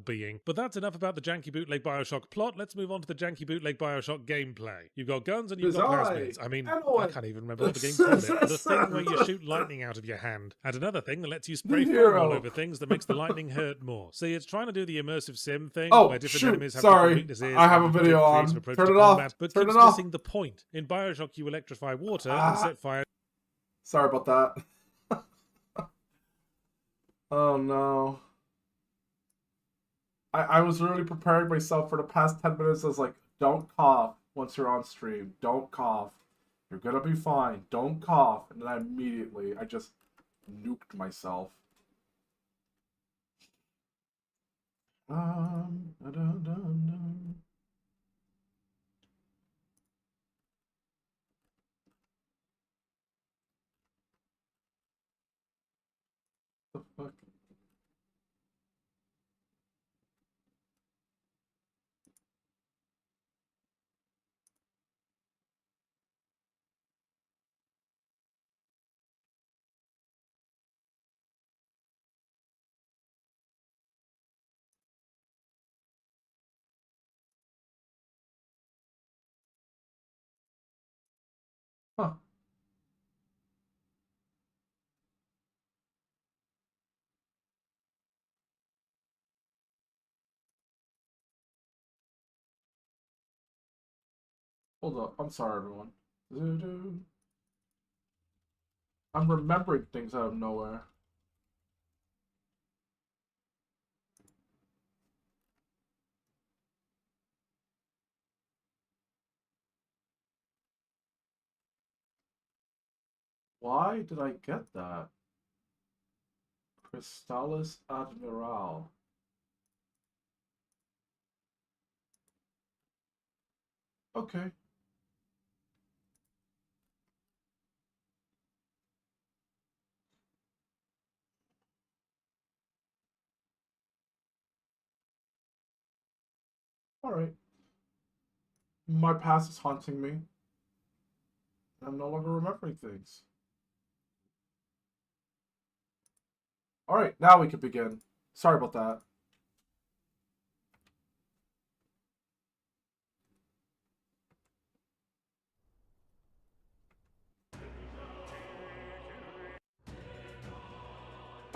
well-being. But that's enough about the janky bootleg Bioshock plot. Let's move on to the janky bootleg Bioshock gameplay. You've got guns and you've got plasmids. I mean, I can't even remember what the game called it. The thing where you shoot lightning out of your hand. And another thing that lets you spray foam all over things that makes the lightning hurt more. See, it's trying to do the immersive sim thing where different enemies have different weaknesses. I have a video on. Turn it off. But keeps missing the point. In Bioshock, you electrify water and set fire. Sorry about that. Oh no. I was really preparing myself for the past 10 minutes. I was like, don't cough once you're on stream. Don't cough. You're gonna be fine. Don't cough. And then I just nuked myself. The fuck? Huh. Hold up. I'm sorry, everyone. I'm remembering things out of nowhere. Why did I get that? Crystallis Admiral. Okay. Alright. My past is haunting me. I'm no longer remembering things. Alright, now we can begin. Sorry about that.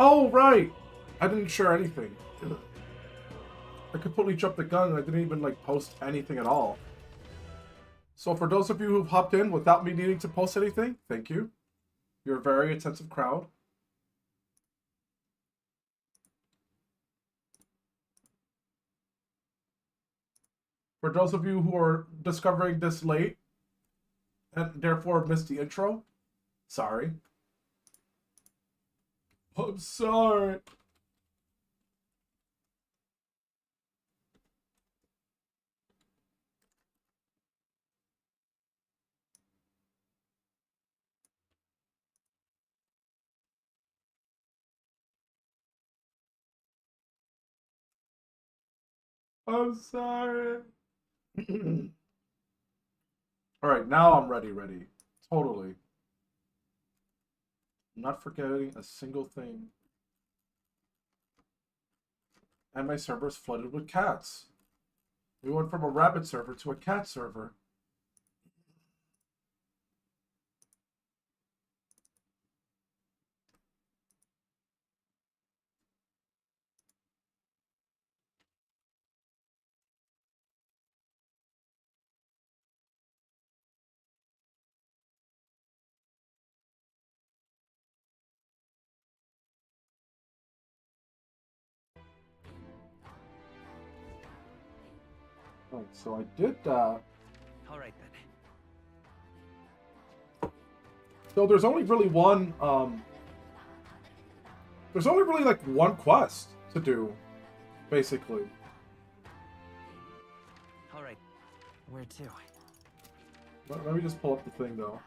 Oh, right! I didn't share anything. I completely jumped the gun and I didn't even, like, post anything at all. So for those of you who've hopped in without me needing to post anything, thank you. You're a very attentive crowd. For those of you who are discovering this late and therefore missed the intro, sorry. I'm sorry. I'm sorry. Alright, now I'm ready. Totally. I'm not forgetting a single thing. And my server's flooded with cats. We went from a rabbit server to a cat server. Right, so I did that. Alright then. So there's only really one, there's only really like one quest to do, basically. Alright. Where to? Let me just pull up the thing though.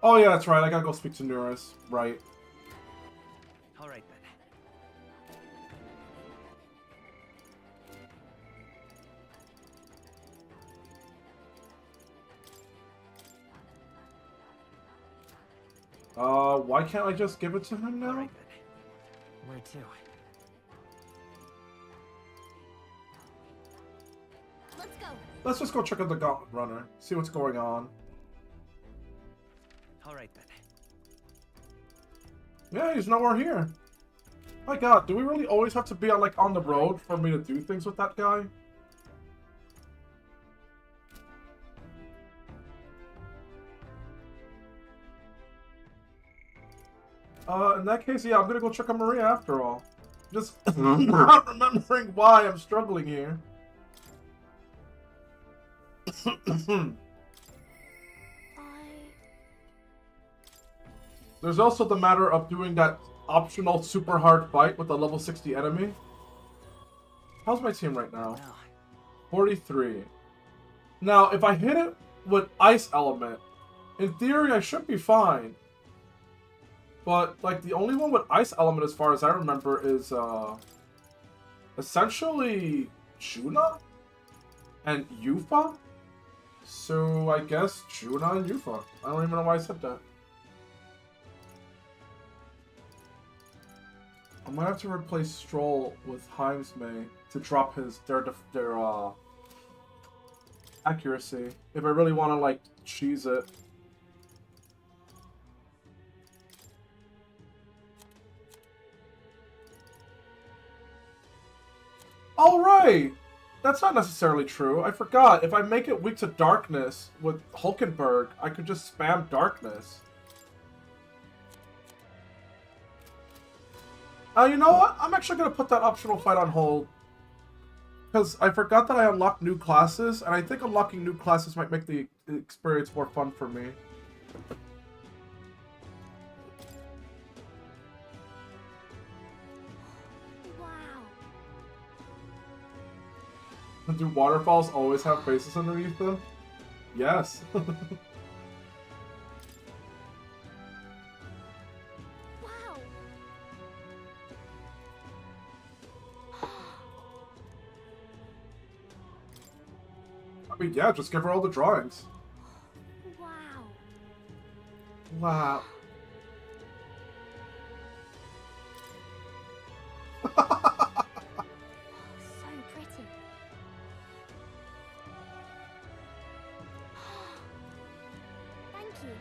Oh yeah, that's right, I gotta go speak to Neuris. Right. Alright then. Why can't I just give it to him now? Alright then. Where to? Let's go. Let's just go check out the Gauntlet Runner, see what's going on. All right then. Yeah, he's nowhere here. My god, do we really always have to be on the road for me to do things with that guy? In that case, yeah, I'm gonna go check on Maria after all. Just not remembering why I'm struggling here. There's also the matter of doing that optional super hard fight with a level 60 enemy. How's my team right now? 43. Now, if I hit it with Ice Element, in theory I should be fine. But, the only one with Ice Element, as far as I remember, is, essentially Juna and Yufa? So, I guess Juna and Yufa. I don't even know why I said that. I might have to replace Stroll with Heimsmay to drop their accuracy. If I really want to, cheese it. Alright! That's not necessarily true. I forgot. If I make it weak to darkness with Hulkenberg, I could just spam darkness. You know what? I'm actually going to put that optional fight on hold. Because I forgot that I unlocked new classes, and I think unlocking new classes might make the experience more fun for me. Do waterfalls always have faces underneath them? Yes. Wow. I mean, yeah, just give her all the drawings. Wow. Wow. So pretty. Thank you.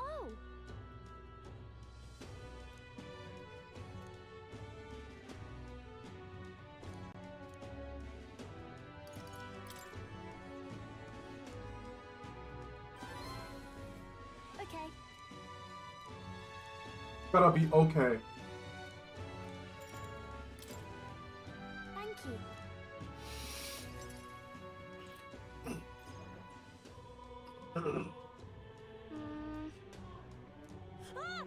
Oh. Okay. Gotta be okay. Thank you. Ah!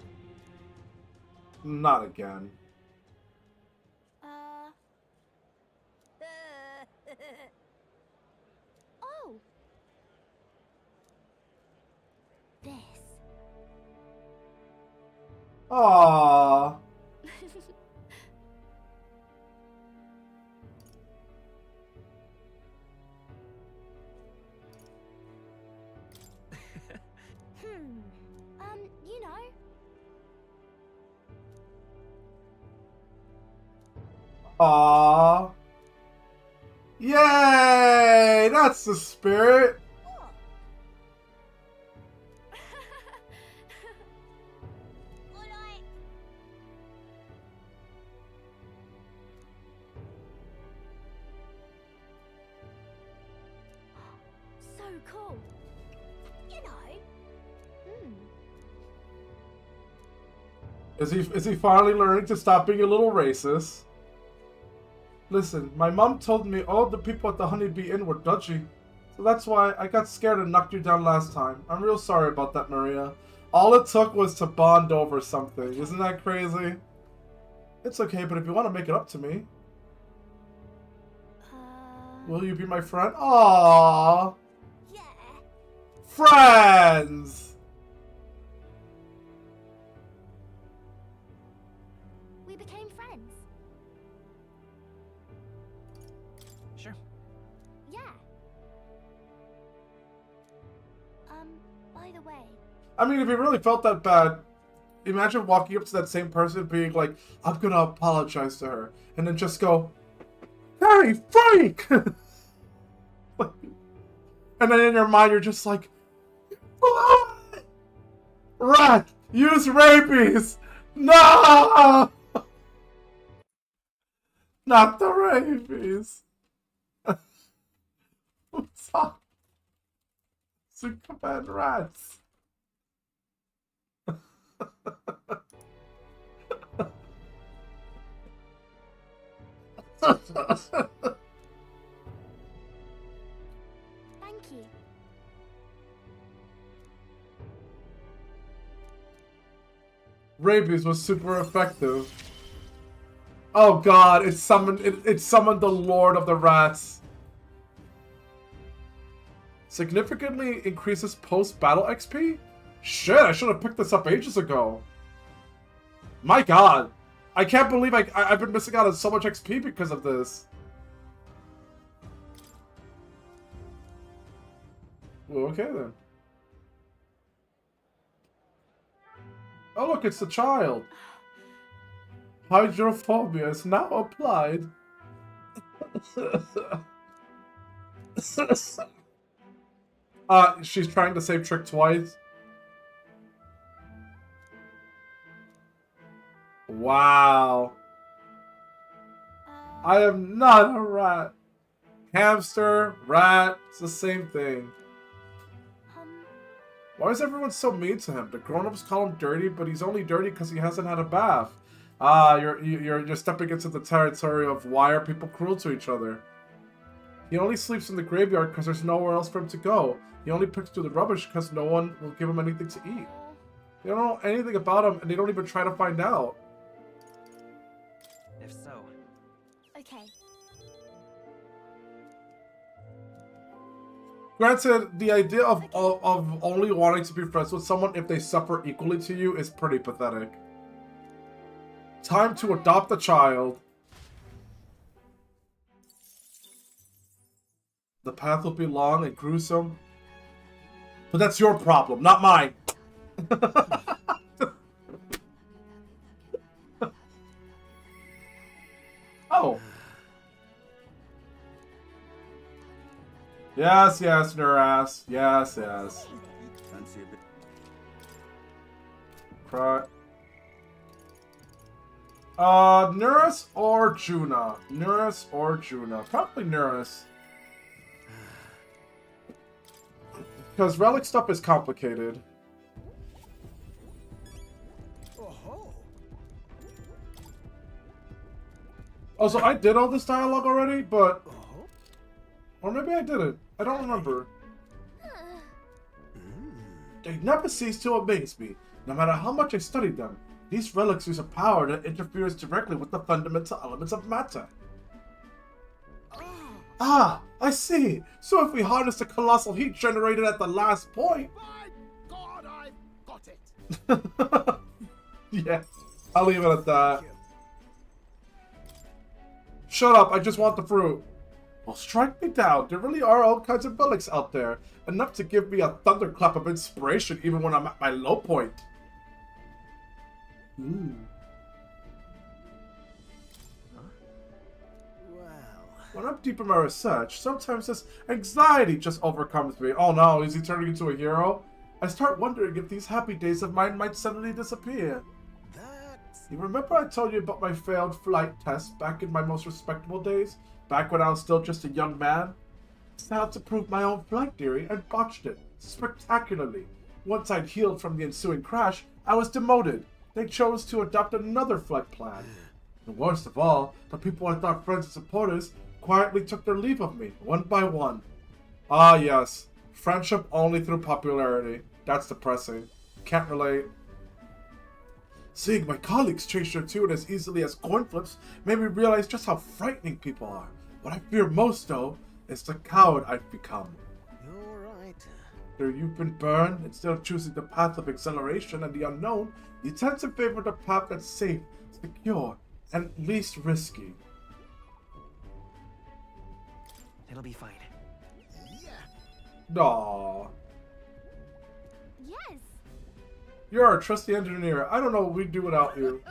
Not again. Oh. This. Aww. You know. Aww. Yay! That's the spirit. Oh. Alright. So cool. You know. Is he finally learning to stop being a little racist? Listen, my mom told me all the people at the Honeybee Inn were dodgy. So that's why I got scared and knocked you down last time. I'm real sorry about that, Maria. All it took was to bond over something. Isn't that crazy? It's okay, but if you want to make it up to me, will you be my friend? Aww. Yeah. Friends! We became friends. Sure. Yeah. By the way, I mean, if you really felt that bad, imagine walking up to that same person being like, I'm gonna apologize to her. And then just go, hey, freak! And then in your mind, you're just like, what? Rat! Use rabies! No! Not the rabies! What's up? Superman rats! Thank you. Rabies was super effective. Oh god, it summoned the Lord of the Rats. Significantly increases post-battle XP? Shit, I should have picked this up ages ago. My god. I can't believe I've been missing out on so much XP because of this. Well, okay then. Oh look, it's the child. Hydrophobia is now applied. She's trying the same trick twice. Wow. I am not a rat. Hamster, rat, it's the same thing. Why is everyone so mean to him? The grown-ups call him dirty, but he's only dirty because he hasn't had a bath. Ah, you're stepping into the territory of why are people cruel to each other. He only sleeps in the graveyard because there's nowhere else for him to go. He only picks through the rubbish because no one will give him anything to eat. They don't know anything about him, and they don't even try to find out. If so. Okay. Granted, the idea of only wanting to be friends with someone if they suffer equally to you is pretty pathetic. Time to adopt a child. The path will be long and gruesome. But that's your problem, not mine. Oh. Yes, yes, Nuras. Yes, yes. Cry. Nuras or Juna? Nuras or Juna? Probably Nuras. Because relic stuff is complicated. Oh, so I did all this dialogue already, but... Or maybe I didn't. I don't remember. They never cease to amaze me, no matter how much I studied them. These relics use a power that interferes directly with the fundamental elements of matter. Ah, I see. So if we harness the colossal heat generated at the last point... My God, I've got it! Yeah, I'll leave it at that. Shut up, I just want the fruit. Well, strike me down. There really are all kinds of relics out there. Enough to give me a thunderclap of inspiration even when I'm at my low point. Well, when I'm deep in my research, sometimes this anxiety just overcomes me. Oh no, is he turning into a hero? I start wondering if these happy days of mine might suddenly disappear. You remember I told you about my failed flight test back in my most respectable days? Back when I was still just a young man? I set out to prove my own flight theory and botched it spectacularly. Once I'd healed from the ensuing crash, I was demoted. They chose to adopt another flight plan. And worst of all, the people I thought friends and supporters quietly took their leave of me, one by one. Ah yes, friendship only through popularity. That's depressing. Can't relate. Seeing my colleagues change their tune as easily as coin flips made me realize just how frightening people are. What I fear most, though, is the coward I've become. You're right. After you've been burned, instead of choosing the path of acceleration and the unknown, you tend to favor the path that's safe, secure, and least risky. It'll be fine. Yeah. Aww. Yes. You're our trusty engineer. I don't know what we'd do without you.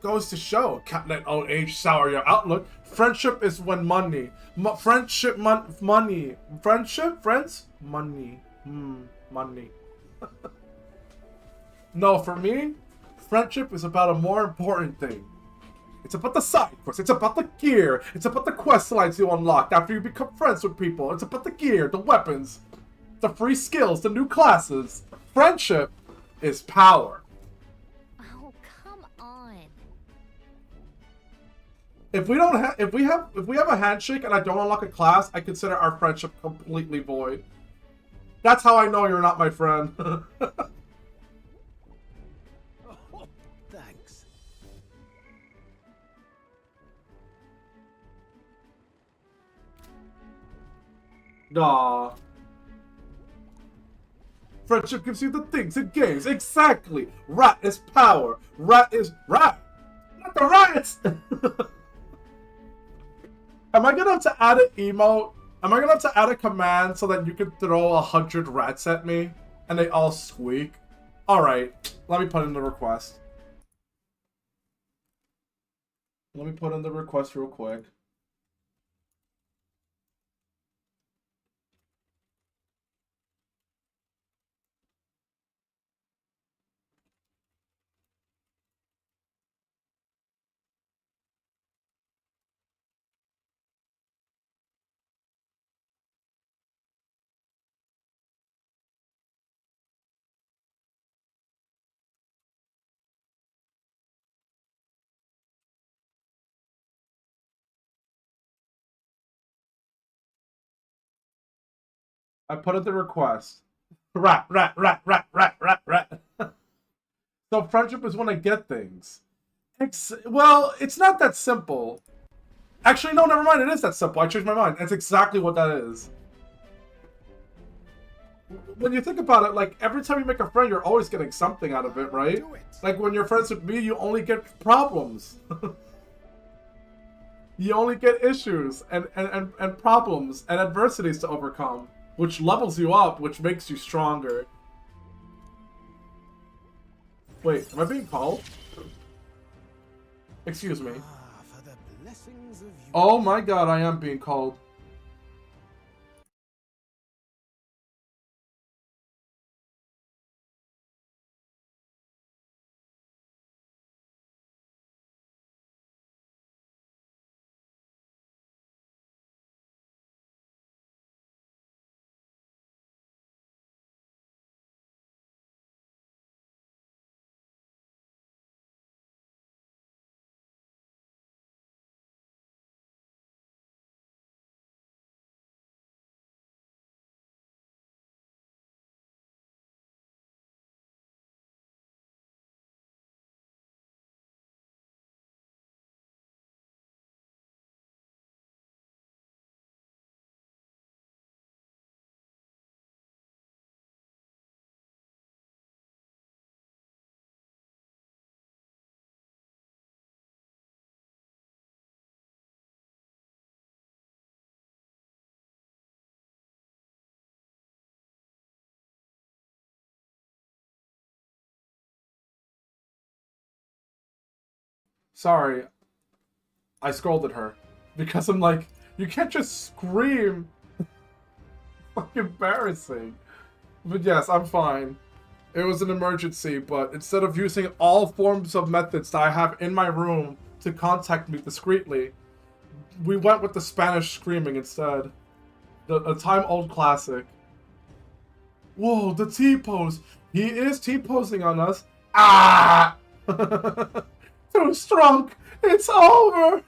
Goes to show, can't let old age sour your outlook. Friendship is when money. Money. Friendship? Friends? Money. Money. No, for me, friendship is about a more important thing. It's about the side quests. It's about the gear. It's about the quest lines you unlock after you become friends with people. It's about the gear, the weapons, the free skills, the new classes. Friendship is power. Oh, come on. If we have a handshake and I don't unlock a class, I consider our friendship completely void. That's how I know you're not my friend. Oh, thanks. Nah. Friendship gives you the things it gains. Exactly. Rat is power. Rat is rat. Not the riots. Am I gonna have to add an emote? Am I gonna have to add a command so that you can throw 100 rats at me and they all squeak? Alright, let me put in the request. Let me put in the request real quick. I put in the request. Rat. So friendship is when I get things. Well, it's not that simple. Actually, no, never mind. It is that simple. I changed my mind. That's exactly what that is. When you think about it, like, every time you make a friend, you're always getting something out of it, right? Like, when you're friends with me, you only get problems. You only get issues and problems and adversities to overcome, which levels you up, which makes you stronger. Wait, am I being called? Excuse me. For the blessings of you. Oh my god, I am being called. Sorry, I scolded her. Because I'm like, you can't just scream. Fucking embarrassing. But yes, I'm fine. It was an emergency, but instead of using all forms of methods that I have in my room to contact me discreetly, we went with the Spanish screaming instead. A time-old classic. Whoa, the T-pose. He is T-posing on us. Ah! Too strong. It's over.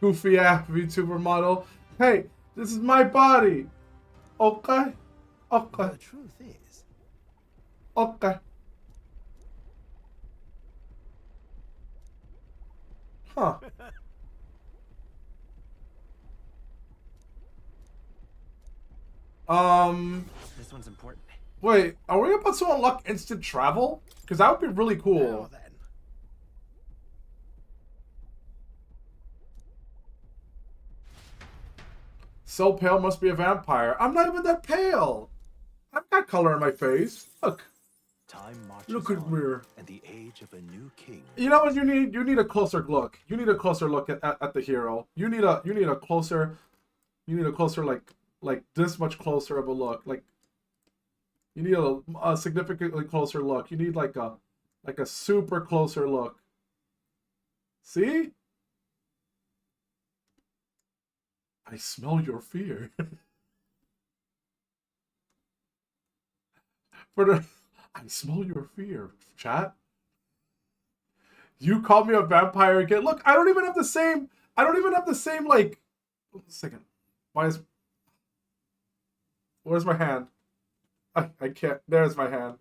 Goofy ass VTuber model. Hey, this is my body. Okay? Okay. The truth is, Okay. Huh. This one's important. Wait, are we about to unlock instant travel? Because that would be really now cool. then. So pale must be a vampire. I'm not even that pale. I've got color in my face. Look. Time marches Look at on, where. and the age of a new king. You know what you need? You need a closer look. You need a closer look at the hero. You need a closer like this much closer of a look. Like you need a significantly closer look. You need like a super closer look. See? I smell your fear. I smell your fear, chat. You call me a vampire again. Look, I don't even have the same like. Wait a second. Where's my hand? I can't. There's my hand.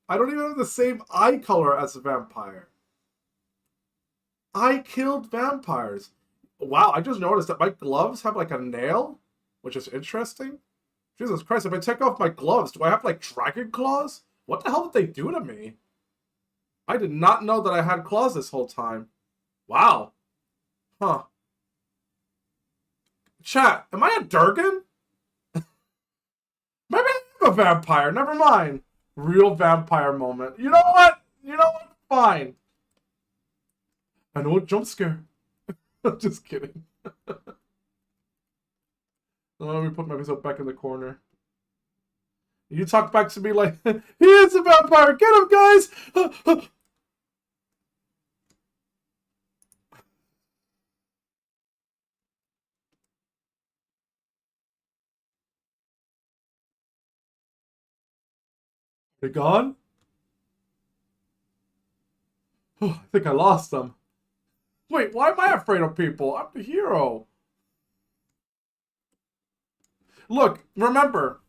I don't even have the same eye color as a vampire. I killed vampires. Wow, I just noticed that my gloves have like a nail, which is interesting. Jesus Christ, if I take off my gloves, do I have like dragon claws? What the hell did they do to me? I did not know that I had claws this whole time. Wow. Huh. Chat, am I a Durgan? Maybe I'm a vampire. Never mind. Real vampire moment. You know what? Fine. I know a jump scare. I'm just kidding. Let me put myself back in the corner. You talk back to me like, he is a vampire! Get him, guys! They gone? I think I lost them. Wait, why am I afraid of people? I'm the hero. Look, remember,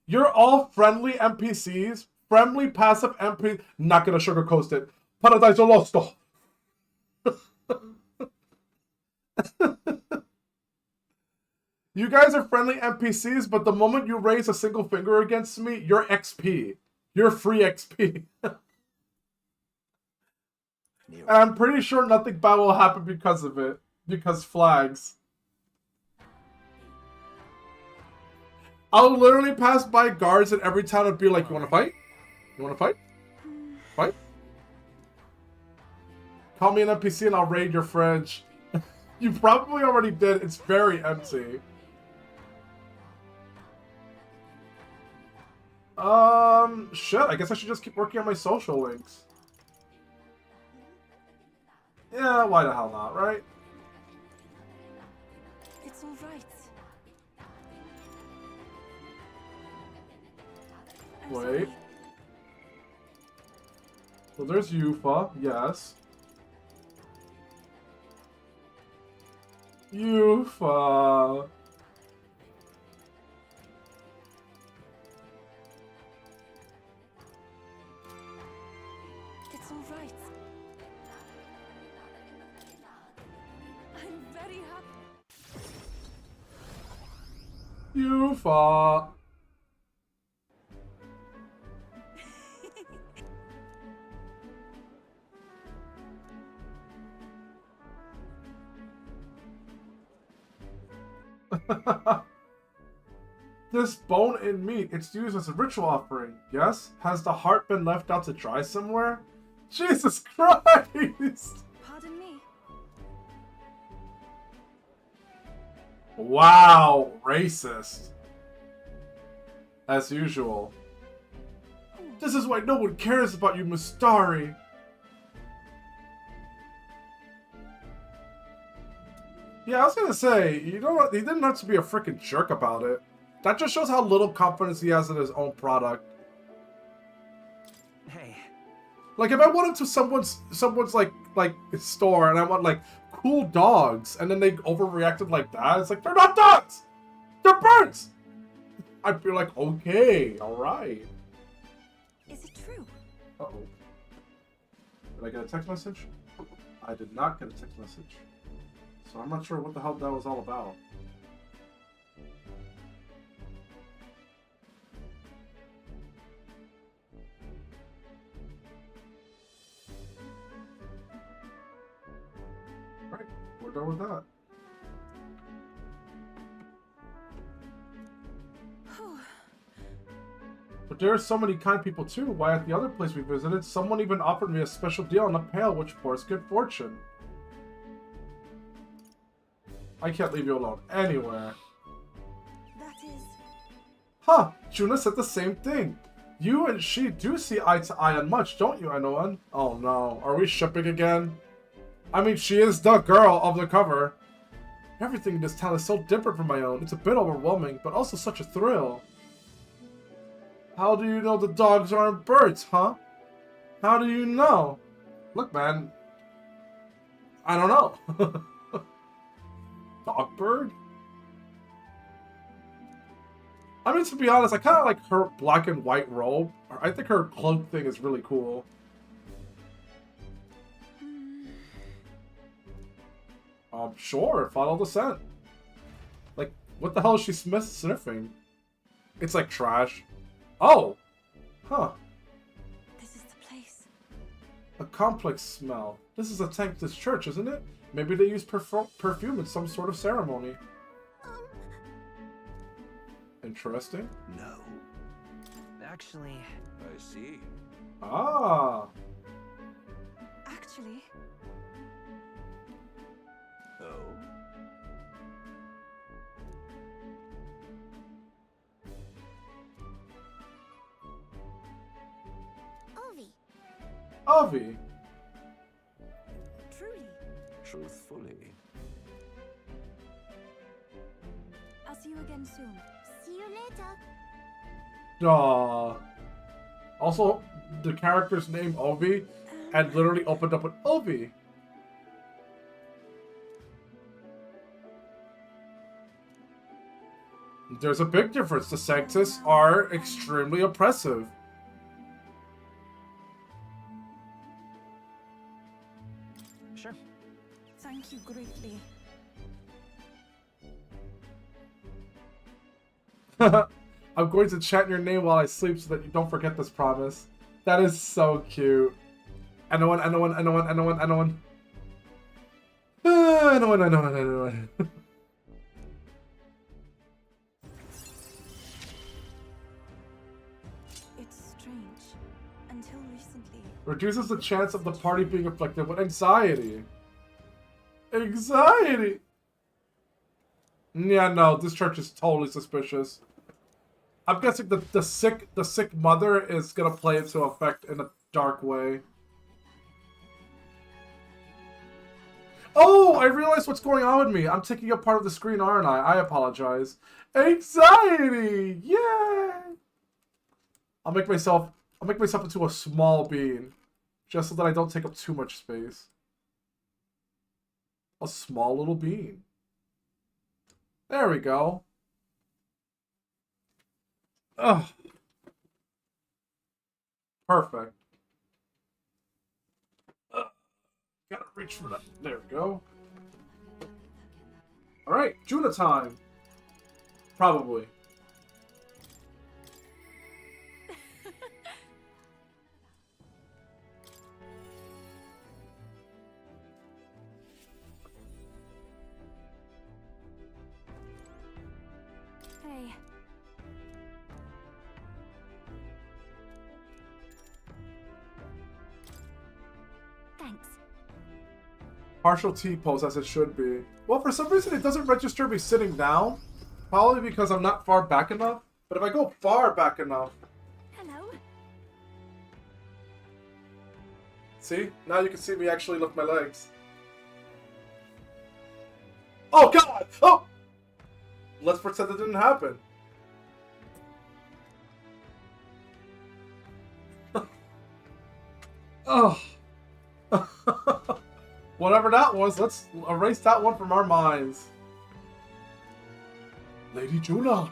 you're all friendly NPCs, friendly passive NPCs. Not gonna sugarcoat it. Paradiso Losto. You guys are friendly NPCs, but the moment you raise a single finger against me, you're XP. You're free XP. And I'm pretty sure nothing bad will happen because of it. Because flags. I'll literally pass by guards in every town and be like, you wanna fight? You wanna fight? Fight? Call me an NPC and I'll raid your fridge. You probably already did. It's very empty. Shit, I guess I should just keep working on my social links. Yeah, why the hell not, right? It's all right. Wait. So there's Yufa, yes. Yufa. It's all right. I'm very happy. Yufa. This bone and meat, it's used as a ritual offering. Yes? Has the heart been left out to dry somewhere? Jesus Christ! Pardon me. Wow, racist. As usual. This is why no one cares about you, Mustari. Yeah, I was gonna say, you know what? He didn't have to be a freaking jerk about it. That just shows how little confidence he has in his own product. Hey. Like, if I went into someone's like store and I want like cool dogs, and then they overreacted like that, it's like they're not dogs, they're birds. I'd be like, okay, all right. Is it true? Uh-oh. Did I get a text message? I did not get a text message. So I'm not sure what the hell that was all about. Alright, we're done with that. But there are so many kind people too. Why, at the other place we visited, someone even offered me a special deal on a pail which pours good fortune. I can't leave you alone anywhere. That is... Huh, Juna said the same thing. You and she do see eye to eye on much, don't you, Anoan? Oh no, are we shipping again? I mean, she is the girl of the cover. Everything in this town is so different from my own. It's a bit overwhelming, but also such a thrill. How do you know the dogs aren't birds, huh? How do you know? Look, man. I don't know. Dog bird? I mean, to be honest, I kind of like her black and white robe. I think her cloak thing is really cool. Sure, follow the scent. Like, what the hell is she sniffing? It's like trash. Oh! Huh. This is the place. A complex smell. This is a Tanctus church, isn't it? Maybe they use perfume in some sort of ceremony. Interesting. No. Actually... I see. Ah! Actually, Oh? Ovi. Avi! Truly. Truthfully. I'll see you again soon. See you later. Aww. Also, the character's name, Ovi, and literally opened up with Ovi. There's a big difference. The Sanctus are extremely oppressive. Sure. Thank you greatly. I'm going to chant your name while I sleep so that you don't forget this promise. That is so cute. Anyone. It's strange. Until recently. Reduces the chance of the party being afflicted with anxiety. Anxiety! Yeah, no, this church is totally suspicious. I'm guessing the sick mother is gonna play into effect in a dark way. Oh, I realized what's going on with me. I'm taking up part of the screen, aren't I? I apologize. Anxiety! Yay! I'll make myself into a small bean, just so that I don't take up too much space. A small little bean. There we go. Ugh. Perfect. Gotta reach for that. There we go. Alright, Juna time. Probably. Hey. Thanks. Partial T-pose as it should be. Well, for some reason it doesn't register me sitting down. Probably because I'm not far back enough. But if I go far back enough... Hello. See? Now you can see me actually lift my legs. Oh, God! Oh! Let's pretend it didn't happen. Oh. Whatever that was, let's erase that one from our minds. Lady Juna.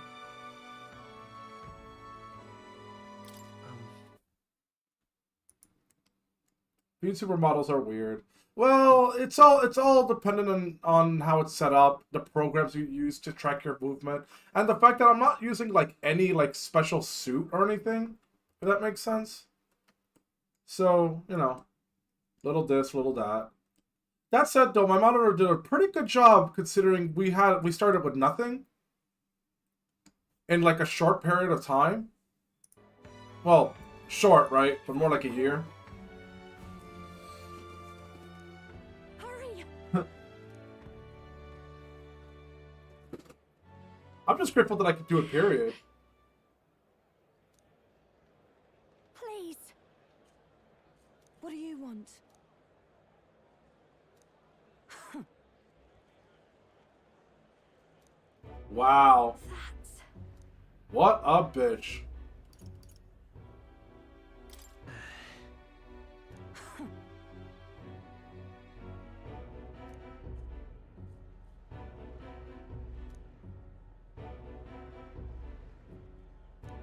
These supermodels are weird. Well, it's all dependent on how it's set up, the programs you use to track your movement, and the fact that I'm not using like any like special suit or anything, if that makes sense. So, you know, little this, little that. That said though, my monitor did a pretty good job considering we started with nothing in like a short period of time. Well, short, right? But more like a year. Hurry! I'm just grateful that I could do a period. Please. What do you want? Wow. That's... What a bitch.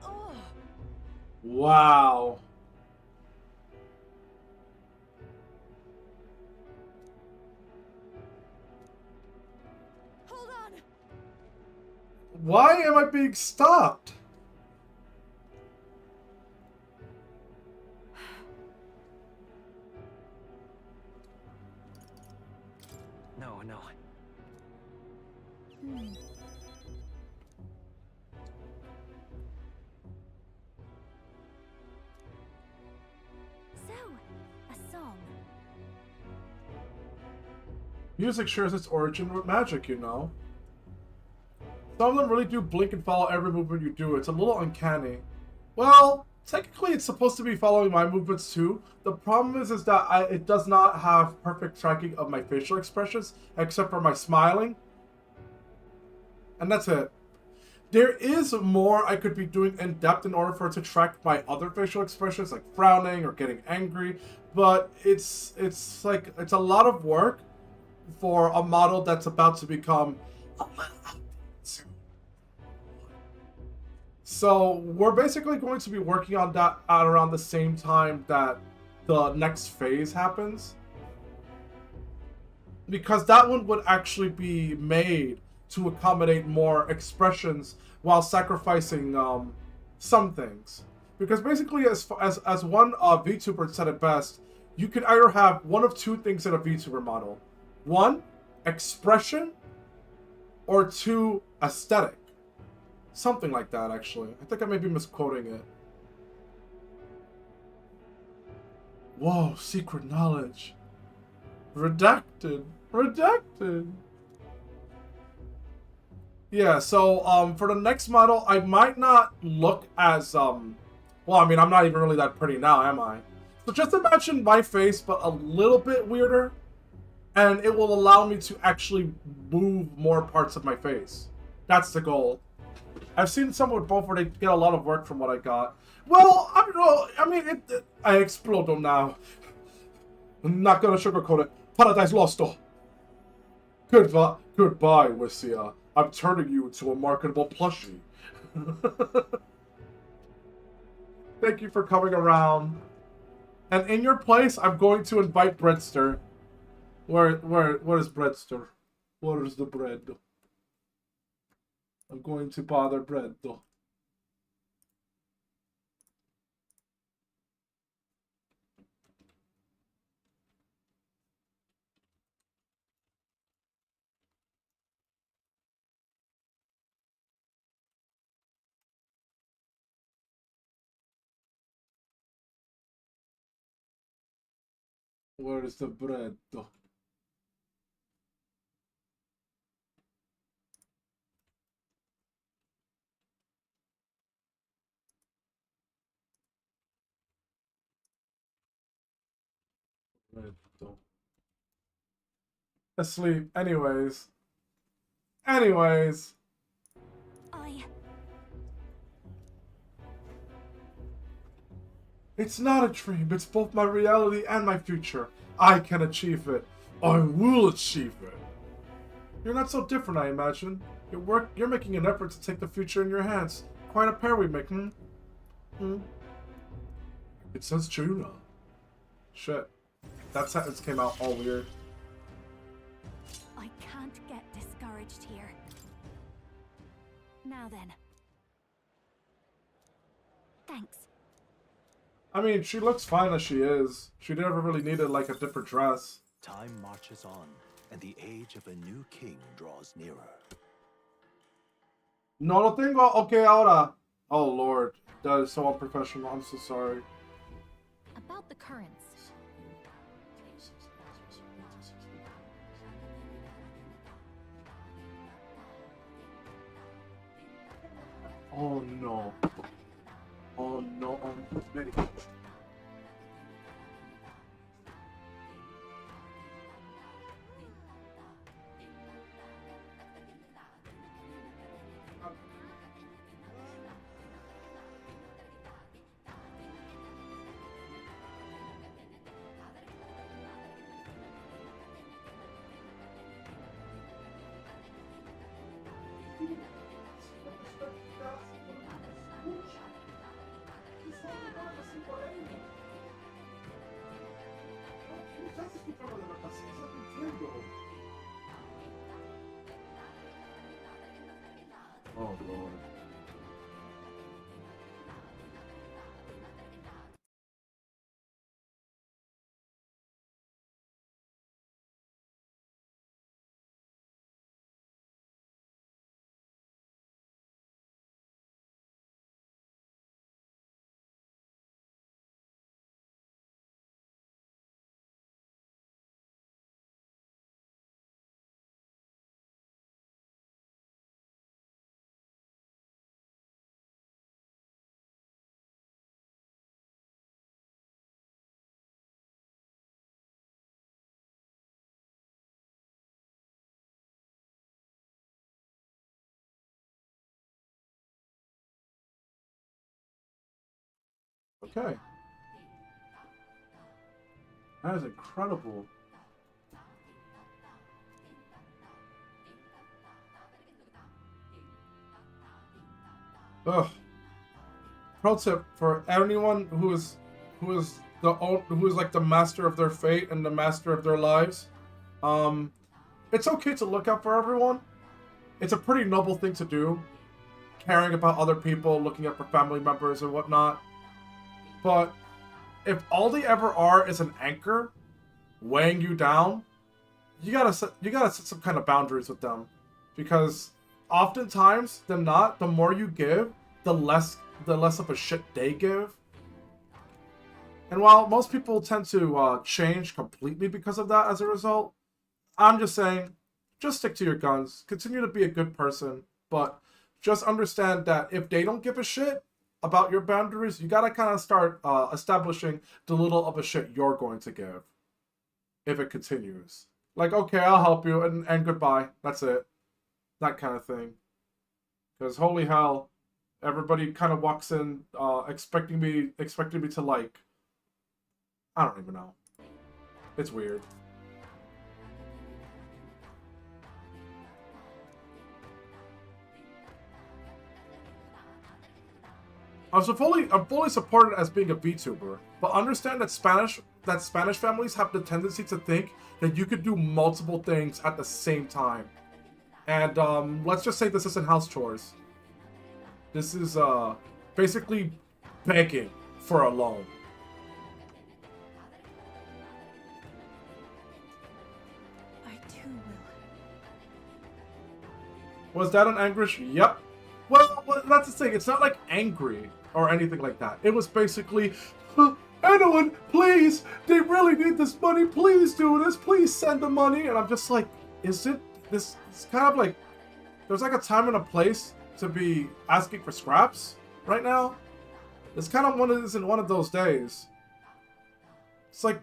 Oh, Wow. hold on! Why am I being stopped? No, no. So, a song. Music shares its origin with magic, you know. Some of them really do blink and follow every movement you do. It's a little uncanny. Well, technically it's supposed to be following my movements too. The problem is that it does not have perfect tracking of my facial expressions, except for my smiling. And that's it. There is more I could be doing in depth in order for it to track my other facial expressions, like frowning or getting angry. But it's a lot of work for a model that's about to become. So we're basically going to be working on that at around the same time that the next phase happens. Because that one would actually be made to accommodate more expressions while sacrificing some things. Because basically, as one VTuber said it best, you can either have one of two things in a VTuber model. One, expression, or two, aesthetic. Something like that, actually. I think I may be misquoting it. Whoa, secret knowledge. Redacted. Redacted. Yeah, so, for the next model, I might not look as, well, I mean, I'm not even really that pretty now, am I? So just imagine my face, but a little bit weirder, and it will allow me to actually move more parts of my face. That's the goal. I've seen some with both where they get a lot of work from what I got. Well, I don't know, I mean, I explode them now. I'm not gonna sugarcoat it. Paradise Lost, though. Goodbye, Wissia. I'm turning you into a marketable plushie. Thank you for coming around. And in your place, I'm going to invite Breadster. Where is Breadster? Where is the bread? I'm going to bother Bread, though. Where is the bread, though? Bread, though. Asleep. Anyways. It's not a dream. It's both my reality and my future. I can achieve it. I will achieve it. You're not so different, I imagine. You're making an effort to take the future in your hands. Quite a pair we make, hmm? It says Juna. Shit. That sentence came out all weird. I can't get discouraged here. Now then. Thanks. I mean, she looks fine as she is. She never really needed, like, a different dress. Time marches on, and the age of a new king draws nearer. No lo tengo. Okay, ahora. Oh lord, that is so unprofessional. I'm so sorry. About the currents. Oh no. Oh no. Oh lord. Okay. That is incredible. Ugh. Pro tip for anyone who is like the master of their fate and the master of their lives. It's okay to look out for everyone. It's a pretty noble thing to do, caring about other people, looking out for family members and whatnot. But if all they ever are is an anchor weighing you down, you gotta set some kind of boundaries with them, because oftentimes than not, the more you give, the less of a shit they give. And while most people tend to change completely because of that as a result, I'm just saying, just stick to your guns. Continue to be a good person, but just understand that if they don't give a shit about your boundaries, you gotta kind of start establishing the little of a shit you're going to give. If it continues. Like, okay, I'll help you, and goodbye. That's it. That kind of thing. Because holy hell, everybody kind of walks in expecting me to, like, I don't even know. It's weird. I'm fully supported as being a VTuber, but understand that Spanish families have the tendency to think that you could do multiple things at the same time. And let's just say this isn't house chores. This is basically begging for a loan. I too will. Was that an anguish? Yep. Well, that's the thing. It's not like angry or anything like that. It was basically, anyone, please, they really need this money. Please do this. Please send the money. And I'm just like, is it this? It's kind of like, there's like a time and a place to be asking for scraps right now. It's kind of one of those days. It's like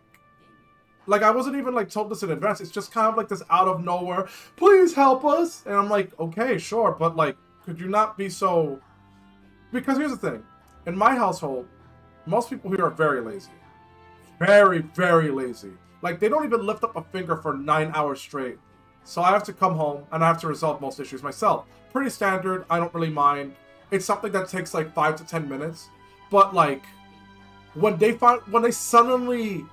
I wasn't even like told this in advance. It's just kind of like this out of nowhere, please help us. And I'm like, okay, sure. But like, could you not be so... Because here's the thing. In my household, most people here are very lazy. Very, very lazy. Like, they don't even lift up a finger for 9 hours straight. So I have to come home and I have to resolve most issues myself. Pretty standard. I don't really mind. It's something that takes like 5 to 10 minutes. But like, when they suddenly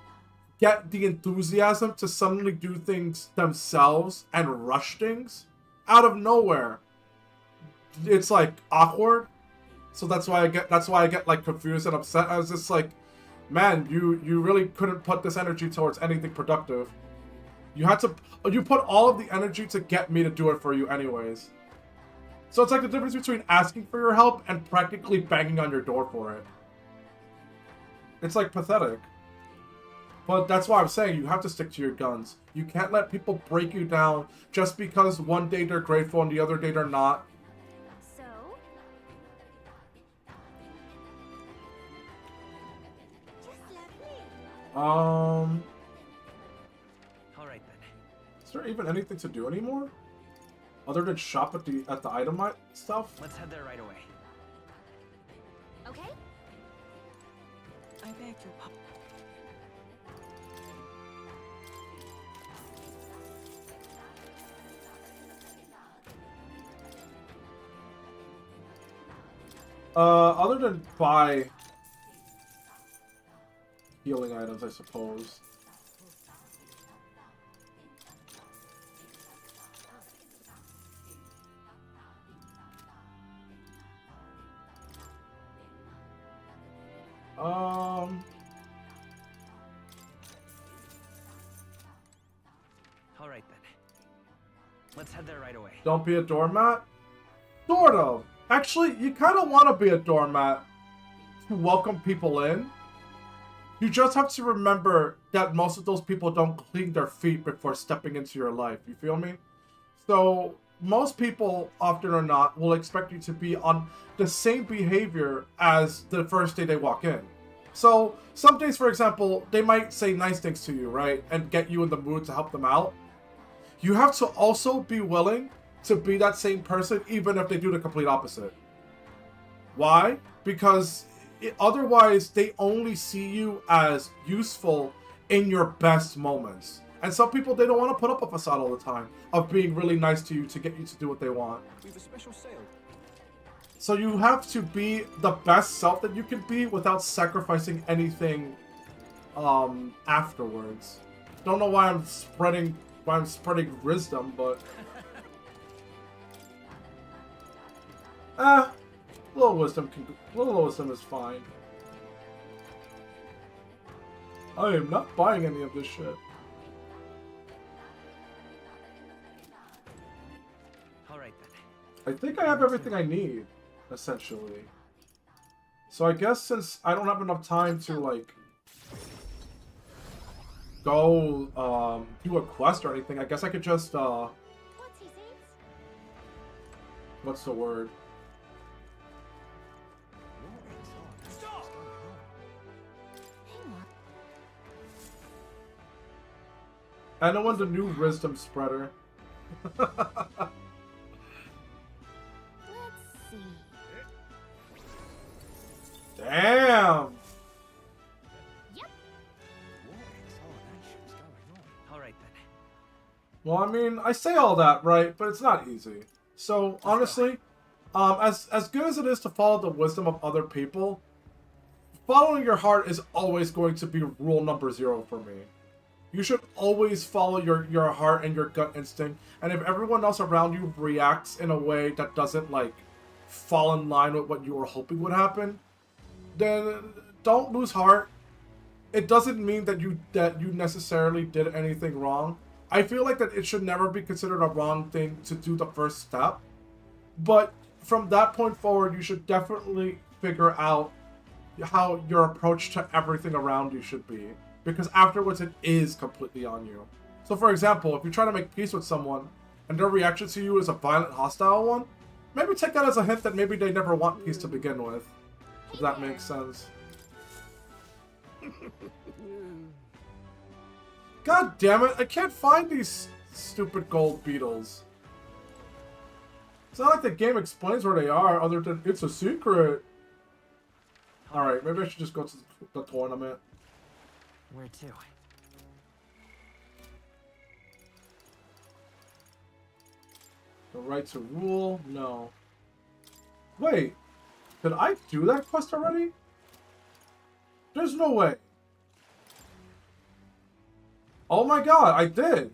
get the enthusiasm to suddenly do things themselves and rush things out of nowhere, it's like awkward. So that's why I get like confused and upset. I was just like, man, you really couldn't put this energy towards anything productive. You put all of the energy to get me to do it for you anyways. So it's like the difference between asking for your help and practically banging on your door for it. It's like pathetic. But that's why I'm saying you have to stick to your guns. You can't let people break you down just because one day they're grateful and the other day they're not. So? Just let me. All right then. Is there even anything to do anymore? Other than shop at the item stuff? Let's head there right away. Okay? I beg your pardon. Other than buy healing items, I suppose. All right then. Let's head there right away. Don't be a doormat? Sort of. Actually, you kind of want to be a doormat to welcome people in. You just have to remember that most of those people don't clean their feet before stepping into your life. You feel me? So, most people, often or not, will expect you to be on the same behavior as the first day they walk in. So, some days, for example, they might say nice things to you, right? And get you in the mood to help them out. You have to also be willing to be that same person, even if they do the complete opposite. Why? Because otherwise, they only see you as useful in your best moments. And some people, they don't want to put up a facade all the time of being really nice to you to get you to do what they want. We have a special sale. So you have to be the best self that you can be without sacrificing anything afterwards. Don't know why I'm spreading wisdom, but little wisdom is fine. I am not buying any of this shit. All right then. I think I have everything I need, essentially. So I guess since I don't have enough time to like go do a quest or anything, I guess I could just What's he says? what's the word? Hang on. I know one's a new wisdom spreader. Let's see. Damn! Yep. All right then. Well, I mean, I say all that, right? But it's not easy. So, honestly, as good as it is to follow the wisdom of other people, following your heart is always going to be rule number 0 for me. You should always follow your heart and your gut instinct, and if everyone else around you reacts in a way that doesn't, like, fall in line with what you were hoping would happen, then don't lose heart. It doesn't mean that you necessarily did anything wrong. I feel like that it should never be considered a wrong thing to do the first step, but from that point forward, you should definitely figure out how your approach to everything around you should be, because afterwards it is completely on you. So for example, if you try to make peace with someone and their reaction to you is a violent, hostile one, maybe take that as a hint that maybe they never want peace to begin with, if that makes sense. God damn it, I can't find these stupid gold beetles. It's not like the game explains where they are, other than it's a secret. Alright, maybe I should just go to the tournament. Where to? The right to rule? No. Wait, did I do that quest already? There's no way. Oh my god, I did.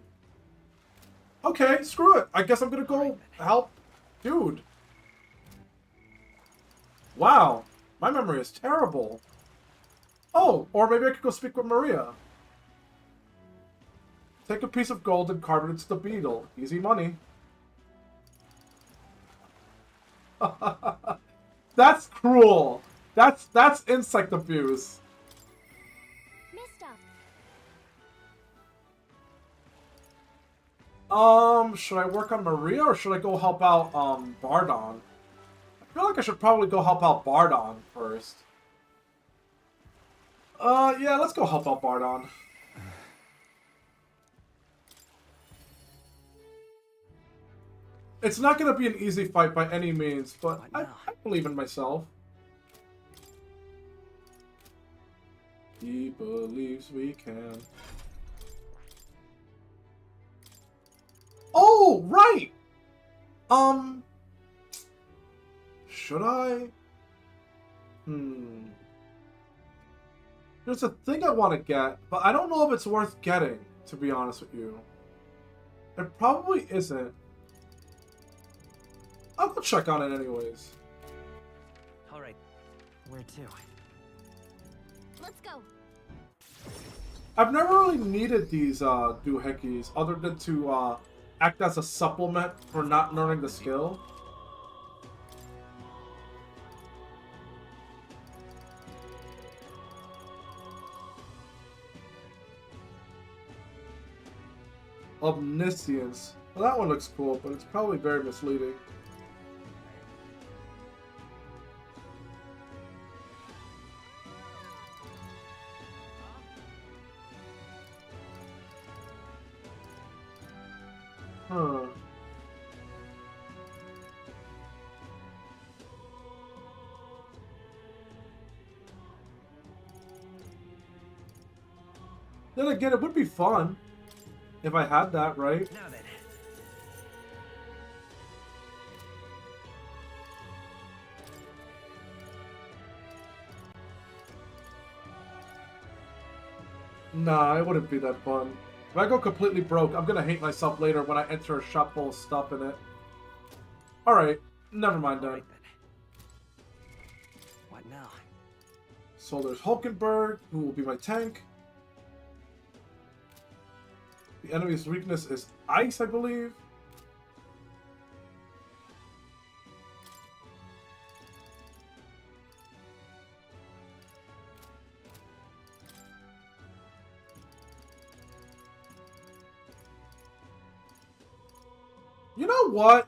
Okay, screw it. I guess I'm gonna go help dude. Wow, my memory is terrible. Oh, or maybe I could go speak with Maria. Take a piece of gold and carve it into the beetle. Easy money. That's cruel. That's insect abuse. Mister. Should I work on Maria or should I go help out Bardon? I feel like I should probably go help out Bardon first. Yeah, let's go help out Bardon. It's not going to be an easy fight by any means, but I believe in myself. He believes we can. Oh, right! Should I? There's a thing I want to get, but I don't know if it's worth getting, to be honest with you. It probably isn't. I'll go check on it anyways. Alright. Where to? Let's go. I've never really needed these doohickeys other than to act as a supplement for not learning the skill. Omniscience. Well, that one looks cool, but it's probably very misleading. Huh. Then again, it would be fun if I had that, right? Now then. Nah, it wouldn't be that fun. If I go completely broke, I'm gonna hate myself later when I enter a shop full of stuff in it. Alright, never mind then. Right then. What now? So there's Hulkenberg, who will be my tank. The enemy's weakness is ice, I believe. You know what?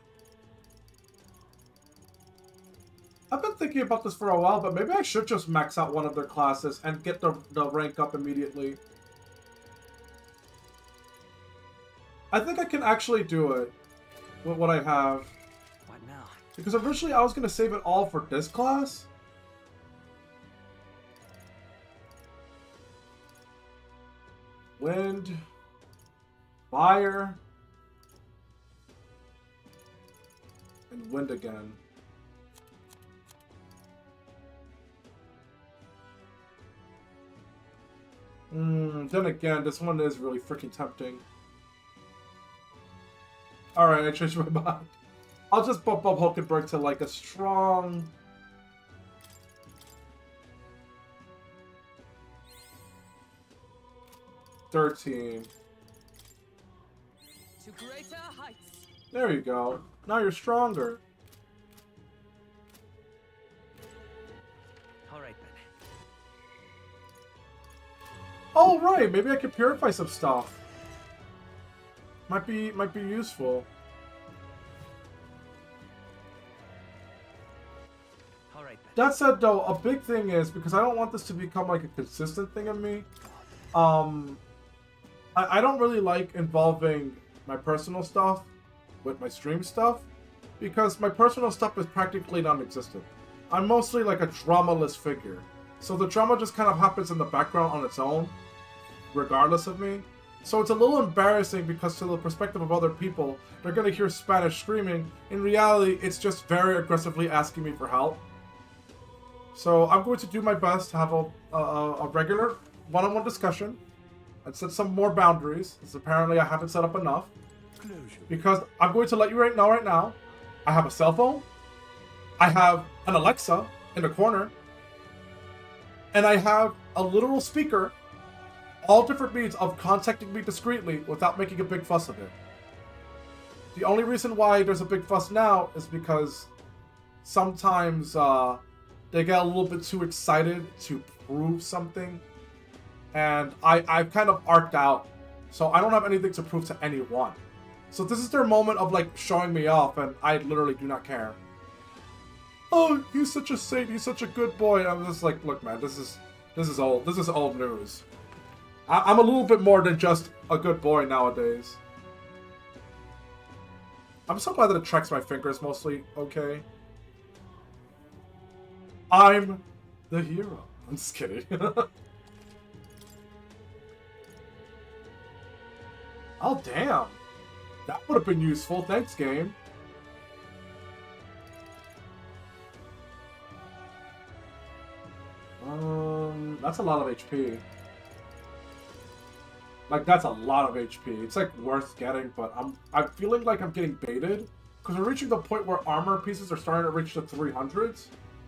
I've been thinking about this for a while, but maybe I should just max out one of their classes and get the rank up immediately. I think I can actually do it with what I have. What now? Because originally I was going to save it all for this class. Wind. Fire. And wind again. Then again, this one is really freaking tempting. Alright, I changed my mind. I'll just bump up Hulkenberg to like a strong... $13. To greater heights. There you go. Now you're stronger. Alright then. Oh right, maybe I can purify some stuff. Might be useful. Alright then. That said though, a big thing is, because I don't want this to become like a consistent thing of me, I don't really like involving my personal stuff with my stream stuff, because my personal stuff is practically non-existent. I'm mostly like a dramaless figure. So the drama just kind of happens in the background on its own, regardless of me. So it's a little embarrassing because to the perspective of other people, they're going to hear Spanish screaming. In reality, it's just very aggressively asking me for help. So I'm going to do my best to have a regular one-on-one discussion and set some more boundaries, as apparently I haven't set up enough. Because I'm going to let you know right now, I have a cell phone, I have an Alexa in the corner, and I have a literal speaker, all different means of contacting me discreetly without making a big fuss of it. The only reason why there's a big fuss now is because sometimes they get a little bit too excited to prove something. And I've kind of arced out. So I don't have anything to prove to anyone. So this is their moment of like showing me off, and I literally do not care. Oh, he's such a saint, he's such a good boy. I'm just like, look man, this is old news. I'm a little bit more than just a good boy nowadays. I'm so glad that it tracks my fingers mostly okay. I'm the hero. I'm just kidding. Oh damn. That would have been useful. Thanks, game. That's a lot of HP. Like, that's a lot of HP. It's, like, worth getting, but I'm feeling like I'm getting baited. Because we're reaching the point where armor pieces are starting to reach the 300s.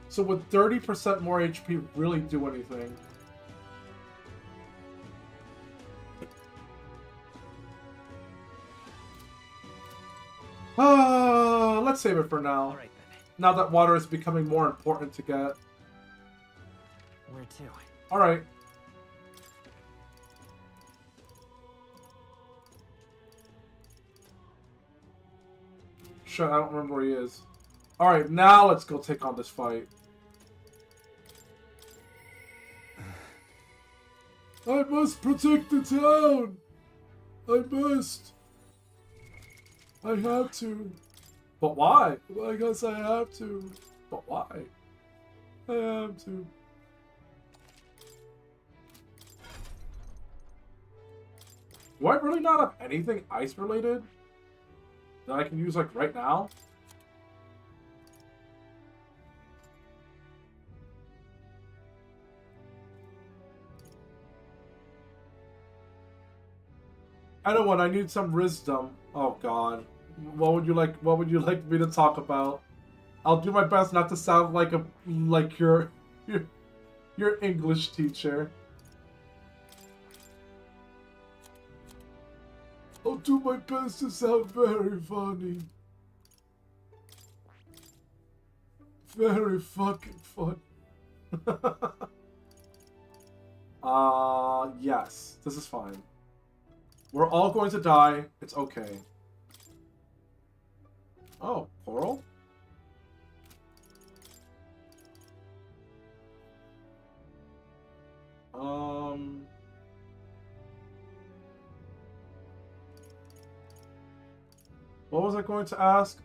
So would 30% more HP really do anything? Let's save it for now. All right, then. Now that water is becoming more important to get. Where to? Alright. Shit, I don't remember where he is. Alright, now let's go take on this fight. I must protect the town! I must! I have to. But why? Well, I guess I have to. But why? I have to. Do I really not have anything ice related that I can use like right now? I know what I need some wisdom. Oh god. What would you like me to talk about? I'll do my best not to sound like your English teacher. I'll do my best to sound very funny. Very fucking fun. Yes. This is fine. We're all going to die. It's okay. Oh, coral? What was I going to ask?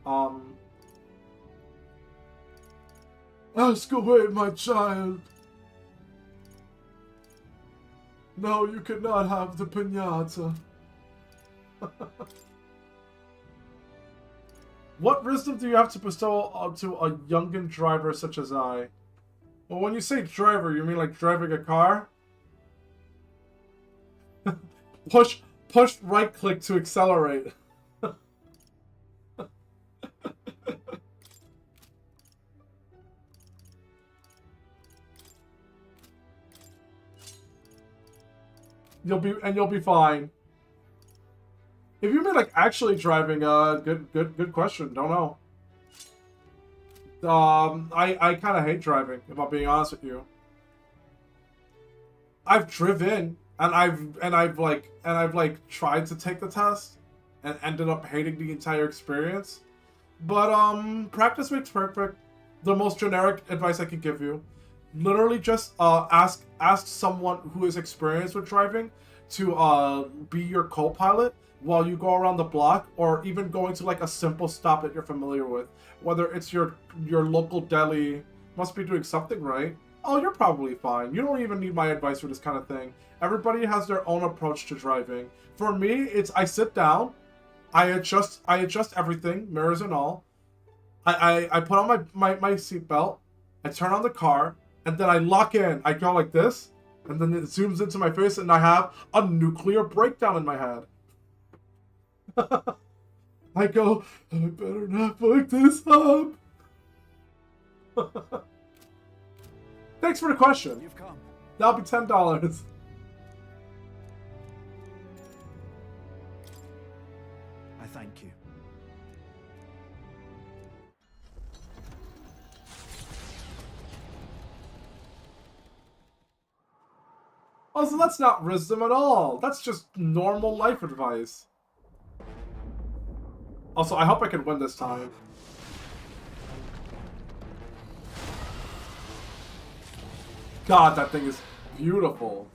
Ask away, my child. No, you cannot have the piñata. What wisdom do you have to bestow onto a youngin' driver such as I? Well, when you say driver, you mean like driving a car? Push right click to accelerate. You'll be fine. If you mean like actually driving, good question. Don't know. I kind of hate driving, if I'm being honest with you. I've driven and I've tried to take the test and ended up hating the entire experience. But practice makes perfect. The most generic advice I can give you. Literally just ask someone who is experienced with driving to be your co-pilot while you go around the block, or even going to like a simple stop that you're familiar with. Whether it's your local deli, must be doing something right. Oh, you're probably fine. You don't even need my advice for this kind of thing. Everybody has their own approach to driving. For me, it's I sit down, I adjust everything, mirrors and all. I put on my seatbelt, I turn on the car, and then I lock in. I go like this, and then it zooms into my face, and I have a nuclear breakdown in my head. I go, I better not fuck this up. Thanks for the question. You've come. That'll be $10. I thank you. Also, that's not wisdom at all. That's just normal life advice. Also, I hope I can win this time. God, that thing is beautiful.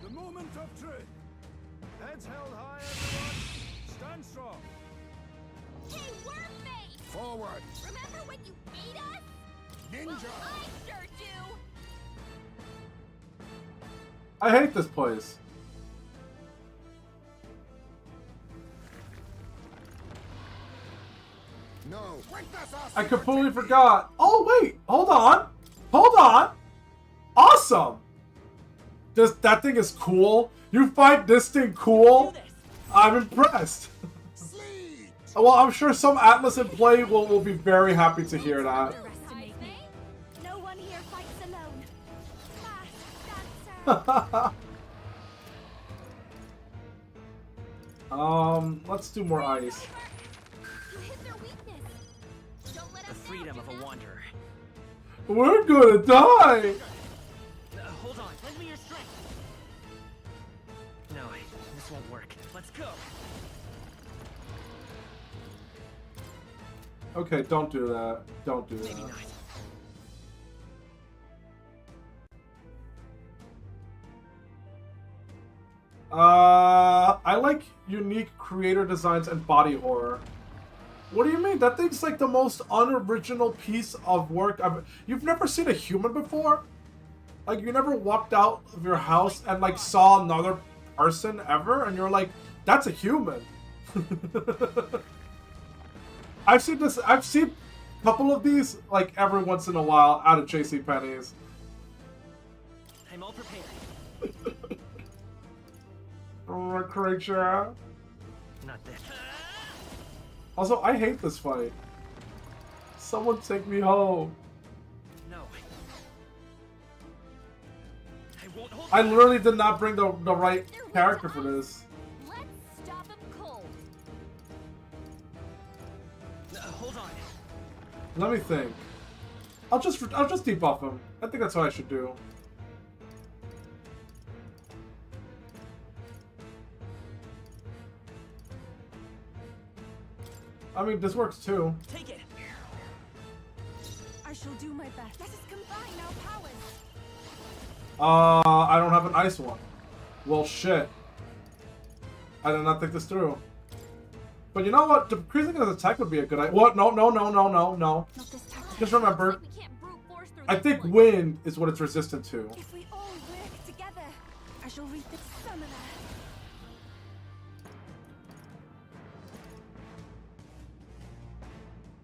The moment of truth. Heads held high, everyone. Stand strong. Hey, wormmate! Forward. Remember when you ate us? Ninja. Well, I sure do. I hate this place. No. I completely forgot. Oh, wait. Hold on. Hold on. Awesome. That thing is cool. You find this thing cool? I'm impressed. Well, I'm sure some Atlas in play will be very happy to hear that. Underestimate me. No one here fights alone. Let's do more ice. You hit their weakness. Don't let The us freedom of a wanderer. We're gonna die. Hold on, lend me your strength. No, this won't work. Let's go. Okay, don't do that. Don't do Maybe that. not. I like unique creator designs and body horror. What do you mean? That thing's like the most unoriginal piece of work you've never seen a human before? Like, you never walked out of your house and, like, saw another person ever? And you're like, that's a human. I've seen a couple of these, like, every once in a while out of JCPenney's. I'm all prepared. Creature. Not this. Also, I hate this fight. Someone take me home. No. I won't hold. I literally did not bring the right character for this. Let's stop him cold. Hold on. Let me think. I'll just debuff him. I think that's what I should do. I mean, this works too. Take it. I shall do my best. Let us combine our powers. I don't have an ice one. Well, shit. I did not think this through. But you know what? Decreasing his attack would be a good idea. What? No. Not this time. Just remember, We can't brute force through I this think one. wind is what it's resistant to. If we all work together, I shall reap the summoner.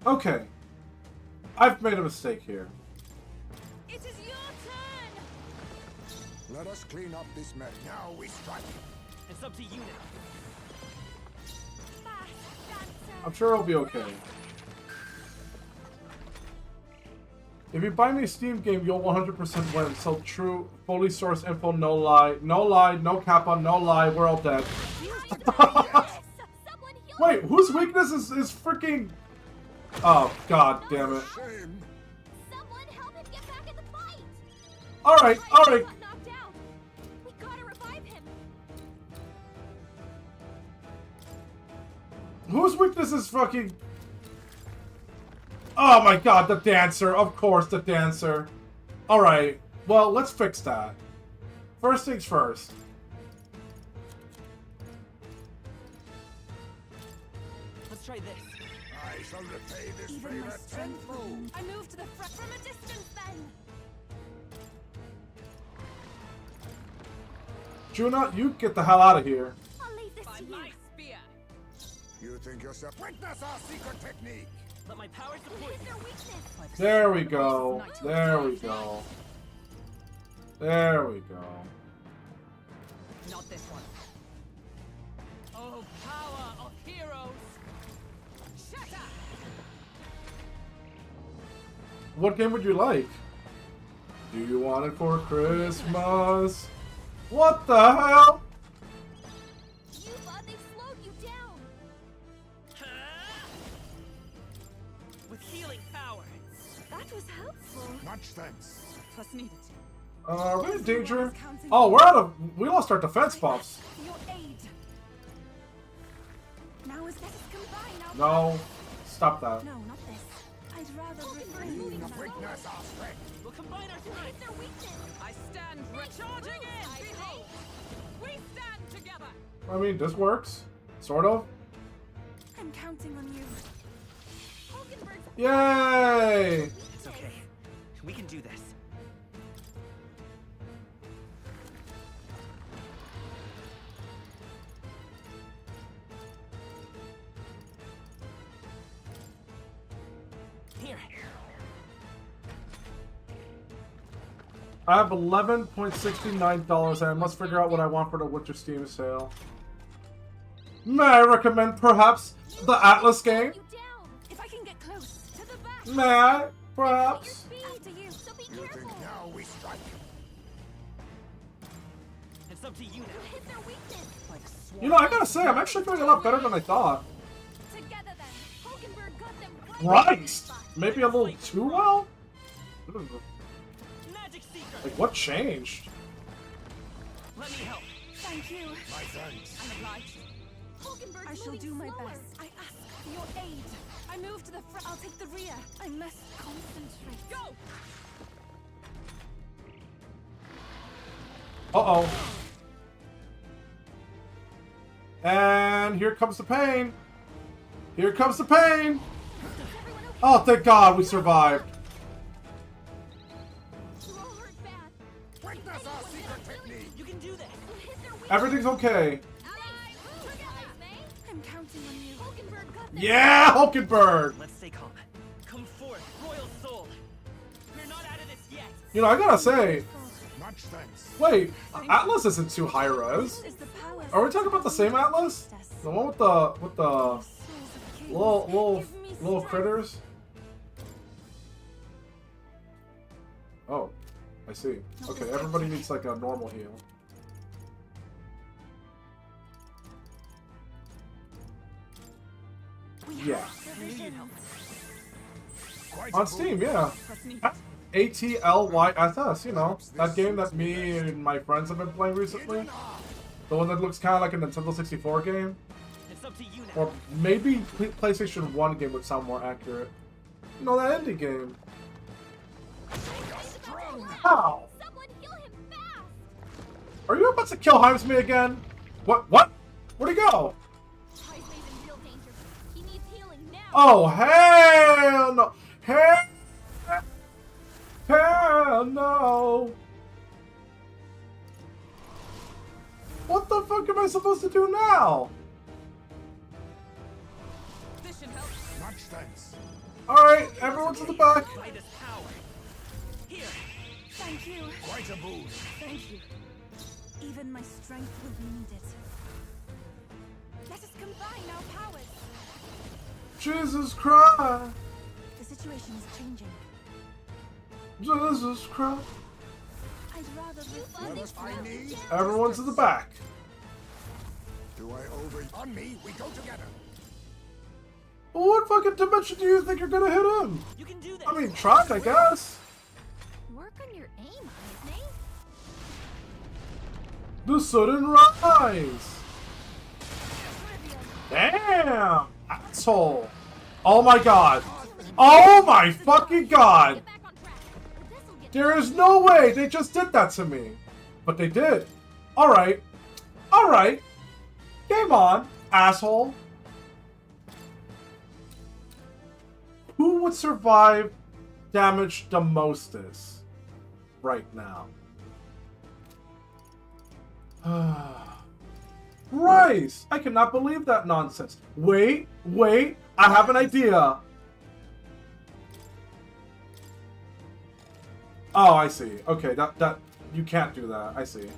Okay. I've made a mistake here. It is your turn. Let us clean up this mess. Now we strike. It's up to you now. Fast dancer. I'm sure it'll be okay. If you buy me a Steam game, you'll 100% win. So true, fully sourced info, no lie. No lie, no kappa, no lie, we're all dead. Someone heal Wait, whose weakness is freaking... Oh, god damn it. Shame. Someone help him get back in the fight. Alright. He got knocked out. We gotta revive him. Whose weakness is fucking... Oh my god, the dancer. Of course, the dancer. Alright, well, let's fix that. First things first. Let's try this. I shall repay this even my favor strength. tenfold. I moved to the front from a distance then. Juna, you get the hell out of here. I'll leave this to you. spear. You think yourself. Witness our secret technique. Let my power We support hit you. their weakness. There we go. There we go. There we go. Not this one. Oh, power of heroes! Shatter! What game would you like? Do you want it for Christmas? What the hell? They slowed you down. With healing power. That this helpful? Much thanks. Was needed. Are we in danger? Oh, we're out of. We lost our defense buffs. For your aid. Now is let us combine our No, stop that. No, not this. I'd rather refrain from that. Weakness our strength. We'll combine our strength. Their weakness. I stand recharging in. Behold, we stand together. I mean, this works, sort of. I'm counting on you. Hulkenberg's Yay! It's okay. We can do this. Here. I have $11.69 and I must figure out what I want for the winter Steam sale. May I recommend perhaps the Atlas game? you down. If I can get close to the back. May I, perhaps? After you, so be You careful. think now we strike? It's up to you now. Hit their weakness. Like a swarm. You know, I gotta say, I'm actually doing a lot better than I thought. Together then. Hulkenberg got them Christ! Maybe a little too well? Magic Seeker. Like, what changed? Let me help. Thank you. My thanks. I'm obliged. I shall do my best. I ask for your aid. I move to the front. I'll take the rear. I must concentrate. Go. Uh-oh. And here comes the pain. Here comes the pain. Oh, thank God we survived. You all hurt bad. Weakness our secret technique. You can do this. Hit their weakness. Everything's okay. I'm counting on you. Hulkenberg got them. Yeah, Hulkenberg. Let's stay calm. Come forth, royal soul. We're not out of this yet. You know, I gotta say, Much thanks. wait, Atlas isn't too high res. Is the power Are we talking about the same Atlas? The one with the souls of kings. little Give me little strength. critters? Oh, I see. Okay, everybody needs like a normal heal. Yeah. Quite On a Steam, move. yeah. What's needed? ATLYSS, you know. That game that me and my friends have been playing recently. The one that looks kind of like a Nintendo 64 game. It's up to you now. Or maybe PlayStation 1 game would sound more accurate. You know, that indie game. Ow! Someone heal him fast. Are you about to kill Himes me again? What? What? Where'd he go? Ty's in real danger. He needs healing now. Oh, hell no! Hell no! What the fuck am I supposed to do now? This should help. Much thanks. Alright, everyone to the back. By this power. Here. Thank you. Quite a boost. Thank you. Even my strength will be needed. Let us combine our powers. Jesus Christ! The situation is changing. Jesus Christ! I'd rather What else I need? Everyone to the back. Do I over... On me, we go together. What fucking dimension do you think you're gonna hit him? You can do this. I mean, try, I guess. Work on your aim, Disney. The sudden rise. Damn! Asshole! Oh my god! Oh my fucking god! Get back on track. This'll get There is no way they just did that to me. But they did. Alright. Alright. Game on, asshole. Who would survive damage the mostest right now? Bryce! I cannot believe that nonsense. Wait, I have an idea. Oh, I see. Okay, that you can't do that. I see.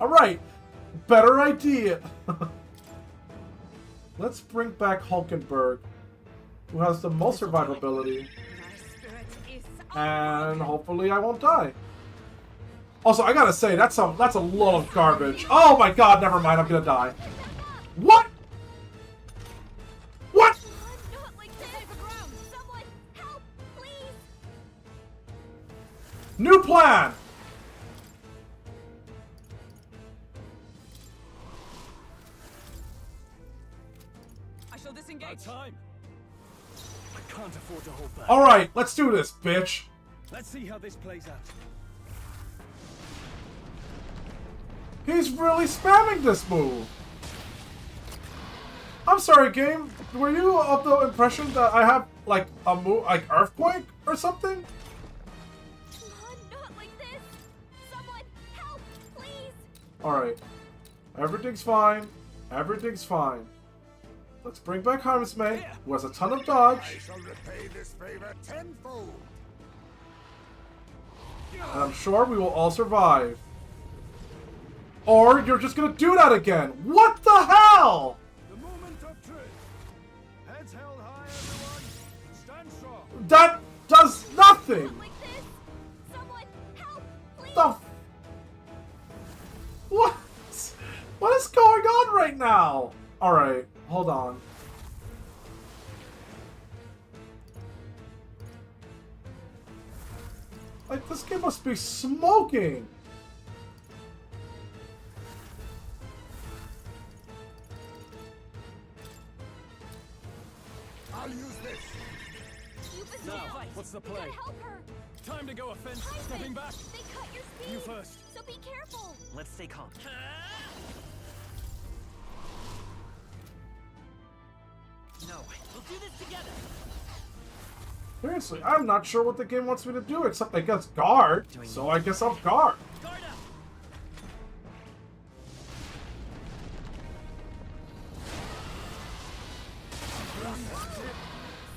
All right, better idea. Let's bring back Hulkenberg, who has the most survivability, my spirit is and hopefully I won't die. Also, I gotta say that's a lot of garbage. Oh my god, never mind. I'm gonna die. What? What? not like this. The ground. Someone help, please. New plan! I shall disengage. Time. I can't afford to hold back. Alright, let's do this, bitch. Let's see how this plays out. He's really spamming this move. I'm sorry, game. Were you of the impression that I have like a move, like Earthquake or something? Come on, not like this. Someone help, please. Alright. Everything's fine. Everything's fine. Let's bring back Harmsmate, who has a ton of dodge. I shall repay this favor tenfold. And I'm sure we will all survive. Or you're just gonna do that again. What the hell? The moment of truth. Heads held high, everyone. Stand strong. That does nothing. Not like this. Someone help, please. The what? What is going on right now? Alright, hold on. Like, this game must be smoking. I'll use this. You've Now, down. what's the We play? gotta help her. Time to go offense. Time Stepping it. back. They cut your speed. You first. So be careful. Let's stay calm. No, we'll do this together. Seriously, I'm not sure what the game wants me to do, except I guess guard. So I guess I'll guard. Guard up.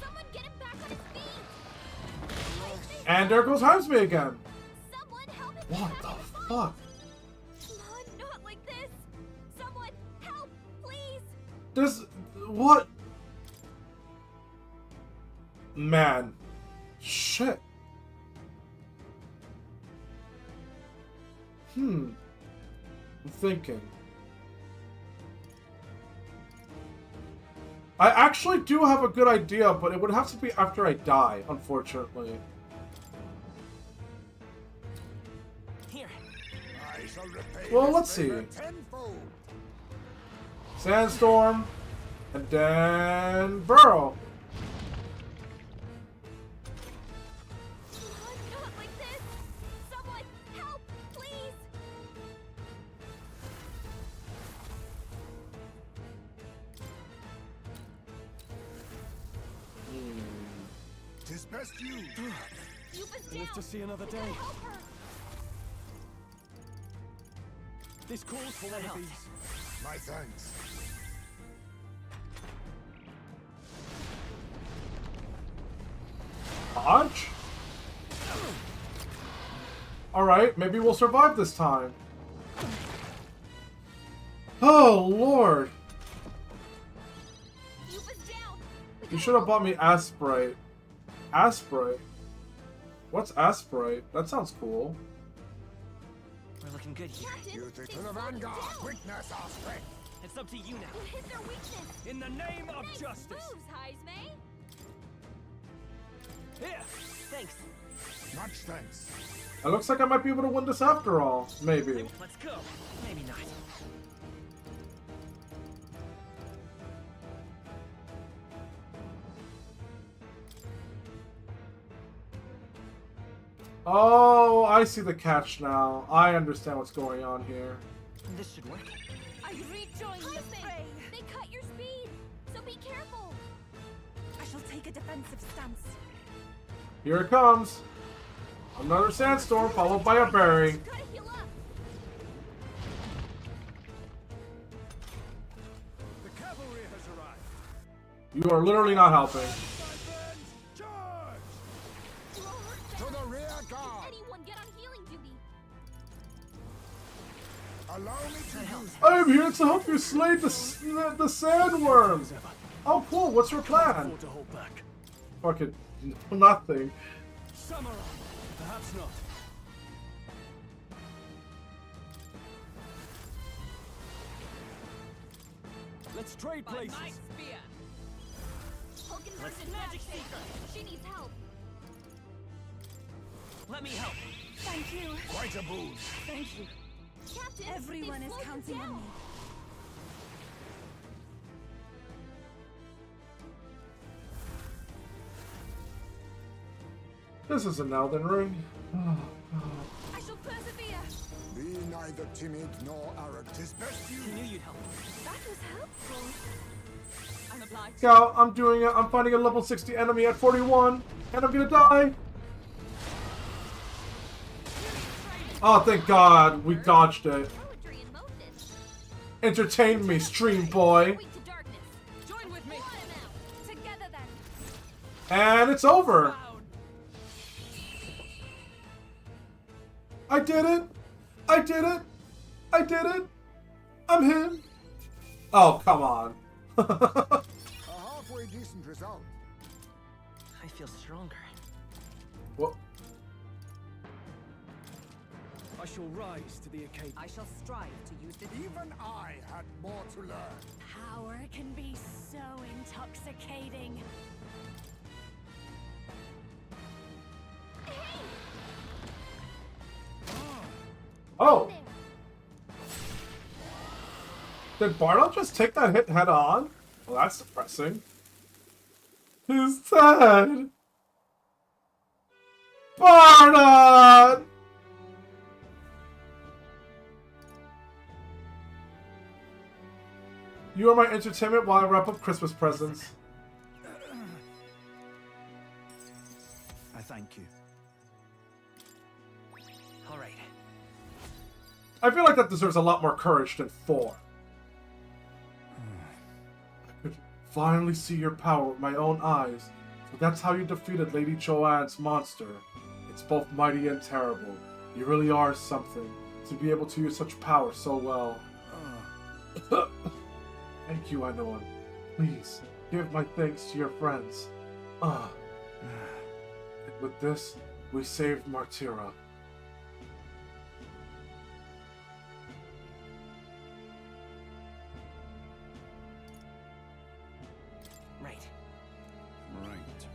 Someone get him back on his feet. And there goes Harmsmate again. Someone help him. What get the back on his feet. fuck? Come on, not like this. Someone help, please. This... what? Man. Shit. I'm thinking. I actually do have a good idea, but it would have to be after I die, unfortunately. Here. I shall repay Well, this let's see. favor tenfold. Sandstorm, and then Burrow. Come on, not like this. Someone help, please. Tis best you. You've Live down. to see another We day. gotta help her. This calls for one of these. My thanks. Dodge? Alright, maybe we'll survive this time. Oh, Lord. You've down. We You gotta should have help bought me Asprite. Asprite? What's Asprite? That sounds cool. We're looking good here. Captain, You take they to the slowed us vanguard. down. Witness our strength. It's up to you now. You hit their weakness. In the name of Nice justice. moves, Heismay. Here. Thanks. Much thanks. It looks like I might be able to win this after all. Maybe. Let's go. Maybe not. Oh, I see the catch now. I understand what's going on here. This should work. I rejoin the fray. They cut your speed. So be careful. I shall take a defensive stance. Here it comes. Another sandstorm followed by a berry. Gotta heal up. The cavalry has arrived. You are literally not helping. My friends, charge! You all hurt To bad. the rear guard. Anyone get on healing duty. Allow me to use I am here to help you slay the sandworm. Oh, cool. What's your plan? Afford to hold back. Fucking nothing. Samurai. Perhaps not. Let's trade places. spear. Hulkenberg's Let's in magic bad shape. seeker. She needs help. Let me help. Thank you. Quite a boon. Thank you. Captain, Everyone is counting on me. This is an Elden Ring. I shall persevere. Be neither timid nor arrogant. 'Tis best you I knew you'd help. That was helpful. I'm obliged. Scout, I'm doing it. I'm fighting a level 60 enemy at 41, and I'm gonna die. Oh, thank God, we dodged it. Poetry in motion. Entertain me, stream boy. Weak to darkness. Join with me. Blot him out. Together then. And it's over. Down. I did it. I did it. I did it. I'm him. Oh, come on. a halfway decent result. I feel stronger. What? I shall rise to the occasion. I shall strive to use this. Even I had more to learn. Power can be so intoxicating. Oh. Did Bardock just take that hit head on? Well, that's depressing. He's dead. Bardock! You are my entertainment while I wrap up Christmas presents. I thank you. All right. I feel like that deserves a lot more courage than 4. I could finally see your power with my own eyes. So that's how you defeated Lady Joanne's monster. It's both mighty and terrible. You really are something to be able to use such power so well. Thank you, Anoan. Please, give my thanks to your friends. And with this, we saved Martira. Right. Right.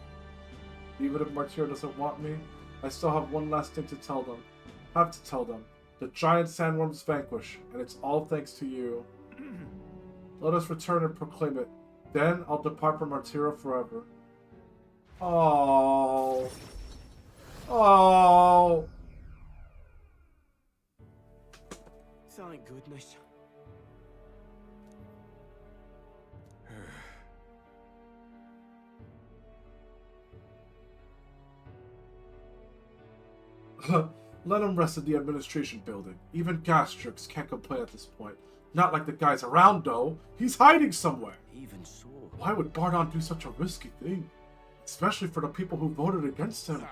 Even if Martira doesn't want me, I still have one last thing to tell them. Have to tell them. The giant sandworms vanquish, and it's all thanks to you. Let us return and proclaim it. Then I'll depart from Martira forever. Oh. Oh. Thank goodness. Let him rest in the administration building. Even Gastrix can't complain at this point. Not like the guys around, though. He's hiding somewhere. Even so. Why would Bardon do such a risky thing? Especially for the people who voted against him.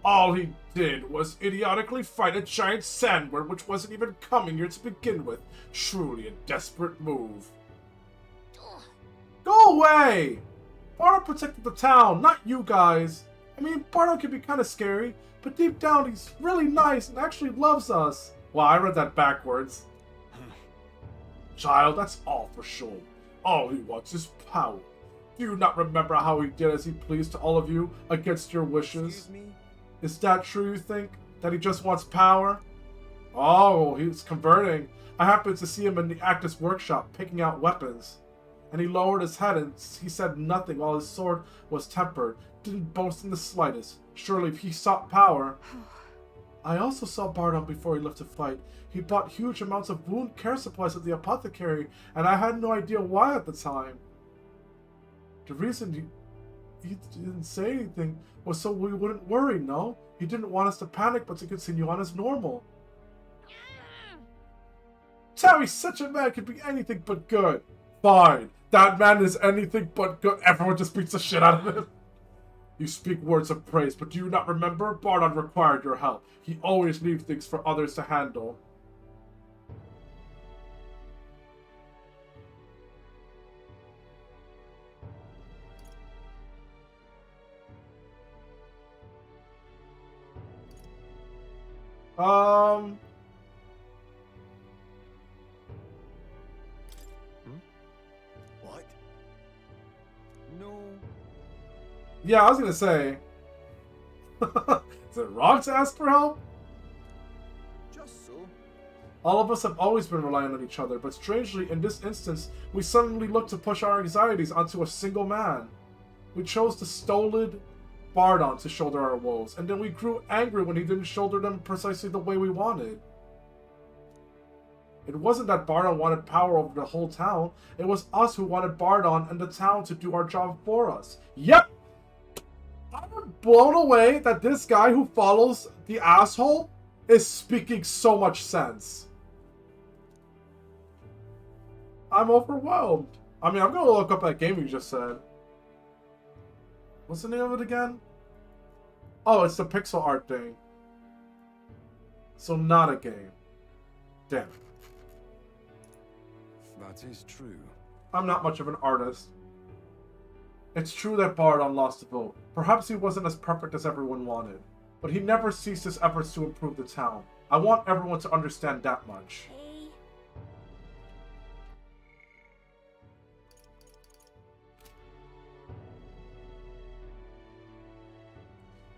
All he did was idiotically fight a giant sandworm which wasn't even coming here to begin with. Truly a desperate move. Go away! Bardon protected the town, not you guys. I mean, Bardon can be kind of scary, but deep down he's really nice and actually loves us. Wow, I read that backwards. Child, that's all for sure. All he wants is power. Do you not remember how he did as he pleased to all of you against your wishes? Excuse me? Is that true, you think? That he just wants power? Oh, he's converting. I happened to see him in the Actus workshop picking out weapons. And he lowered his head and he said nothing while his sword was tempered. Didn't boast in the slightest. Surely if he sought power. I also saw Bardon before he left to fight. He bought huge amounts of wound care supplies at the apothecary, and I had no idea why at the time. The reason he didn't say anything was so we wouldn't worry, no? He didn't want us to panic, but to continue on as normal. Terry, such a man could be anything but good. Fine, that man is anything but good. Everyone just beats the shit out of him. You speak words of praise, but do you not remember? Bardon required your help. He always leaves things for others to handle. What? No. Yeah, I was gonna say. Did rocks ask for help? Just so. All of us have always been relying on each other, but strangely, in this instance, we suddenly looked to push our anxieties onto a single man. We chose the stolid Bardon to shoulder our woes, and then we grew angry when he didn't shoulder them precisely the way we wanted. It wasn't that Bardon wanted power over the whole town, it was us who wanted Bardon and the town to do our job for us. Yep! I'm blown away that this guy who follows the asshole is speaking so much sense. I'm overwhelmed. I mean, I'm gonna look up that game you just said. What's the name of it again? Oh, it's the pixel art thing. So not a game. Damn. That is true. I'm not much of an artist. It's true that Bardon lost the vote. Perhaps he wasn't as perfect as everyone wanted. But he never ceased his efforts to improve the town. I want everyone to understand that much. Hey.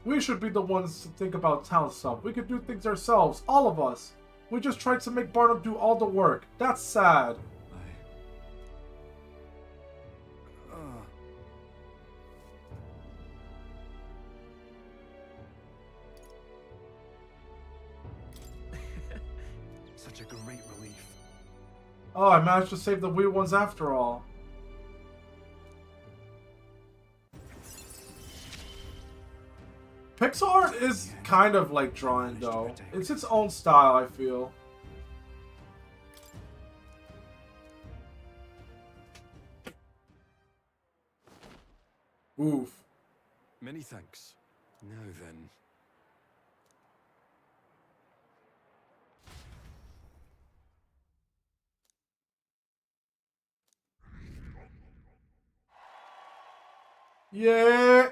We should be the ones to think about town stuff. We could do things ourselves, all of us. We just tried to make Bardon do all the work. That's sad. Such a great relief. Oh, I managed to save the wee ones after all. Pixel art is kind of like drawing, though. It's its own style, I feel. Oof. Many thanks. Now then. Yeah.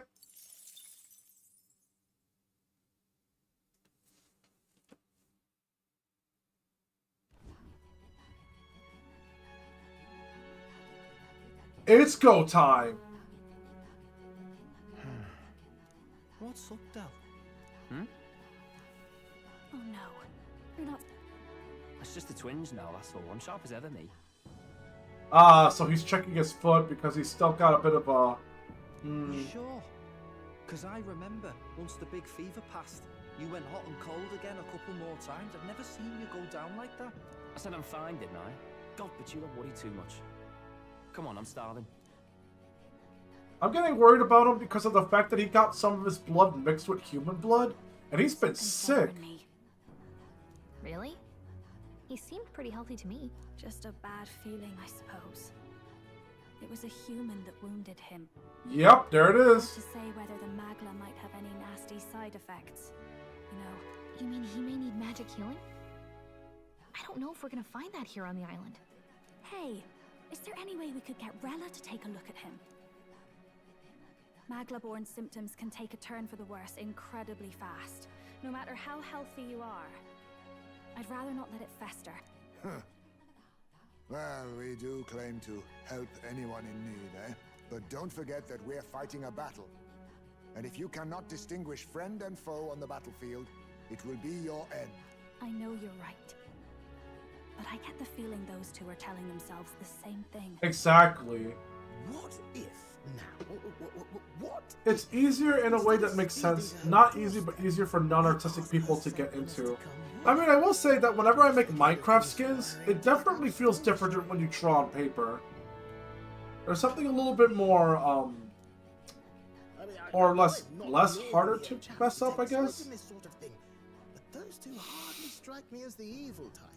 It's go time. What's up, Del? Oh no. You're not. It's just the twins now, that's all. I'm sharp as ever, me. Ah, so he's checking his foot because he's still got a bit of a... You sure? Because I remember, once the big fever passed, you went hot and cold again a couple more times. I've never seen you go down like that. I said I'm fine, didn't I? God, but you don't worry too much. Come on, I'm starving. I'm getting worried about him because of the fact that he got some of his blood mixed with human blood, and he's been sick. Really? He seemed pretty healthy to me. Just a bad feeling, I suppose. It was a human that wounded him. Yep, there it is. To say whether the magla might have any nasty side effects. You know. You mean he may need magic healing? I don't know if we're gonna find that here on the island. Hey, is there any way we could get Rella to take a look at him? Magla-born symptoms can take a turn for the worse incredibly fast, no matter how healthy you are. I'd rather not let it fester. Huh. Well, we do claim to help anyone in need, eh? But don't forget that we're fighting a battle. And if you cannot distinguish friend and foe on the battlefield, it will be your end. I know you're right. But I get the feeling those two are telling themselves the same thing. Exactly. What if now? What? It's easier in a way that makes sense. Not easy, but easier for non-artistic people to get into. I mean, I will say that whenever I make Minecraft skins, it definitely feels different when you draw on paper. There's something a little bit more, or less harder to mess up, I guess. But those two hardly strike me as the evil type.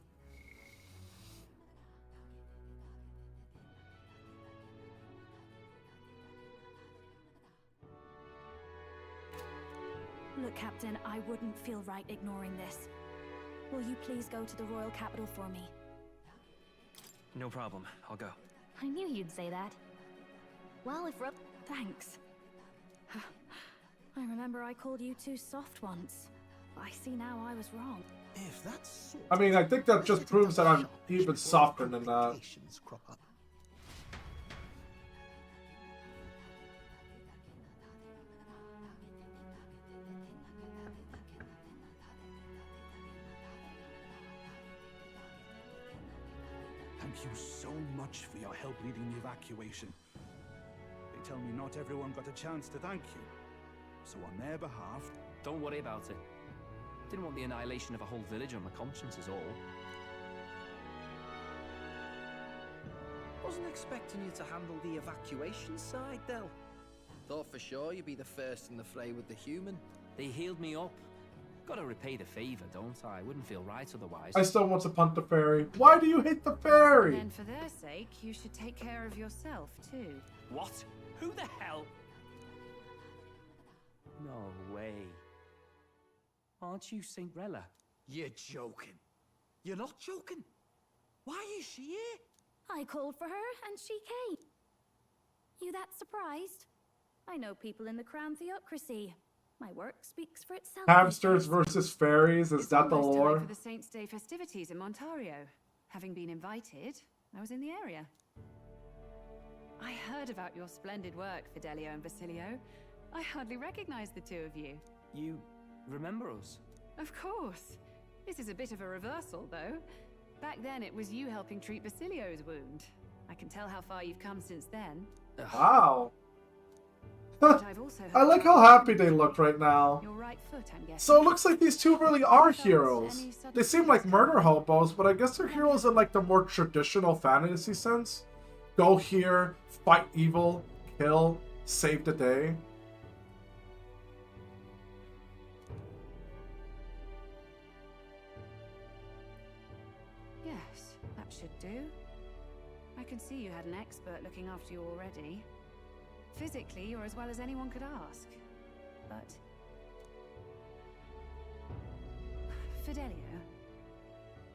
Look, Captain, I wouldn't feel right ignoring this. Will you please go to the royal capital for me? No problem. I'll go. I knew you'd say that. Well, if Thanks. I remember I called you two soft once. I see now I was wrong. If that's I mean, I think that just proves that I'm even softer than that. crop up. you so much for your help leading the evacuation. They tell me not everyone got a chance to thank you. So on their behalf... Don't worry about it. Didn't want the annihilation of a whole village on my conscience is all. Wasn't expecting you to handle the evacuation side, Del. Thought for sure you'd be the first in the fray with the human. They healed me up. Gotta repay the favor, don't I? Wouldn't feel right otherwise. I still want to punt the fairy. Why do you hate the fairy? And for their sake, you should take care of yourself, too. What? Who the hell? No way. Aren't you Cinderella? You're joking. You're not joking. Why is she here? I called for her, and she came. You that surprised? I know people in the Crown Theocracy. My work speaks for itself. Hamsters versus fairies, is that the lore? For the Saints' Day festivities in Montario. Having been invited, I was in the area. I heard about your splendid work, Fidelio and Basilio. I hardly recognized the two of you. You remember us? Of course. This is a bit of a reversal, though. Back then, it was you helping treat Basilio's wound. I can tell how far you've come since then. Wow. But I've also I like how happy they look right now. Your right foot, I'm guessing. So it looks like these two really are heroes. They seem like murder hobos, but I guess they're heroes in like the more traditional fantasy sense. Go here, fight evil, kill, save the day. Yes, that should do. I can see you had an expert looking after you already. Physically, you're as well as anyone could ask. But... Fidelio,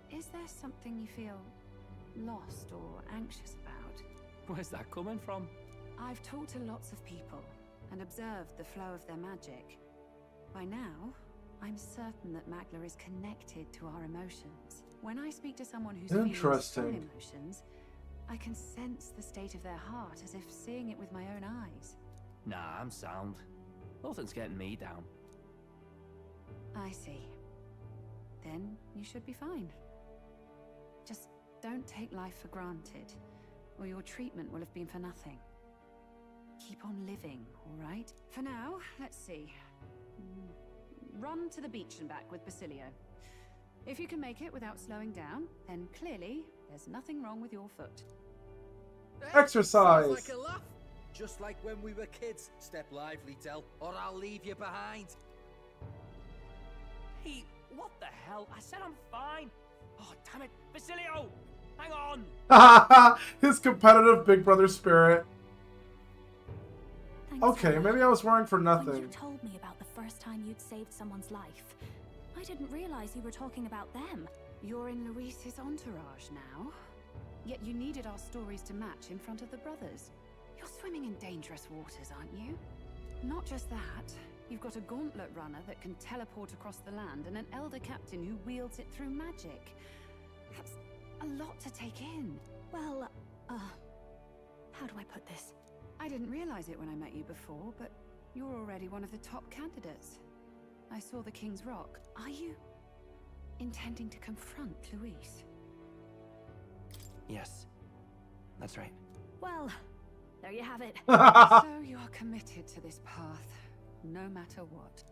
is there something you feel lost or anxious about? Where's that coming from? I've talked to lots of people and observed the flow of their magic. By now, I'm certain that Magla is connected to our emotions. When I speak to someone who's feeling strong emotions, I can sense the state of their heart as if seeing it with my own eyes. Nah, I'm sound. Nothing's getting me down. I see. Then you should be fine. Just don't take life for granted, or your treatment will have been for nothing. Keep on living, all right? For now, let's see. Run to the beach and back with Basilio. If you can make it without slowing down, then clearly there's nothing wrong with your foot. Exercise! Sounds like a laugh. Just like when we were kids. Step lively, Del, or I'll leave you behind. Hey, what the hell? I said I'm fine. Oh, damn it. Basilio! Hang on! His competitive big brother spirit. Thanks, okay, maybe I was worrying for When nothing. you told me about the first time you'd saved someone's life, I didn't realize you were talking about them. You're in Luis's entourage now. Yet you needed our stories to match in front of the brothers. You're swimming in dangerous waters, aren't you? Not just that, you've got a gauntlet runner that can teleport across the land and an elder captain who wields it through magic. That's a lot to take in. Well, how do I put this? I didn't realize it when I met you before, but you're already one of the top candidates. I saw the King's Rock. Are you intending to confront Luis? Yes, that's right. Well, there you have it. So you are committed to this path, no matter what.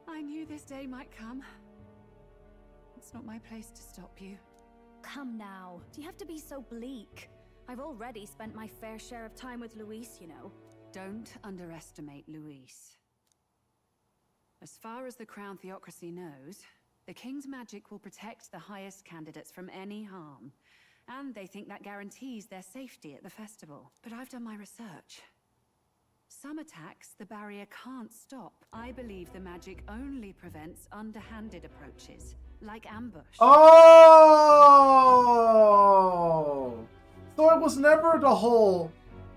I knew this day might come. It's not my place to stop you. Come now. Do you have to be so bleak? I've already spent my fair share of time with Luis, you know. Don't underestimate Luis. As far as the Crown Theocracy knows, the King's magic will protect the highest candidates from any harm. And they think that guarantees their safety at the festival. But I've done my research. Some attacks the barrier can't stop. I believe the magic only prevents underhanded approaches, like ambush. Oh! So it was never the whole...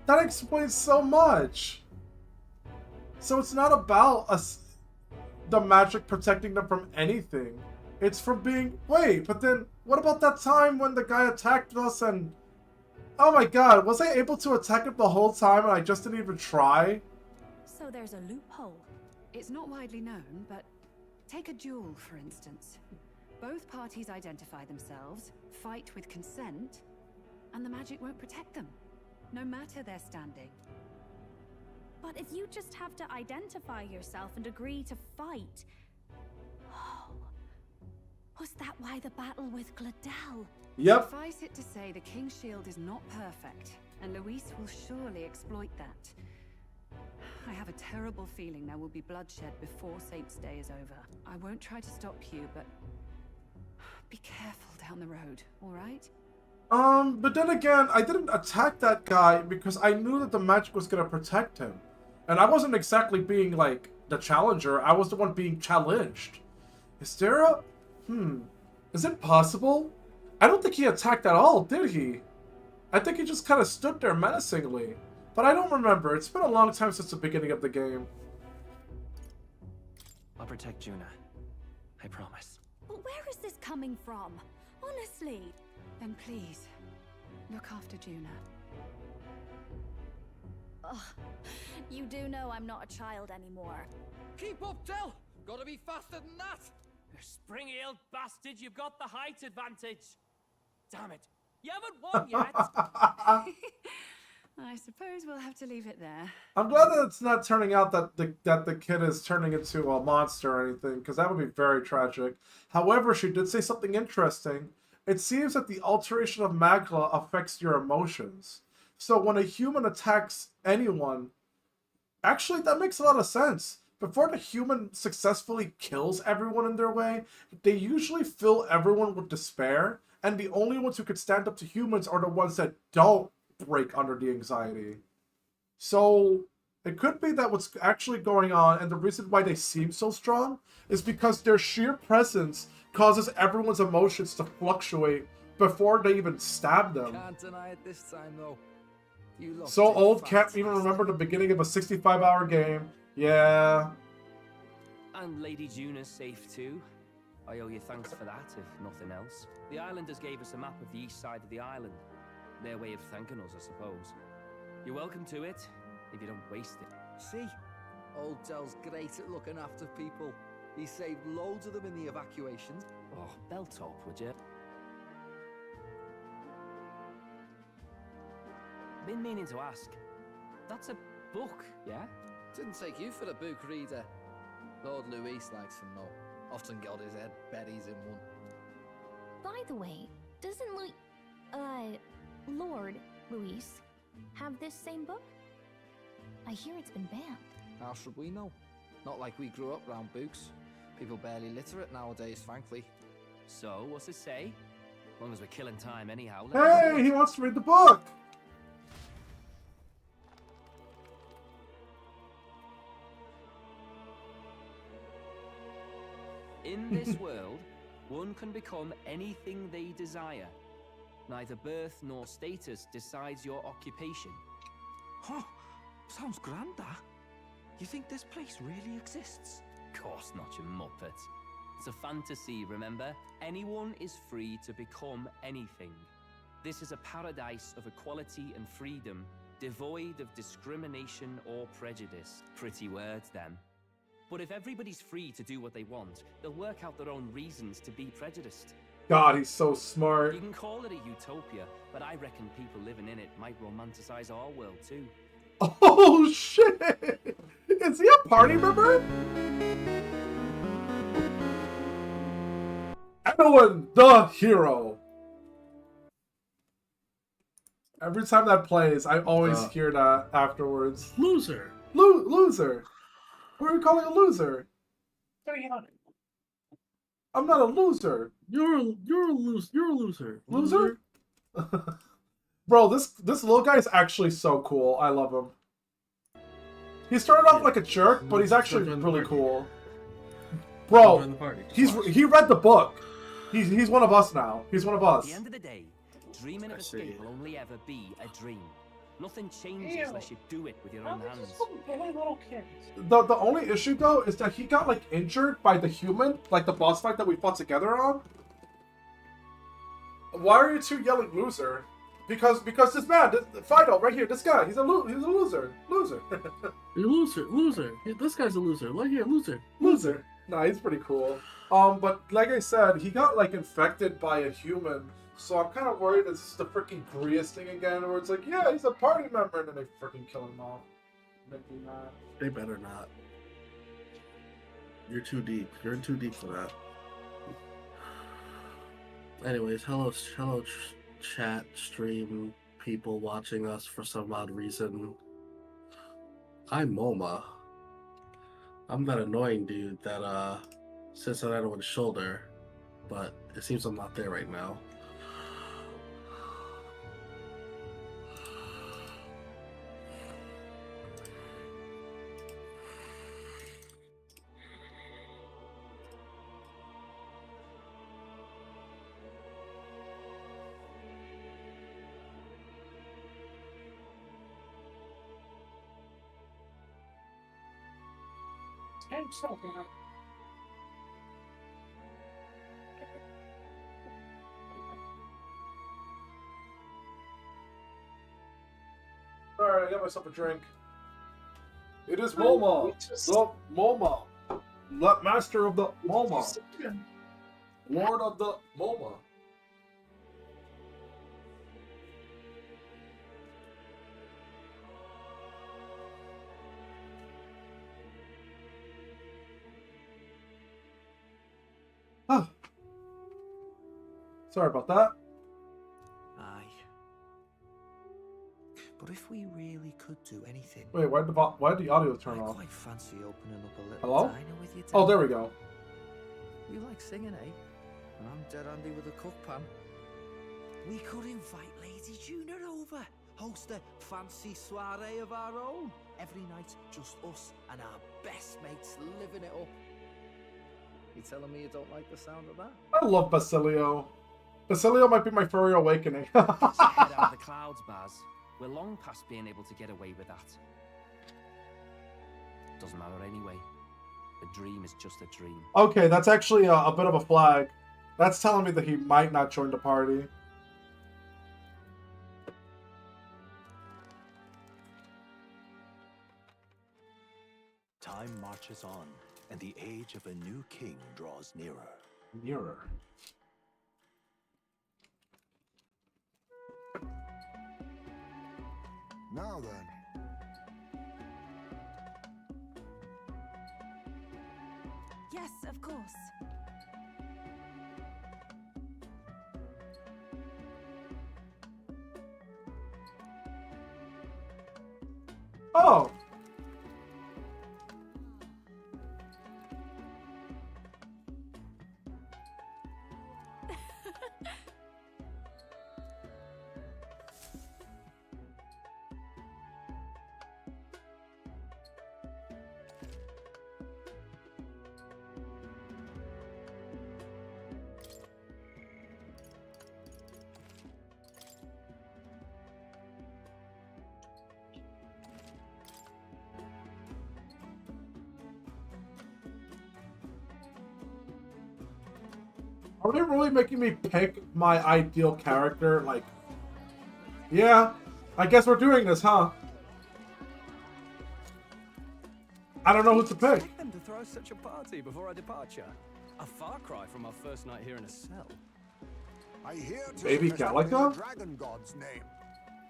That explains so much. So it's not about us, the magic protecting them from anything. It's from being... Wait, but then what about that time when the guy attacked us and... Oh my god, was I able to attack him the whole time and I just didn't even try? So there's a loophole. It's not widely known, but take a duel, for instance. Both parties identify themselves, fight with consent, and the magic won't protect them, no matter their standing. But if you just have to identify yourself and agree to fight... Oh, was that why the battle with Gladel? Yep. Suffice it to say, the King's Shield is not perfect, and Luis will surely exploit that. I have a terrible feeling there will be bloodshed before Saint's Day is over. I won't try to stop you, but be careful down the road, all right? But then again, I didn't attack that guy because I knew that the magic was gonna protect him. And I wasn't exactly being, like, the challenger. I was the one being challenged. Is there a... Is it possible? I don't think he attacked at all, did he? I think he just kind of stood there menacingly. But I don't remember. It's been a long time since the beginning of the game. I'll protect Juna. I promise. But where is this coming from? Honestly. Then please, look after Juna. Ugh. You do know I'm not a child anymore. Keep up, Del! Gotta be faster than that! You spring-heeled bastard, you've got the height advantage! Damn it, you haven't won yet! I suppose we'll have to leave it there. I'm glad that it's not turning out that the kid is turning into a monster or anything, because that would be very tragic. However, she did say something interesting. It seems that the alteration of magla affects your emotions. So when a human attacks anyone, actually that makes a lot of sense. Before the human successfully kills everyone in their way, they usually fill everyone with despair, and the only ones who could stand up to humans are the ones that don't break under the anxiety. So it could be that what's actually going on, and the reason why they seem so strong, is because their sheer presence causes everyone's emotions to fluctuate before they even stab them. Can't deny it this time, though. You look so old, can't even remember the beginning of a 65-hour game. Yeah. And Lady Juna's safe too. I owe you thanks for that, if nothing else. The islanders gave us a map of the east side of the island. Their way of thanking us, I suppose. You're welcome to it, if you don't waste it. See? Old Del's great at looking after people. He saved loads of them in the evacuations. Oh, belt up, would you? Been meaning to ask. That's a book, yeah? Didn't take you for a book reader. Lord Luis likes them though. Often got his head buried in one. By the way, doesn't Lord Luis have this same book? I hear it's been banned. How should we know? Not like we grew up round books. People barely literate nowadays, frankly. So, what's it say? As long as we're killing time anyhow. Hey, he wants to read the book! In this world, one can become anything they desire. Neither birth nor status decides your occupation. Huh? Sounds grand, that. You think this place really exists? Of course not, you muppet. It's a fantasy, remember? Anyone is free to become anything. This is a paradise of equality and freedom, devoid of discrimination or prejudice. Pretty words, them. But if everybody's free to do what they want, they'll work out their own reasons to be prejudiced. God, he's so smart. You can call it a utopia, but I reckon people living in it might romanticize our world too. Oh shit! Is he a party member? Evelyn, the hero. Every time that plays, I always hear that afterwards. Loser. Loser. Who are you calling a loser? I'm not a loser. You're a loser. Loser? Bro, this little guy is actually so cool. I love him. He started off like a jerk, but he's actually really cool. Bro, he read the book. He's one of us now. He's one of us. At the end of the day, dreaming of escape will only ever be a dream. Nothing changes unless you do it with your own hands. The only issue though is that he got like injured by the human, like the boss fight that we fought together on. Why are you two yelling loser? Because this man, Fido right here, this guy, he's a loser. Loser. Loser. This guy's a loser. Look here, loser. Loser. Nah, he's pretty cool. But like I said, he got like infected by a human, so I'm kind of worried it's the freaking Grius thing again, where it's like, yeah, he's a party member, and then they freaking kill him off. Make me mad. They better not. You're too deep. You're in too deep for that. Anyways, hello, chat, stream, people watching us for some odd reason. I'm MoMA. I'm that annoying dude that sits on everyone's shoulder, but it seems I'm not there right now. Alright, I got myself a drink. It is MoMA! The MoMA! Master of the MoMA! Lord of the MoMA! Ah. Sorry about that. Aye. But if we really could do anything... Wait, why did the audio turn off? I quite fancy opening up a little Hello? diner with you. Oh, there we go. You like singing, eh? And I'm dead handy with a cook pan. We could invite Lady Juna over. Host a fancy soiree of our own. Every night, just us and our best mates living it up. You telling me you don't like the sound of that? I love Basilio. Basilio might be my furry awakening. Head out of the clouds, Baz. We're long past being able to get away with that. Doesn't matter anyway. A dream is just a dream. Okay, that's actually a bit of a flag. That's telling me that he might not join the party. Time marches on, and the age of a new king draws nearer. Nearer. Now then. Yes, of course. Oh! Are they really making me pick my ideal character? Like, yeah, I guess we're doing this, huh? I don't know who to pick. Expect them to throw such a party before our departure. A far cry from our first night here in a cell. I hear to Baby Calico? the dragon god's name,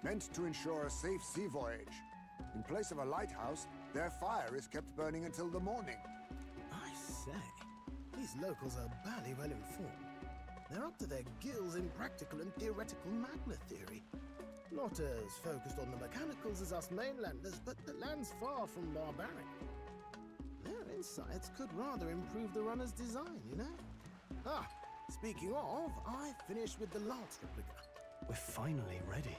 meant to ensure a safe sea voyage. In place of a lighthouse, their fire is kept burning until the morning. I say, these locals are barely well informed. They're up to their gills in practical and theoretical magna theory. Not as focused on the mechanicals as us mainlanders, but the land's far from barbaric. Their insights could rather improve the runner's design, you know? Ah, speaking of, I finished with the last replica. We're finally ready.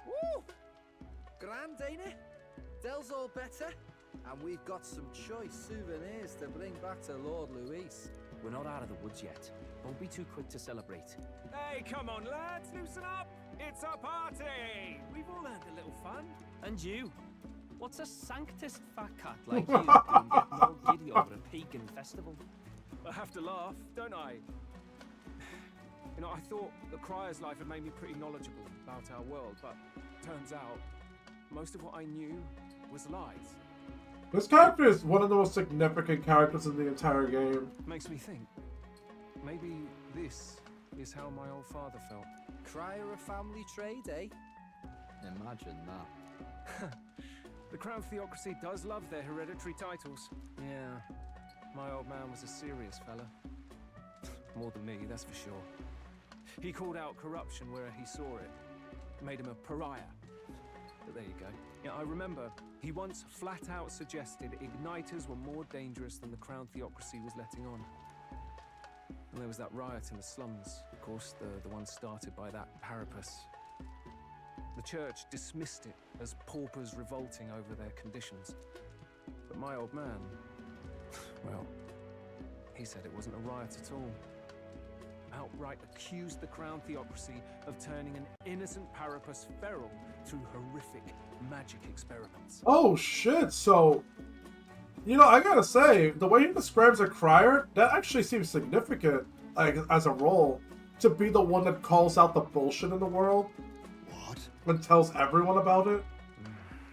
Woo! Grand, ain't it? Dell's all better. And we've got some choice souvenirs to bring back to Lord Luis. We're not out of the woods yet. Don't be too quick to celebrate. Hey, come on, lads, loosen up! It's a party! We've all earned a little fun. And you? What's a sanctist fat cat like you doing getting all giddy over a pagan festival? I have to laugh, don't I? You know, I thought the Crier's life had made me pretty knowledgeable about our world, but turns out most of what I knew was lies. This character is one of the most significant characters in the entire game. Makes me think. Maybe this is how my old father felt. Crier a family trade, eh? Imagine that. The Crown Theocracy does love their hereditary titles. Yeah, my old man was a serious fella. More than me, that's for sure. He called out corruption where he saw it. Made him a pariah. But there you go. Yeah, I remember he once flat out suggested igniters were more dangerous than the Crown Theocracy was letting on. And there was that riot in the slums, of course, the one started by that Parapus. The church dismissed it as paupers revolting over their conditions. But my old man, well, he said it wasn't a riot at all. Outright accused the Crown Theocracy of turning an innocent Parapus feral through horrific magic experiments. Oh shit, so... You know, I gotta say, the way he describes a crier, that actually seems significant, like, as a role. To be the one that calls out the bullshit in the world. What? And tells everyone about it.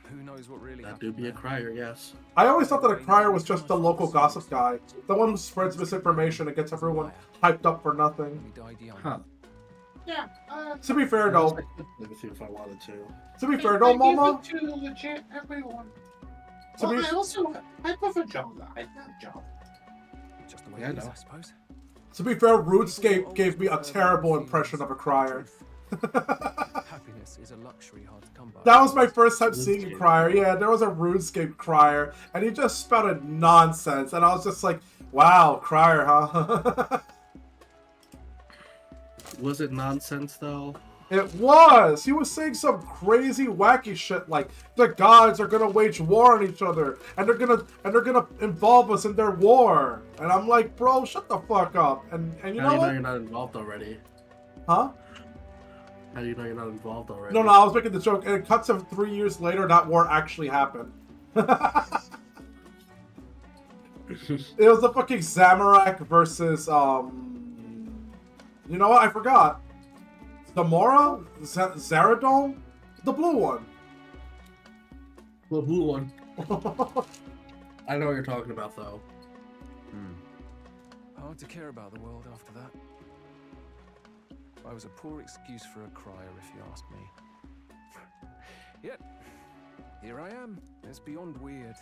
Who knows what really That do be a crier, yes. I always thought that a crier was just the local gossip guy. The one who spreads misinformation and gets everyone hyped up for nothing. Huh. Yeah. To be fair, though. Let me see if I wanted to. To be fair, though, Momo. Give it to legit everyone. To be... I prefer Joe. I love Joe. Just the way it is, I suppose. To be fair, RuneScape gave me a terrible impression of a crier. Happiness is a luxury hard to come by. That was my first time seeing a crier. Yeah, there was a RuneScape crier, and he just spouted nonsense, and I was just like, wow, crier, huh? Was it nonsense, though? It was! He was saying some crazy, wacky shit like the gods are gonna wage war on each other, and they're gonna involve us in their war. And I'm like, bro, shut the fuck up. And you know what? You're not involved already? Huh? How do you know you're not involved already? No, I was making the joke, and it cuts to 3 years later, that war actually happened. It was the fucking Zamorak versus, you know what? I forgot. Zamora? Zaradome? The blue one. The blue one. I know what you're talking about, though. Hard to care about the world after that. I was a poor excuse for a crier, if you ask me. Yet, here I am. It's beyond weird.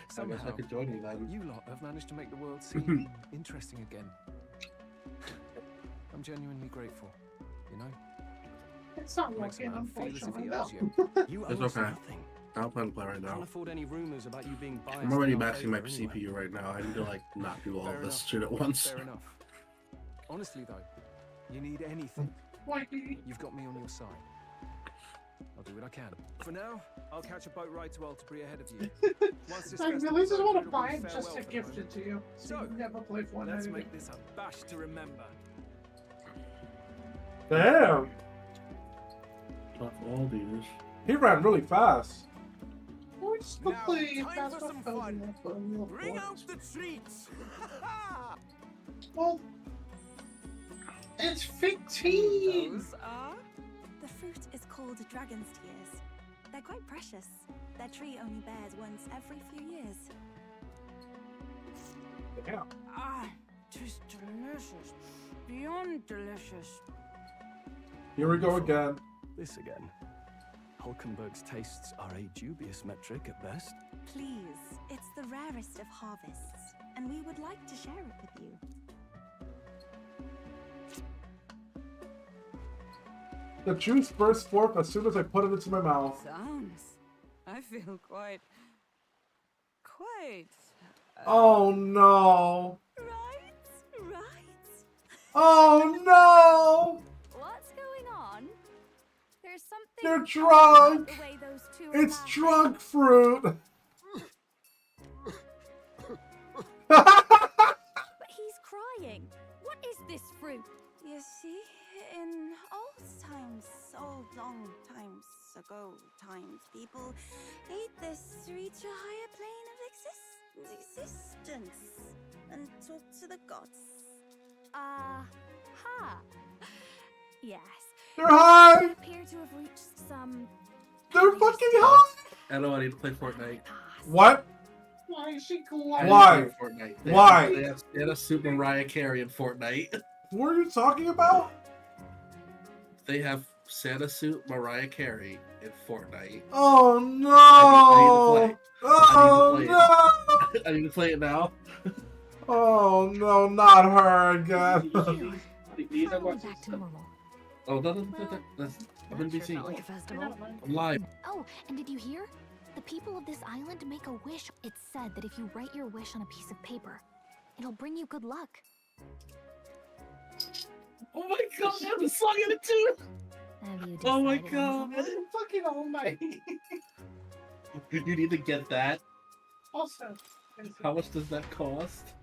Somehow, I guess I could join you then. You lot have managed to make the world seem interesting again. I'm genuinely grateful, you know? It's not Makes a working, man feel as if he unfortunately. owes you. You It's owe us okay. nothing. I'll plan to play right Can't now. afford any rumors about you being biased. I'm already in our maxing my favor anyway. CPU right now. I need to, like, not do all Fair of this enough. shit at once. Fair enough. Honestly, though, you need anything. You've got me on your side. I'll do what I can. For now, I'll catch a boat ride to Altabri ahead of you. Once this I really festival's just over, want to it'll buy be it just farewell to for the gift moment. it to you. So you can never play Fortnite Let's again. make this a bash to remember. Damn. All these. He ran really fast. What's the play? That's what fun. Bring out the treats! Well, it's 15. Those are? The fruit is called dragon's tears. They're quite precious. Their tree only bears once every few years. Yeah. Ah, just delicious. Beyond delicious. Here we go again. This again. Hulkenberg's tastes are a dubious metric at best. Please, it's the rarest of harvests, and we would like to share it with you. The juice burst forth as soon as I put it into my mouth. Sounds. I feel quite. Oh no. Right? Oh no! What's going on? There's something. They're drunk! The way those two It's are drunk fruit! But he's crying. What is this fruit? You see, in old times, old long times ago people ate this to reach a higher plane of existence and talk to the gods. Yes. They're high! They appear to have reached some. They're fucking high! I know I need to play Fortnite. What? Why is she glowing? Why? Fortnite. Why? They have Santa Suit Mariah Carey in Fortnite. What are you talking about? They have Santa Suit Mariah Carey in Fortnite. Oh no! I need to play. Oh no! I need to play it now. Oh no, not her again. Back to normal. Oh, that's I'm in BC. I'm live. Oh, and did you hear? The people of this island make a wish. It's said that if you write your wish on a piece of paper, it'll bring you good luck. Oh my god, I have a song in it too! Oh my god! Fucking almighty. You need to get that. Also, How much does that cost?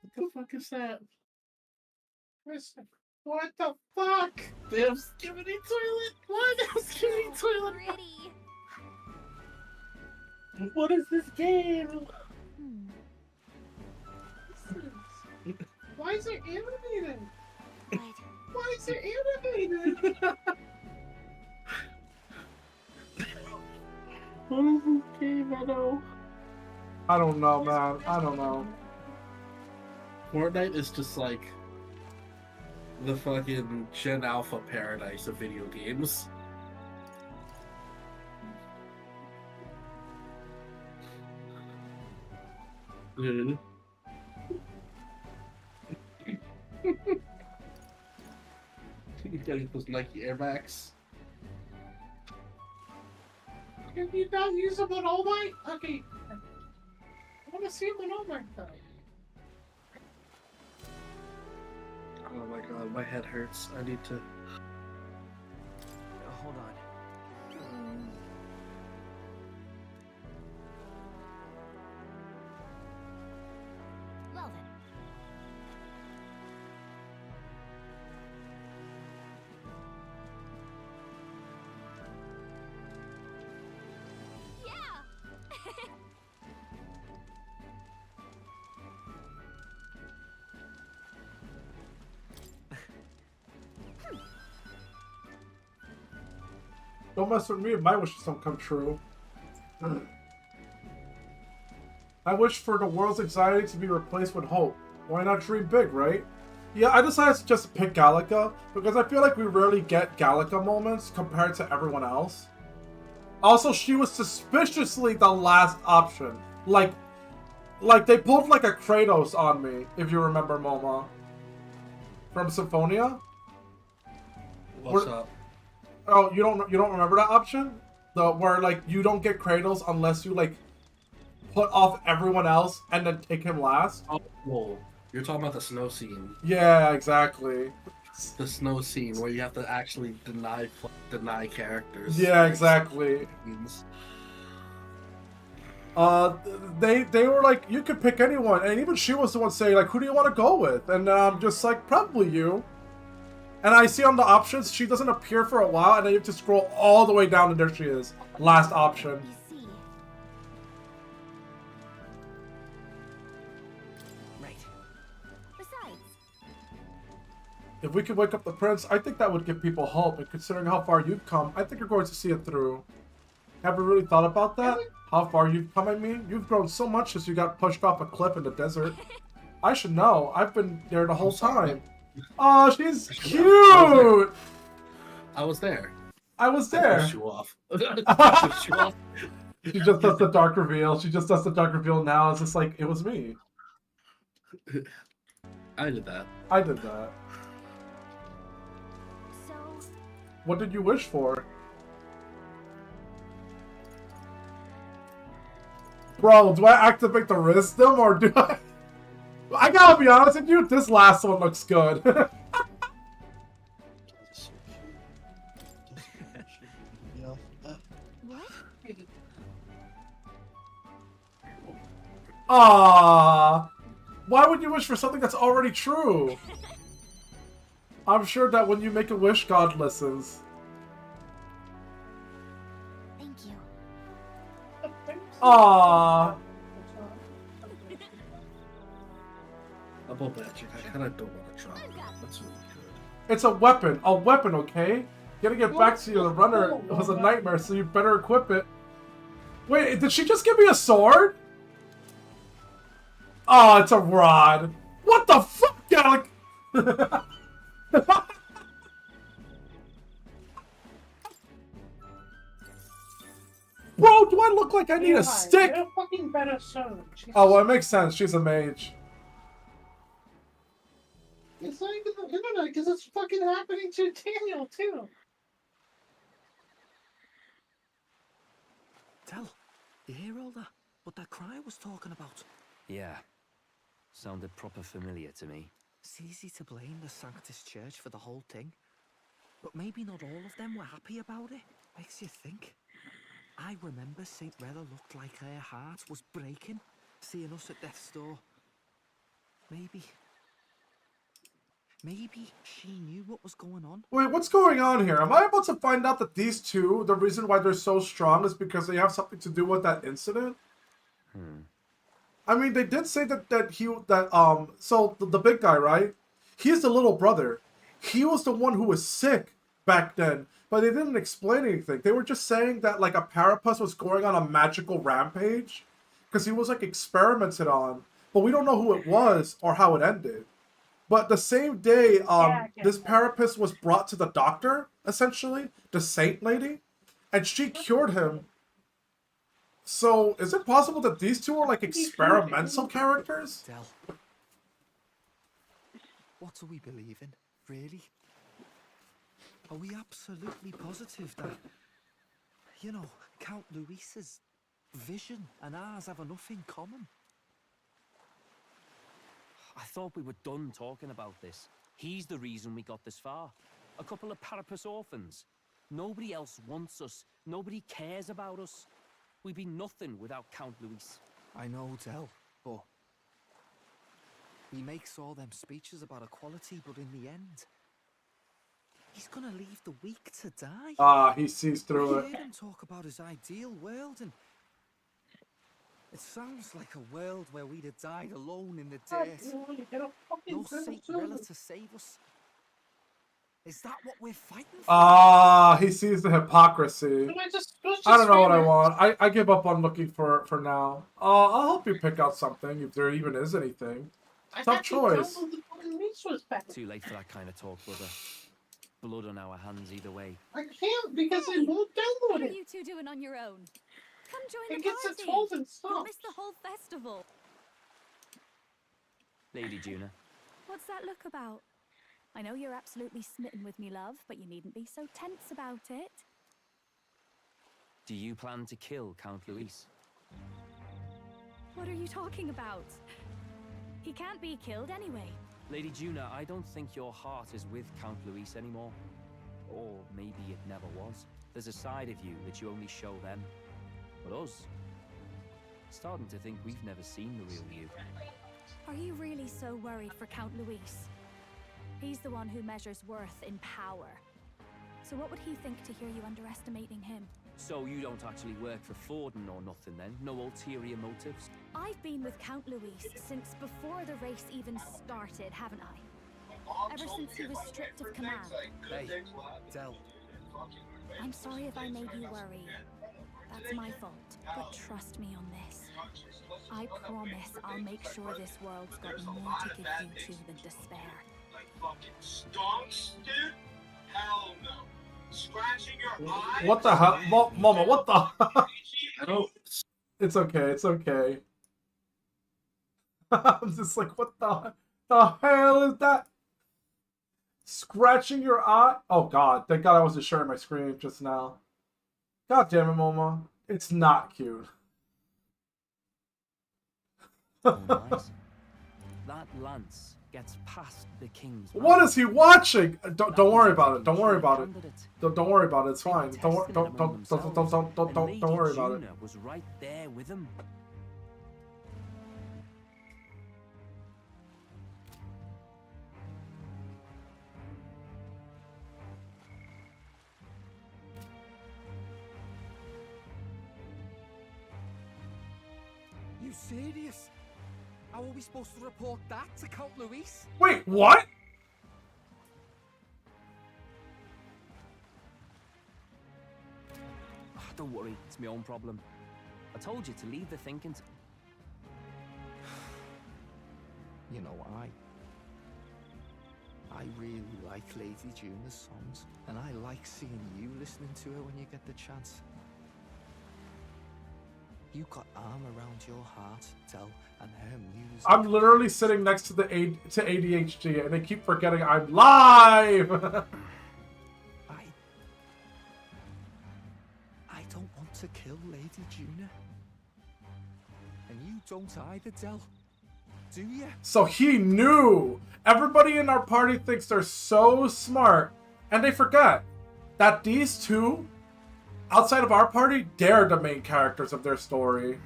What the fuck is that? listen, what the fuck? They have skimmity toilet! What? They have skimmity toilet! Pretty. What is this game? Why is it animated? Why is it animated? What is this game? I don't know, man. I don't know. Fortnite is just like the fucking Gen Alpha paradise of video games. Dude. You gotta get those Nike Air Max. Can you not use them on All Might? Okay. I want to see them on All Might though. Oh my god, my head hurts. I need to. Hold on. Well then. Don't mess with me if my wishes don't come true. I wish for the world's anxiety to be replaced with hope. Why not dream big, right? Yeah, I decided to just pick Gallica because I feel like we rarely get Gallica moments compared to everyone else. Also, she was suspiciously the last option. Like they pulled like a Kratos on me, if you remember Moma. From Symphonia? What's up? Oh, you don't remember that option? Where like you don't get Kratos unless you like put off everyone else and then take him last? Oh, you're talking about the snow scene. Yeah, exactly. The snow scene where you have to actually deny characters. Yeah, exactly. They were like, you could pick anyone, and even she was the one saying like, who do you want to go with? And I'm just like, probably you. And I see on the options, she doesn't appear for a while, and then you have to scroll all the way down, and there she is. Last option. Right. Besides, If we could wake up the prince, I think that would give people hope, and considering how far you've come, I think you're going to see it through. Have you really thought about that? How far you've come, I mean? You've grown so much since you got pushed off a cliff in the desert. I should know. I've been there the whole time. Oh, she's cute! I was there. I was there. Pushed you off. Pushed you off. She just does the dark reveal. She just does the dark reveal now. It's just like, it was me. I did that. I did that. so What did you wish for? Bro, do I activate the wisdom or do I... I gotta be honest with you, this last one looks good. Aww. Why would you wish for something that's already true? I'm sure that when you make a wish, God listens. thank you. Aww. About magic, I kind of don't want to try. That's really good. It's a weapon, okay? Getting it back to you, the runner was a nightmare, so you better equip it. Wait, did she just give me a sword? Oh, it's a rod. What the fuck, Alec? Bro, do I look like I need a stick? You're a fucking better sword. Oh, well, it makes sense. She's a mage. It's not even the internet, because it's fucking happening to Daniel, too. Tell, you hear all that? What that cry was talking about? Yeah. Sounded proper familiar to me. It's easy to blame the Sanctus Church for the whole thing. But maybe not all of them were happy about it. Makes you think. I remember St. Rella looked like her heart was breaking, seeing us at death's door. Maybe she knew what was going on. Wait, what's going on here? Am I about to find out that these two, the reason why they're so strong is because they have something to do with that incident? I mean, they did say so the big guy, right? He's the little brother. He was the one who was sick back then, but they didn't explain anything. They were just saying that like a Parapus was going on a magical rampage because he was like experimented on, but we don't know who it was or how it ended. But the same day, this Parapus was brought to the doctor, essentially, the saint lady, and she cured him. So, is it possible that these two are like experimental characters? Del, what do we believe in, really? Are we absolutely positive that, you know, Count Luis's vision and ours have enough in common? I thought we were done talking about this. He's the reason we got this far. A couple of Parapus orphans. Nobody else wants us. Nobody cares about us. We'd be nothing without Count Luis. I know, Del, but he makes all them speeches about equality, but in the end, he's gonna leave the weak to die. Ah, he sees through it. I heard him talk about his ideal world, and it sounds like a world where we'd have died alone in the dirt. No Saint Rella to save us. Is that what we're fighting for? Ah, he sees the hypocrisy. Just I don't know what I want. I give up on looking for now. I'll help you pick out something if there even is anything. Tough choice. Too late for that kind of talk, brother. Blood on our hands either way. I can't because I won't download What are it. you two doing on your own? Come join It the gets party. its hold and You'll stops. miss the whole festival. Lady Juna. What's that look about? I know you're absolutely smitten with me, love, but you needn't be so tense about it. Do you plan to kill Count Luis? What are you talking about? He can't be killed anyway. Lady Juna, I don't think your heart is with Count Luis anymore. Or maybe it never was. There's a side of you that you only show them. But us, starting to think we've never seen the real you. Are you really so worried for Count Luis? He's the one who measures worth in power. So what would he think to hear you underestimating him? So you don't actually work for Forden or nothing then? No ulterior motives? I've been with Count Luis since before the race even started, haven't I? Ever since he was stripped of command. Hey, Del. I'm sorry if I made you worry. That's my fault. But trust me on this. I promise I'll make sure this world's got more to give you two than despair. Fucking stonks, dude? Hell no. Scratching your eye? What the hell? Mama, what the I don't... It's okay, it's okay. I'm just like, what the hell is that? Scratching your eye? Oh god, thank god I wasn't sharing my screen just now. God damn it, Moma. It's not cute. Oh, nice. That lance gets past the king's... What is he watching? Don't worry about it. Don't worry about it. Don't worry about it. It's fine. Don't worry about it. Was right there with him. You serious? How are we supposed to report that to Count Luis? Wait, what? Don't worry, it's my own problem. I told you to leave the thinking to... You know, I really like Lady Juna's songs, and I like seeing you listening to her when you get the chance. You got arm around your heart, Del, and her music. I'm literally sitting next to the ADHD, and they keep forgetting I'm live. I don't want to kill Lady Juna, and you don't either, Del. Do you? So he knew. Everybody in our party thinks they're so smart, and they forget that these two, outside of our party, they're the main characters of their story.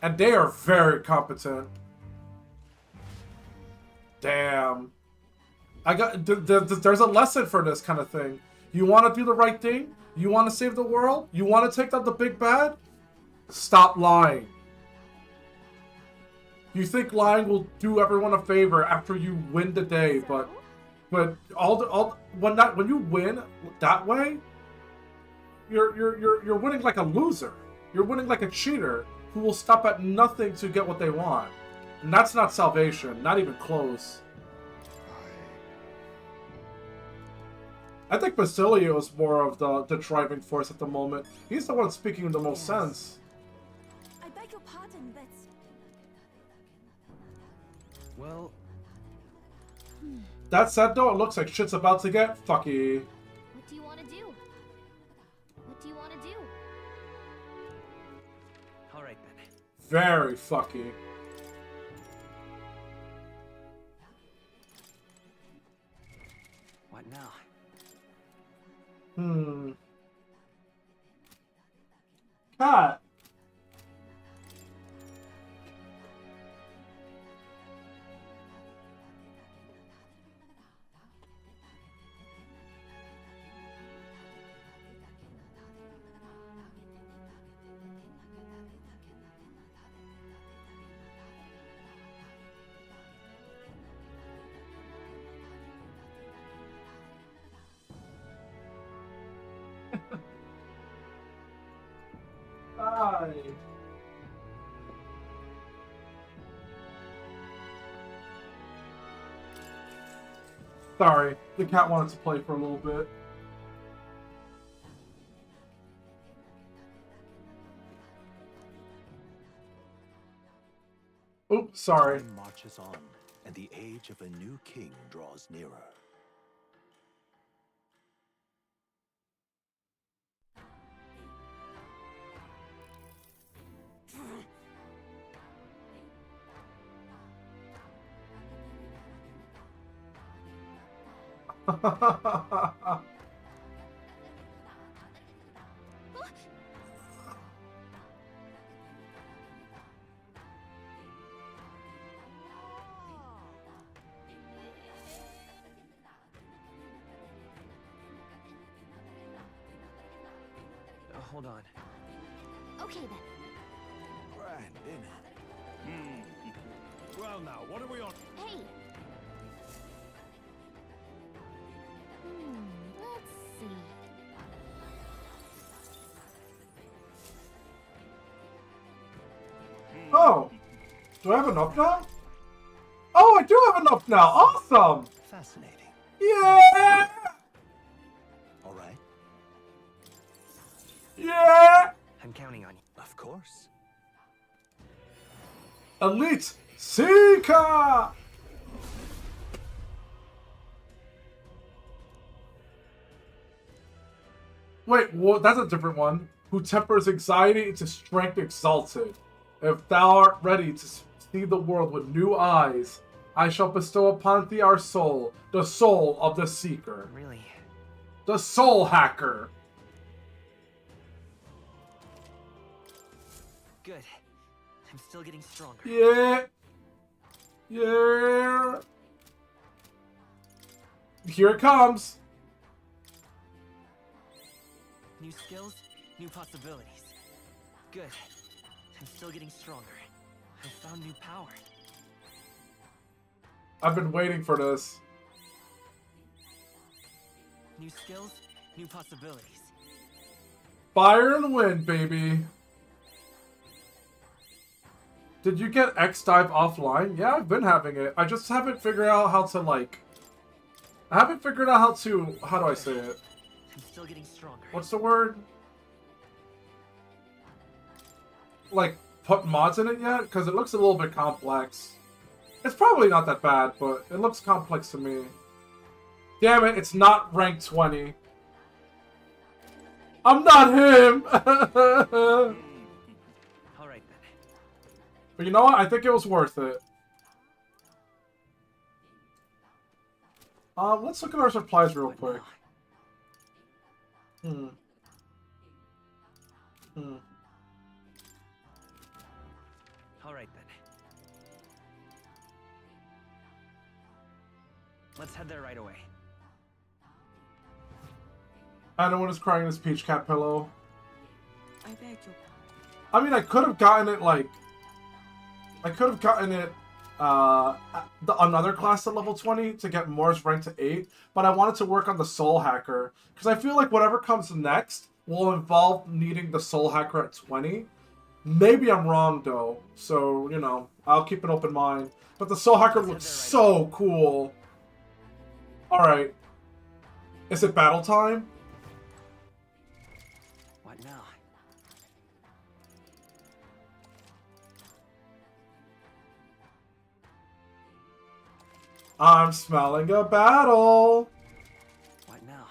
And they are very competent. Damn. There's a lesson for this kind of thing. You want to do the right thing? You want to save the world? You want to take out the big bad? Stop lying. You think lying will do everyone a favor after you win the day, but when you win that way, you're winning like a loser. You're winning like a cheater who will stop at nothing to get what they want. And that's not salvation, not even close. I think Basilio is more of the driving force at the moment. He's the one speaking the most sense. I beg your pardon, but... Well... That said, though, it looks like shit's about to get fucky. What do you want to do? What do you want to do? Alright then. Very fucky. What now? Cat. Bye. Sorry, the cat wanted to play for a little bit. Oops, sorry. Time marches on, and the age of a new king draws nearer. Hold on. Okay then. Grand, innit? Well now, what are we on? Hey. Let's see. Oh, do I have enough now? Oh, I do have enough now. Awesome. Fascinating. Yeah. All right. Yeah. I'm counting on you. Of course. Elite Seeker. Wait, what? That's a different one. Who tempers anxiety into strength exalted. If thou art ready to see the world with new eyes, I shall bestow upon thee our soul, the soul of the Seeker. Really? The Soul Hacker. Good. I'm still getting stronger. Yeah. Yeah. Here it comes. New skills, new possibilities. Good. I'm still getting stronger. I found new power. I've been waiting for this. New skills, new possibilities. Fire and wind, baby. Did you get X-Dive offline? Yeah, I've been having it. I just haven't figured out how to, like... I haven't figured out how to... How do I say it? I'm still getting stronger. What's the word? Like, put mods in it yet? Because it looks a little bit complex. It's probably not that bad, but it looks complex to me. Damn it, it's not rank 20. I'm not him! Alright then. But you know what? I think it was worth it. Let's look at our supplies real quick. Alright then. Let's head there right away. Anyone is crying this peach cat pillow. I beg you. I mean, I could have gotten it, like... I could have gotten it, another class at level 20 to get Moore's rank to 8, but I wanted to work on the Soul Hacker. Because I feel like whatever comes next will involve needing the Soul Hacker at 20. Maybe I'm wrong, though. So, you know, I'll keep an open mind. But the Soul Hacker looks so cool. Alright. Is it battle time? What now? I'm smelling a battle. What now?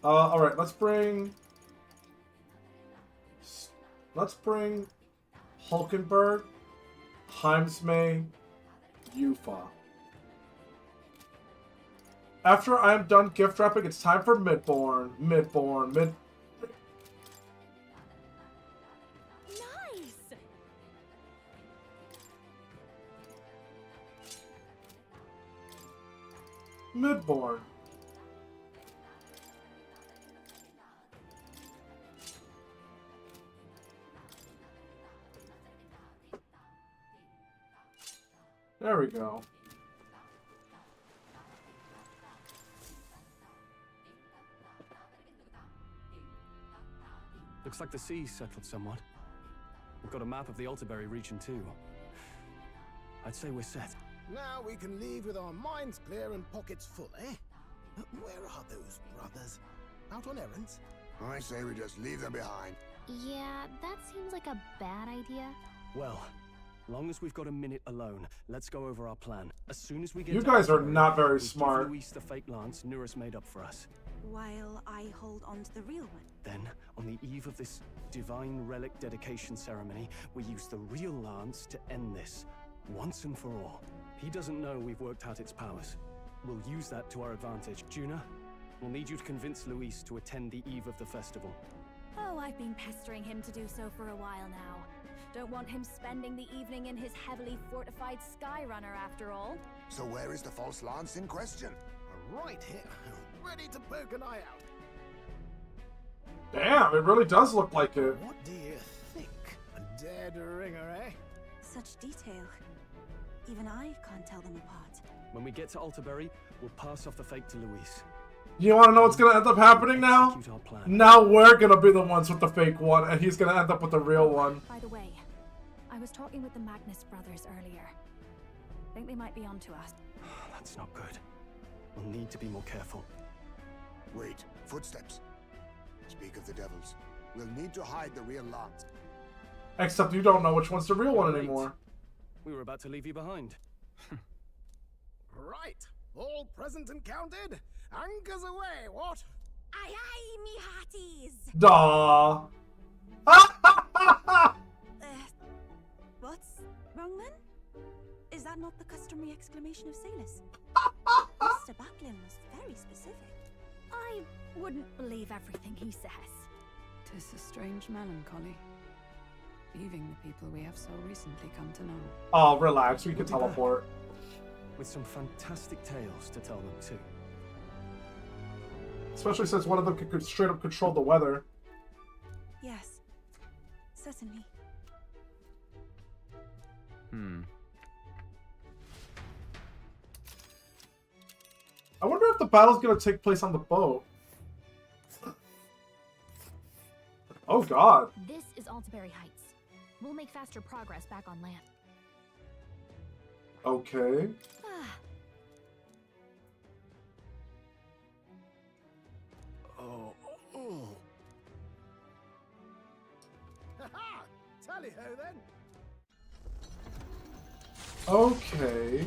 Alright, let's bring Hulkenberg, Heimsmay, Yufa. After I am done gift wrapping, it's time for Midborn. Nice. Midborn. There we go. Looks like the sea's settled somewhat. We've got a map of the Altaberry region too. I'd say we're set. Now we can leave with our minds clear and pockets full, eh? Where are those brothers? Out on errands? I say we just leave them behind. Yeah, that seems like a bad idea. Well, long as we've got a minute alone, let's go over our plan. As soon as we get You guys are not very smart. Luis the fake lance Nurus made up for us. While I hold on to the real one. Then, on the eve of this divine relic dedication ceremony, we use the real lance to end this, once and for all. He doesn't know we've worked out its powers. We'll use that to our advantage. Juna, we'll need you to convince Luis to attend the eve of the festival. Oh, I've been pestering him to do so for a while now. Don't want him spending the evening in his heavily fortified Skyrunner after all. So where is the false lance in question? Right here, ready to poke an eye out. Damn, it really does look like it. What do you think? A dead ringer, eh? Such detail. Even I can't tell them apart. When we get to Altaberry, we'll pass off the fake to Luis. You want to know what's going to end up happening now? Now we're going to be the ones with the fake one, and he's going to end up with the real one. By the way, I was talking with the Magnus brothers earlier. Think they might be onto us. That's not good. We'll need to be more careful. Wait, footsteps. Speak of the devils. We'll need to hide the real lance. Except you don't know which one's the real one anymore. We were about to leave you behind. Right, all present and counted. Anchors away, what? Aye aye, me hearties. Daw. What's wrong then? Is that not the customary exclamation of sailors? Mr. Backlund was very specific. I wouldn't believe everything he says. 'Tis a strange melancholy. Leaving the people we have so recently come to know. Oh, relax. We can teleport. With some fantastic tales to tell them too. Especially since one of them could straight up control the weather. Yes, certainly. I wonder if the battle's gonna take place on the boat. Oh god. This is Altaberry Heights. We'll make faster progress back on land. Okay. Oh. Haha! Tally-ho then! Okay.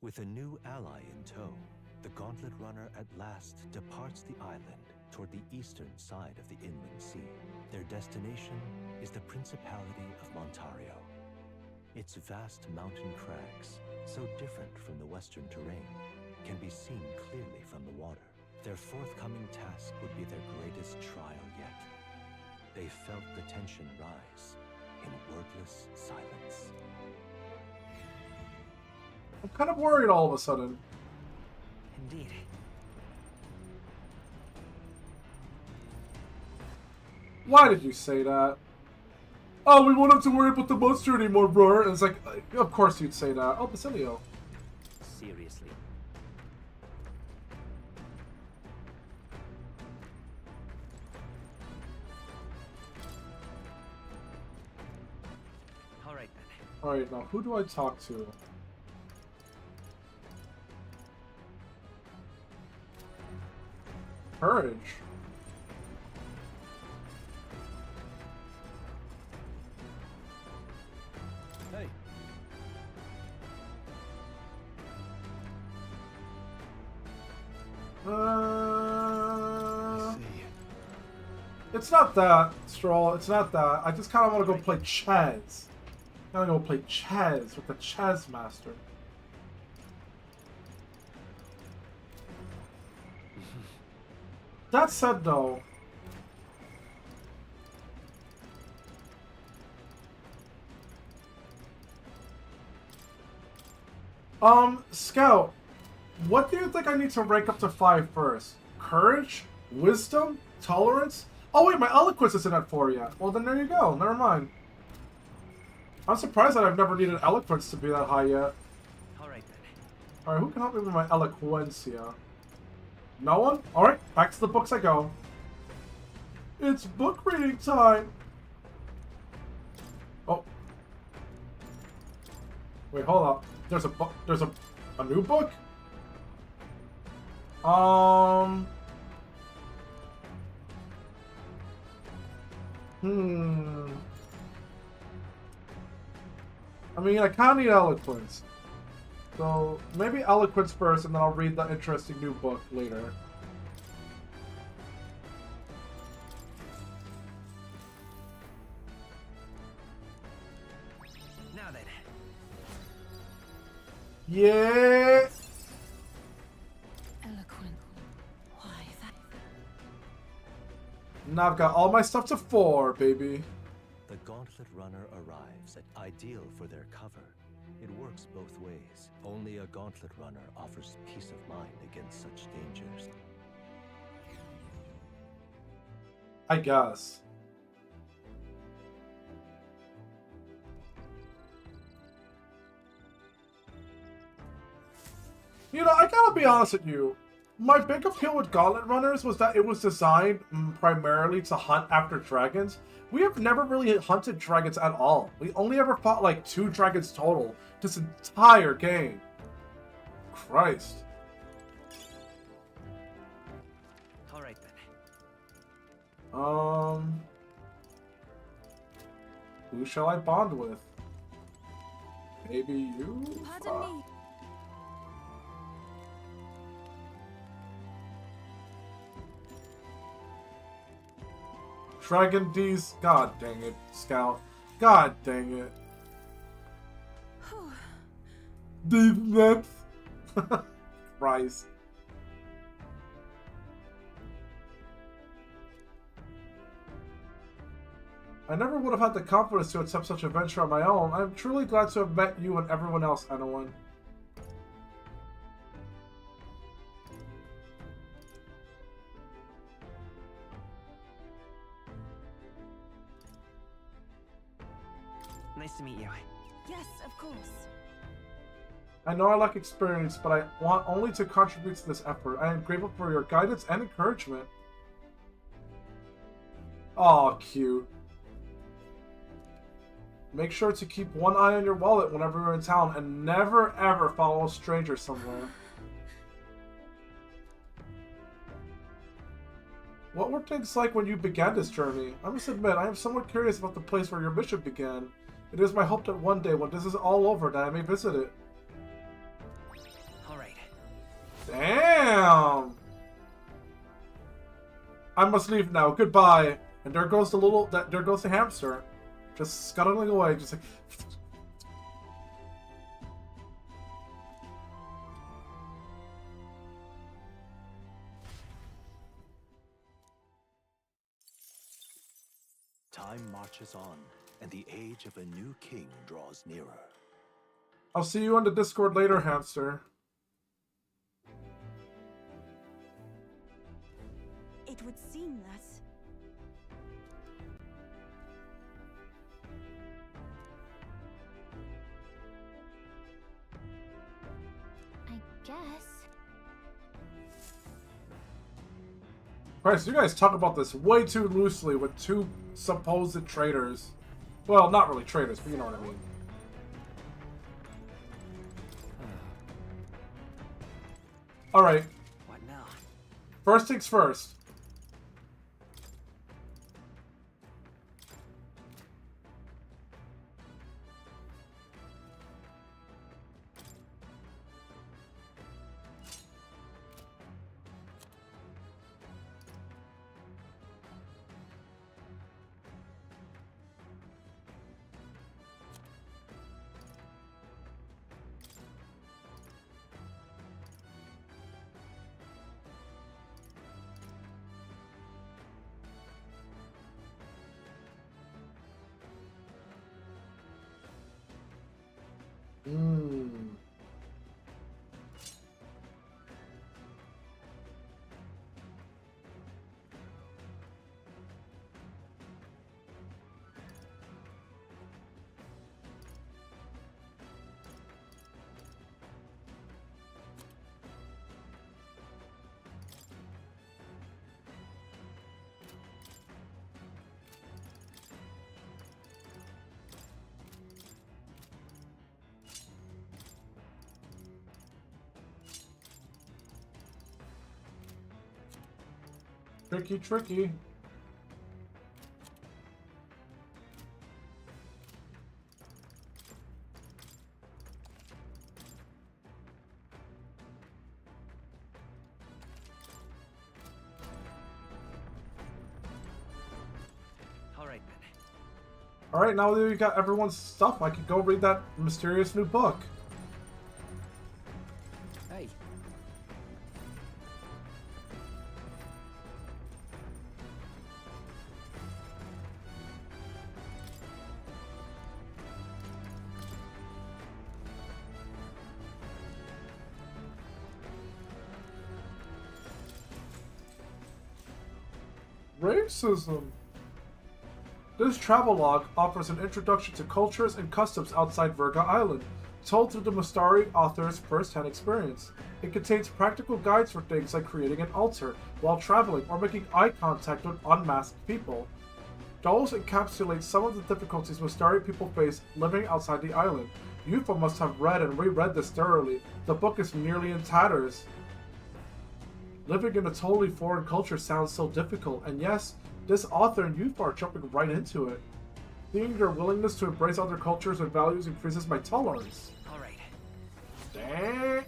With a new ally in tow, the Gauntlet Runner at last departs the island toward the eastern side of the inland sea. Their destination is the Principality of Montario. Its vast mountain crags, so different from the western terrain, can be seen clearly from the water. Their forthcoming task would be their greatest trial yet. They felt the tension rise in wordless silence. I'm kind of worried all of a sudden. Indeed. Why did you say that? Oh, we won't have to worry about the monster anymore, bro. And it's like, of course you'd say that. Oh, Basilio. Seriously. Alright then. Alright, now who do I talk to? Courage. Hey. It's not that, Stroll. It's not that. I just kind of want to go play chess. I want to go play chess with the chess master. That said, though, Scout, what do you think I need to rank up to 5 first? Courage? Wisdom? Tolerance? Oh wait, my eloquence isn't at 4 yet. Well then there you go, never mind. I'm surprised that I've never needed eloquence to be that high yet. Alright then. Alright, who can help me with my eloquencia? No one? Alright, back to the books I go. It's book reading time! Oh. Wait, hold up. There's a book. There's a new book? I mean, I kinda need eloquence. So, maybe eloquence first, and then I'll read the interesting new book later. Now then. Yeah! Eloquent. Why that? Now I've got all my stuff to 4, baby. The Gauntlet Runner arrives at ideal for their cover. It works both ways. Only a Gauntlet Runner offers peace of mind against such dangers. I guess. You know, I gotta be honest with you. My big appeal with Gauntlet Runners was that it was designed primarily to hunt after dragons. We have never really hunted dragons at all. We only ever fought like 2 dragons total this entire game. Christ. Alright then. Who shall I bond with? Maybe you? Pardon me. Dragon D's. God dang it, Scout. God dang it. Deep nuts. Christ. I never would have had the confidence to accept such a venture on my own. I'm truly glad to have met you and everyone else, Anowan. Nice to meet you. Yes, of course. I know I lack experience, but I want only to contribute to this effort. I am grateful for your guidance and encouragement. Aw, cute. Make sure to keep one eye on your wallet whenever you're in town and never ever follow a stranger somewhere. What were things like when you began this journey? I must admit, I am somewhat curious about the place where your mission began. It is my hope that one day, when this is all over, that I may visit it. Alright. Damn! I must leave now. Goodbye. And there goes the hamster. Just scuttling away, just like... Time marches on, and the age of a new king draws nearer. I'll see you on the Discord later, hamster. It would seem that... I guess. Christ, you guys talk about this way too loosely with two supposed traitors. Well, not really traitors, but you know what I mean. Alright. What now? First things first. Tricky, tricky. Alright then. Alright, now that we got everyone's stuff, I could go read that mysterious new book. Hey. Racism. This travelogue offers an introduction to cultures and customs outside Virga Island, told through the Mistari author's first-hand experience. It contains practical guides for things like creating an altar while traveling or making eye contact with unmasked people. Those encapsulate some of the difficulties Mistari people face living outside the island. Yufa must have read and reread this thoroughly. The book is nearly in tatters. Living in a totally foreign culture sounds so difficult, and yes, this author and Yufa are jumping right into it. Seeing their willingness to embrace other cultures and values increases my tolerance. Alright. Dang.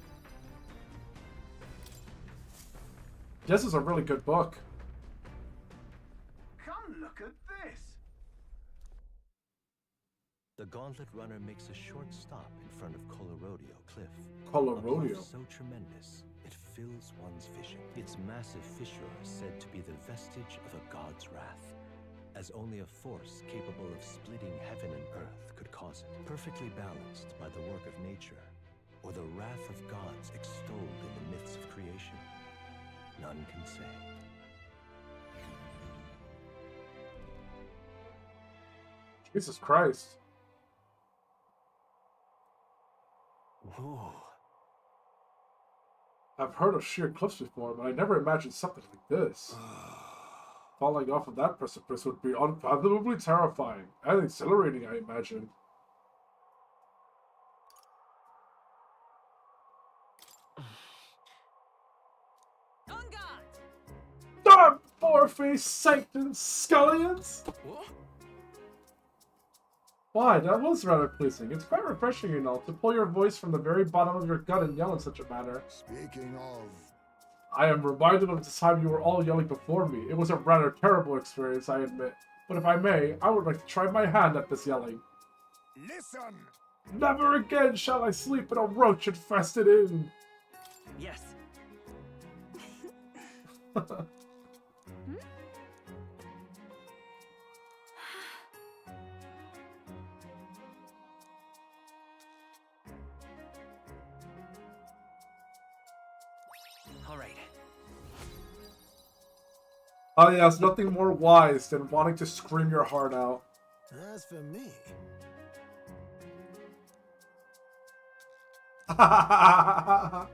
This is a really good book. Come look at this! The Gauntlet Runner makes a short stop in front of Colorodeo Cliff. Colorodeo? A bluff so tremendous, it fills one's vision. Its massive fissure is said to be the vestige of a god's wrath, as only a force capable of splitting heaven and earth could cause it. Perfectly balanced by the work of nature, or the wrath of gods extolled in the myths of creation. None can say. Jesus Christ. Whoa. I've heard of sheer cliffs before, but I never imagined something like this. Falling off of that precipice would be unfathomably terrifying and exhilarating, I imagine. Darn four-faced sanctum scullions! Why, that was rather pleasing. It's quite refreshing, you know, to pull your voice from the very bottom of your gut and yell in such a manner. Speaking of... I am reminded of the time you were all yelling before me. It was a rather terrible experience, I admit. But if I may, I would like to try my hand at this yelling. Listen! Never again shall I sleep in a roach-infested inn! Yes. All right. Oh yes, nothing more wise than wanting to scream your heart out. As for me... I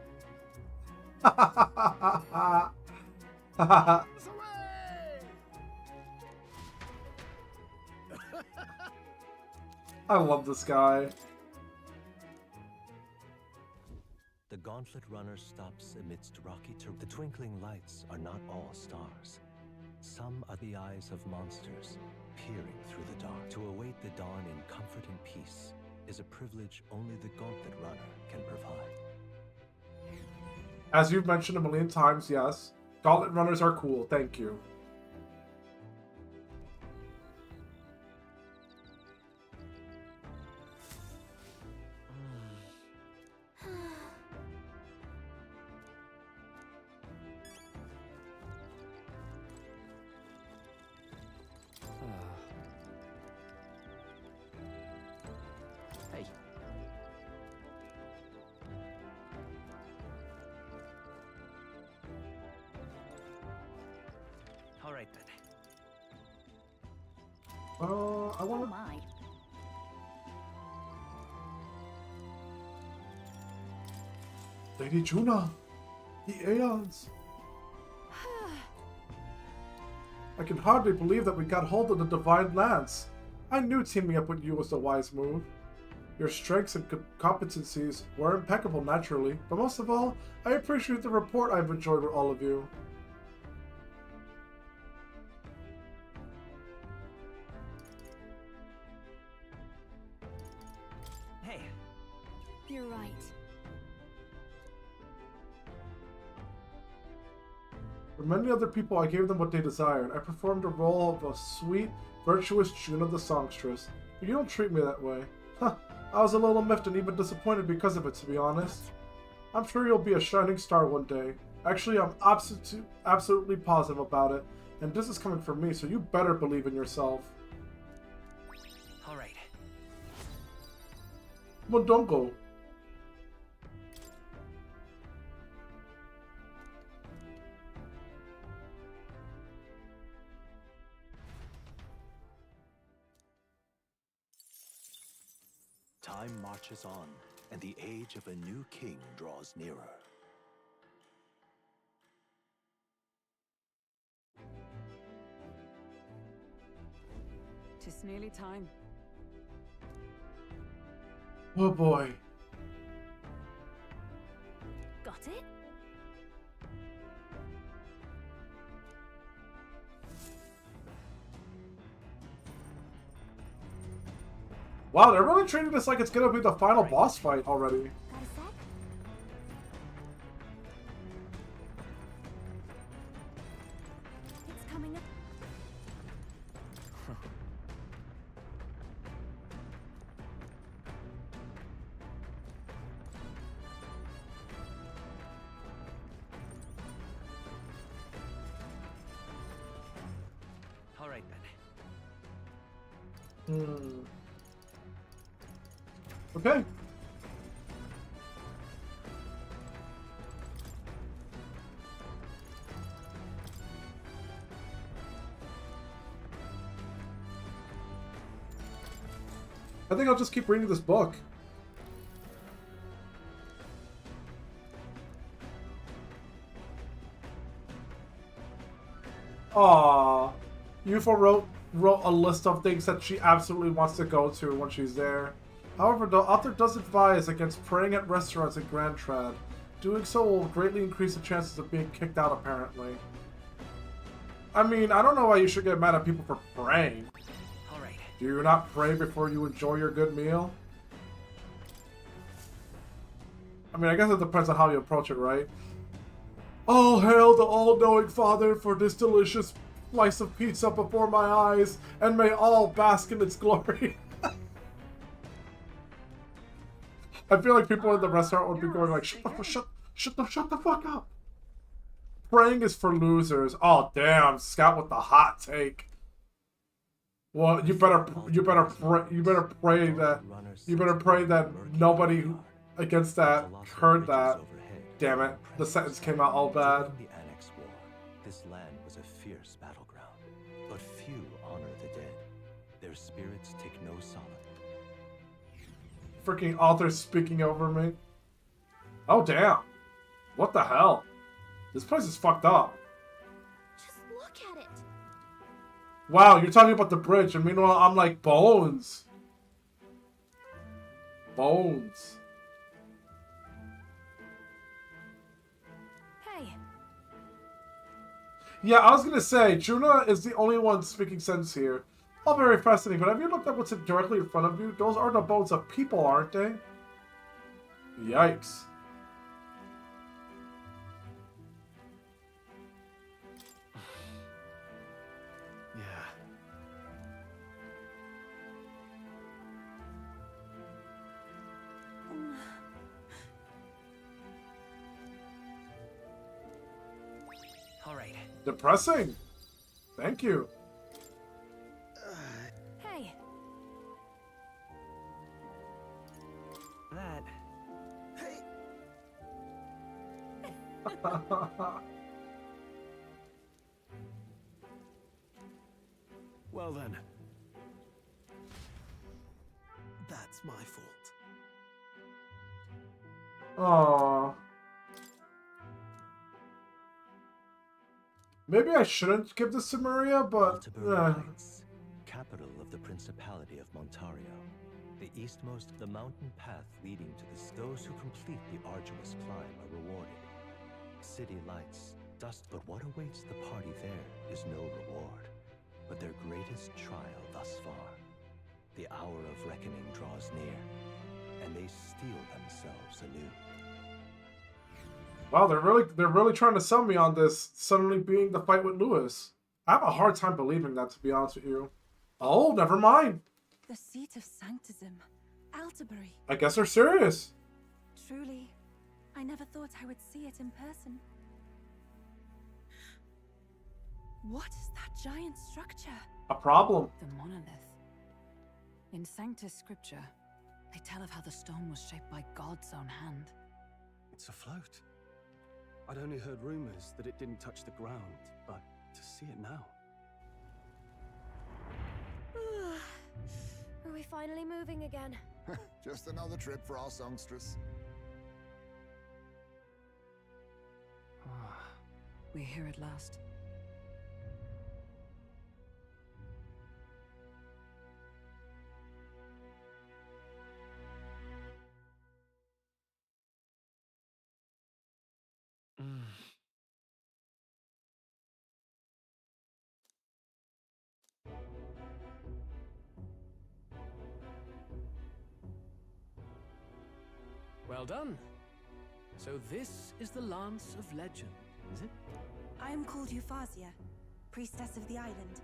love this guy. The Gauntlet Runner stops amidst rocky terrain. The twinkling lights are not all stars. Some are the eyes of monsters, peering through the dark. To await the dawn in comfort and peace is a privilege only the Gauntlet Runner can provide. As you've mentioned a million times, yes. Gauntlet runners are cool, thank you. Hey. All right then. I want to... my. Lady Juna, the Aeons. I can hardly believe that we got hold of the Divine Lance. I knew teaming up with you was the wise move. Your strengths and competencies were impeccable naturally, but most of all, I appreciate the rapport I've enjoyed with all of you. Hey. You're right. For many other people, I gave them what they desired. I performed the role of a sweet, virtuous Juna the songstress, but you don't treat me that way. Huh, I was a little miffed and even disappointed because of it, to be honest. I'm sure you'll be a shining star one day. Actually, I'm absolutely positive about it, and this is coming from me, so you better believe in yourself. All right. Mondongo. Time marches on, and the age of a new king draws nearer. Tis nearly time. Oh boy. Got it? Wow, they're really treating this like it's gonna be the final boss fight already. Got a sec? It's coming up. All right then. Okay. I think I'll just keep reading this book. Aww. Yufa wrote a list of things that she absolutely wants to go to when she's there. However, the author does advise against praying at restaurants in Grand Trad. Doing so will greatly increase the chances of being kicked out, apparently. I mean, I don't know why you should get mad at people for praying. Alright. Do you not pray before you enjoy your good meal? I mean, I guess it depends on how you approach it, right? Oh, hail the all-knowing Father for this delicious slice of pizza before my eyes, and may all bask in its glory. I feel like people in the restaurant would be going like, shut the fuck up. Praying is for losers. Oh damn, Scout with the hot take. Well, you better pray that nobody against that heard that. Damn it, the sentence came out all bad. During the Annex War, this land was a fierce battleground, but few honor the dead. Their spirits take no solace. Freaking author speaking over me. Oh damn. What the hell? This place is fucked up. Just look at it. Wow, you're talking about the bridge, and meanwhile I'm like, bones. Bones. Hey. Yeah, I was gonna say, Juna is the only one speaking sense here. All very fascinating, but have you looked at what's directly in front of you? Those are the bones of people, aren't they? Yikes. Alright. Depressing. Thank you. Hey. That. Hey. Well then. That's my fault. Aww. Maybe I shouldn't give this to Maria, but Capital of the Principality of Montario. The eastmost, the mountain path leading to those who complete the arduous climb are rewarded. City lights, dust, but what awaits the party there is no reward, but their greatest trial thus far. The hour of reckoning draws near, and they steel themselves anew. Wow, they're really trying to sell me on this suddenly being the fight with Lewis. I have a hard time believing that, to be honest with you. Oh, never mind. The seat of Sanctism, Altabury. I guess they're serious. Truly, I never thought I would see it in person. What is that giant structure? A problem. The monolith. In Sanctus scripture, they tell of how the stone was shaped by God's own hand. It's afloat. I'd only heard rumors that it didn't touch the ground, but to see it now. Are we finally moving again? Just another trip for our songstress. We're here at last. Well done. So this is the Lance of Legend, is it? I am called Euphrasia, priestess of the island.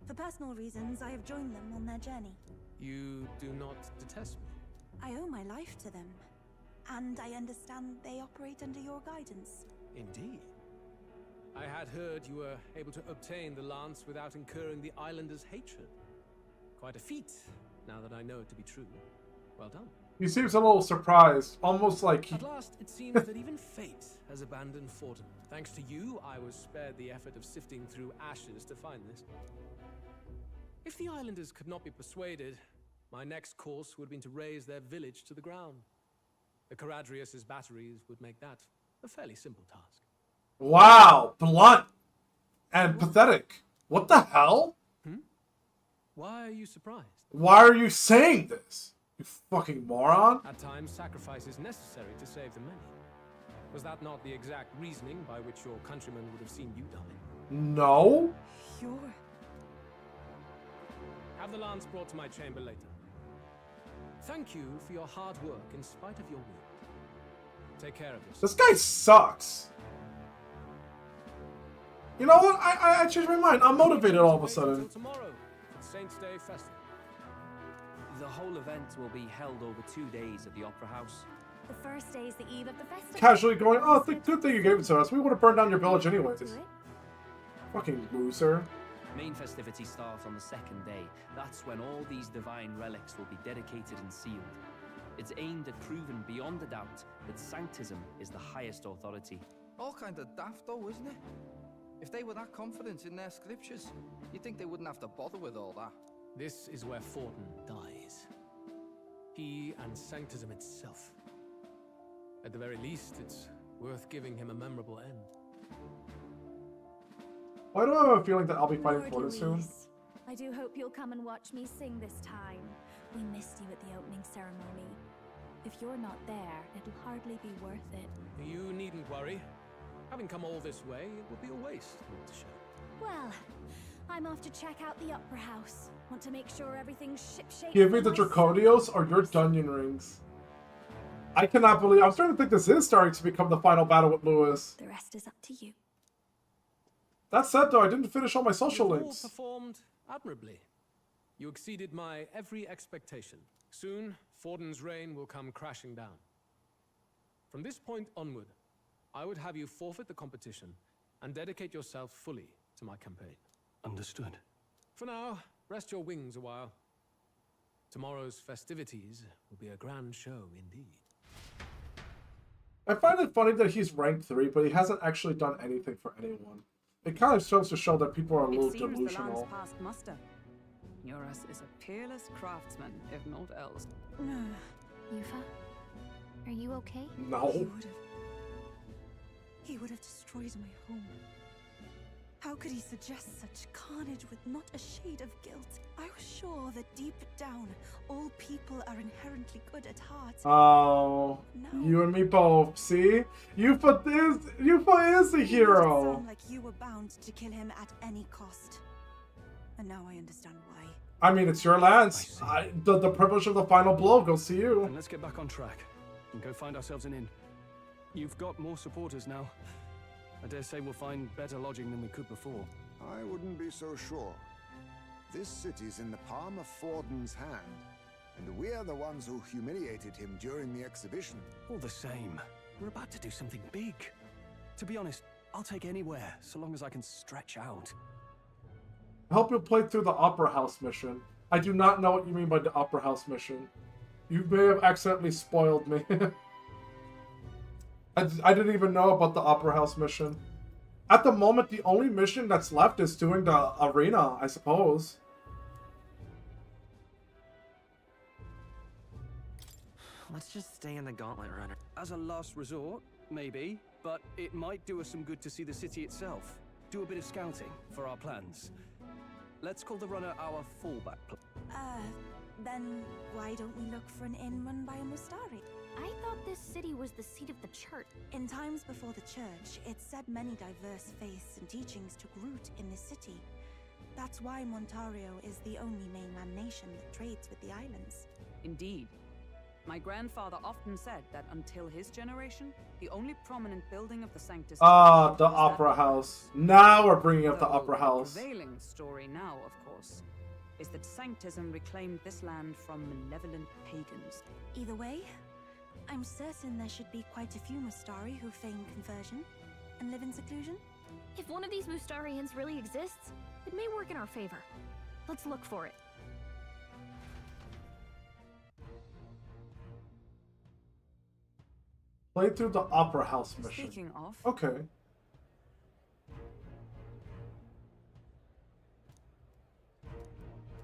For personal reasons, I have joined them on their journey. You do not detest me? I owe my life to them, and I understand they operate under your guidance. Indeed. I had heard you were able to obtain the lance without incurring the islanders' hatred. Quite a feat, now that I know it to be true. Well done. He seems a little surprised, almost like he... At last, it seems that even fate has abandoned Fortin. Thanks to you, I was spared the effort of sifting through ashes to find this. If the islanders could not be persuaded, my next course would have been to raise their village to the ground. The Caradrius' batteries would make that a fairly simple task. Wow, blunt. and pathetic. What the hell? Why are you surprised? Why are you saying this? You fucking moron. At times, sacrifice is necessary to save the many. Was that not the exact reasoning by which your countrymen would have seen you die? No. You're... Have the lance brought to my chamber later. Thank you for your hard work in spite of your wound. Take care of yourself. This guy sucks. You know what? I changed my mind. I'm motivated all of a sudden. Tomorrow, for Saints' Day Festival. The whole event will be held over 2 days at the Opera House. The first day is the eve of the festival. Casually going, oh, good thing you gave it to us. We would have burned down your village anyways. Fucking loser. Main festivities start on the second day. That's when all these divine relics will be dedicated and sealed. It's aimed at proving beyond a doubt that Sanctism is the highest authority. All kind of daft though, isn't it? If they were that confident in their scriptures, you'd think they wouldn't have to bother with all that. This is where Forden dies. He and Sanctism itself. At the very least, it's worth giving him a memorable end. Why do I have a feeling that I'll be fighting Lord Forden soon? Louise, I do hope you'll come and watch me sing this time. We missed you at the opening ceremony. If you're not there, it'll hardly be worth it. You needn't worry. Having come all this way, it would be a waste not to show. Well, I'm off to check out the Opera House. Want to make sure everything's shipshape. Give me the Draconios or your Dungeon Rings. I cannot believe... I'm starting to think this is starting to become the final battle with Lewis. The rest is up to you. That said, though, I didn't finish all my social You all links. performed admirably. You exceeded my every expectation. Soon, Forden's reign will come crashing down. From this point onward, I would have you forfeit the competition and dedicate yourself fully to my campaign. Understood. For now, rest your wings a while. Tomorrow's festivities will be a grand show indeed. I find it funny that he's rank 3, but he hasn't actually done anything for anyone. It kind of serves to show that people are a little delusional. The land's past muster. Eurus is a peerless craftsman, if not else. Yufa, are you okay? No. He would have destroyed my home. How could he suggest such carnage with not a shade of guilt? I was sure that deep down, all people are inherently good at heart. Oh, you and me both. See, Yufa is the hero. It sound like you were bound to kill him at any cost, and now I understand why. I mean, it's your lance. The privilege of the final blow goes to you. And let's get back on track and go find ourselves an inn. You've got more supporters now. I dare say we'll find better lodging than we could before. I wouldn't be so sure. This city's in the palm of Forden's hand, and we're the ones who humiliated him during the exhibition. All the same, we're about to do something big. To be honest, I'll take anywhere, so long as I can stretch out. I hope you'll play through the Opera House mission. I do not know what you mean by the Opera House mission. You may have accidentally spoiled me. I didn't even know about the Opera House mission. At the moment, the only mission that's left is doing the arena, I suppose. Let's just stay in the Gauntlet Runner. As a last resort, maybe, but it might do us some good to see the city itself. Do a bit of scouting for our plans. Let's call the runner our fallback plan. Then why don't we look for an inn run by a Mustari? I thought this city was the seat of the church. In times before the church, it said many diverse faiths and teachings took root in this city. That's why Montario is the only mainland nation that trades with the islands. Indeed. My grandfather often said that until his generation, the only prominent building of the Sanctus... Ah, the Opera House. Now we're bringing up the Opera House. The prevailing story now, of course, is that Sanctism reclaimed this land from malevolent pagans. Either way, I'm certain there should be quite a few Mustari who feign conversion and live in seclusion. If one of these Mustarians really exists, it may work in our favor. Let's look for it. Play through the Opera House mission. Speaking of... Okay.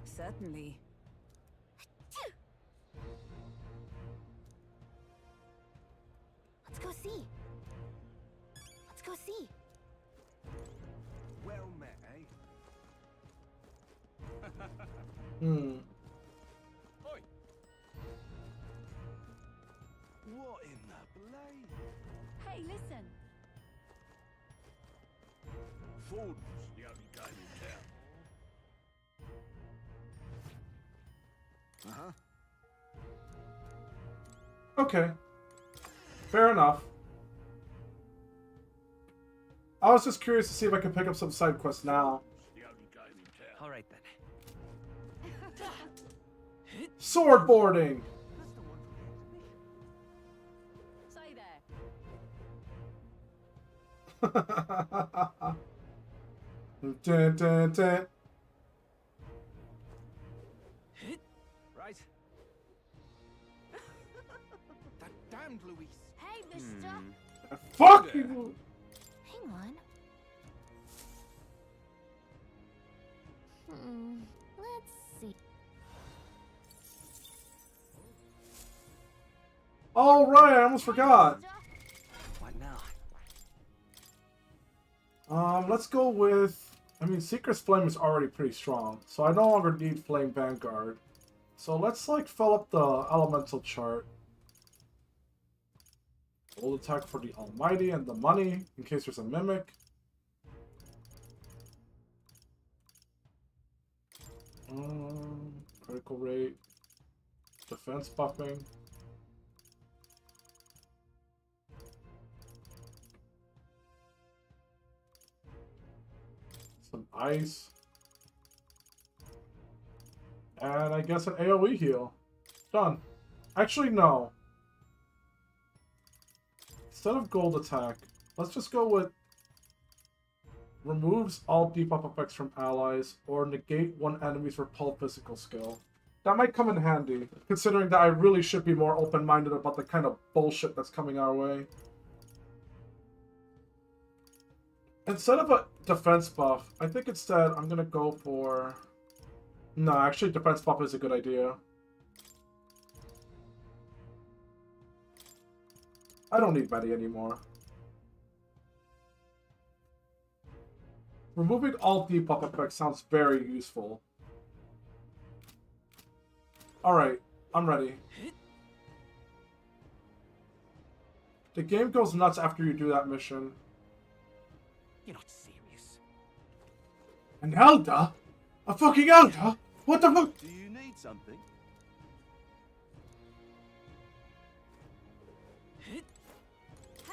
Certainly. Let's go see. Let's go see. Well Hey, listen. Food's the only game in town. Okay. Fair enough. I was just curious to see if I could pick up some side quests now. All right then. Swordboarding! Say there. Dun, dun, dun. Right. That damned Luis. Hey, mister. Fuck you! Hang on. Let's see. All right, I almost forgot. What now? Let's go with. I mean, Seeker's Flame is already pretty strong, so I no longer need Flame Vanguard. So let's like fill up the elemental chart. Old attack for the Almighty and the money in case there's a mimic. Critical rate, defense buffing. Some ice. And I guess an AoE heal. Done. Actually, no. Instead of gold attack, let's just go with removes all debuff effects from allies or negate one enemy's repel physical skill. That might come in handy, considering that I really should be more open-minded about the kind of bullshit that's coming our way. Instead of a defense buff, I think instead I'm gonna go for... No, actually defense buff is a good idea. I don't need Betty anymore. Removing all debuff effects sounds very useful. Alright, I'm ready. The game goes nuts after you do that mission. You're not serious. An elder? A fucking elder? What the fuck? Do you need something?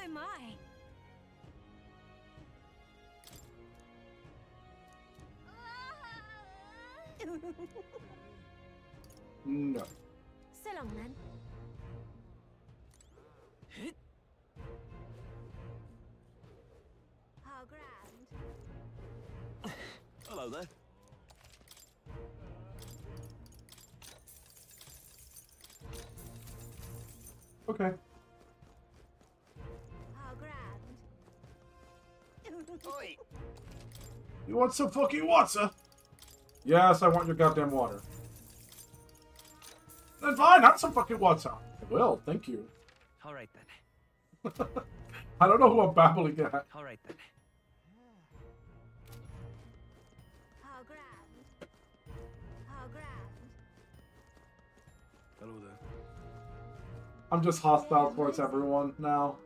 Oh my. No. So long then. How grand. Hello there. Okay. How grand. Oi! You want some fucking water? Yes, I want your goddamn water. Then fine, have some fucking water. I will, thank you. All right then. I don't know who I'm babbling at. All right then. How grand. How grand. Hello there. I'm just hostile towards everyone now.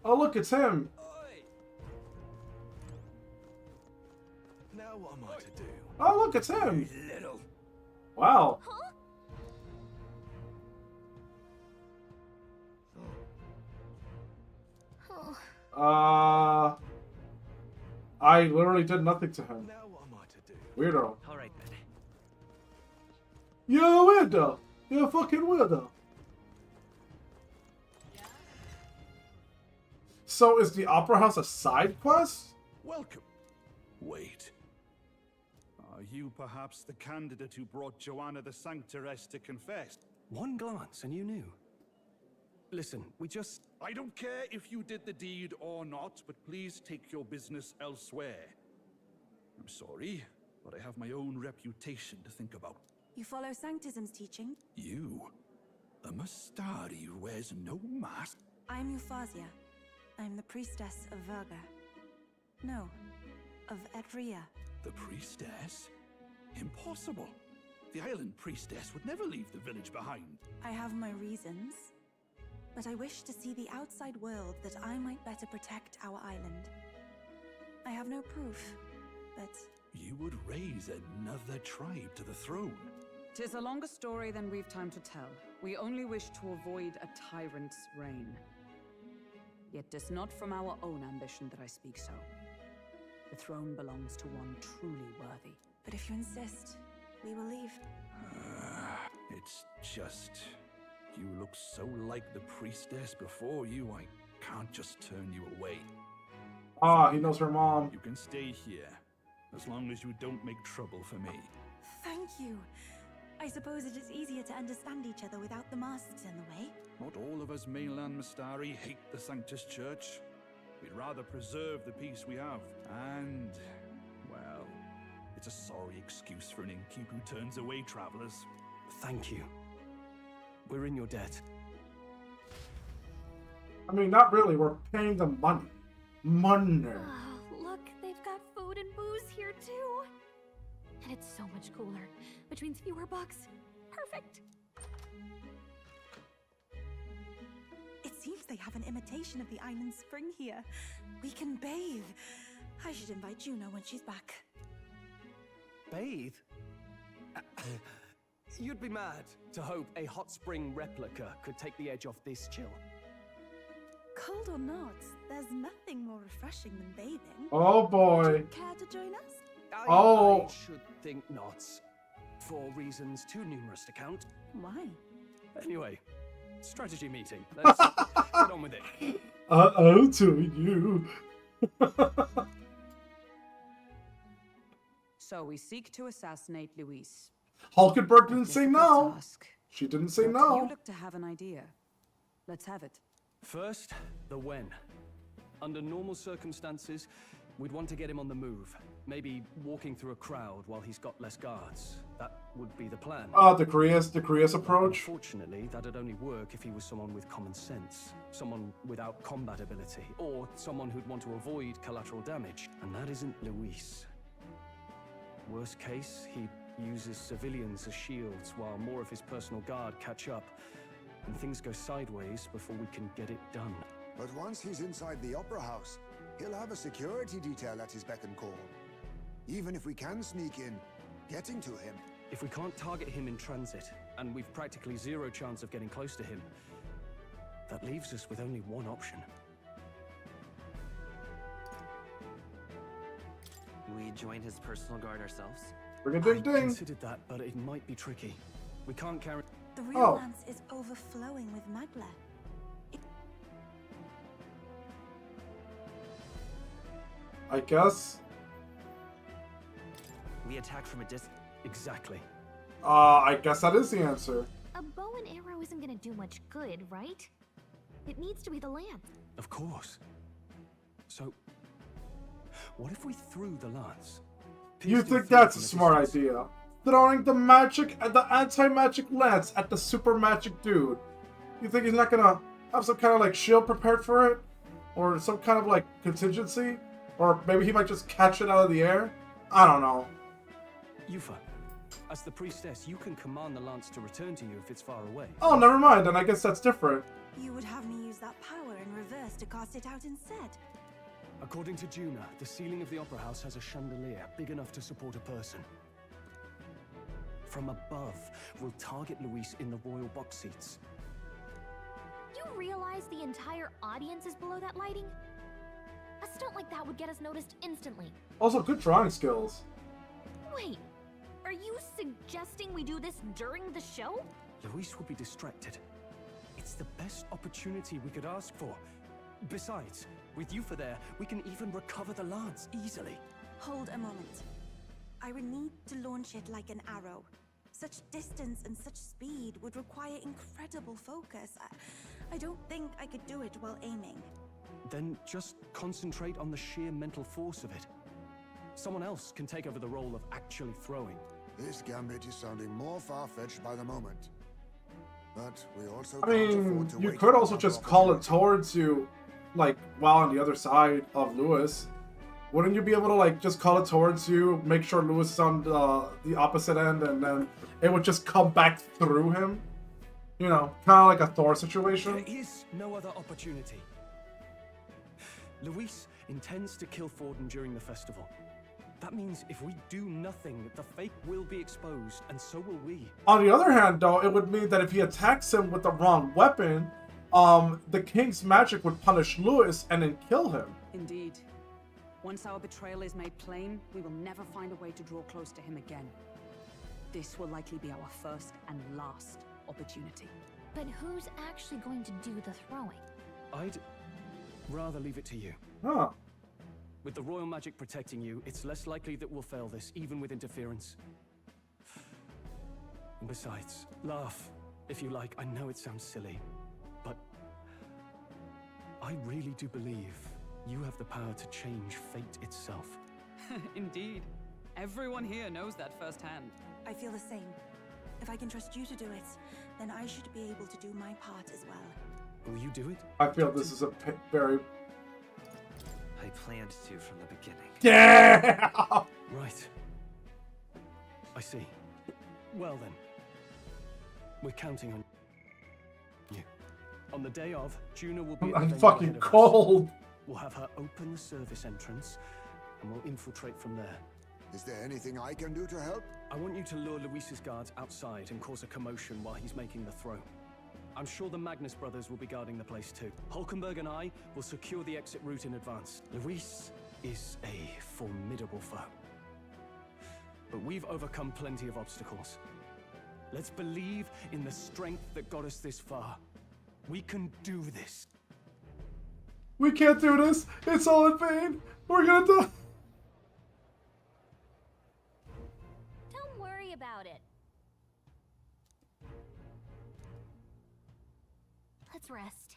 Oh look, it's him. Now what am I to do? Oh look, it's him. Little. Wow. I literally did nothing to him. Now what am I to do? Weirdo. All right then. You're a weirdo. You're a fucking weirdo. So is the Opera House a side quest? Welcome. Wait. Are you perhaps the candidate who brought Joanna the Sanctoress to confess? One glance and you knew. Listen, we just... I don't care if you did the deed or not, but please take your business elsewhere. I'm sorry, but I have my own reputation to think about. You follow Sanctism's teaching? You? A Mustari who wears no mask? I'm Euphausia. I'm the priestess of Verga. No, of Etria. The priestess? Impossible. The island priestess would never leave the village behind. I have my reasons. but I wish to see the outside world that I might better protect our island. I have no proof, but... You would raise another tribe to the throne? 'Tis a longer story than we've time to tell. We only wish to avoid a tyrant's reign. Yet 'tis not from our own ambition that I speak so. The throne belongs to one truly worthy. But if you insist, we will leave. It's just... You look so like the priestess before you, I can't just turn you away. Ah, he knows her mom. You can stay here, as long as you don't make trouble for me. Thank you. I suppose it is easier to understand each other without the masks in the way. Not all of us mainland Mistari hate the Sanctus Church. We'd rather preserve the peace we have. And, well, it's a sorry excuse for an innkeep who turns away travelers. Thank you. We're in your debt. I mean, not really. We're paying them money. Money. Oh, look, they've got food and booze here too. And it's so much cooler, which means fewer bugs. Perfect. It seems they have an imitation of the island spring here. We can bathe. I should invite Juno when she's back. Bathe? You'd be mad to hope a hot spring replica could take the edge off this chill. Cold or not, there's nothing more refreshing than bathing. Oh boy. Would you care to join us? I should think not. For reasons too numerous to count. Why? Anyway, strategy meeting. Let's get on with it. I'll tell you. So we seek to assassinate Luis. Hulkenberg didn't say no. Task. She didn't say But no. You look to have an idea. Let's have it. First, the when. Under normal circumstances, we'd want to get him on the move. Maybe walking through a crowd while he's got less guards. That would be the plan. The Krias approach. Unfortunately, that'd only work if he was someone with common sense. Someone without combat ability. Or someone who'd want to avoid collateral damage. And that isn't Luis. Worst case, he uses civilians as shields while more of his personal guard catch up. And things go sideways before we can get it done. But once he's inside the Opera House, he'll have a security detail at his beck and call. Even if we can sneak in, getting to him. If we can't target him in transit, and we've practically zero chance of getting close to him, that leaves us with only one option. We join his personal guard ourselves? Bring a I ding ding. considered that, but it might be tricky. We can't carry... The real lance is overflowing with magla. I guess. We attack from a distance. Exactly. I guess that is the answer. A bow and arrow isn't gonna do much good, right? It needs to be the lance. Of course. So, what if we threw the lance? You think that's a smart idea? Throwing the magic and the anti-magic lance at the super magic dude. You think he's not gonna have some kind of like shield prepared for it? Or some kind of like contingency? Or maybe he might just catch it out of the air? I don't know. Yufa, as the priestess, you can command the lance to return to you if it's far away. Oh, never mind, then I guess that's different. You would have me use that power in reverse to cast it out instead. According to Juna, the ceiling of the Opera House has a chandelier big enough to support a person. From above, we'll target Luis in the royal box seats. You realize the entire audience is below that lighting? A stunt like that would get us noticed instantly. Also, good drawing skills. Wait, are you suggesting we do this during the show? Luis will be distracted. It's the best opportunity we could ask for. Besides, with Yufa there, we can even recover the lance easily. Hold a moment. I would need to launch it like an arrow. Such distance and such speed would require incredible focus. I don't think I could do it while aiming. Then just concentrate on the sheer mental force of it. Someone else can take over the role of actually throwing. This gambit is sounding more far-fetched by the moment. But we also I can't mean, afford to you wait could for also another just call it opportunity. towards you, like, while on the other side of Lewis. Wouldn't you be able to, like, just call it towards you, make sure Lewis is on the opposite end, and then it would just come back through him? You know, kind of like a Thor situation. There is no other opportunity. Luis intends to kill Forden during the festival. That means if we do nothing, the fake will be exposed, and so will we. On the other hand, though, it would mean that if he attacks him with the wrong weapon, the king's magic would punish Louis and then kill him. Indeed. Once our betrayal is made plain, we will never find a way to draw close to him again. This will likely be our first and last opportunity. But who's actually going to do the throwing? I'd rather leave it to you. Huh. With the royal magic protecting you, it's less likely that we'll fail this, even with interference. And besides, laugh, if you like. I know it sounds silly, but I really do believe you have the power to change fate itself. Indeed. Everyone here knows that firsthand. I feel the same. If I can trust you to do it, then I should be able to do my part as well. Will you do it? I feel this is a very... I planned to from the beginning. Yeah! Right. I see. Well then. We're counting on you. On the day of, Juno will be at the I'm venue fucking ahead of us. cold. We'll have her open the service entrance, and we'll infiltrate from there. Is there anything I can do to help? I want you to lure Luis's guards outside and cause a commotion while he's making the throw. I'm sure the Magnus brothers will be guarding the place too. Hulkenberg and I will secure the exit route in advance. Luis is a formidable foe. But we've overcome plenty of obstacles. Let's believe in the strength that got us this far. We can do this. We can't do this. It's all in vain. We're gonna die. Don't worry about it. Let's rest.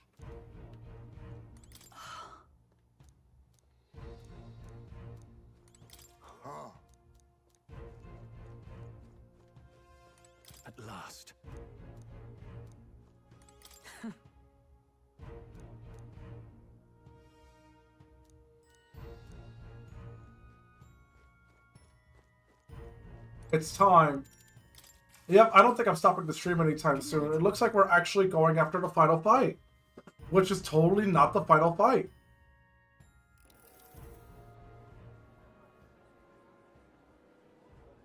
At last. It's time. Yep, I don't think I'm stopping the stream anytime soon. It looks like we're actually going after the final fight. Which is totally not the final fight.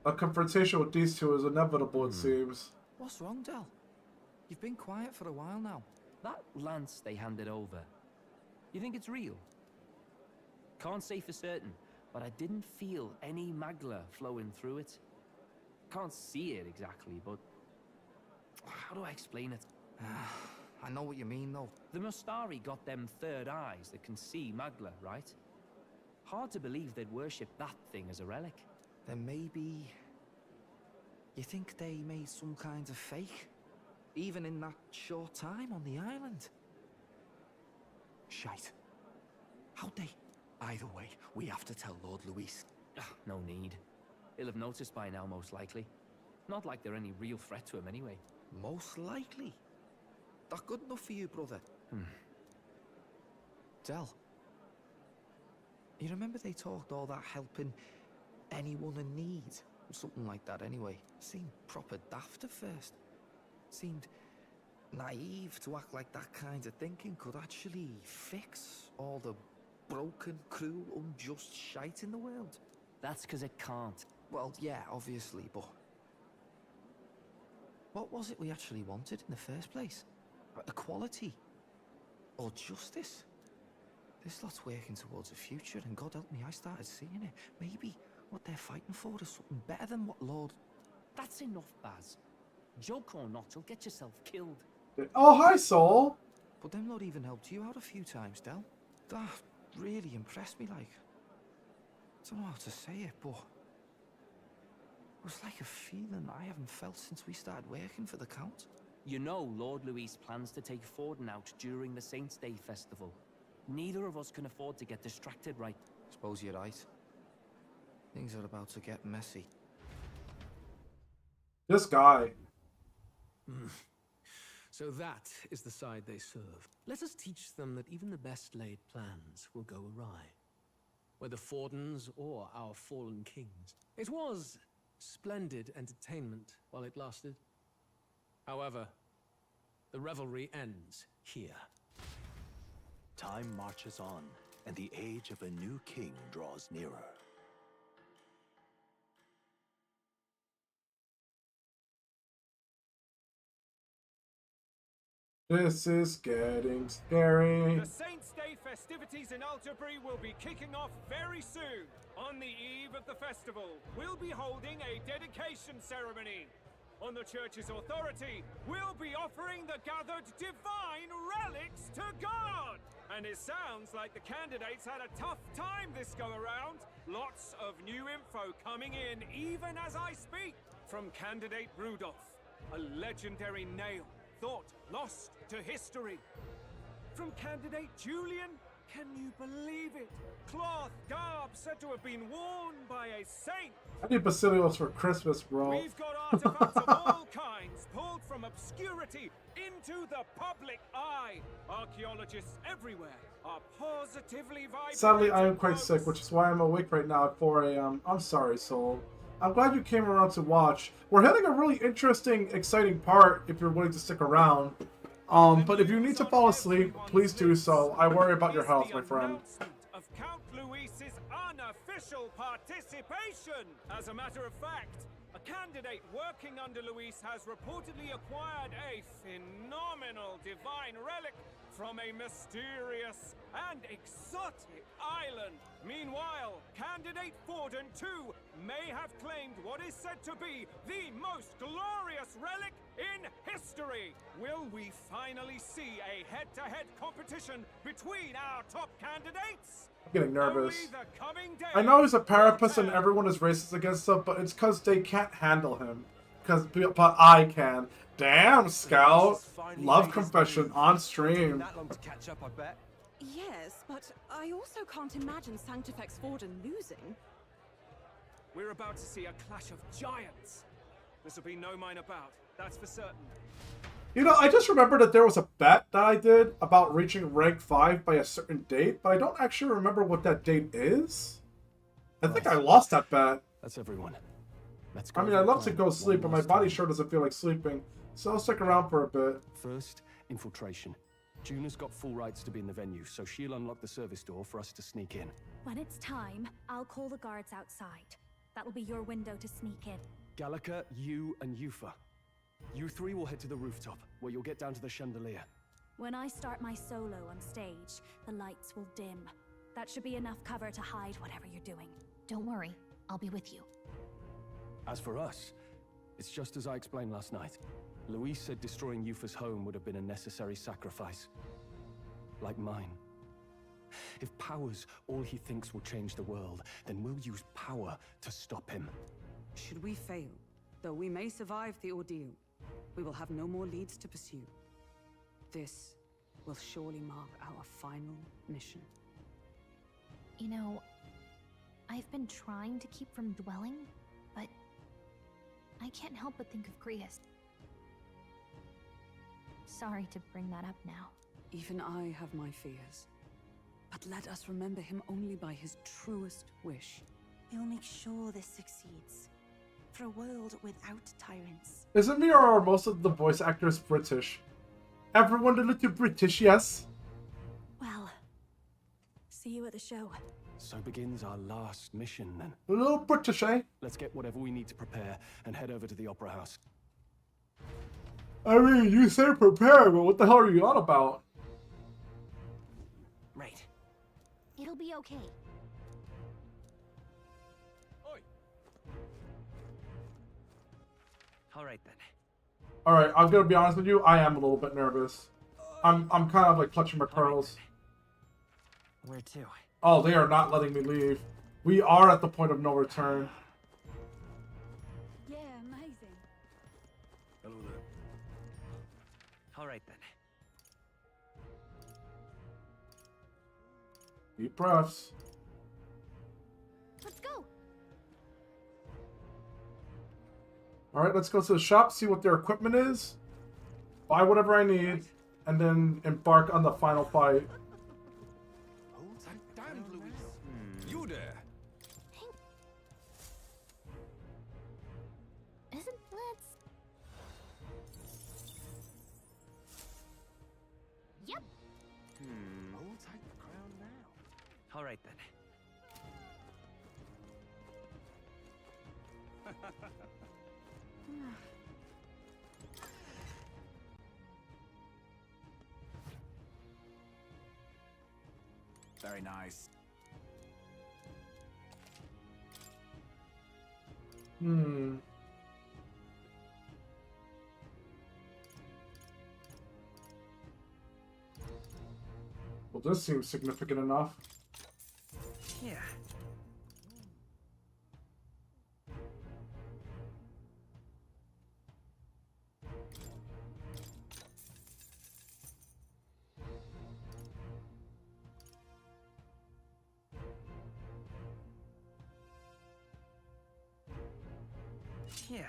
A confrontation with these two is inevitable, it seems. What's wrong, Del? You've been quiet for a while now. That lance they handed over, you think it's real? Can't say for certain, but I didn't feel any magla flowing through it. Can't see it exactly, but how do I explain it? I know what you mean, though. The Mustari got them third eyes that can see magla, right? Hard to believe they'd worship that thing as a relic. Then maybe... You think they made some kind of fake? Even in that short time on the island? Shite. How'd they? Either way, we have to tell Lord Luis. No need. He'll have noticed by now, most likely. Not like they're any real threat to him anyway. Most likely? That good enough for you, brother? Del. You remember they talked all that helping anyone in need? Something like that anyway. Seemed proper daft at first. Seemed naive to act like that kind of thinking could actually fix all the broken, cruel, unjust shite in the world. That's because it can't. Well, yeah, obviously, but... What was it we actually wanted in the first place? Equality? Or justice? This lot's working towards a future, and God help me, I started seeing it. Maybe what they're fighting for is something better than what Lord... That's enough, Baz. Joke or not, you'll get yourself killed. Oh, hi, Soul. But them lot even helped you out a few times, Del. That really impressed me, like... I don't know how to say it, but... It was like a feeling I haven't felt since we started working for the Count. You know Lord Luis plans to take Forden out during the Saints' Day festival. Neither of us can afford to get distracted, right? Suppose you're right. Things are about to get messy. This guy. So that is the side they serve. Let us teach them that even the best laid plans will go awry. Whether Fordens or our fallen kings. It was splendid entertainment while it lasted. However, The revelry ends here. Time marches on, and the age of a new king draws nearer. This is getting scary. The Saints' Day festivities in Algebri will be kicking off very soon. On the eve of the festival, we'll be holding a dedication ceremony. On the church's authority, we'll be offering the gathered divine relics to God. And it sounds like the candidates had a tough time this go around. Lots of new info coming in even as I speak. From candidate Rudolph, a legendary nail thought lost to history. From candidate Julian, can you believe it? Cloth garb said to have been worn by a saint. I need Basilios for Christmas, bro. We've got artifacts of all kinds pulled from obscurity into the public eye. Archaeologists everywhere are positively vibrating. Sadly, I am quite sick, which is why I'm awake right now at 4 a.m. I'm sorry, Soul. I'm glad you came around to watch. We're hitting a really interesting, exciting part if you're willing to stick around. But if you need to fall asleep, please do so. I worry about your health, my friend. Of Count Luis's unofficial participation. As a matter of fact, a candidate working under Luis has reportedly acquired a phenomenal divine relic from a mysterious and exotic island. Meanwhile, candidate Forden too may have claimed what is said to be the most glorious relic in history. Will we finally see a head-to-head competition between our top candidates? I'm getting nervous. Only the coming days I know he's a parapus and everyone is racist against him, but it's because they can't handle him. But I can. Damn, Scout. Love confession on stream. That long to catch up, I bet. Yes, but I also can't imagine Sanctifex Forden losing. We're about to see a clash of giants. This will be no minor bout, that's for certain. You know, I just remember that there was a bet that I did about reaching rank 5 by a certain date, but I don't actually remember what that date is. I think I lost that bet. That's everyone. Let's go. I mean, I'd love to go sleep, but my body sure doesn't feel like sleeping, so I'll stick around for a bit. First, infiltration. Juna's got full rights to be in the venue, so she'll unlock the service door for us to sneak in. When it's time, I'll call the guards outside. That'll be your window to sneak in. Gallica, you, and Yufa. You three will head to the rooftop, where you'll get down to the chandelier. When I start my solo on stage, the lights will dim. That should be enough cover to hide whatever you're doing. Don't worry, I'll be with you. As for us, it's just as I explained last night. Luis said destroying Yufa's home would have been a necessary sacrifice. Like mine. If power's all he thinks will change the world, then we'll use power to stop him. Should we fail, though we may survive the ordeal, we will have no more leads to pursue. This will surely mark our final mission. You know, I've been trying to keep from dwelling, but I can't help but think of Grius. Sorry to bring that up now. Even I have my fears. But let us remember him only by his truest wish. We'll make sure this succeeds. For a world without tyrants. Is it me or are most of the voice actors British? Everyone a little British, yes? Well, see you at the show. So begins our last mission, then. A little British, eh? Let's get whatever we need to prepare and head over to the Opera House. I mean, you say prepare, but what the hell are you on about? Right. It'll be okay. Oi. All right then. Alright, I'm gonna be honest with you, I am a little bit nervous. I'm kind of like clutching my pearls. Where to? Oh, they are not letting me leave. We are at the point of no return. Yeah, amazing. Hello there. All right then. Deep breaths. Let's go. Alright, let's go to the shop, see what their equipment is, buy whatever I need, and then embark on the final fight. Damn, Luis. You there? Isn't let's... All right then. Very nice. Hmm. Well, this seems significant enough. Yeah. Yeah.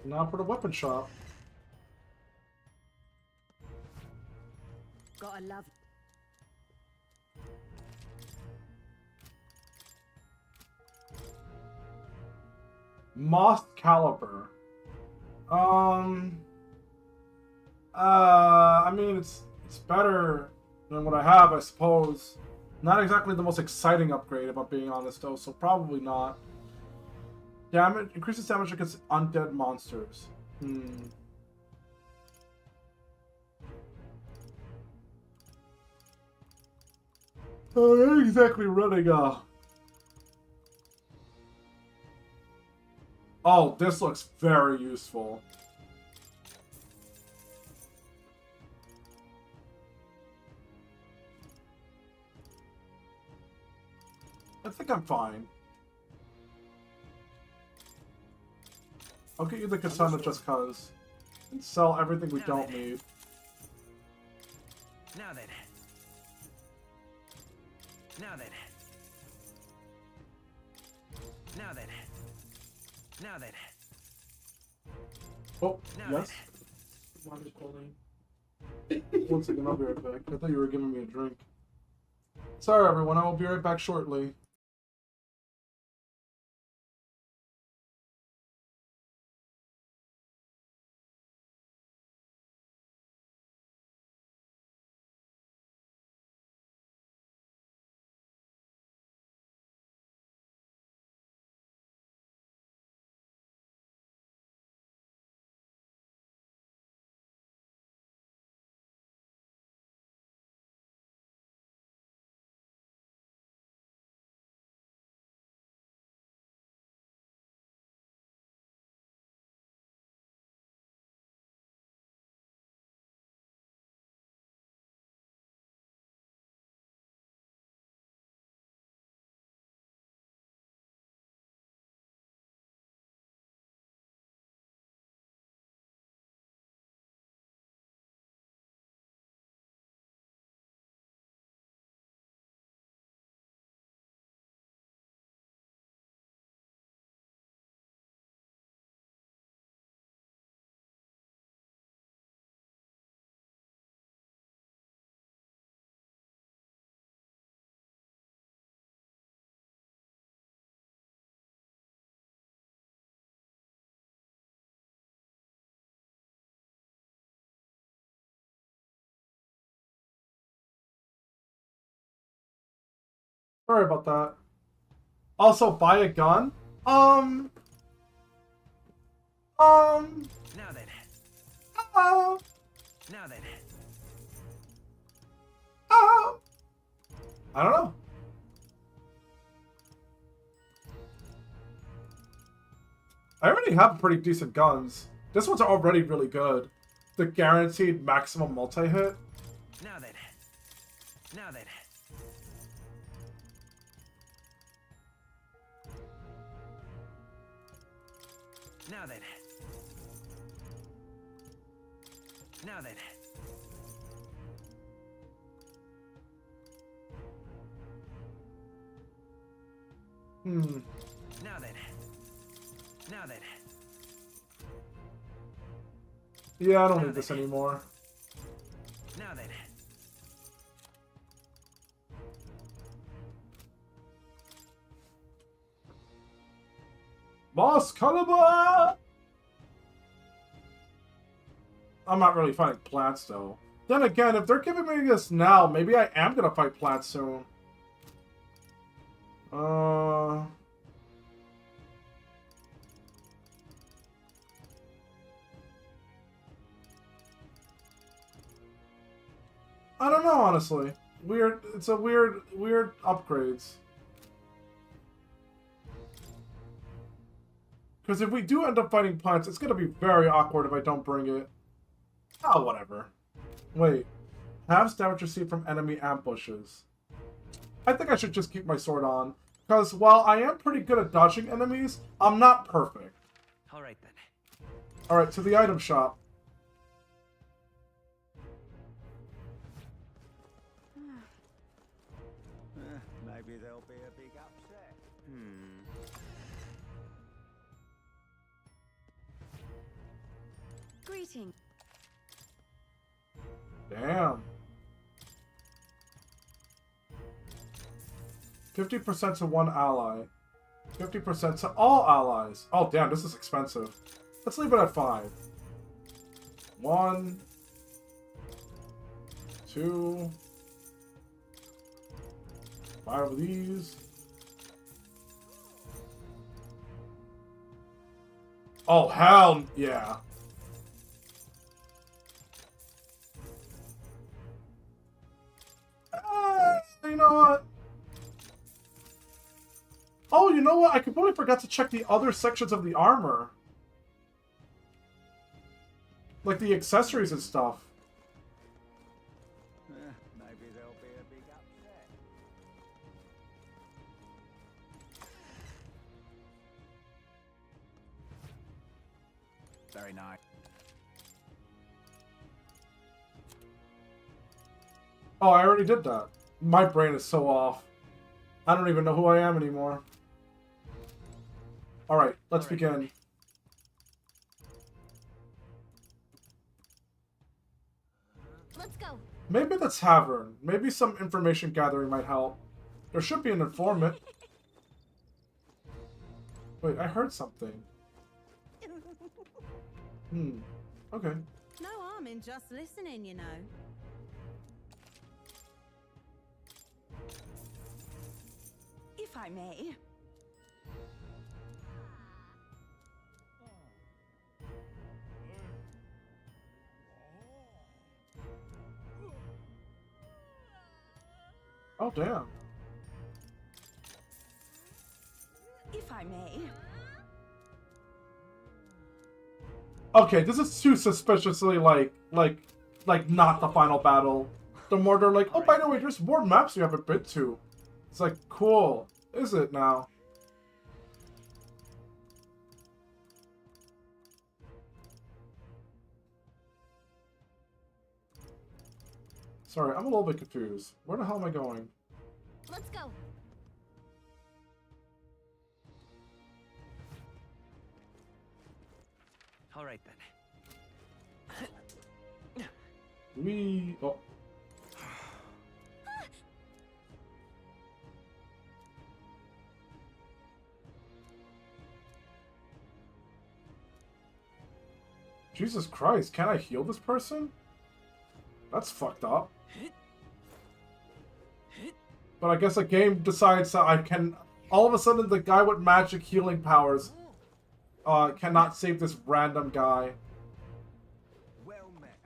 Now for the weapon shop. Gotta love. Moss caliber. I mean, it's better than what I have, I suppose. Not exactly the most exciting upgrade, if I'm being honest, though, so probably not. Damage increases damage against undead monsters. Oh, not exactly running Oh, this looks very useful. I think I'm fine. I'll get you the katana just cause. And sell everything we don't need. Now then. Now then. Now then. Now then. Oh, now yes. One second, I'll be right back. I thought you were giving me a drink. Sorry, everyone. I will be right back shortly. Sorry about that. Also, buy a gun? Now then. Now then. I don't know. I already have pretty decent guns. This one's already really good. The guaranteed maximum multi-hit. Now then. Now then. Now then. Now then. Now then. Now then. Yeah, I don't need this anymore. Now then. Boss Caliber! I'm not really fighting plants, though. Then again, if they're giving me this now, maybe I am gonna fight plants soon. I don't know, honestly. It's a weird upgrades. Because if we do end up fighting plants, it's gonna be very awkward if I don't bring it. Oh, whatever. Wait. Halves damage received from enemy ambushes. I think I should just keep my sword on. Because while I am pretty good at dodging enemies, I'm not perfect. Alright then. Alright, to the item shop. Maybe there'll be a big upset. Greeting. Damn. 50% to one ally. 50% to all allies. Oh, damn, this is expensive. Let's leave it at 5. 1. 2. 5 of these. Oh, hell yeah. You know what? Oh, you know what? I completely forgot to check the other sections of the armor. Like the accessories and stuff. Maybe there'll be a big upset. Very nice. Oh, I already did that. My brain is so off. I don't even know who I am anymore. Alright, let's begin. Let's go. Maybe the tavern. Maybe some information gathering might help. There should be an informant. Wait, I heard something. Okay. No harm in just listening, you know. If I may. Oh, damn. If I may. Okay, this is too suspiciously like not the final battle. The more they're like, oh, by the way, there's more maps you haven't been to. It's like, cool. Is it now? Sorry, I'm a little bit confused. Where the hell am I going? Let's go. All right then. Oh. Jesus Christ, can I heal this person? That's fucked up. But I guess a game decides that I can... All of a sudden, the guy with magic healing powers cannot save this random guy. Well met,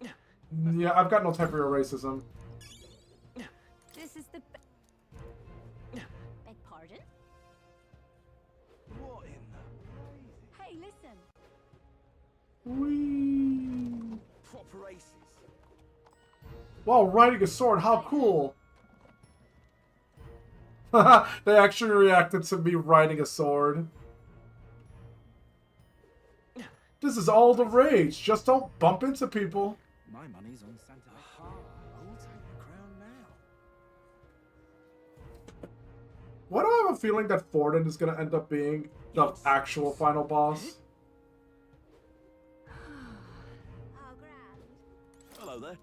eh? Yeah, I've got no time for your racism. This is the... Beg pardon? What in the... Hey, listen. Whee! Proper aces. Wow, riding a sword, how cool! They actually reacted to me riding a sword. This is all the rage, just don't bump into people. My money's on Santa. I'll take the crown now. Why do I have a feeling that Forden is going to end up being the actual final boss? Hello there.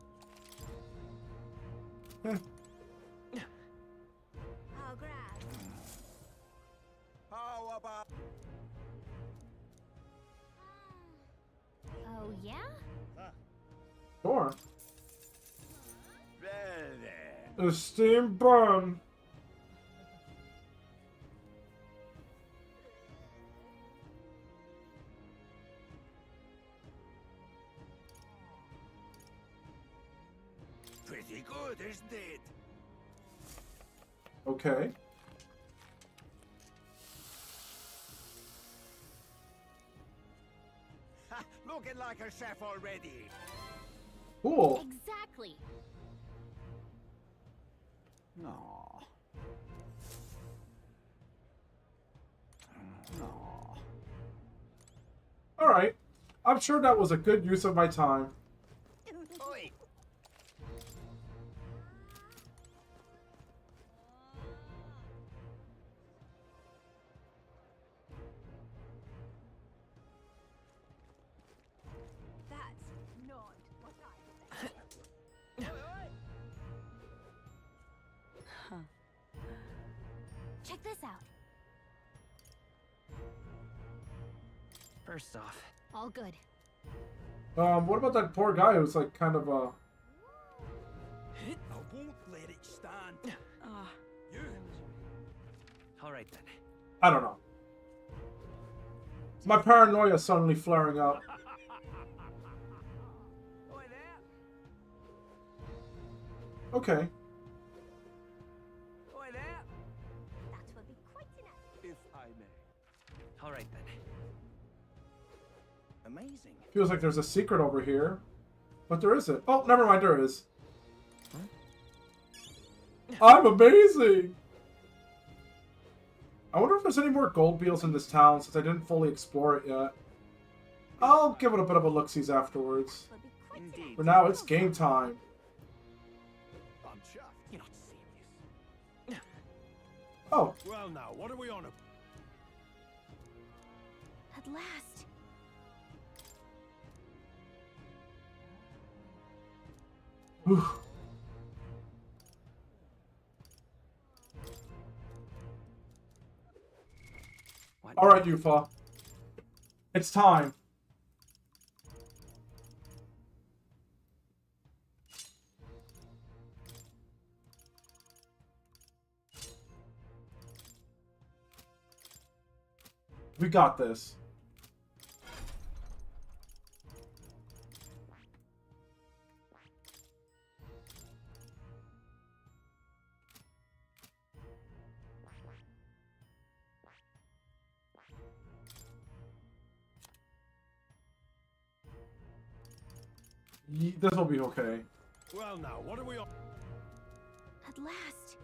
Oh, yeah? Sure. The steam burn. Pretty good, isn't it? Okay. Ha, looking like a chef already. Cool. Exactly. No. No. All right. I'm sure that was a good use of my time. Oi. That's not what I Check this out. First off, All good. What about that poor guy who's like kind of I won't let it stand. You. all right then. I don't know. My paranoia suddenly flaring up. Okay. Oi there. That will be quite enough. If I may. All right then. Amazing. Feels like there's a secret over here. But there isn't. Oh, never mind, there is. I'm amazing! I wonder if there's any more gold beetles in this town since I didn't fully explore it yet. I'll give it a bit of a look-sees afterwards. Indeed. For now, it's game time. I'm chuffed. You're not serious. Oh. Well now, what are we on about? At last. Whew. Alright, Yufa. It's time. We got this. This will be okay. Well now, what are we on? At last.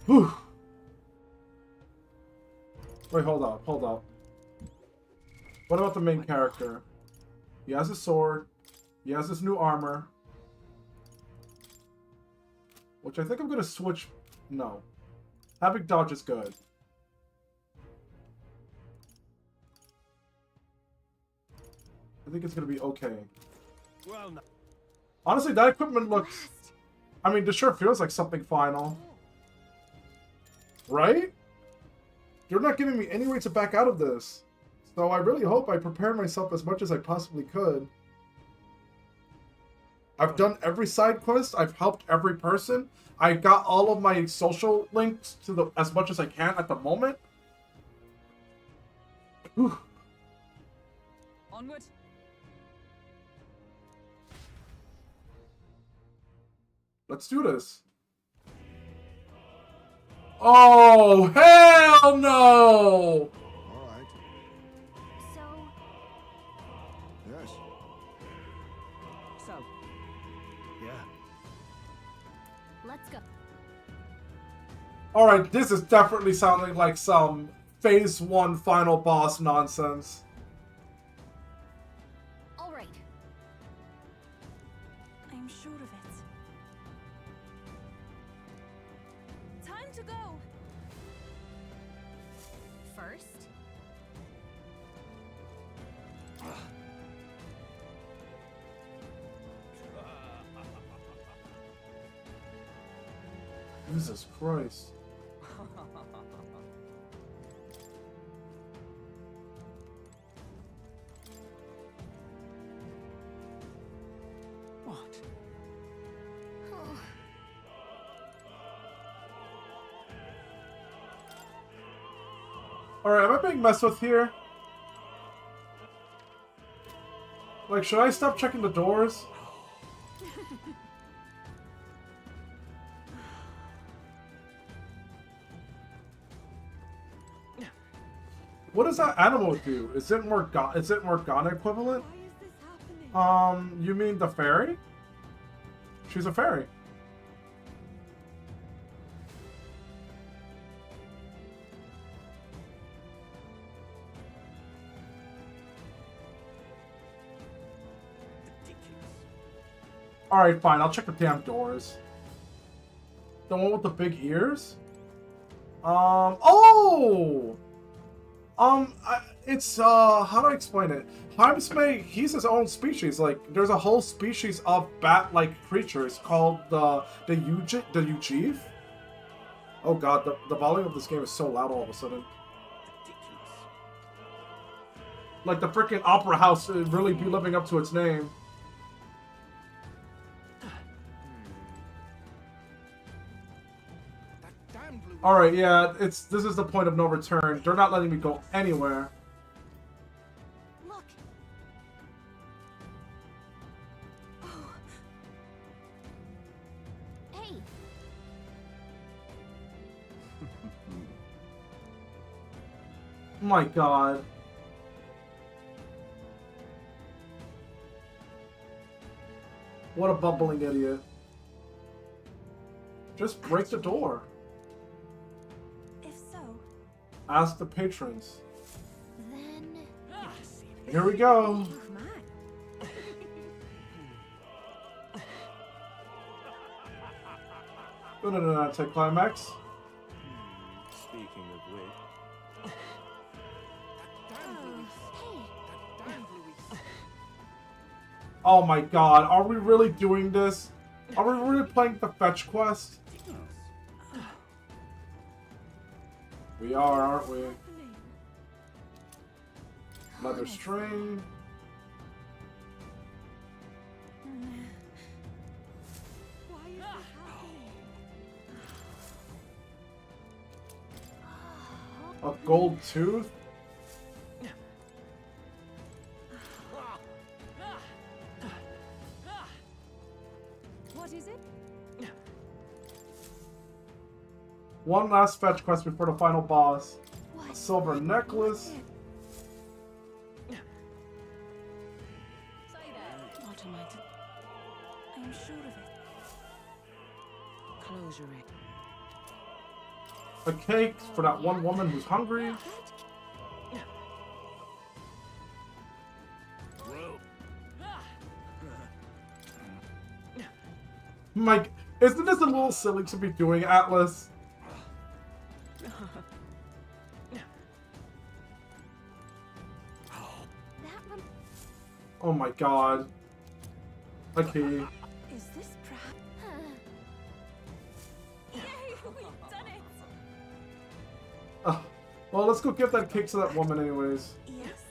Whew. Wait, hold up, hold up. What about the main character? He has a sword. He has this new armor. Which I think I'm gonna switch. No. Having dodge is good. I think it's gonna be okay. Well now. Honestly, that equipment looks... I mean, this sure feels like something final. Right? You're not giving me any way to back out of this. So I really hope I prepared myself as much as I possibly could. I've done every side quest. I've helped every person. I got all of my social links to the as much as I can at the moment. Whew. Onward. Let's do this. Oh, hell no! All right. So, Yes. So, Yeah. let's go. Alright, this is definitely sounding like some Phase 1 final boss nonsense. All right. I'm sure of it. Time to go. First, Jesus Christ. What? Alright, am I being messed with here? Like, should I stop checking the doors? What does that animal do? Is it Morgana equivalent? You mean the fairy? She's a fairy. Alright, fine. I'll check the damn doors. The one with the big ears? Oh! It's, how do I explain it? Heimsmay, he's his own species. Like, there's a whole species of bat-like creatures called the Ujiv. Oh god, the volume of this game is so loud all of a sudden. Like, the freaking opera house would really be living up to its name. Alright, yeah, this is the point of no return. They're not letting me go anywhere. Look. Oh. Hey. My god. What a bumbling idiot. Just break the door. Ask the patrons. Then... Here we go. Anticlimax. Speaking of which... Oh my god, are we really doing this? Are we really playing the fetch quest? We are, aren't we? Leather string. A gold tooth? What is it? One last fetch quest before the final boss. A silver necklace. Automated. I'm sure of it. Close your A cake for that one woman who's hungry. Mike, isn't this a little silly to be doing, Atlas? Oh my god. Okay. Is this perhaps? Yay, we've done it! Well, let's go give that cake to that woman anyways. Yes.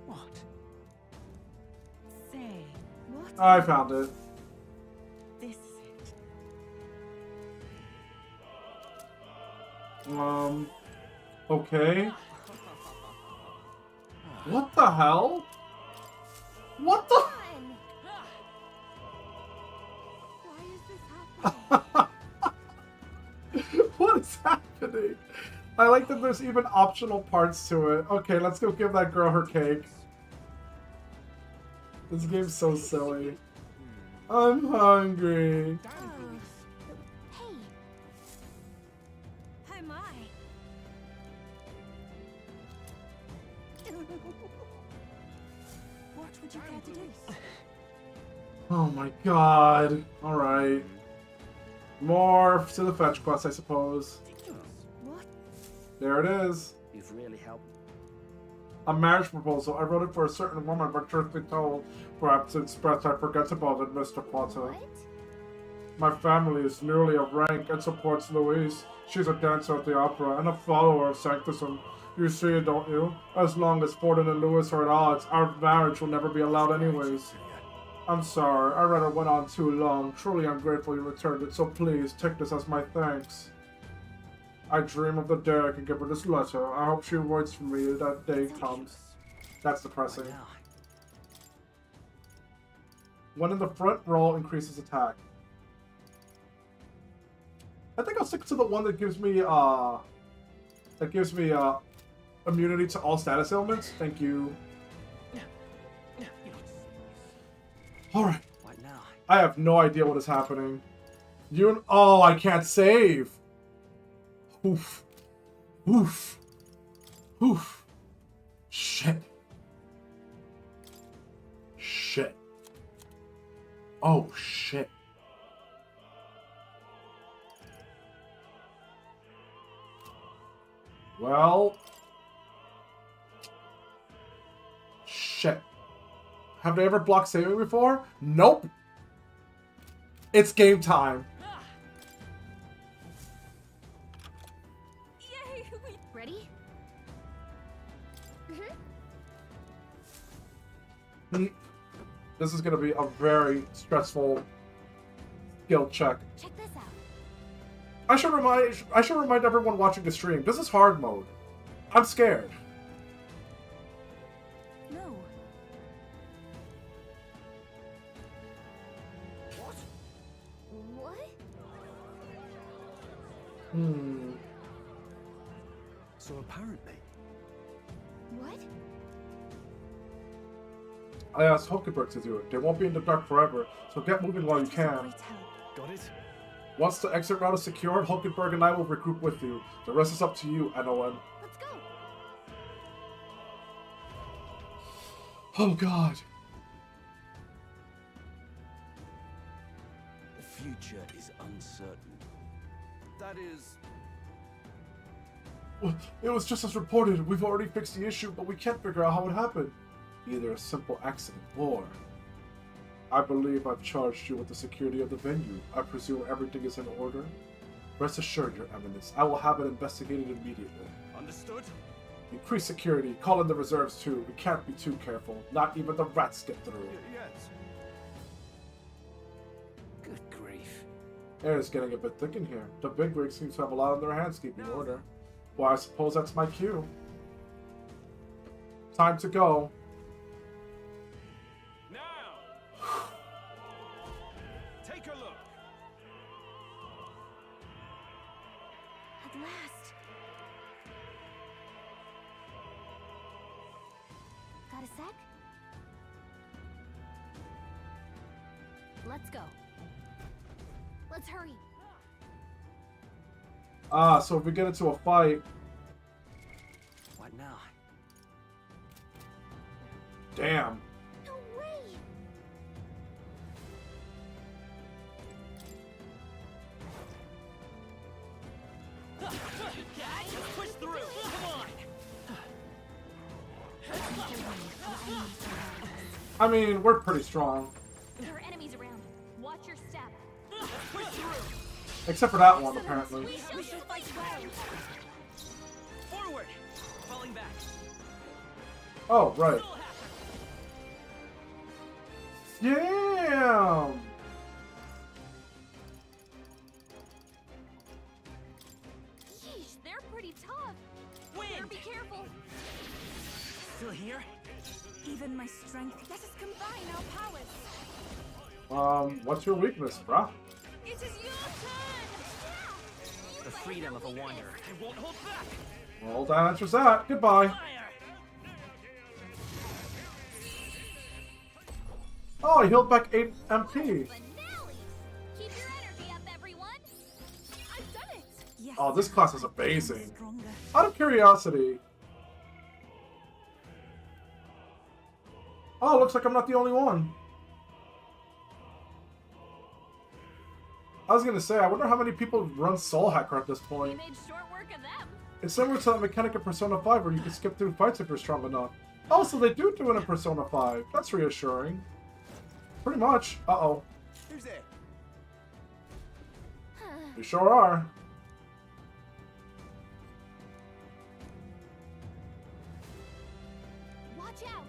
What? Say, what? I found it. This is it. Okay. What the hell? What the? What is happening? I like that there's even optional parts to it. Okay, let's go give that girl her cake. This game's so silly. I'm hungry. Hey. Oh my. What would you care to do? Oh my god. Alright. More to the fetch quest, I suppose. What? There it is. You've really helped. A marriage proposal. I wrote it for a certain woman, but truth be told, perhaps it's best I forget about it, Mr. Potter. My family is nearly of rank and supports Louise. She's a dancer at the opera and a follower of Sanctism. You see it, don't you? As long as Forden and Louis are at odds, our marriage will never be allowed anyways. I'm sorry, I read it went on too long. Truly I'm grateful you returned it, so please take this as my thanks. I dream of the day I can give her this letter. I hope she waits for me that day comes. That's depressing. When in the front row increases attack. I think I'll stick to the one that gives me immunity to all status ailments. Thank you. Alright. What now? I have no idea what is happening. Oh, I can't save. Oof. Oof. Oof. Shit. Shit. Oh, shit. Well. Shit. Have they ever blocked saving before? Nope. It's game time. Yay! Ready? This is going to be a very stressful skill check. Check this out. I should remind everyone watching the stream. This is hard mode. I'm scared. No. What? So apparently... What? I asked Hulkenberg to do it. They won't be in the dark forever, so get moving while you can. Got it? Once the exit route is secured, Hulkenberg and I will regroup with you. The rest is up to you, NON. Let's go. Oh god. The future is uncertain. That is... It was just as reported. We've already fixed the issue, but we can't figure out how it happened. Either a simple accident or... I believe I've charged you with the security of the venue. I presume everything is in order? Rest assured, Your Eminence, I will have it investigated immediately. Understood? Increase security. Call in the reserves too. We can't be too careful. Not even the rats get through. Yes. Good grief. Air is getting a bit thick in here. The big rigs seem to have a lot on their hands keeping order. Well, I suppose that's my cue. Time to go. Take a look. At last. Got a sec? Let's go. Let's hurry. So if we get into a fight... What now? Damn. No way! Push through. Come on. I mean, we're pretty strong. There are enemies around. Watch your step. Push through. Except for that one, apparently. We shall fight well. Forward. Falling back. Oh, right. Damn! Yeesh, they're pretty tough. Better be careful. Still here? Even my strength. Let us combine our powers. What's your weakness, bruh? It is your turn. The freedom of a wanderer. I won't hold back. Well, that answers that. Goodbye. Oh, he healed back 8 MP. Keep your energy up, everyone. I've done it. Yes. Oh, this class is amazing. Out of curiosity. Oh, looks like I'm not the only one. I was gonna say, I wonder how many people run Soul Hacker at this point. We made short work of them. It's similar to that mechanic in Persona 5 where you can skip through fights if you're strong enough. Oh, so they do it in Persona 5. That's reassuring. Pretty much. Uh-oh. Who's there? You sure are. Watch out!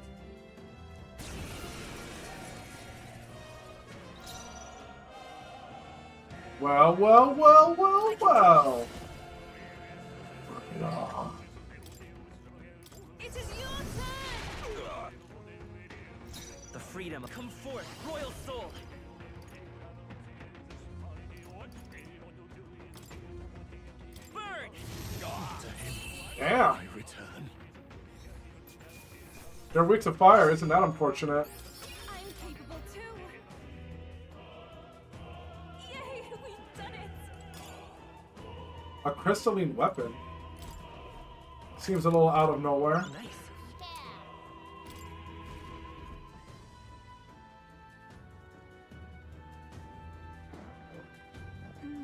Well, well, well, well, well. Oh. It is your turn! The freedom. Come forth, royal soul. Burn! Damn. They're weak to fire, isn't that unfortunate? I'm capable too. Yay, we've done it! A crystalline weapon. Seems a little out of nowhere.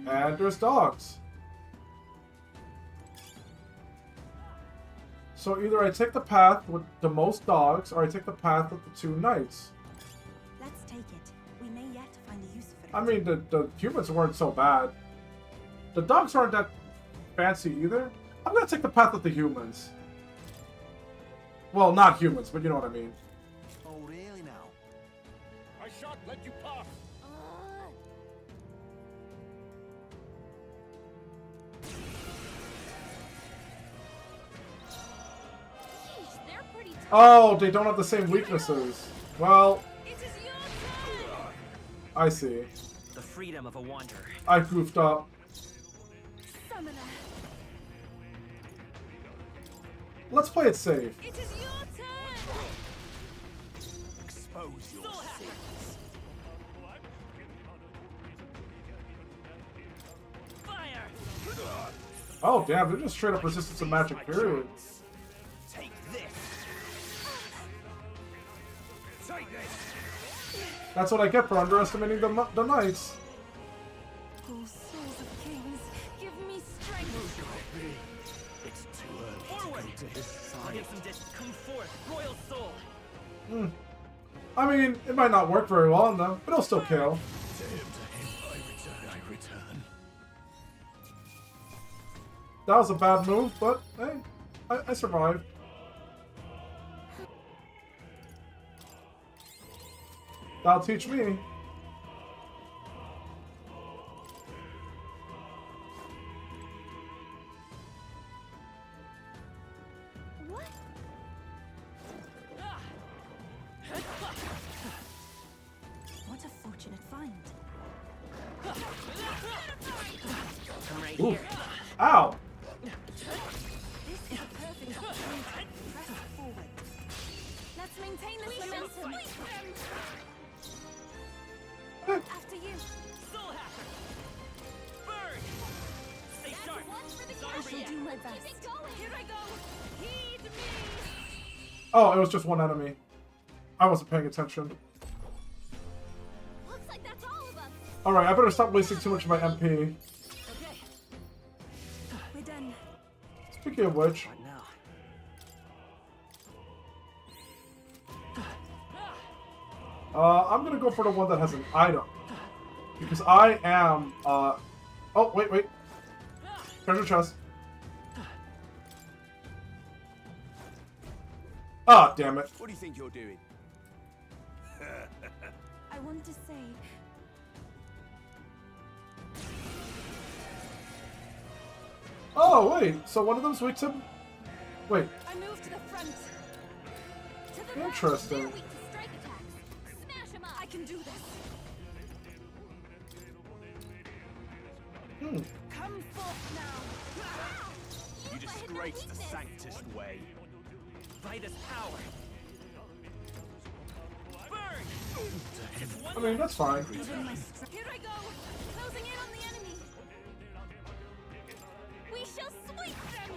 And there's dogs. So either I take the path with the most dogs, or I take the path with the 2 knights. Let's take it. We may yet find a use for it. I mean, the humans weren't so bad. The dogs aren't that fancy either. I'm gonna take the path with the humans. Well, not humans, but you know what I mean. Oh, really now? I shan't let you pass. Jeez, they're pretty tough. Oh, they don't have the same weaknesses. Well, I see. The freedom of a wanderer. I goofed up. Summoner. Let's play it safe. It is your turn! Expose your sins. Fire! Oh, damn, they're just straight up resistance to magic, period. Take this. Take this. That's what I get for underestimating the knights. Oh, souls of kings, give me strength. It's too early Forward. to go to his I'll give side. some dis. Come forth, royal soul. I mean, it might not work very well on them, but it'll still kill. To him, I return. That was a bad move, but hey, I survived. That'll teach me. What? What a fortunate find. Come right Oof. here. Ow! This is a perfect opportunity to press forward. Let's maintain this momentum. After you. Soul hacker. Burn. Stay sharp. I shall do my best. Keep it going. Here I go. Heed me. Oh, it was just one enemy. I wasn't paying attention. Looks like that's all of us. Alright, I better stop wasting too much of my MP. Okay. We're done. Speaking of which, What now? I'm gonna go for the one that has an item. Because I am, oh, wait. Treasure chest. Ah, damn it. What do you think you're doing? I want to say. Oh, wait, so one of them's weak to... Wait, I move to the front. To the interesting. They're weak to strike attacks. Smash them up. I can do this. Come forth now. You disgrace the Sanctus way. By this power. Burn. I mean, that's fine. Given my here I go. Closing in on the enemy. We shall sweep them.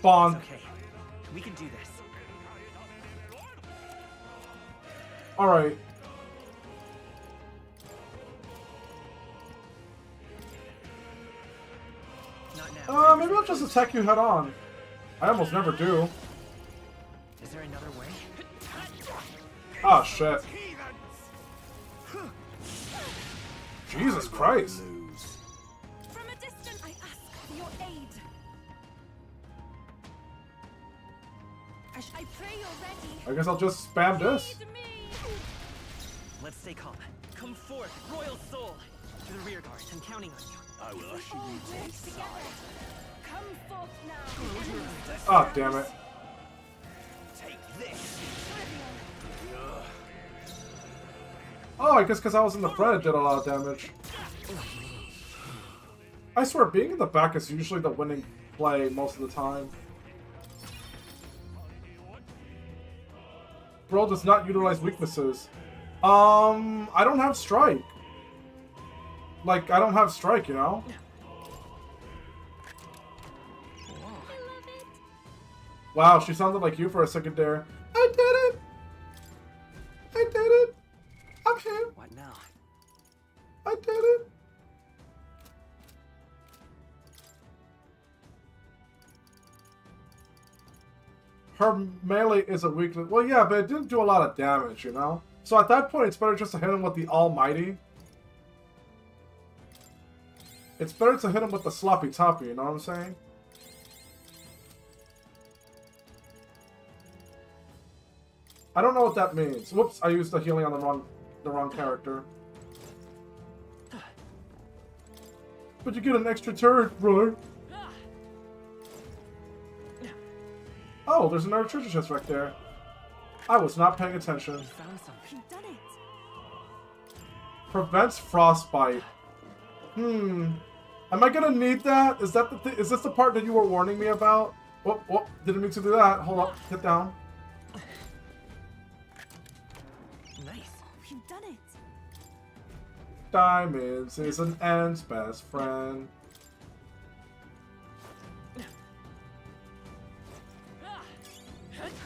Bonk. Okay. We can do this. Alright. Not now. Maybe I'll just attack you head on. I almost never do. Is there another way? Ah, shit. Jesus Christ. I pray you're ready. I guess I'll just spam this. Let's stay calm. Come forth, royal soul! To the rear guard, I'm counting on you. I will usher you to his side. Come forth now. Oh, damn it. Take this. Oh, I guess because I was in the front, it did a lot of damage. I swear, being in the back is usually the winning play most of the time. Bro does not utilize weaknesses. I don't have strike. Like, I don't have strike, you know? Wow, she sounded like you for a second there. I did it! I did it! I'm here! What now? I did it! Her melee is a weakness. Well, yeah, but it didn't do a lot of damage, you know? So at that point, it's better just to hit him with the Almighty. It's better to hit him with the Sloppy Toppy, you know what I'm saying? I don't know what that means. Whoops, I used the healing on the wrong character. But you get an extra turn, brother. Oh, there's another treasure chest right there. I was not paying attention. Found something. You've done it. Prevents frostbite. Am I gonna need that? Is that the is this the part that you were warning me about? Whoop, whoop, didn't mean to do that. Hold up, get down. Nice. You've done it. Diamonds is an ant's best friend.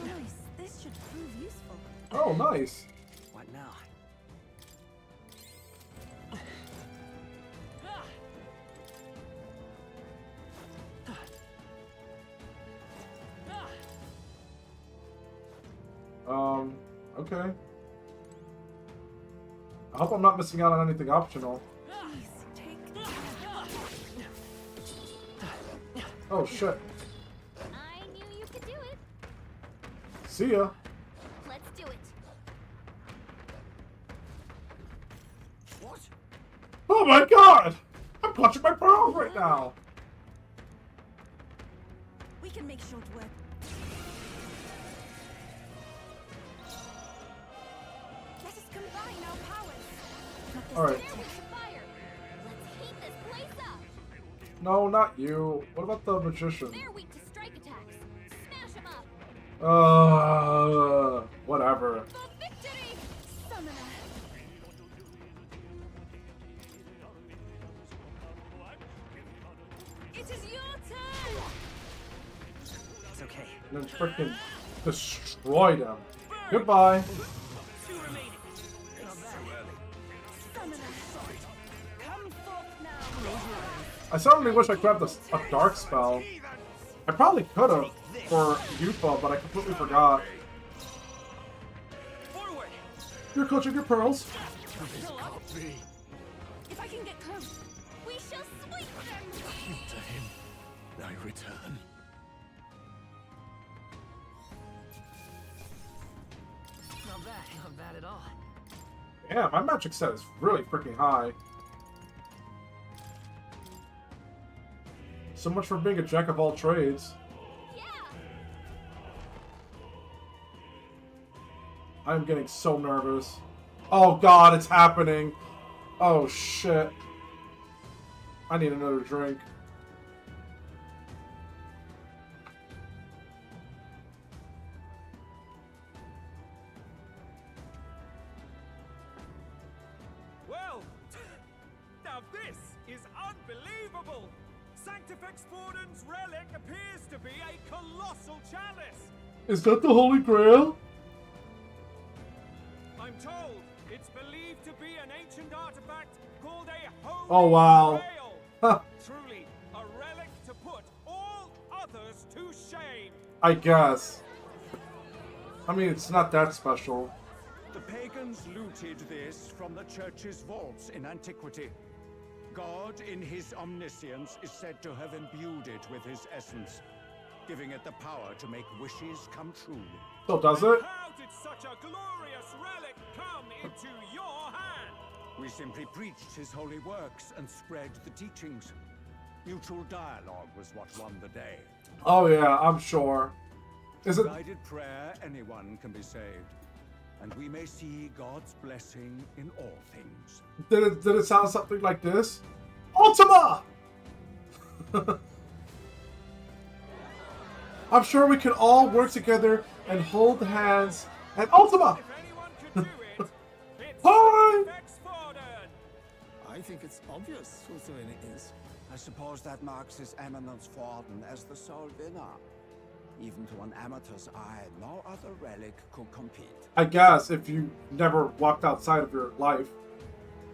Nice. This should prove useful. Oh, nice. What now? Okay. I hope I'm not missing out on anything optional. Oh, shit. I knew you could do it. See ya. Let's do it. What? Oh my god! I'm clutching my pearls right now! We can make short work. Let us combine our powers. Alright. Fire. Let's heat this place up. No, not you. What about the magician? They're weak to strike attacks. Smash them up. Whatever. For victory! Summoner. It is your turn. It's okay. And then freaking destroy them. Goodbye. Two remaining. Summoner. Come forth now. I suddenly wish I grabbed a dark spell. I probably could have for Yufa, but I completely forgot. Forward. You're clutching your pearls. If I can get close, we shall sweep them. To him, I return. Not bad at all. Yeah, my magic set is really freaking high. So much for being a jack of all trades. Yeah. I'm getting so nervous. Oh god, it's happening. Oh shit. I need another drink. Well, now this is unbelievable! Sanctifex Forden's relic appears to be a colossal chalice! Is that the Holy Grail? I'm told it's believed to be an ancient artifact called a Holy Oh wow. Grail. Truly, a relic to put all others to shame. I guess. I mean, it's not that special. The pagans looted this from the church's vaults in antiquity. God, in his omniscience, is said to have imbued it with his essence. giving it the power to make wishes come true. So does it? How did such a glorious relic come into your hand? We simply preached his holy works and spread the teachings. Mutual dialogue was what won the day. Oh yeah, I'm sure. Is it guided prayer? Anyone can be saved, and we may see God's blessing in all things. Did it sound something like this? Ultima! I'm sure we can all work together and hold hands and Ultima! Hi! I think it's obvious who Serena is. I suppose that marks His Eminence Forden as the sole winner. Even to an amateur's eye, no other relic could compete. I guess if you never walked outside of your life.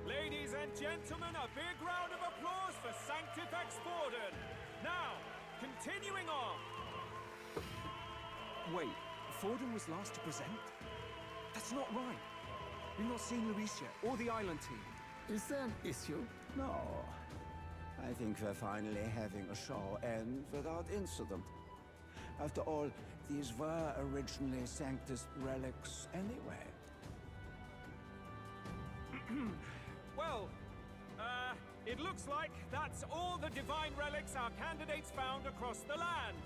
Ladies and gentlemen, a big round of applause for Sanctifex Forden. Now, continuing on. Wait, Forden was last to present? That's not right. We've not seen Luis yet, or the island team. Is there an issue? No. I think we're finally having a show end without incident. After all, these were originally Sanctus relics anyway. Well, it looks like that's all the divine relics our candidates found across the land.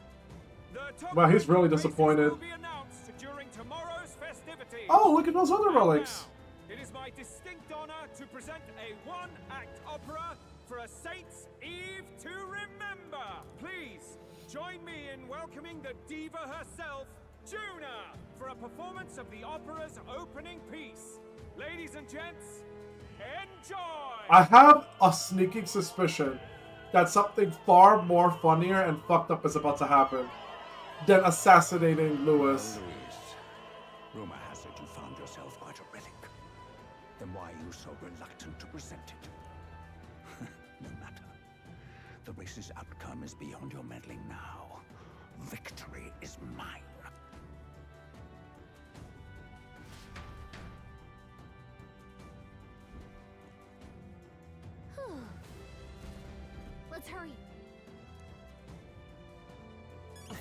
The top Wow, he's really disappointed. will be announced during tomorrow's festivities. Oh, look at those other relics. It is my distinct honor to present a one-act opera for a Saint's Eve to remember. Please join me in welcoming the diva herself, Juna, for a performance of the opera's opening piece. Ladies and gents, enjoy! I have a sneaking suspicion that something far more funnier and fucked up is about to happen than assassinating Louis. Rumor has it you found yourself quite a relic. Then why are you so reluctant to present it? No matter. The race's outcome is beyond your meddling now. Victory is mine. Let's hurry.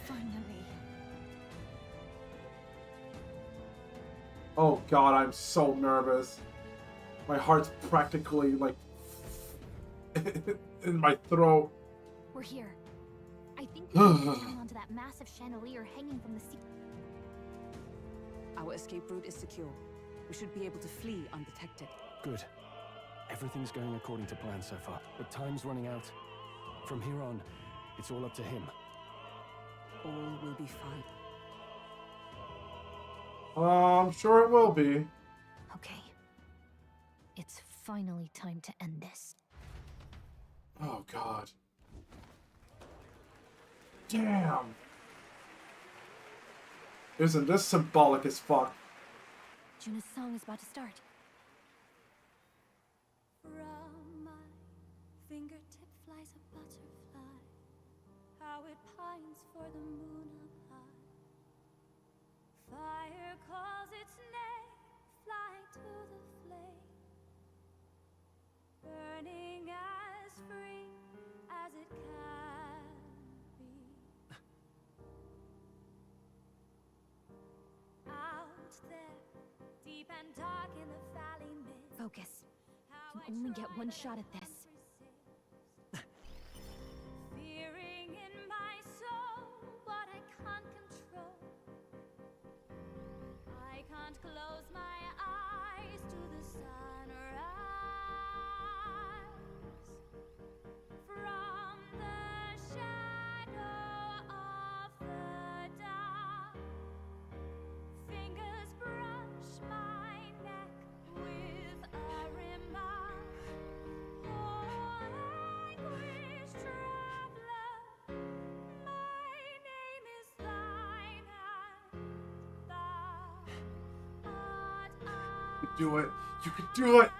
Finally. Oh god, I'm so nervous. My heart's practically like in my throat. We're here. I think we can hang onto that massive chandelier hanging from the sea. Our escape route is secure. We should be able to flee undetected. Good. Everything's going according to plan so far, but time's running out. From here on, it's all up to him. All will be fine. I'm sure it will be. Okay. It's finally time to end this. Oh god. Damn. Isn't this symbolic as fuck? Juna's song is about to start. From my fingertip flies a butterfly, how it pines for the moon up high. Fire calls its name, fly to the flame, burning as free as it can be. Out there, deep and dark in the valley mid. Focus. You can only get one shot at this. Fearing in my soul what I can't control. I can't close my eyes to the sunrise. From the shadow of the dark, fingers brush my neck with a remark. Oh, anguish traveler, my name is thine, and thou art You can do it. You can do it.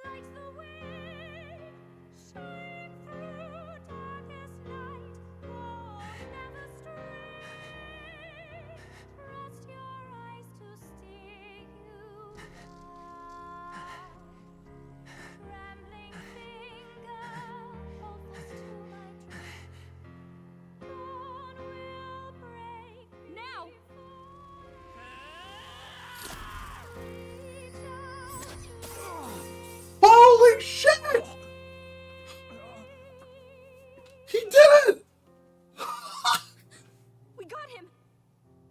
like the wind, shine through darkest night. Oh, never stray. Trust your eyes to steer you out. Trembling finger, hold fast to my dream. Oh, Holy shit! He did it! We got him,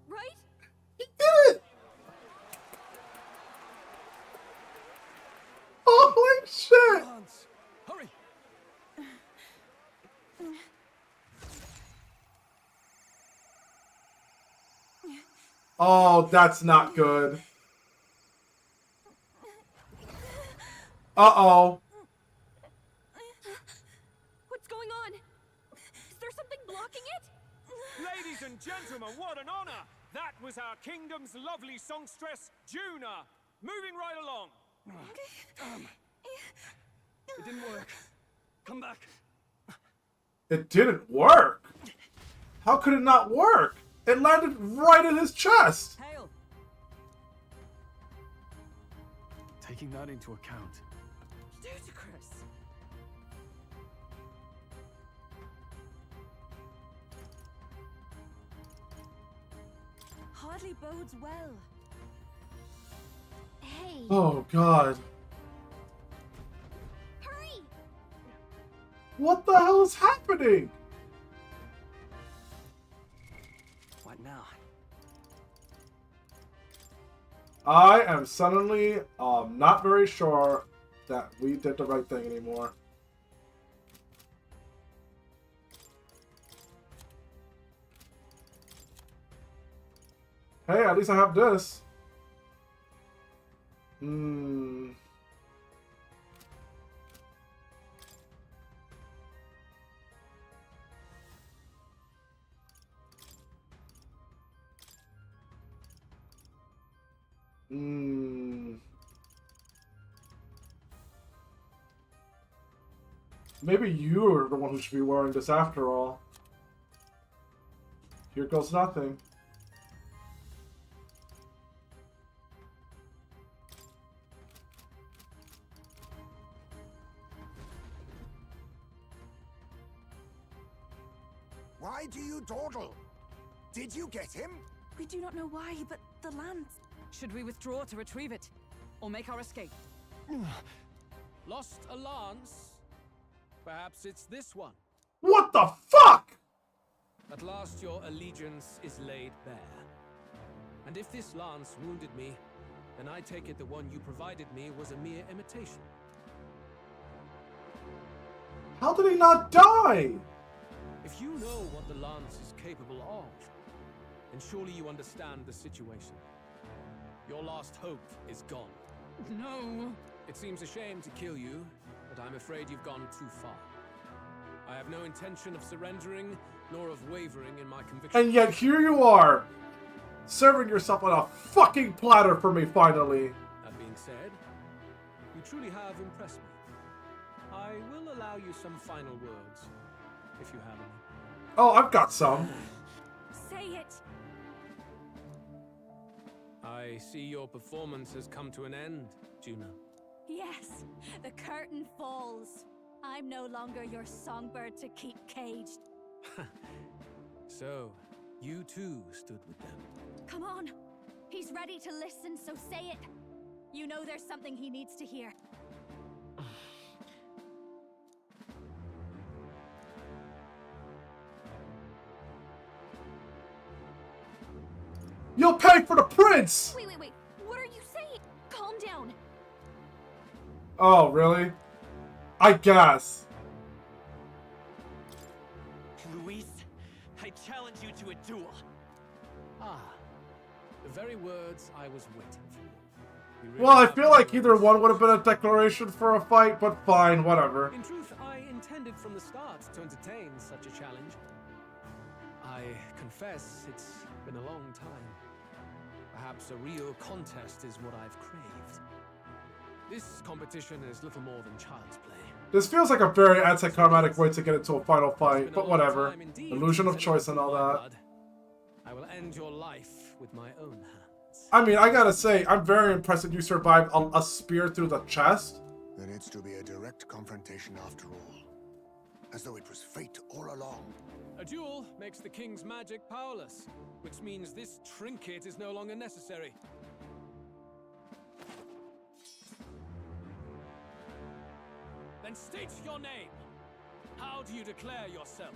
right? He did it! Holy shit! Hurry! Oh, that's not good. Uh-oh. What's going on? Is there something blocking it? Ladies and gentlemen, what an honor! That was our kingdom's lovely songstress, Juna. Moving right along. It didn't work. Come back. It didn't work? How could it not work? It landed right in his chest. Hail. Taking that into account. Ludicrous. Hardly bodes well. Hey. Oh, God. Hurry! What the hell is happening? What now? I am suddenly not very sure that we did the right thing anymore. Hey, at least I have this. Maybe you're the one who should be wearing this after all. Here goes nothing. Why do you dawdle? Did you get him? We do not know why, but the lance. Should we withdraw to retrieve it? Or make our escape? Lost a lance? Perhaps it's this one. What the fuck? At last your allegiance is laid bare. And if this lance wounded me, then I take it the one you provided me was a mere imitation. How did he not die? If you know what the lance is capable of, then surely you understand the situation. Your last hope is gone. No. It seems a shame to kill you, but I'm afraid you've gone too far. I have no intention of surrendering, nor of wavering in my conviction. And yet here you are, serving yourself on a fucking platter for me finally. That being said, you truly have impressed me. I will allow you some final words, if you have any. Oh, I've got some. Say it. I see your performance has come to an end, Juna. Yes, the curtain falls. I'm no longer your songbird to keep caged. So, you too stood with them. Come on. He's ready to listen, so say it. You know there's something he needs to hear. You'll pay for the prince! Wait. What are you saying? Calm down. Oh, really? I guess. Luis, I challenge you to a duel. Ah, the very words I was waiting for. You really Well, I have feel like either one would have been a declaration for a fight, but fine, whatever. In truth, I intended from the start to entertain such a challenge. I confess it's been a long time. Perhaps a real contest is what I've craved. This competition is little more than child's play. This feels like a very anticlimactic way to get into a final fight, but whatever. Illusion of choice and all that. I will end your life with my own hands. I mean, I gotta say, I'm very impressed that you survived a spear through the chest. Then it's to be a direct confrontation after all. As though it was fate all along. A duel makes the king's magic powerless, which means this trinket is no longer necessary. Then state your name. How do you declare yourself?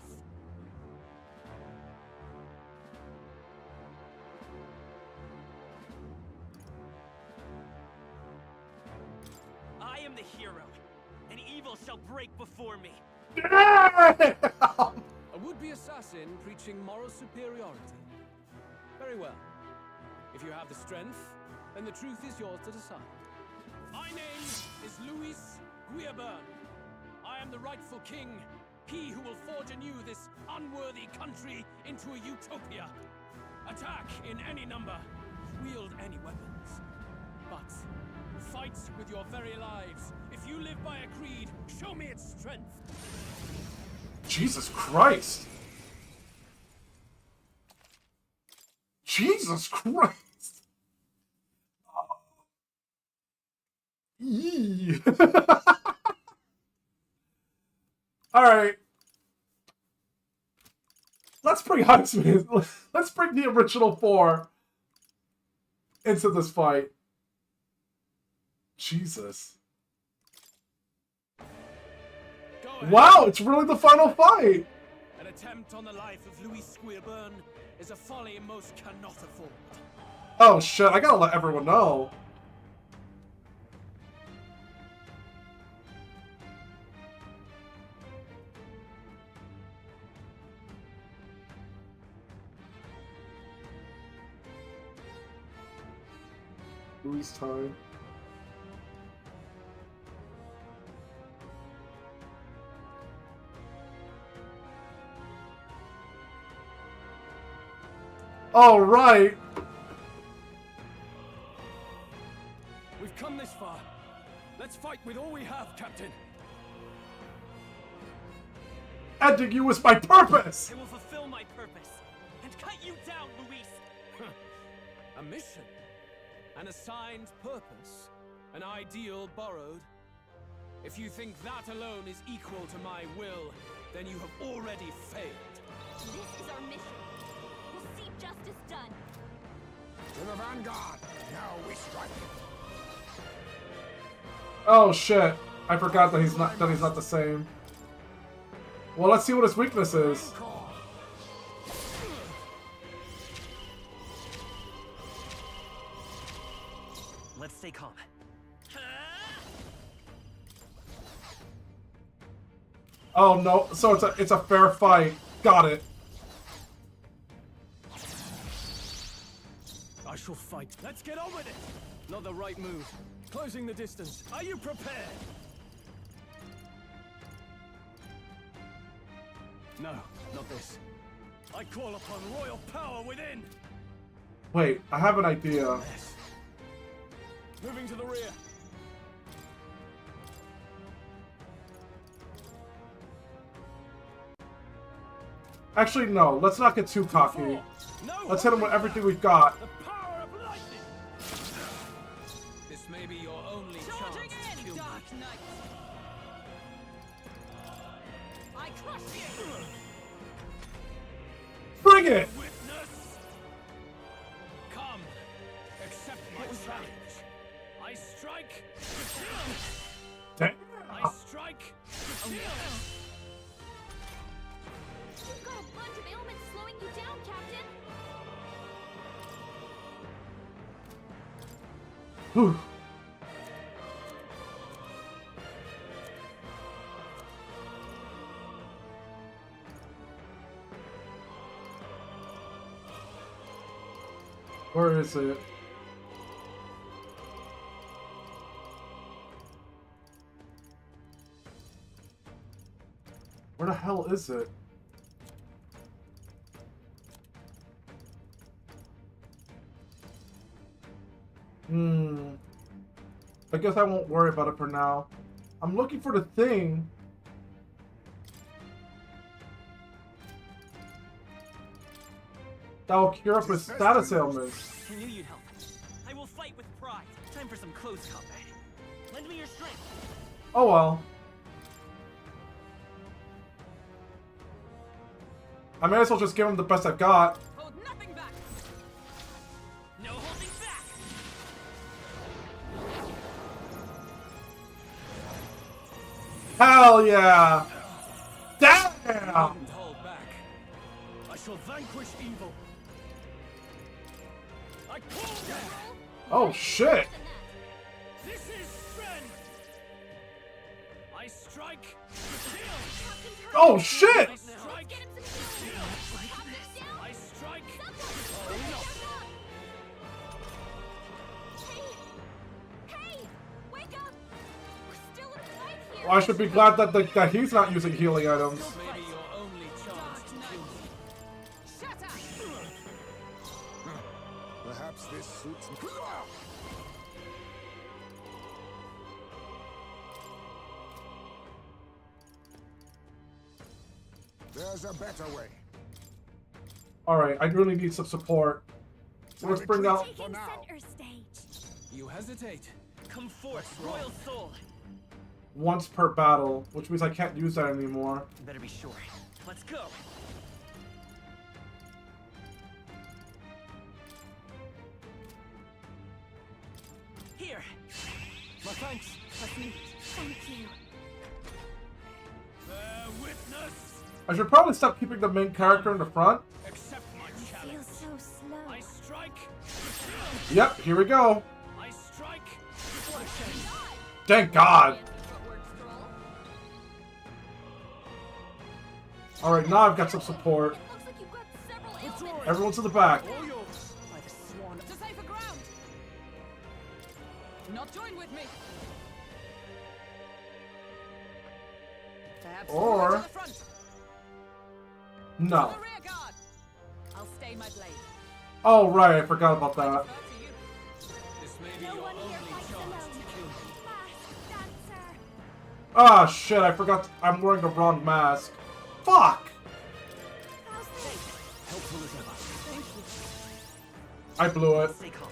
I am the hero, and evil shall break before me. A would-be assassin preaching moral superiority. Very well. If you have the strength, then the truth is yours to decide. My name is Luis Guillaburn. I am the rightful king, he who will forge anew this unworthy country into a utopia. Attack in any number, wield any weapons. But fight with your very lives. If you live by a creed, show me its strength. Jesus Christ. Jesus Christ. Yee. Alright. Let's bring Huntsman. Let's bring the original 4 into this fight. Jesus. Wow, it's really the final fight! An attempt on the life of Luis Guillaburn is a folly most cannot afford. Oh shit, I gotta let everyone know. Luis time. All right. We've come this far. Let's fight with all we have, Captain. Ending you is my purpose! I will fulfill my purpose and cut you down, Luis. A mission, an assigned purpose, an ideal borrowed. If you think that alone is equal to my will, then you have already failed. This is our mission. We'll see justice done. To the vanguard! Now we strike. Oh shit. I forgot that he's not the same. Well, let's see what his weakness is. Let's stay calm. Oh no, so it's a fair fight. Got it. I shall fight. Let's get on with it. Not the right move. Closing the distance. Are you prepared? No, not this. I call upon royal power within. Wait, I have an idea. Yes. Moving to the rear. Actually, no. Let's not get too cocky. Let's hit him with everything we've got. This may be your only chance to kill me. Dark Knight. I crush you. Bring it! Witness. Come, accept my challenge. I strike to kill. Damn. I strike to kill. You've got a bunch of ailments slowing you down, Captain. Whew. Where is it? Where the hell is it? I guess I won't worry about it for now. I'm looking for the thing. That will cure up his status ailments. I knew you'd help. I will fight with pride. Time for some close combat. Lend me your strength. Oh well. I may as well just give him the best I've got. Hold nothing back. No holding back. Hell yeah! Damn! Hold back. I shall vanquish evil. I call them. Oh shit! This is strength. I strike. Oh shit! I strike. I strike. Well, I should be glad that that he's not using healing items. Maybe your only chance to kill me. Perhaps this suits me. There's a better way. Alright, I really need some support. So let's bring out... You hesitate. Come forth, Royal Soul. once per battle, which means I can't use that anymore. Better be sure. Let's go. Here. My thanks. Thank you. Bear witness. I should probably stop keeping the main character in the front. Accept my challenge. Feels so slow. I strike. Yep, here we go. I strike. Thank God. Alright, now I've got some support. Everyone's in the back. All yours. By the swan to safer ground. Not join with me. Perhaps Or- to the front. No. To the rear guard. I'll stay my blade. Oh, right, I forgot about that. This may be your only chance to kill me. Ah, shit, I forgot. I'm wearing the wrong mask. Fuck! Helpful as ever. Thank you. I blew it. Stay calm.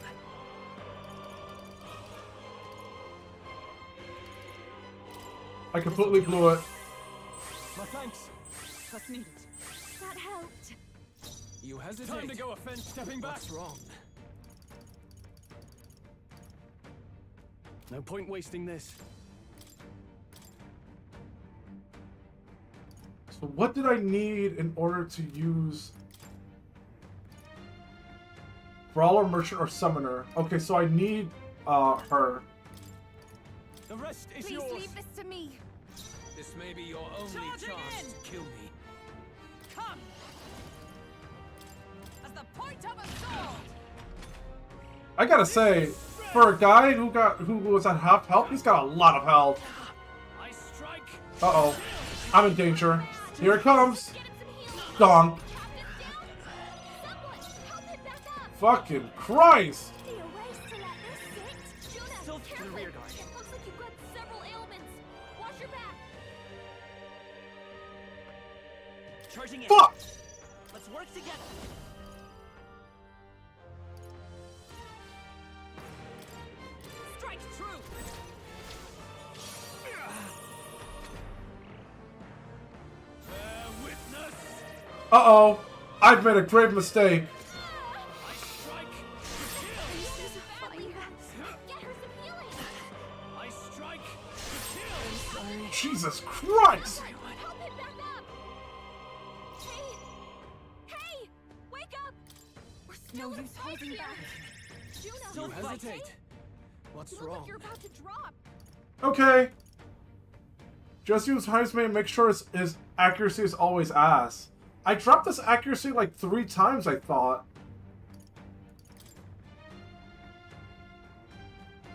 I completely blew it. My thanks. That's needed. That helped. You hesitate. Time to go offense. Stepping back. What's wrong? No point wasting this. So what did I need in order to use Brawler, Merchant, or Summoner? Okay, so I need her. The rest is Please yours. leave this to me. This may be your only Charging chance in. to kill me. Come. As the point of a sword. I gotta say, for a guy who was at half health, he's got a lot of health. I strike. Uh-oh. I'm in danger. Here it comes. Gone. Fucking Christ! Still to the rear guard. Looks like you've got several ailments. Watch your back. Charging in. Fuck! Let's work together. Strike true. Bear witness. Uh-oh. I've made a grave mistake. I strike. Get her some healing. I strike. Kill. Jesus Christ! Help him back up. Hey, wake up. We're still No use holding back. Juno, You hesitate. What's you look wrong? like you're about to drop. Okay. Just use Heisman and make sure his accuracy is always ass. I dropped this accuracy like 3 times, I thought.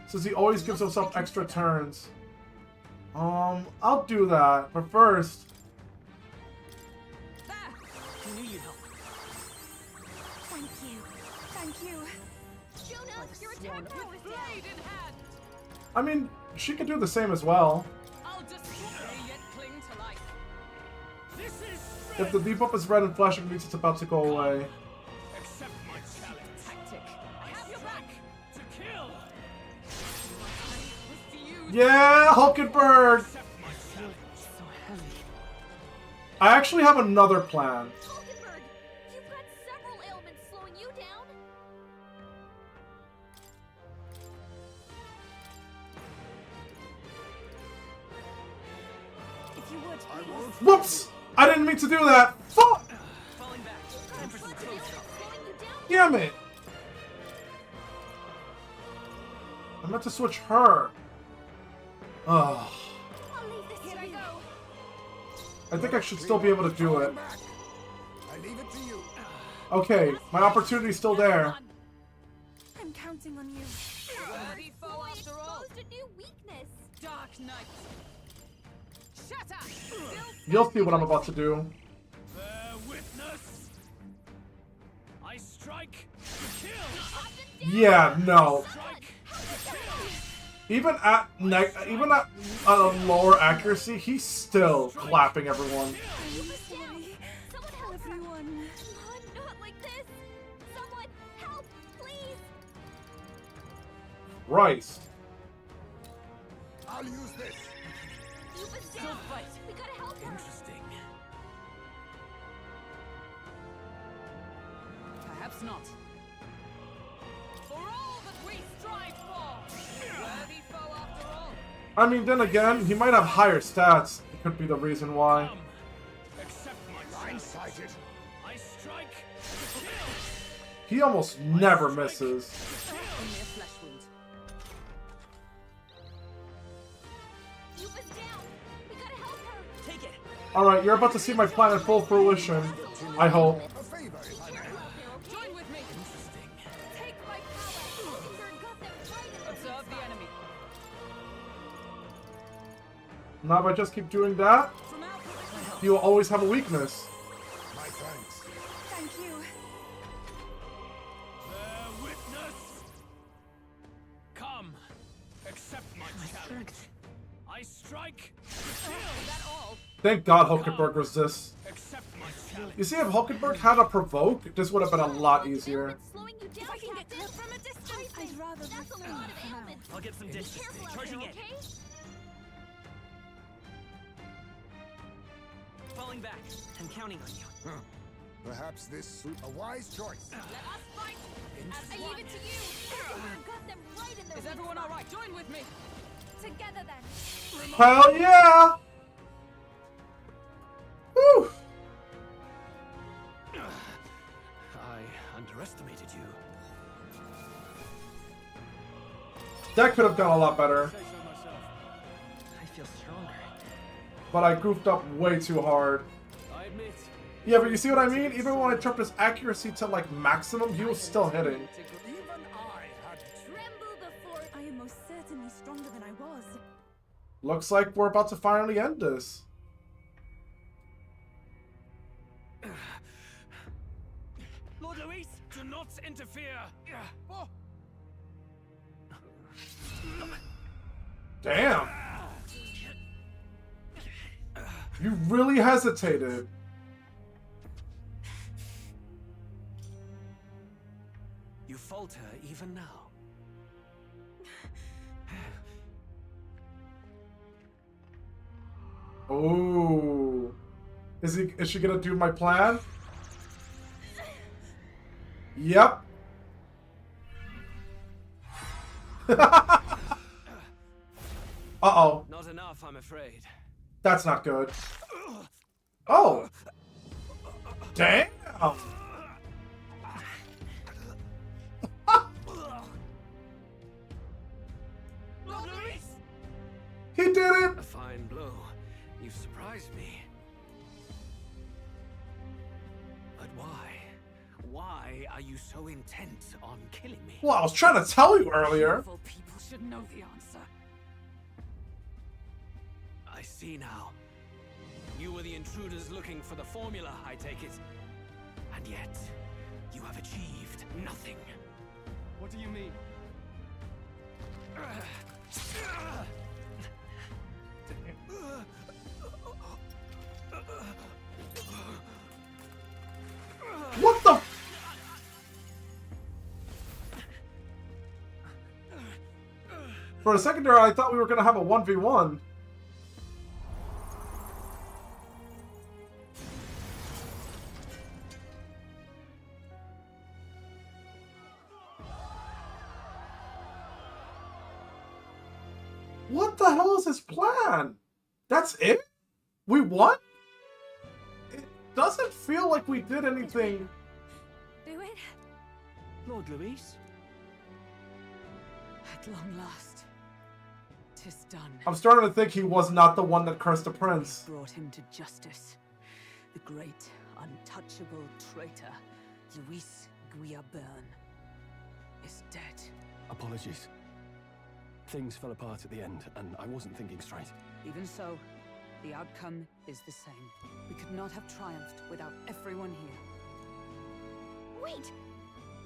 Since he always gives himself extra turns. I'll do that, but first... I knew you'd help. Thank you. Thank you. Juno, your attack power is down. Blade in hand. I mean, she could do the same as well. I'll destroy yet cling to life. This is If the debuff is red and flashing, means it's about to go away. accept my challenge. Tactic. I have your back. To kill. Refuse. Yeah, Hulkenberg! Accept my challenge. So heavy. I actually have another plan. Hulkenberg, you've got several ailments slowing you down. Whoops! I didn't mean to do that! Fuck! Damn it! I meant to switch her. Ugh. I think I should still be able to do it. Okay, my opportunity's still there. I'm counting on you. Worthy foe after all. A new weakness. Dark Knight. Shut up. You'll see what I'm about to do. Bear witness. I strike. Kill. Yeah, no. Even at lower accuracy, he's still clapping everyone. Someone help everyone. Come on, not like this. Someone help, please. Christ. I'll use this. Yuba's down. We gotta help her. Interesting. Perhaps not. For all that we strive for. Worthy foe after all. I mean, then again, he might have higher stats. It could be the reason why. Accept my blindsided. I strike. He almost never misses. Only a flesh wound. Yuba's down. We gotta help her. Take it. Alright, you're about to see my plan in full fruition. I hope. Join with me. Interesting. Take my power. Mockingbird got them right in the Observe the enemy. Now if I just keep doing that, he will always have a weakness. My thanks. Thank you. Bear witness. Come. Accept my challenge. I strike. Is that all? Thank God Hulkenberg resists. Accept my challenge. You see, if Hulkenberg had a provoke, this would have been a lot easier. Slowing you down, If I can get Captain. clear from a distance, I'd rather That's a refrain lot of for now. ailments. I'll get some Be dishes. careful out Charging there, in. okay? Falling back. I'm counting on you. Perhaps this a wise choice. Let us fight. I leave it to you. Mockingbird got them right in their Is everyone all right? Join with me. Together then. Hell yeah! Woo! I underestimated you. That could have done a lot better. I feel stronger. But I goofed up way too hard. I admit. Yeah, but you see what I mean? Even when I dropped his accuracy to like maximum, he was still hitting. Tremble before I am most certainly stronger than I was. Looks like we're about to finally end this. Lord Luis, do not interfere. Oh. Damn. You really hesitated. You falter even now. Oh. Is she gonna do my plan? Yep. Uh-oh. Not enough, I'm afraid. That's not good. Oh. Damn. Lord Luis! He did it! A fine blow. You surprised me. But why? Why are you so intent on killing me? Well, I was trying to tell you earlier. Evil people should know the answer. I see now. You were the intruders looking for the formula, I take it. And yet, you have achieved nothing. What do you mean? What the? For a second there, I thought we were gonna have a 1v1. What the hell is his plan? That's it? We won? It doesn't feel like we did anything. Do it? Lord Luis? At long last, 'tis done. I'm starting to think he was not the one that cursed the prince. Brought him to justice. The great, untouchable traitor, Luis Guillaburn, is dead. Apologies. Things fell apart at the end, and I wasn't thinking straight. Even so, the outcome is the same. We could not have triumphed without everyone here. Wait!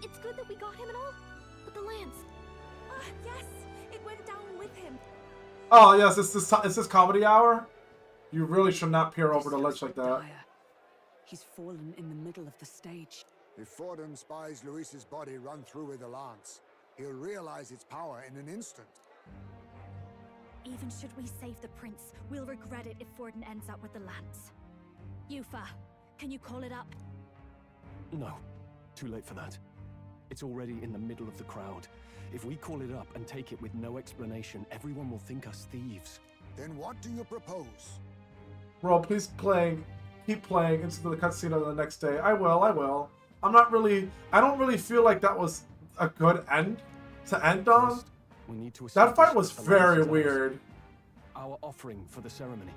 It's good that we got him and all, but the lance. Yes! It went down with him. Oh, yes, it's this comedy hour? You really should not peer over the ledge like that. He's fallen in the middle of the stage. If Fordham spies Luis's body run through with the lance, he'll realize its power in an instant. Even should we save the prince, we'll regret it if Forden ends up with the lance. Yufa, can you call it up? No, too late for that. It's already in the middle of the crowd. If we call it up and take it with no explanation, everyone will think us thieves. Then what do you propose? Bro, please keep playing into the cutscene of the next day. I will. I don't really feel like that was a good end to end on. We need to that fight was the very lance weird. Our offering for the ceremony.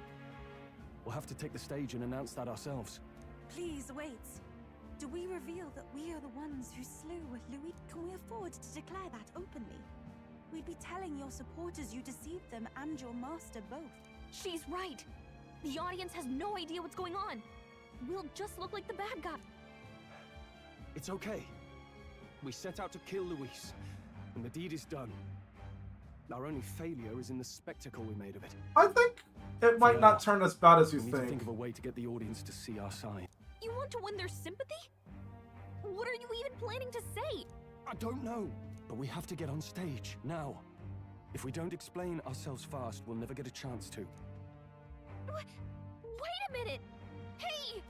We'll have to take the stage and announce that ourselves. Please wait. Do we reveal that we are the ones who slew Louis? Can we afford to declare that openly? We'd be telling your supporters you deceived them and your master both. She's right. The audience has no idea what's going on. We'll just look like the bad guy. It's okay. We set out to kill Luis, and the deed is done. Our only failure is in the spectacle we made of it. I think it might not turn as bad as you we need to think. think of a way to get the audience to see our side. You want to win their sympathy? What are you even planning to say? I don't know, but we have to get on stage, now. If we don't explain ourselves fast, we'll never get a chance to. Wait a minute! Hey!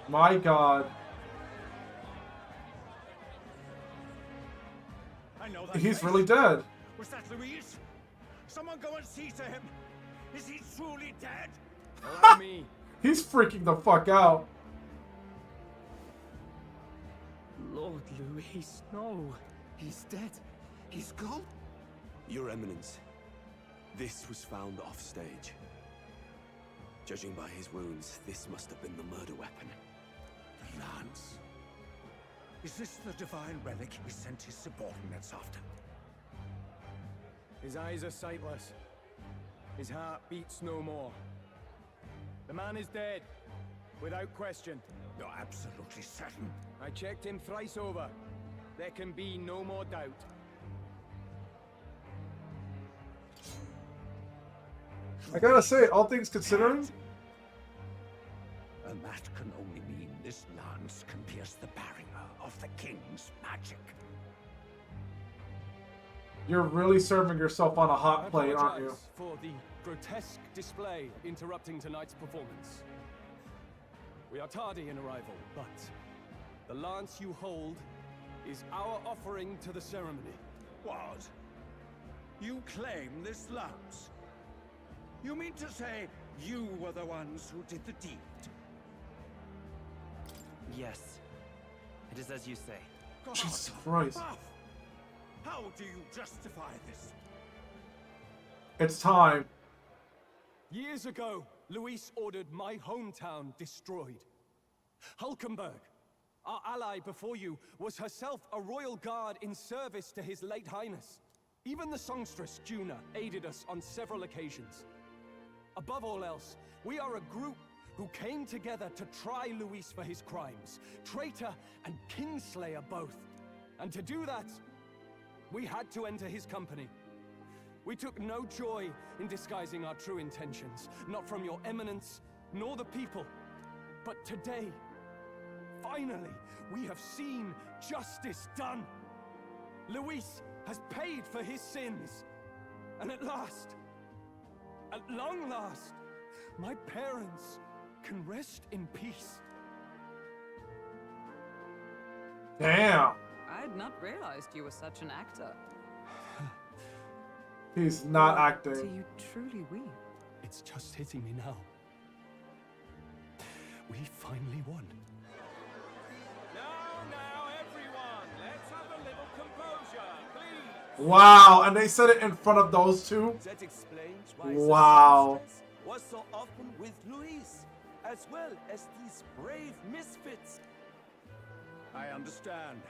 My God. I know that He's face. really dead. Was that Luis? Someone go and see to him. Is he truly dead? Allow me. He's freaking the fuck out. Lord Luis, no. He's dead. He's gone. Your Eminence, this was found off stage. Judging by his wounds, this must have been the murder weapon. The lance. Is this the divine relic he sent his subordinates after? His eyes are sightless. His heart beats no more. The man is dead, without question. You're absolutely certain? I checked him thrice over. There can be no more doubt. I gotta say, all things considering, And that can only mean this lance can pierce the barrier of the king's magic. you're really serving yourself on a hot plate, aren't you? Apologize for the grotesque display interrupting tonight's performance. We are tardy in arrival, but the lance you hold is our offering to the ceremony. What? You claim this lance? You mean to say you were the ones who did the deed? Yes. It is as you say. Jesus Christ. How do you justify this? It's time. Years ago, Luis ordered my hometown destroyed. Hulkenberg, our ally before you, was herself a royal guard in service to his late highness. Even the songstress, Juna, aided us on several occasions. Above all else, we are a group who came together to try Luis for his crimes. Traitor and Kingslayer both. And to do that, we had to enter his company. We took no joy in disguising our true intentions, not from your eminence, nor the people. But today, finally, we have seen justice done. Luis has paid for his sins. And at last, at long last, my parents can rest in peace. Damn. I had not realized you were such an actor. He's not Do acting. you truly weep? It's just hitting me now. We finally won. Now, everyone, let's have a little composure, please. Wow, and they said it in front of those two? That explains why Wow. the circumstance was so often with Luis, as well as these brave misfits. I understand.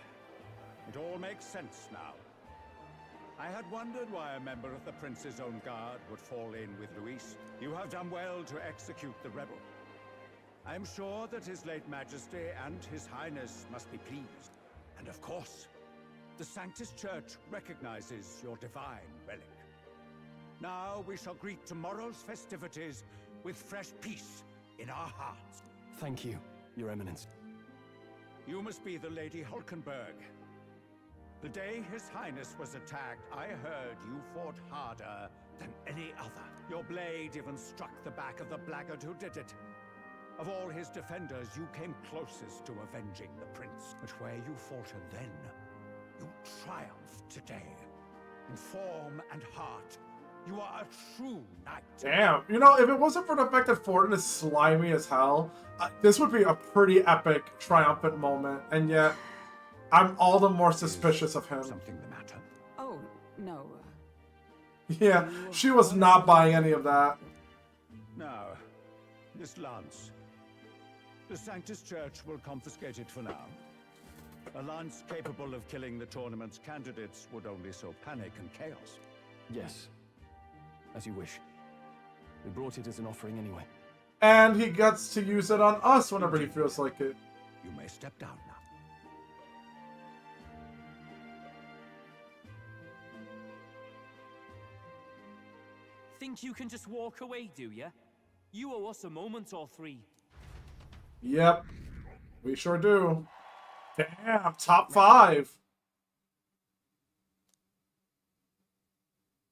It all makes sense now. I had wondered why a member of the Prince's own guard would fall in with Luis. You have done well to execute the rebel. I am sure that His late Majesty and His Highness must be pleased. And of course, the Sanctus Church recognizes your divine relic. Now we shall greet tomorrow's festivities with fresh peace in our hearts. Thank you, Your Eminence. You must be the Lady Hulkenberg. The day His Highness was attacked, I heard you fought harder than any other. Your blade even struck the back of the blackguard who did it. Of all his defenders, you came closest to avenging the prince. But where you faltered then, you triumphed today. In form and heart, you are a true knight. Damn. You know, if it wasn't for the fact that Fortin is slimy as hell, this would be a pretty epic, triumphant moment. And yet, I'm all the more suspicious of him. Something the matter? Oh, no. Yeah, she was not buying any of that. Now, this lance. The Sanctus Church will confiscate it for now. A lance capable of killing the tournament's candidates would only sow panic and chaos. Yes. As you wish. We brought it as an offering anyway. And he gets to use it on us whenever he feels like it. You may step down now. Think you can just walk away, do ya? You owe us a moment or three. Yep. We sure do. Damn, top 5.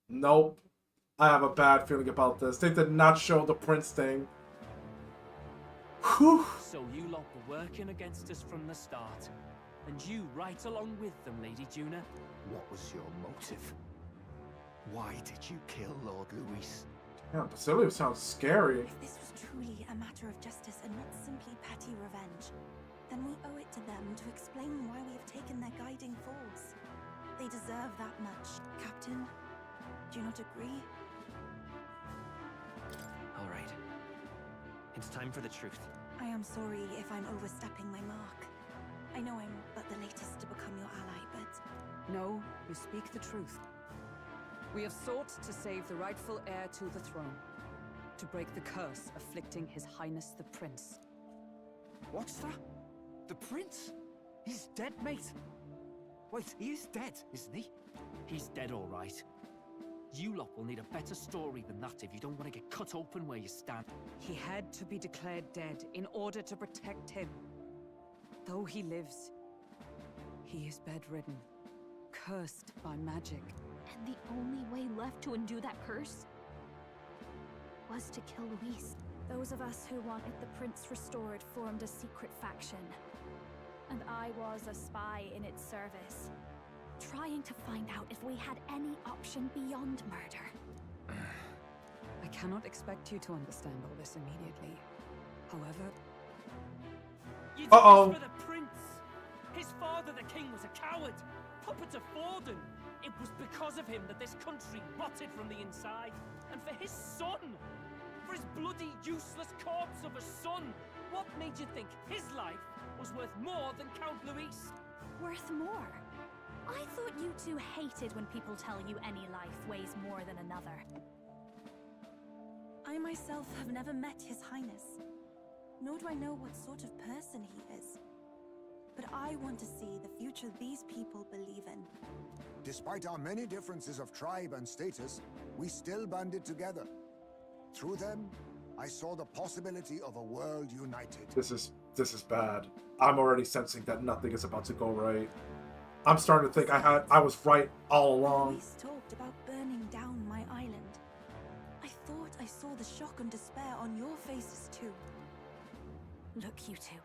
Nope. I have a bad feeling about this. They did not show the prince thing. Whew. So you lot were working against us from the start. And you right along with them, Lady Juna. What was your motive? Why did you kill Lord Luis? Yeah, Basilio sounds scary. If this was truly a matter of justice and not simply petty revenge, then we owe it to them to explain why we have taken their guiding force. They deserve that much. Captain, do you not agree? All right. It's time for the truth. I am sorry if I'm overstepping my mark. I know I'm but the latest to become your ally, but... No, you speak the truth. We have sought to save the rightful heir to the throne. To break the curse afflicting His Highness the Prince. What's that? The prince? He's dead, mate. Wait, he is dead, isn't he? He's dead, all right. You lot will need a better story than that if you don't want to get cut open where you stand. He had to be declared dead in order to protect him. Though he lives, he is bedridden, cursed by magic. And the only way left to undo that curse was to kill Luis. Those of us who wanted the prince restored formed a secret faction. And I was a spy in its service, trying to find out if we had any option beyond murder. I cannot expect you to understand all this immediately. However... You did this for the prince! His father, the king, was a coward! Puppet to Forden! It was because of him that this country rotted from the inside. And for his son! For his bloody, useless corpse of a son! What made you think his life was worth more than Count Luis? Worth more? I thought you two hated when people tell you any life weighs more than another. I myself have never met His Highness, nor do I know what sort of person he is. But I want to see the future these people believe in. Despite our many differences of tribe and status, we still banded together. Through them, I saw the possibility of a world united. This is bad. I'm already sensing that nothing is about to go right. I'm starting to think I was right all along. Luis talked about burning down my island. I thought I saw the shock and despair on your faces too. Look, you two.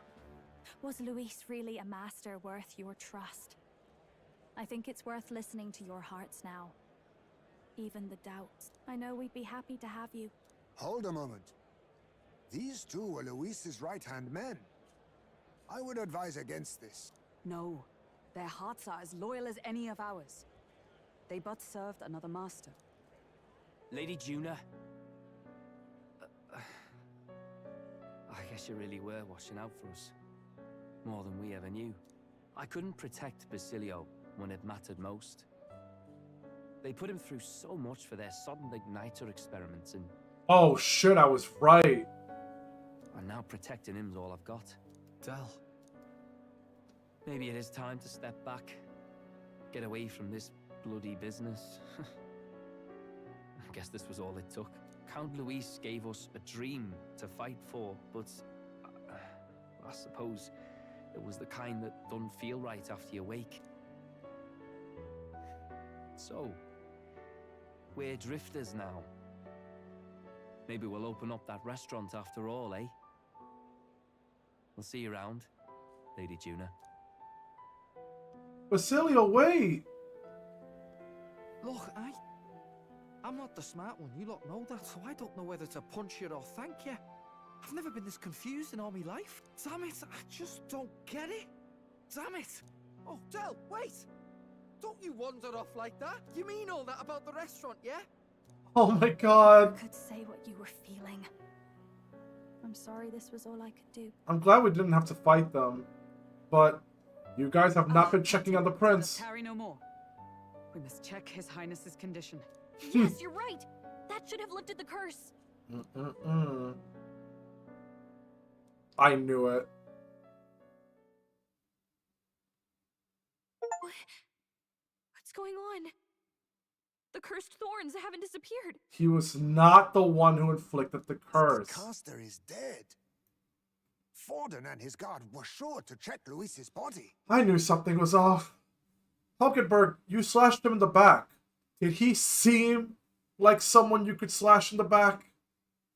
Was Luis really a master worth your trust? I think it's worth listening to your hearts now. Even the doubts. I know we'd be happy to have you. Hold a moment. These two were Luis's right-hand men. I would advise against this. No. Their hearts are as loyal as any of ours. They but served another master. Lady Juna. I guess you really were watching out for us. More than we ever knew. I couldn't protect Basilio when it mattered most. They put him through so much for their sodden igniter experiments, and... Oh shit, I was right. And now protecting him's all I've got. Del. Maybe it is time to step back. Get away from this bloody business. I guess this was all it took. Count Luis gave us a dream to fight for, but... I suppose it was the kind that doesn't feel right after you wake. So, we're drifters now. Maybe we'll open up that restaurant after all, eh? We'll see you around, Lady Juna. Basilio, wait! Look, I'm not the smart one, you lot know that, so I don't know whether to punch you or thank you. I've never been this confused in all my life. Damn it, I just don't get it. Damn it! Oh, Del, wait! Don't you wander off like that? You mean all that about the restaurant, yeah? Oh my god. I could say what you were feeling. I'm sorry this was all I could do. I'm glad we didn't have to fight them. But you guys have not been checking on the prince. Tarry no more. We must check His Highness's condition. Yes, you're right. That should have lifted the curse. I knew it. What's going on? The cursed thorns haven't disappeared. He was not the one who inflicted the curse. The caster is dead. Forden and his guard were sure to check Luis's body. I knew something was off. Hulkenberg, you slashed him in the back. Did he seem like someone you could slash in the back?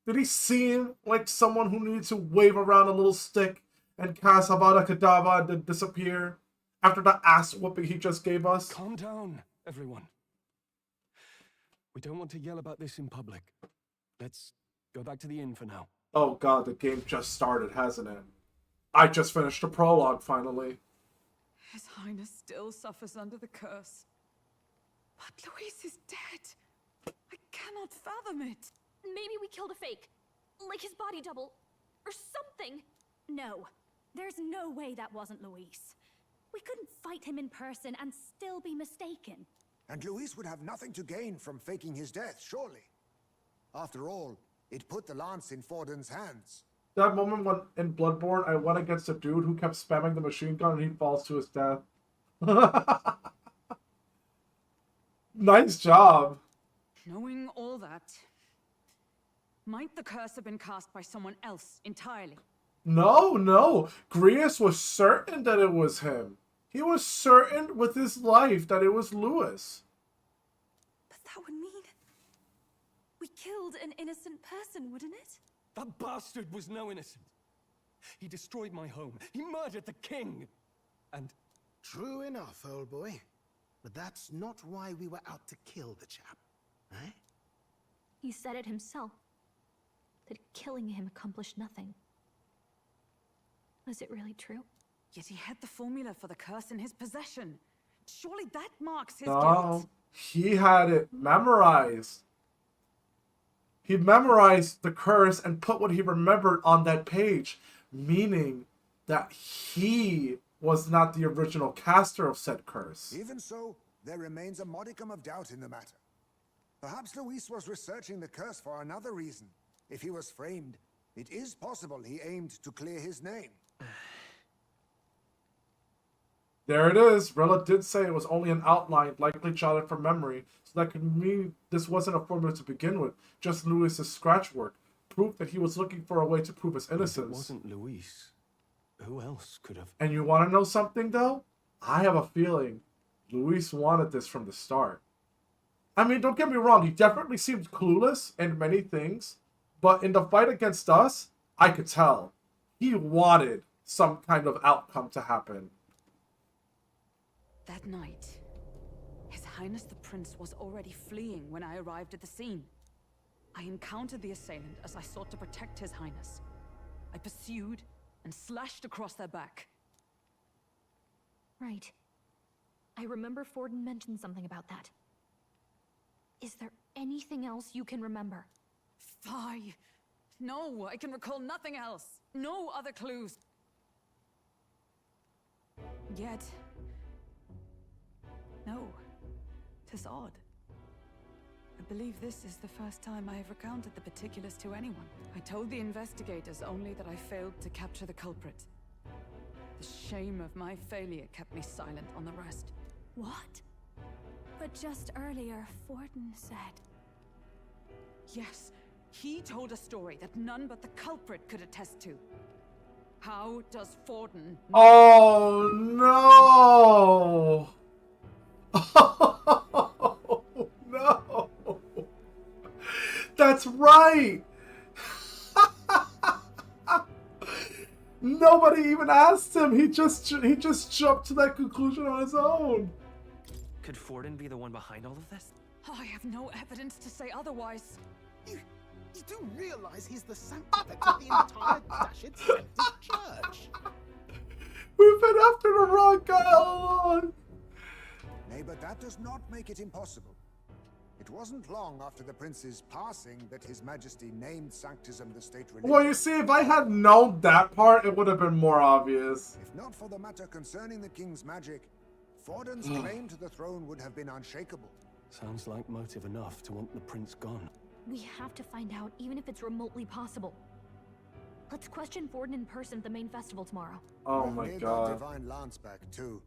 Did he seem like someone who needed to wave around a little stick and cast Avada Kedavra and then disappear after the ass whooping he just gave us? Calm down, everyone. We don't want to yell about this in public. Let's go back to the inn for now. Oh god, the game just started, hasn't it? I just finished the prologue, finally. His Highness still suffers under the curse. But Luis is dead. I cannot fathom it. Maybe we killed a fake. Like his body double. Or something. No. There's no way that wasn't Luis. We couldn't fight him in person and still be mistaken. And Luis would have nothing to gain from faking his death, surely. After all, it put the lance in Forden's hands. That moment when in Bloodborne I went against a dude who kept spamming the machine gun and he falls to his death. Nice job. Knowing all that, might the curse have been cast by someone else entirely? No. Grius was certain that it was him. He was certain with his life that it was Louis. But that would mean we killed an innocent person, wouldn't it? That bastard was no innocent. He destroyed my home. He murdered the king. And... True enough, old boy. But that's not why we were out to kill the chap, eh? He said it himself. That killing him accomplished nothing. Was it really true? Yet he had the formula for the curse in his possession. Surely that marks his No, guilt. he had it memorized. He memorized the curse and put what he remembered on that page, meaning that he was not the original caster of said curse. Even so, there remains a modicum of doubt in the matter. Perhaps Luis was researching the curse for another reason. If he was framed, it is possible he aimed to clear his name. There it is. Rella did say it was only an outline, likely jotted from memory, so that could mean this wasn't a formula to begin with, just Luis's scratch work. Proof that he was looking for a way to prove his innocence. It wasn't Luis. Who else could have... And you want to know something, though? I have a feeling Luis wanted this from the start. I mean, don't get me wrong, he definitely seemed clueless in many things, but in the fight against us, I could tell. He wanted some kind of outcome to happen. That night, His Highness the Prince was already fleeing when I arrived at the scene. I encountered the assailant as I sought to protect His Highness. I pursued and slashed across their back. Right. I remember Forden mentioned something about that. Is there anything else you can remember? Fie! No, I can recall nothing else. No other clues. Yet... no. 'Tis odd. I believe this is the first time I have recounted the particulars to anyone. I told the investigators only that I failed to capture the culprit. The shame of my failure kept me silent on the rest. What? But just earlier, Forden said... Yes, he told a story that none but the culprit could attest to. How does Forden... Oh, no! Oh, no! That's right! Nobody even asked him. He just jumped to that conclusion on his own. Could Forden be the one behind all of this? I have no evidence to say otherwise. You do realize he's the sanctifex of the entire Dashid Sanctus Church? We've been after the wrong guy all along. Nay, but that does not make it impossible. It wasn't long after the prince's passing that His Majesty named Sanctism the state religion. Well, you see, if I had known that part, it would have been more obvious. If not for the matter concerning the king's magic, Forden's claim to the throne would have been unshakable. Sounds like motive enough to want the prince gone. We have to find out, even if it's remotely possible. Let's question Forden in person at the main festival tomorrow. Oh my Need god. that divine lance back too.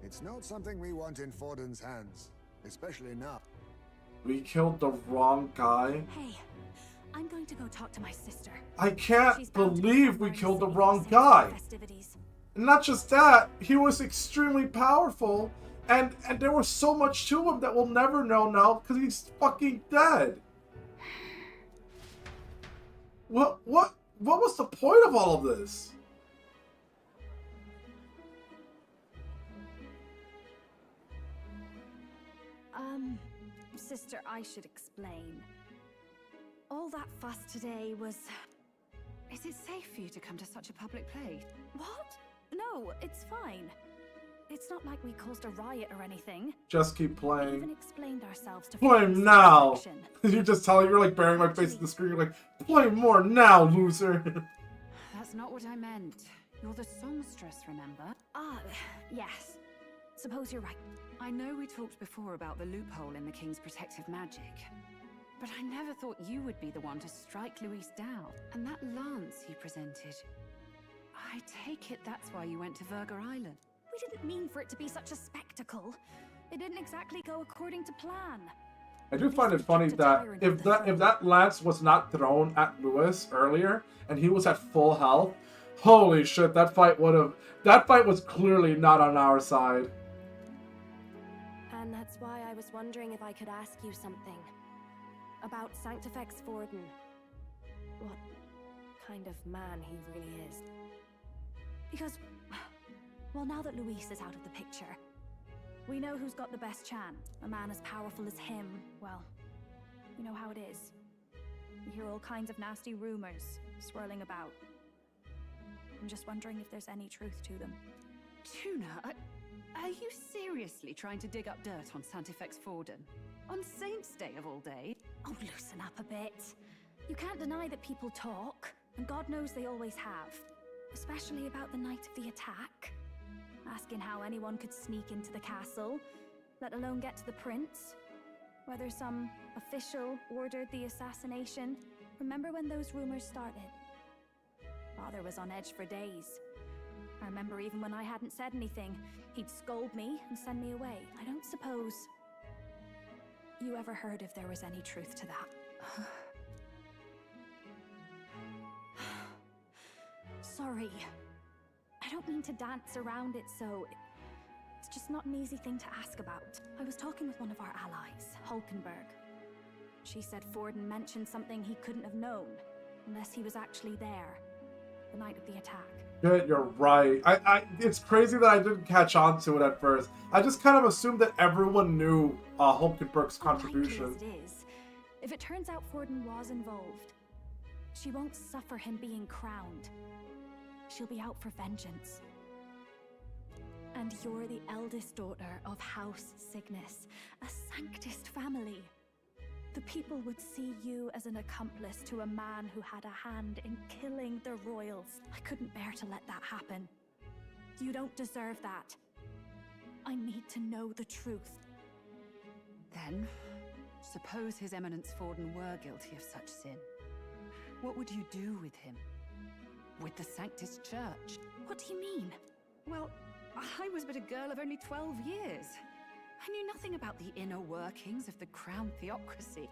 It's not something we want in Forden's hands, especially now. We killed the wrong guy. Hey, I'm going to go talk to my sister. I can't believe we killed the wrong guy. And not just that, he was extremely powerful, and there was so much to him that we'll never know now because he's fucking dead. What was the point of all of this? Sister, I should explain. All that fuss today was... Is it safe for you to come to such a public place? What? No, it's fine. It's not like we caused a riot or anything. Just keep We even playing. explained ourselves to Play Forden's now! section. You're just telling, you're like burying my face in the screen, you're like, play more now, loser! That's not what I meant. You're the songstress, remember? Ah, yes. Suppose you're right. I know we talked before about the loophole in the king's protective magic, but I never thought you would be the one to strike Luis down. And that lance you presented, I take it that's why you went to Verger Island. We didn't mean for it to be such a spectacle. It didn't exactly go according to plan. I do find it funny that if that lance was not thrown at Luis earlier and he was at full health, holy shit, that fight was clearly not on our side. And that's why I was wondering if I could ask you something. About Sanctifex Forden. What kind of man he really is. Because, well, now that Luis is out of the picture, we know who's got the best chance. A man as powerful as him, well, you know how it is. You hear all kinds of nasty rumors swirling about. I'm just wondering if there's any truth to them. Tuna, are you seriously trying to dig up dirt on Sanctifex Forden? On Saint's Day of all days? Oh, loosen up a bit. You can't deny that people talk, and God knows they always have. Especially about the night of the attack. Asking how anyone could sneak into the castle, let alone get to the prince. Whether some official ordered the assassination. Remember when those rumors started? Father was on edge for days. I remember even when I hadn't said anything, he'd scold me and send me away. I don't suppose you ever heard if there was any truth to that. Sorry. I don't mean to dance around it, so it's just not an easy thing to ask about. I was talking with one of our allies, Hulkenberg. She said Forden mentioned something he couldn't have known, unless he was actually there, the night of the attack. Yeah, you're right. It's crazy that I didn't catch on to it at first. I just kind of assumed that everyone knew Hulkenberg's contribution. Likely as it is, if it turns out Forden was involved, she won't suffer him being crowned. She'll be out for vengeance. And you're the eldest daughter of House Cygnus, a Sanctist family. The people would see you as an accomplice to a man who had a hand in killing the royals. I couldn't bear to let that happen. You don't deserve that. I need to know the truth. Then, suppose His Eminence Forden were guilty of such sin. What would you do with him? With the Sanctist Church? What do you mean? Well, I was but a girl of only 12 years. I knew nothing about the inner workings of the crown theocracy.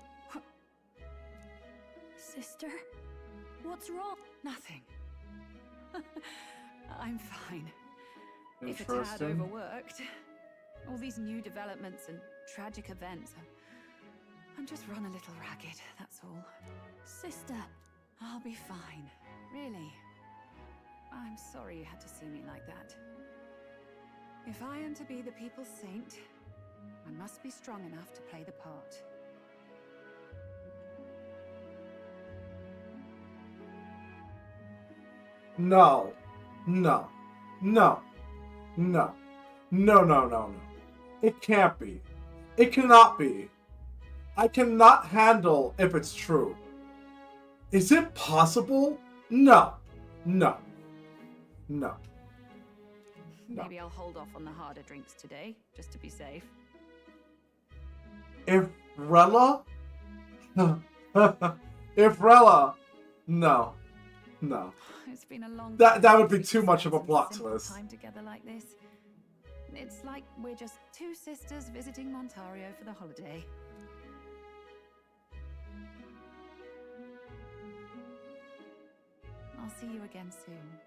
Sister, what's wrong? Nothing. I'm fine. If a tad overworked. All these new developments and tragic events. I'm just run a little ragged, that's all. Sister. I'll be fine. Really. I'm sorry you had to see me like that. If I am to be the people's saint, I must be strong enough to play the part. No. No. No. No. No, no, no, no. It can't be. It cannot be. I cannot handle if it's true. Is it possible? No. No. No. Maybe I'll hold off on the harder drinks today, just to be safe. If Rella? If Rella? No. No. It's been a long that would be too much of a plot twist. Time together like this. It's like we're just two sisters visiting Montario for the holiday. I'll see you again soon.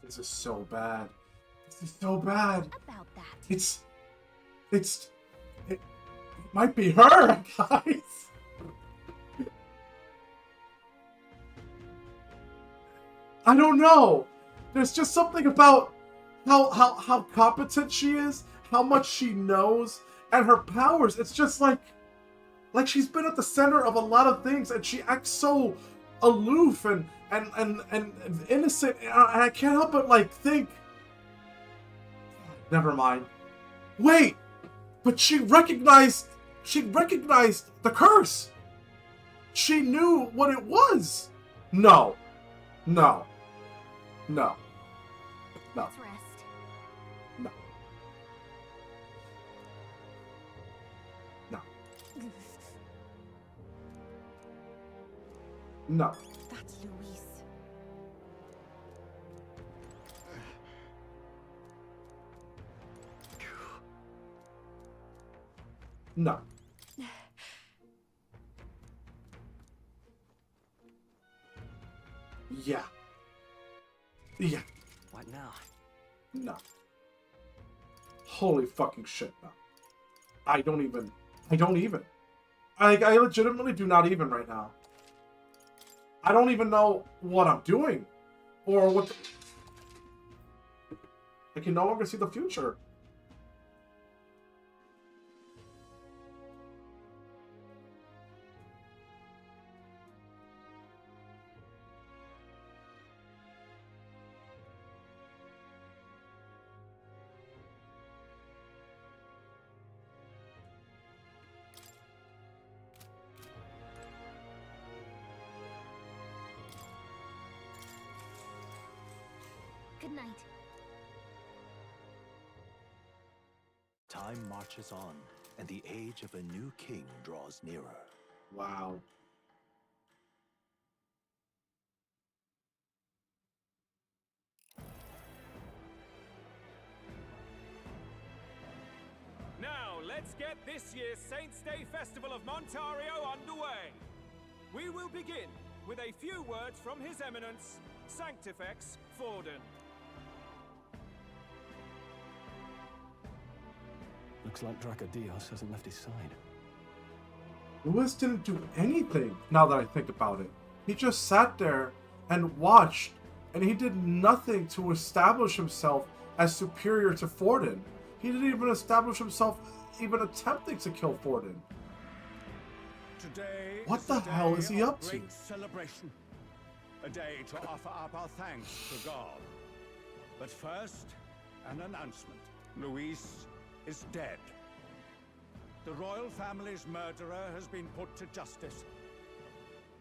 This is so bad. This is so bad. About that. It might be her, guys. I don't know. There's just something about how competent she is, how much she knows, and her powers. It's just like she's been at the center of a lot of things, and she acts so aloof and innocent, and I can't help but like think. Never mind. Wait, but she recognized the curse. She knew what it was. No. No. No. No. Let's rest. No. No. No. That's Luis. No. Yeah. Yeah. What now? No. Holy fucking shit, no. I don't even. I legitimately do not even right now. I don't even know what I'm doing. Or what I can no longer see the future. Good night. Time marches on, and the age of a new king draws nearer. Wow. Now, let's get this year's Saints' Day Festival of Montario underway. We will begin with a few words from His Eminence, Sanctifex Forden. Looks like Dracodios hasn't left his side. Lewis didn't do anything, now that I think about it. He just sat there and watched, and he did nothing to establish himself as superior to Forden. He didn't even establish himself even attempting to kill Forden. Today What the hell is he up to? Great celebration. A day to offer up our thanks to God. But first, an announcement. Luis is dead. The royal family's murderer has been put to justice.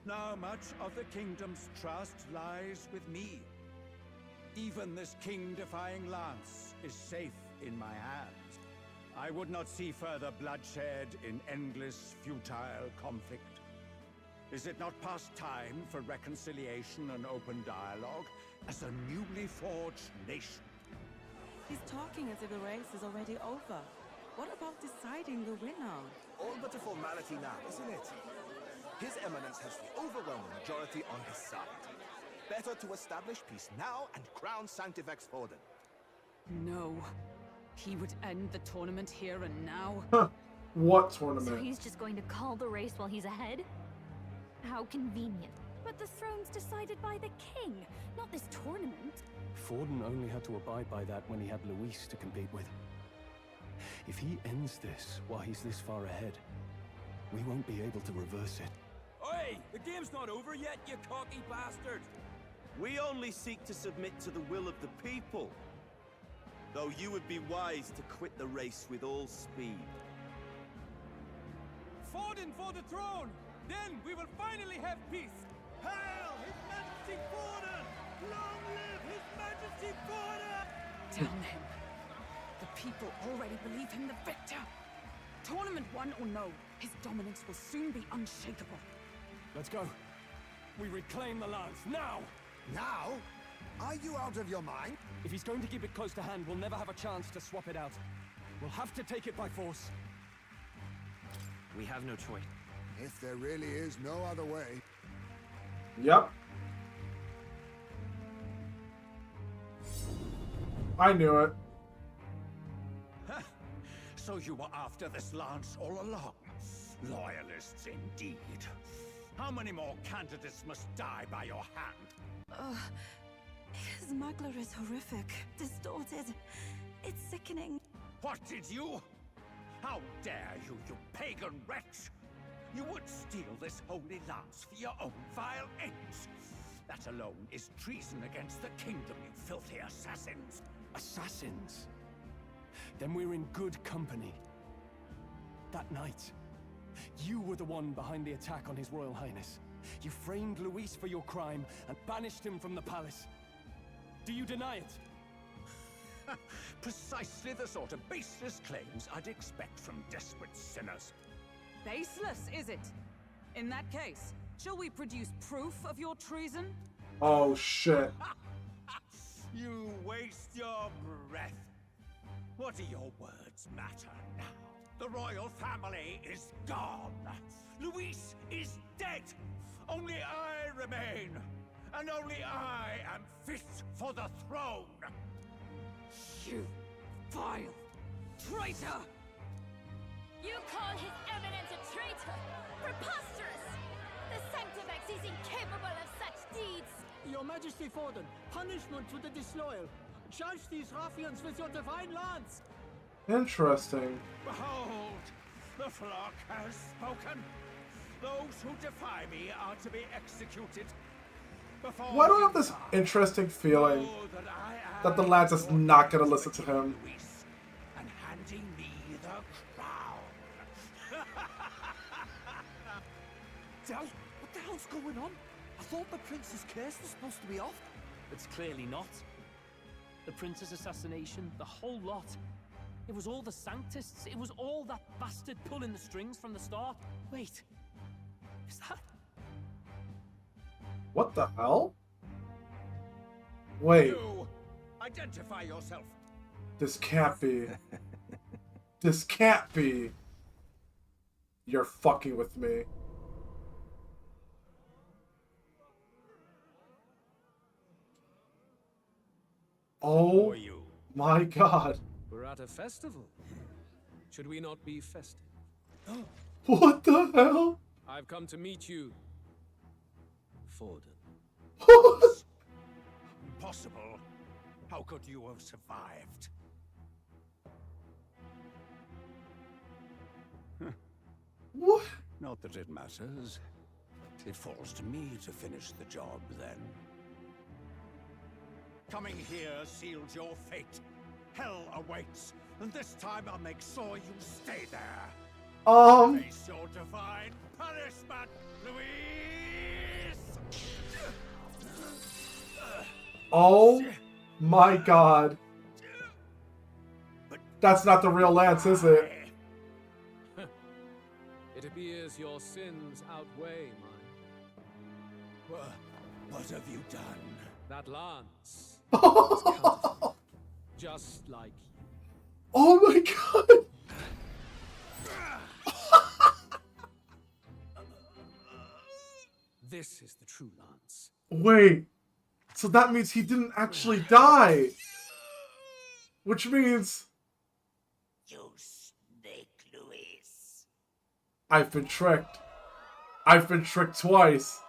Now much of the kingdom's trust lies with me. Even this king-defying lance is safe in my hands. I would not see further bloodshed in endless, futile conflict. Is it not past time for reconciliation and open dialogue as a newly forged nation? He's talking as if the race is already over. What about deciding the winner? All but a formality now, isn't it? His Eminence has the overwhelming majority on his side. Better to establish peace now and crown Sanctifex Forden. No. He would end the tournament here and now. Huh. What So tournament? he's just going to call the race while he's ahead? How convenient. But the throne's decided by the king, not this tournament. Forden only had to abide by that when he had Luis to compete with. If he ends this while he's this far ahead, we won't be able to reverse it. Oi! The game's not over yet, you cocky bastard! We only seek to submit to the will of the people. Though you would be wise to quit the race with all speed. Forden for the throne! Then we will finally have peace! Hail His Majesty Forden! Long live His Majesty Forden! Damn him. The people already believe him the victor. Tournament won or no, his dominance will soon be unshakable. Let's go. We reclaim the lance, now! Now? Are you out of your mind? If he's going to keep it close to hand, we'll never have a chance to swap it out. We'll have to take it by force. We have no choice. If there really is no other way. Yep. I knew it. So you were after this lance all along? Loyalists indeed. How many more candidates must die by your hand? His smuggler is horrific, distorted. It's sickening. What did you? How dare you, you pagan wretch! You would steal this holy lance for your own vile ends. That alone is treason against the kingdom, you filthy assassins. Assassins? Then we're in good company. That night, you were the one behind the attack on His Royal Highness. You framed Luis for your crime and banished him from the palace. Do you deny it? Precisely the sort of baseless claims I'd expect from desperate sinners. Baseless, is it? In that case, shall we produce proof of your treason? Oh shit. You waste your breath. What do your words matter now? The royal family is gone. Luis is dead. Only I remain. And only I am fit for the throne. You vile traitor! You call His Eminence a traitor? Preposterous! The Sanctifex is incapable of such deeds! Your Majesty Forden, punishment to the disloyal. Judge these ruffians with your divine lance! Interesting. Behold, the flock has spoken. Those who defy me are to be executed. Why do I have this interesting feeling that the lads is not gonna listen to him? And handing me the crown. Del, what the hell's going on? I thought the prince's case was supposed to be off. It's clearly not. The prince's assassination, the whole lot. It was all the Sanctists. It was all that bastard pulling the strings from the start. Wait, is that... What the hell? Wait. You identify yourself. This can't be. This can't be. You're fucking with me. Oh my god. We're at a festival. Should we not be festive? What the hell? I've come to meet you, Forden. Impossible. How could you have survived? What? Not that it matters. It falls to me to finish the job then. Coming here sealed your fate. Hell awaits, and this time I'll make sure you stay there. Face your divine punishment, Louise! Oh my god. That's not the real Lance, is it? It appears your sins outweigh mine. What have you done? That lance is counterfeit, just like you. Oh my god! This is the true lance. Wait, so that means he didn't actually die. Which means... You snake, Louise. I've been tricked. I've been tricked twice.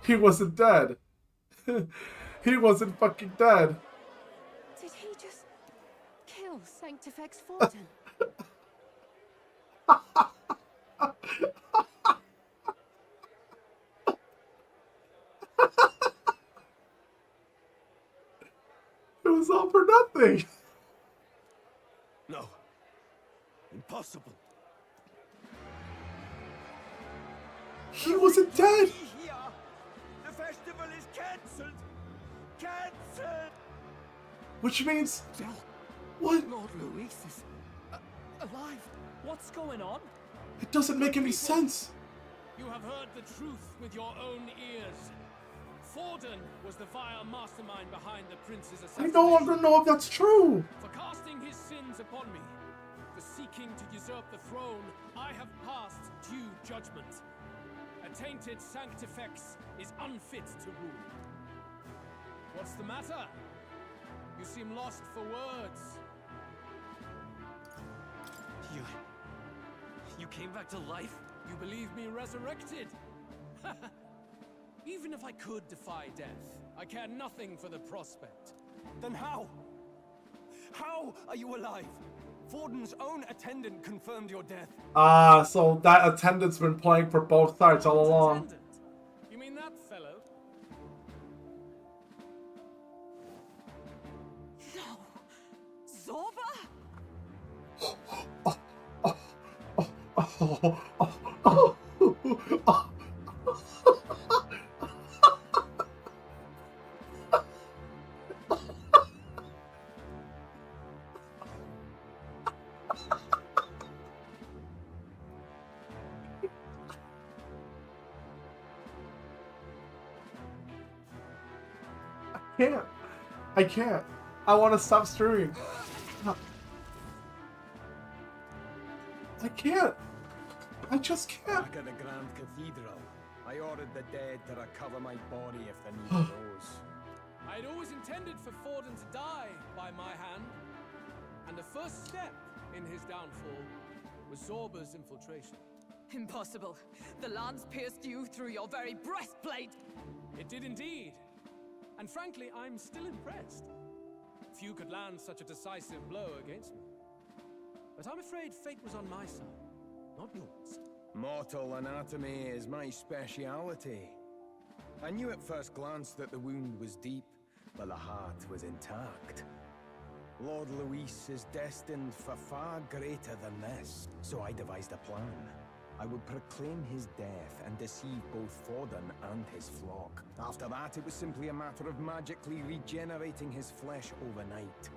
He wasn't dead. He wasn't fucking dead. Did he just kill Sanctifex Forden? It was all for nothing. No. Impossible. He wasn't dead. Here. The festival is cancelled. Cancelled. Which means... What? Lord Louis is alive. What's going on? It doesn't make any sense. You have heard the truth with your own ears. Forden was the vile mastermind behind the prince's I assassination. no longer know if that's true. For casting his sins upon me, for seeking to usurp the throne, I have passed due judgment. A tainted Sanctifex is unfit to rule. What's the matter? You seem lost for words. You came back to life? You believe me resurrected? Even if I could defy death, I care nothing for the prospect. Then how? How are you alive? Forden's own attendant confirmed your death. So that attendant's been playing for both sides all along. Attendant? You mean that fellow? No. Zorba? I can't. I want to stop streaming. I can't. I just can't. Back at the Grand Cathedral, I ordered the dead to recover my body if the need arose. I'd always intended for Forden to die by my hand, and the first step in his downfall was Zorba's infiltration. Impossible. The lance pierced you through your very breastplate. It did indeed. And frankly, I'm still impressed. Few could land such a decisive blow against me. But I'm afraid fate was on my side, not yours. Mortal anatomy is my speciality. I knew at first glance that the wound was deep, but the heart was intact. Lord Louis is destined for far greater than this, so I devised a plan. I would proclaim his death and deceive both Forden and his flock. After that, it was simply a matter of magically regenerating his flesh overnight.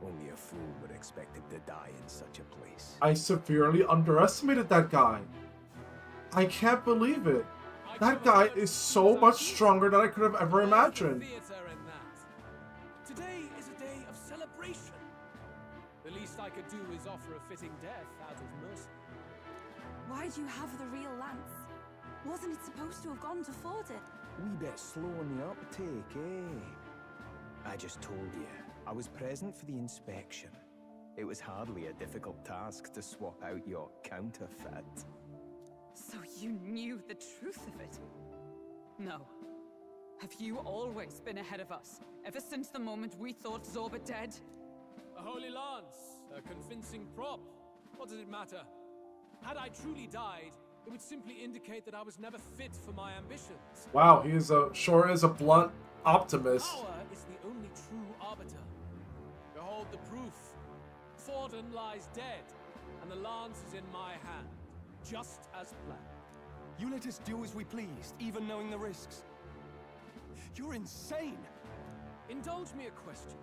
Only a fool would expect him to die in such a place. I severely underestimated that guy. I can't believe it. That guy is so much stronger than I could have ever imagined. Today is a day of celebration. The least I could do is offer a fitting death out of mercy. Why do you have the real lance? Wasn't it supposed to have gone to Forden? Wee bit slow on the uptake, eh? I just told you, I was present for the inspection. It was hardly a difficult task to swap out your counterfeit. So you knew the truth of it? No. Have you always been ahead of us? Ever since the moment we thought Zorba dead? A holy lance, a convincing prop. What does it matter? Had I truly died, it would simply indicate that I was never fit for my ambitions. Wow, he is sure is a blunt optimist. Power is the only true arbiter. Behold the proof. Forden lies dead, and the lance is in my hand, just as planned. You let us do as we pleased, even knowing the risks. You're insane! Indulge me a question.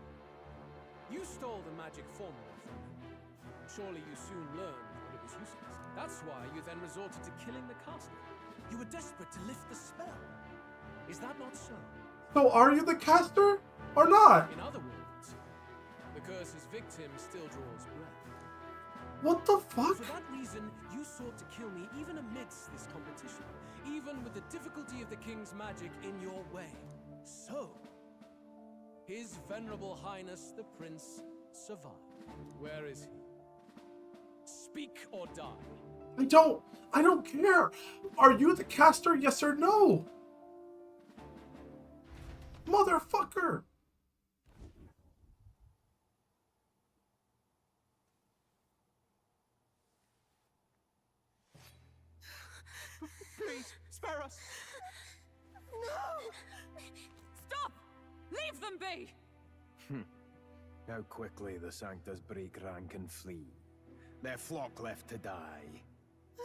You stole the magic formula from me. Surely you soon learned that it was useless. That's why you then resorted to killing the caster. You were desperate to lift the spell. Is that not so? So are you the caster or not? In other words, the curse's victim still draws breath. What the fuck? For that reason, you sought to kill me even amidst this competition, even with the difficulty of the king's magic in your way. So, His Venerable Highness the Prince survived. Where is he? Speak or die. I don't care. Are you the caster, yes or no? Motherfucker. Please, spare us! No! Stop! Leave them be! How quickly the Sanctus break rank and flee. Their flock left to die.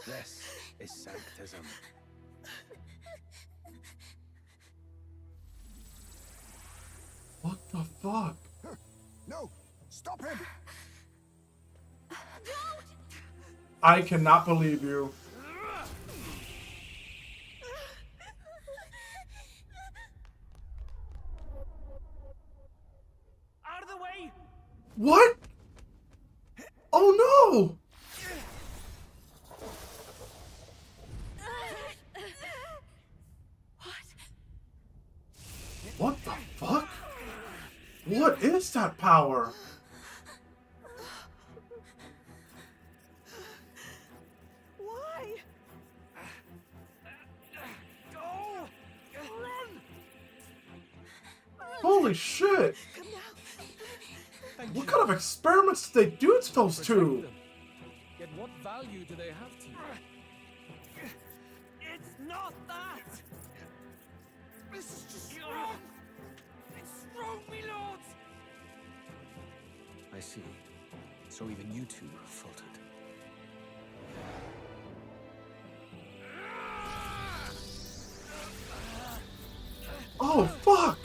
This is Sanctism. What the fuck? No! Stop him! I cannot believe you. Out of the way! What? Oh no! What the fuck? What is that power? Why? Go! Run! Holy shit! What kind of experiments did they do to those two? Yet what value do they have to you? It's not that! This is just strong! It's strong, me lords! I see. So even you two faltered. Oh fuck!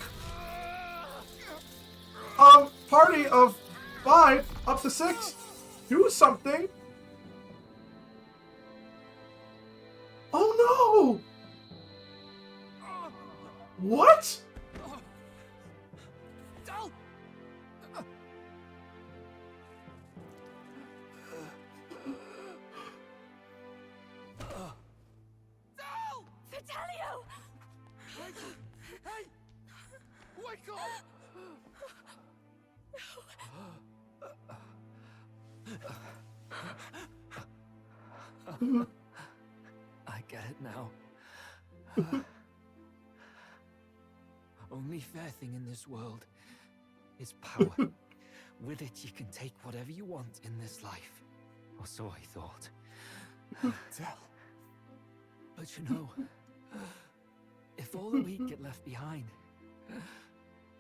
Party of 5 up to 6. Do something. Oh no! What? Fantazio! Hey! Wake up! I get it now. Only fair thing in this world is power. With it, you can take whatever you want in this life. Or so I thought. But you know, if all the weak get left behind,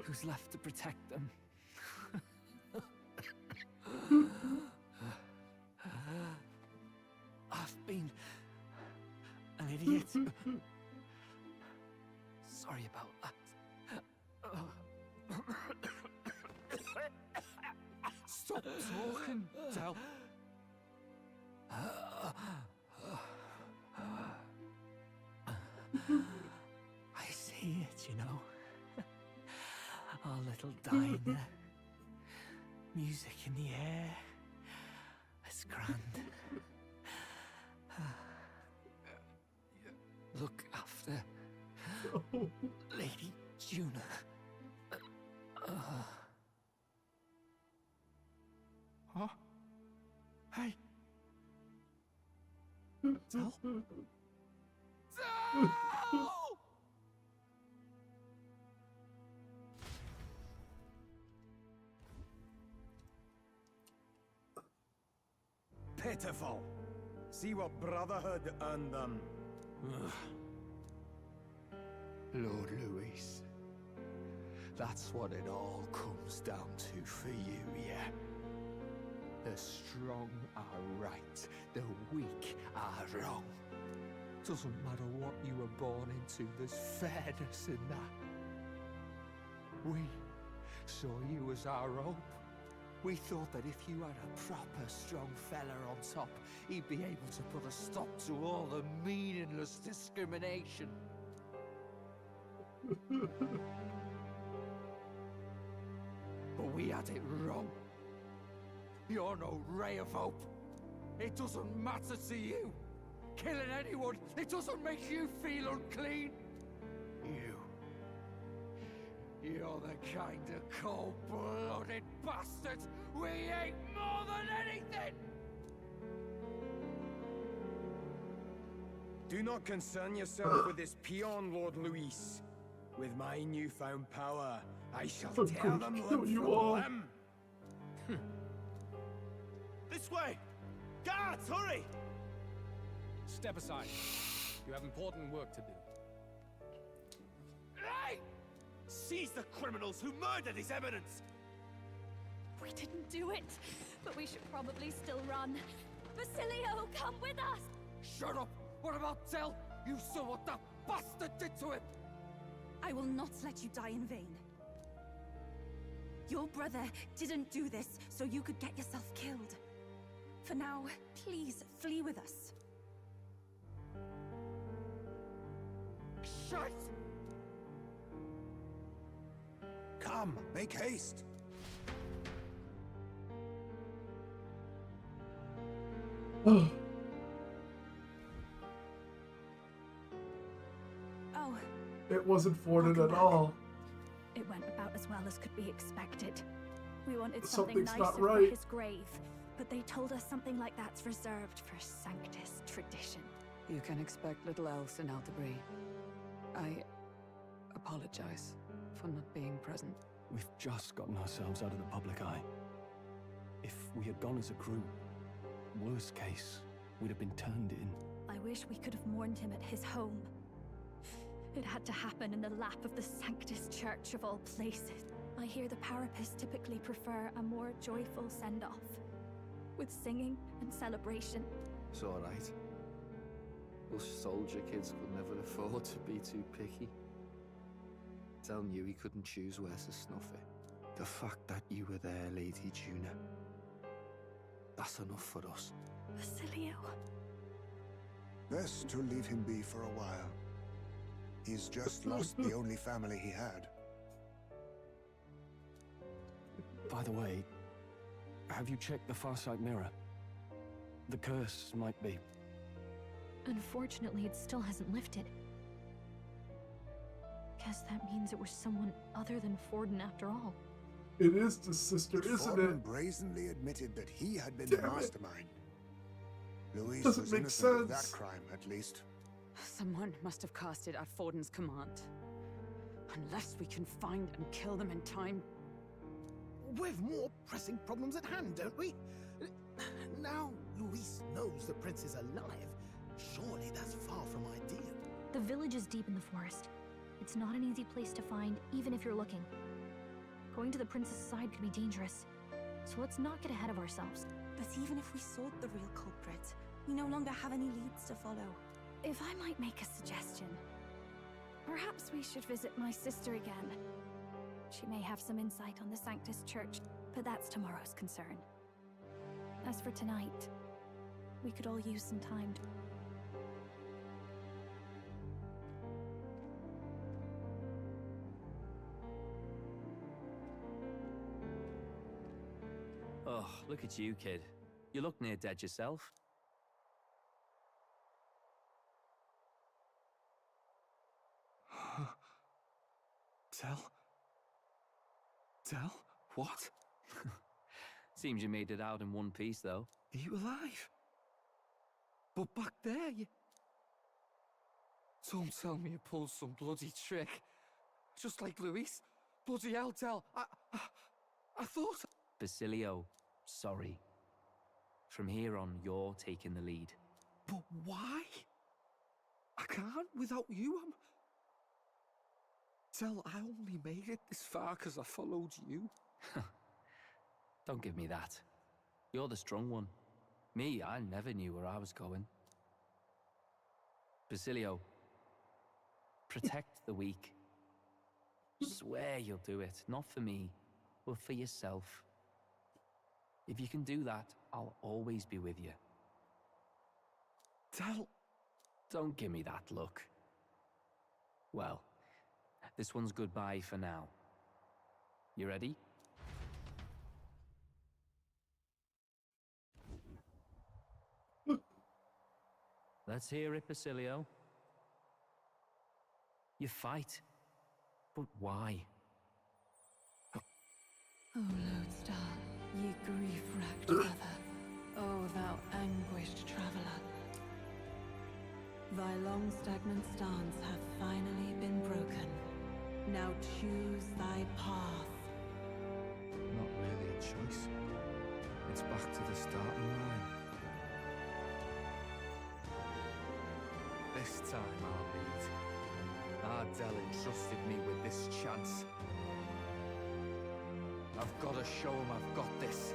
who's left to protect them? I've been an idiot. Sorry about that. Stop talking, Del. I see it, you know. Our little diner. Music in the air. It's grand. Look after Lady Juna. Huh? Tell? Pitiful. See what Brotherhood earned them. Lord Luis, that's what it all comes down to for you, yeah? The strong are right, the weak are wrong. Doesn't matter what you were born into, there's fairness in that. We saw you as our hope. We thought that if you had a proper strong fella on top, he'd be able to put a stop to all the meaningless discrimination. But we had it wrong. You're no ray of hope. It doesn't matter to you. Killing anyone, it doesn't make you feel unclean. You're the kind of cold-blooded bastards we hate more than anything! Do not concern yourself with this peon, Lord Luis. With my newfound power, I shall tear them limb from limb. This way! Guards, hurry! Step aside. You have important work to do. Hey! Seize the criminals who murdered His Eminence! We didn't do it, but we should probably still run. Basilio, come with us! Shut up! What about Tell? You saw what that bastard did to him! I will not let you die in vain. Your brother didn't do this so you could get yourself killed. For now, please flee with us. Shut! Come, make haste! Oh. It wasn't Forden at all. It went about as well as could be expected. We wanted something Something's nicer not for right. his grave, but they told us something like that's reserved for Sanctus tradition. You can expect little else in Altabri. I apologize for not being present. We've just gotten ourselves out of the public eye. If we had gone as a crew, worst case, we'd have been turned in. I wish we could have mourned him at his home. It had to happen in the lap of the Sanctus Church of all places. I hear the Parapists typically prefer a more joyful send-off, with singing and celebration. It's alright. Us soldier kids could never afford to be too picky. Tell knew he couldn't choose where to snuff it. The fact that you were there, Lady Juna, that's enough for us. Basilio. Best to leave him be for a while. He's just lost the only family he had. By the way, have you checked the Farsight mirror? The curse might be. Unfortunately, it still hasn't lifted. Guess that means it was someone other than Forden after all. It is the sister, isn't Forden it? brazenly admitted that he had been Damn the it. mastermind. Louise Doesn't was make innocent of that sense. crime, at least. Someone must have cast it at Forden's command. Unless we can find and kill them in time. We've more pressing problems at hand, don't we? Now Luis knows the prince is alive. Surely that's far from ideal. The village is deep in the forest. It's not an easy place to find, even if you're looking. Going to the prince's side could be dangerous, so let's not get ahead of ourselves. But even if we sought the real culprit, we no longer have any leads to follow. If I might make a suggestion, perhaps we should visit my sister again. She may have some insight on the Sanctus Church, but that's tomorrow's concern. As for tonight, we could all use some time to... Oh, look at you, kid. You look near dead yourself. Tell? What? Seems you made it out in one piece, though. Are you alive? But back there, you... Don't tell me you pulled some bloody trick. Just like Luis. Bloody hell, Del. I thought... Basilio, sorry. From here on, you're taking the lead. But why? I can't without you. Del, I only made it this far because I followed you. Don't give me that. You're the strong one. Me, I never knew where I was going. Basilio, protect the weak. Swear you'll do it, not for me, but for yourself. If you can do that, I'll always be with you. Del... Don't give me that look. Well, this one's goodbye for now. You ready? Let's hear it, Basilio. You fight. But why? O Lodestar, ye grief-racked brother, O thou anguished traveler. Thy long stagnant stance hath finally been broken. Now choose thy path. Not really a choice. It's back to the starting line. This time I'll lead. Ardell entrusted me with this chance. I've got to show him I've got this.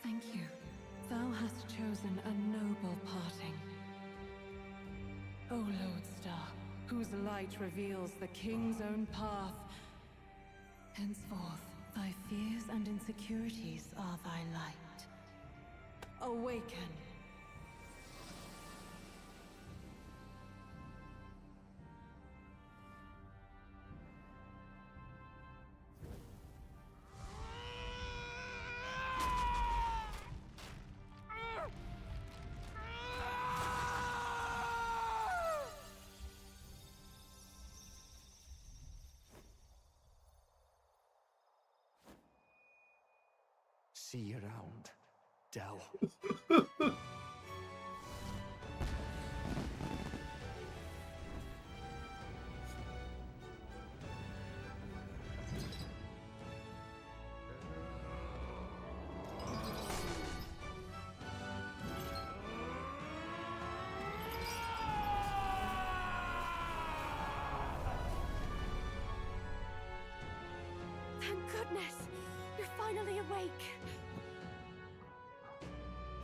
Thank you. Thou hast chosen a noble parting. O Lodestar, whose light reveals the king's own path. Henceforth, thy fears and insecurities are thy light. Awaken. See you around, Del. Thank goodness! You're finally awake!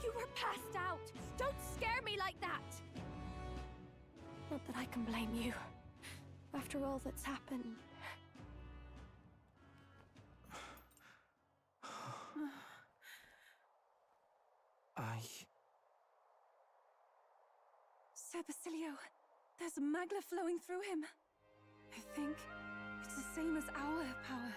You were passed out! Don't scare me like that! Not that I can blame you. After all that's happened. Sir Basilio, there's magna flowing through him. I think it's the same as our power.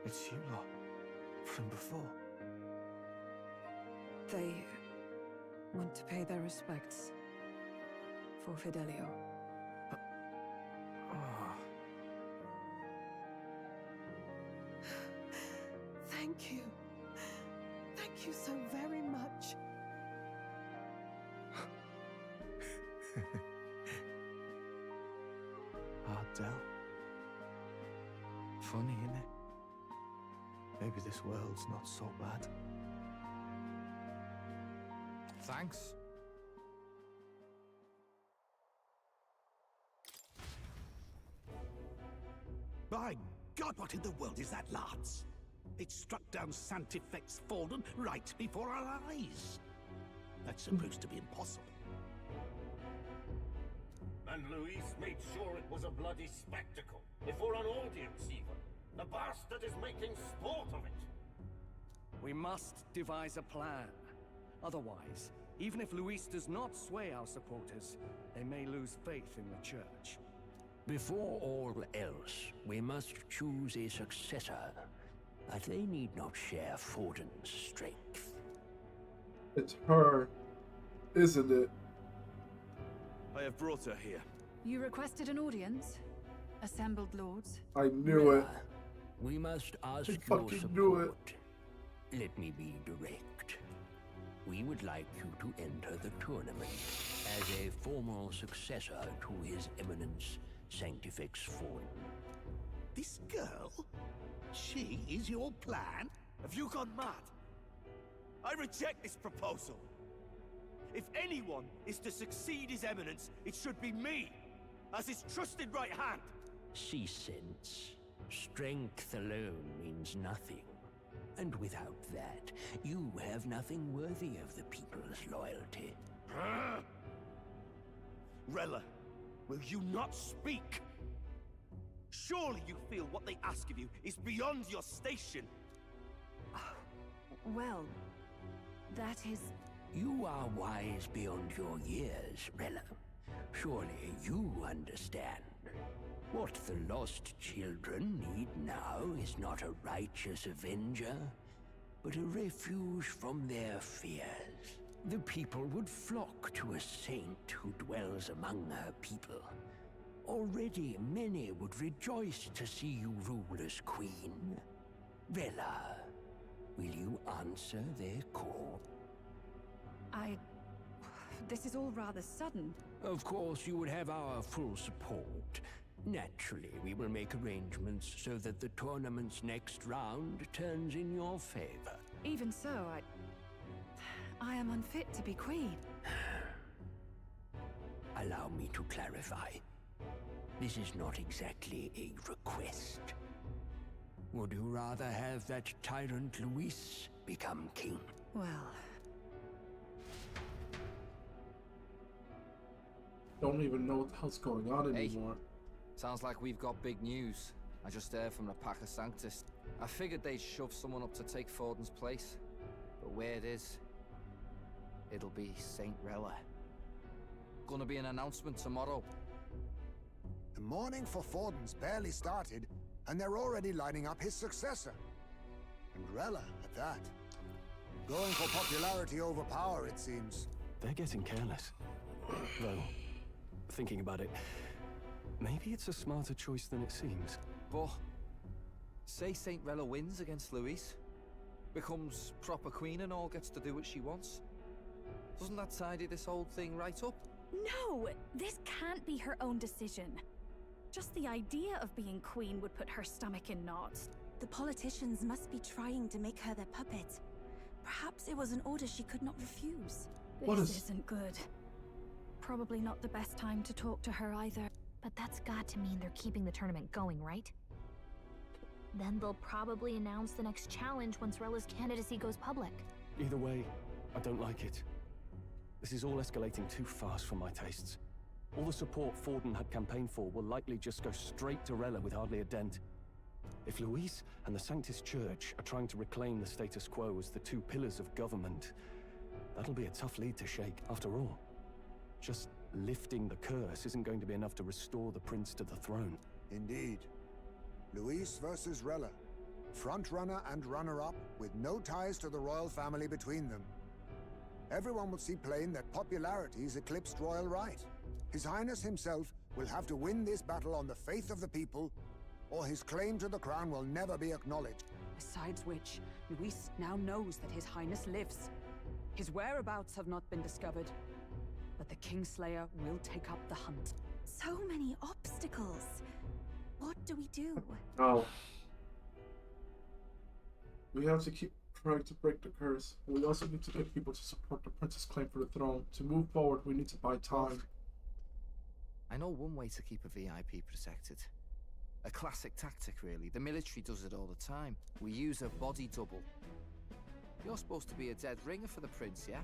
It's you lot, from before. They want to pay their respects for Fidelio. Thank you. Thank you so very much. Ardell. Funny, isn't it? Maybe this world's not so bad. Thanks. By God, what in the world is that, lads? It struck down Santifex Fallen right before our eyes. That's supposed to be impossible. And Luis made sure it was a bloody spectacle, before an audience even. The bastard is making sport of it. We must devise a plan. Otherwise, even if Luis does not sway our supporters, they may lose faith in the church. Before all else, we must choose a successor, but they need not share Forden's strength. It's her, isn't it? I have brought her here. You requested an audience? Assembled lords? I knew it. We must ask I your fucking knew it. support. Let me be direct. We would like you to enter the tournament as a formal successor to His Eminence Sanctifex Fawn. This girl? She is your plan? Have you gone mad? I reject this proposal. If anyone is to succeed His Eminence, it should be me, as his trusted right hand. See sense. Strength alone means nothing. And without that, you have nothing worthy of the people's loyalty. Rella, will you not speak? Surely you feel what they ask of you is beyond your station. Well, that is... You are wise beyond your years, Rella. Surely you understand. What the lost children need now is not a righteous avenger, but a refuge from their fears. The people would flock to a saint who dwells among her people. Already many would rejoice to see you rule as queen. Rella, will you answer their call? This is all rather sudden. Of course, you would have our full support. Naturally, we will make arrangements so that the tournament's next round turns in your favor. Even so, I am unfit to be queen. Allow me to clarify. This is not exactly a request. Would you rather have that tyrant Luis become king? Well... Don't even know what the hell's going on anymore. Sounds like we've got big news. I just heard from the Pack of Sanctus. I figured they'd shove someone up to take Forden's place. But where it is, it'll be Saint Rella. Gonna be an announcement tomorrow. The mourning for Forden's barely started, and they're already lining up his successor. And Rella, at that. Going for popularity over power, it seems. They're getting careless. Though, thinking about it, maybe it's a smarter choice than it seems. But, say Saint Rella wins against Luis, becomes proper queen and all gets to do what she wants. Doesn't that tidy this whole thing right up? No! This can't be her own decision. Just the idea of being queen would put her stomach in knots. The politicians must be trying to make her their puppet. Perhaps it was an order she could not refuse. This isn't good. Probably not the best time to talk to her either. But that's got to mean they're keeping the tournament going, right? Then they'll probably announce the next challenge once Rella's candidacy goes public. Either way, I don't like it. This is all escalating too fast for my tastes. All the support Forden had campaigned for will likely just go straight to Rella with hardly a dent. If Luis and the Sanctus Church are trying to reclaim the status quo as the two pillars of government, that'll be a tough lead to shake. After all, just lifting the curse isn't going to be enough to restore the prince to the throne. Indeed. Luis versus Rella. Frontrunner and runner-up, with no ties to the royal family between them. Everyone will see plain that popularity's eclipsed royal right. His Highness himself will have to win this battle on the faith of the people, or his claim to the crown will never be acknowledged. Besides which, Luis now knows that His Highness lives. His whereabouts have not been discovered, but the Kingslayer will take up the hunt. So many obstacles. What do we do? Oh. We have to keep trying to break the curse. And we also need to get people to support the prince's claim for the throne. To move forward, we need to buy time. I know one way to keep a VIP protected. A classic tactic, really. The military does it all the time. We use a body double. You're supposed to be a dead ringer for the prince, yeah?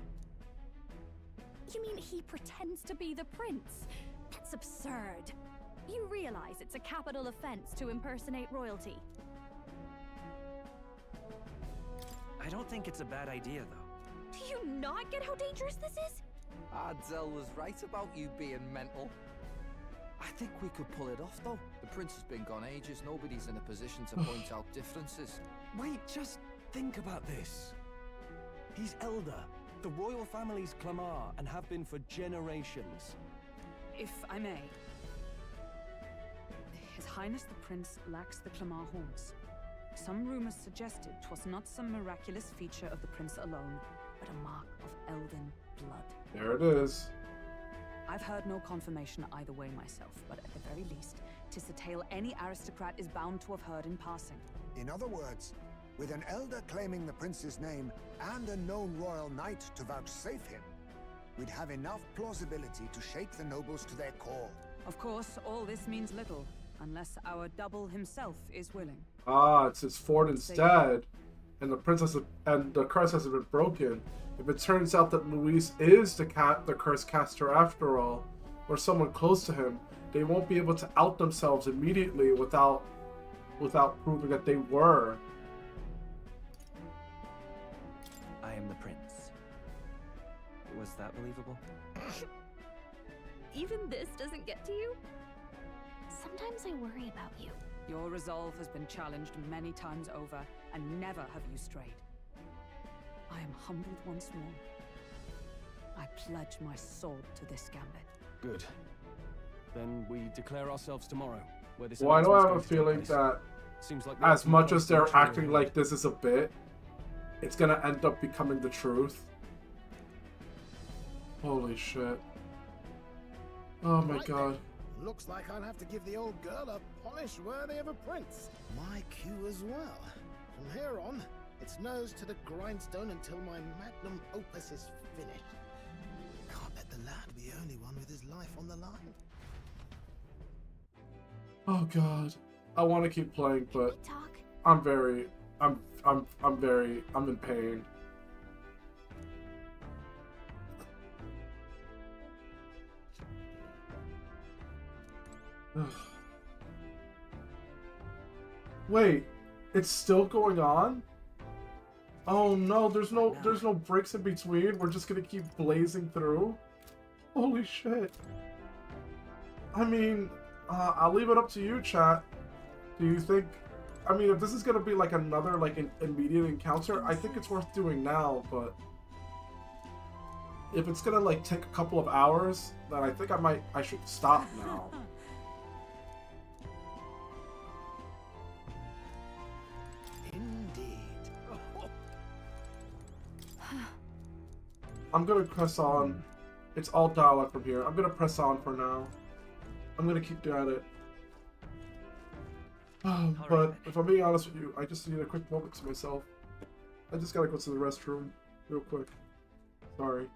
You mean he pretends to be the prince? That's absurd. You realize it's a capital offense to impersonate royalty? I don't think it's a bad idea, though. Do you not get how dangerous this is? Ardell was right about you being mental. I think we could pull it off, though. The prince has been gone ages. Nobody's in a position to point out differences. Wait, just think about this. He's elder. The royal family's Clamar and have been for generations. if I may. His Highness the Prince lacks the Clamar horns. Some rumors suggested 'twas not some miraculous feature of the prince alone, but a mark of elven blood. There it is. I've heard no confirmation either way myself, but at the very least, 'tis a tale any aristocrat is bound to have heard in passing. In other words, with an elder claiming the prince's name and a known royal knight to vouchsafe him, we'd have enough plausibility to shake the nobles to their core. Of course, all this means little, unless our double himself is willing. Ah, it's his fort instead, and the princess and the curse hasn't been broken. If it turns out that Luis is the curse caster after all, or someone close to him, they won't be able to out themselves immediately without proving that they were. I am the prince. Was that believable? Even this doesn't get to you? Sometimes I worry about you. Your resolve has been challenged many times over, and never have you strayed. I am humbled once more. I pledge my sword to this gambit. Good. Then we declare ourselves tomorrow. Where this Why do I have a announcement's going to feeling take place. that Seems like as much as they're the acting like this is a bit, it's gonna end up becoming the truth? Holy shit. Oh my god. Looks like I'll have to give the old girl a polish worthy of a prince. My cue as well. From here on, it's nose to the grindstone until my magnum opus is finished. Can't let the lad be the only one with his life on the line. Oh god. I want to keep playing, but I'm in pain. Wait, it's still going on? Oh no, there's no breaks in between. We're just gonna keep blazing through. Holy shit. I mean, I'll leave it up to you, chat. Do you think? I mean, if this is gonna be like another like an immediate encounter, I think it's worth doing now. But if it's gonna like take a couple of hours, then I think I should stop now. I'm gonna press on. It's all dialogue from here. I'm gonna press on for now. I'm gonna keep at it. But if I'm being honest with you, I just need a quick moment to myself. I just gotta go to the restroom real quick. Sorry.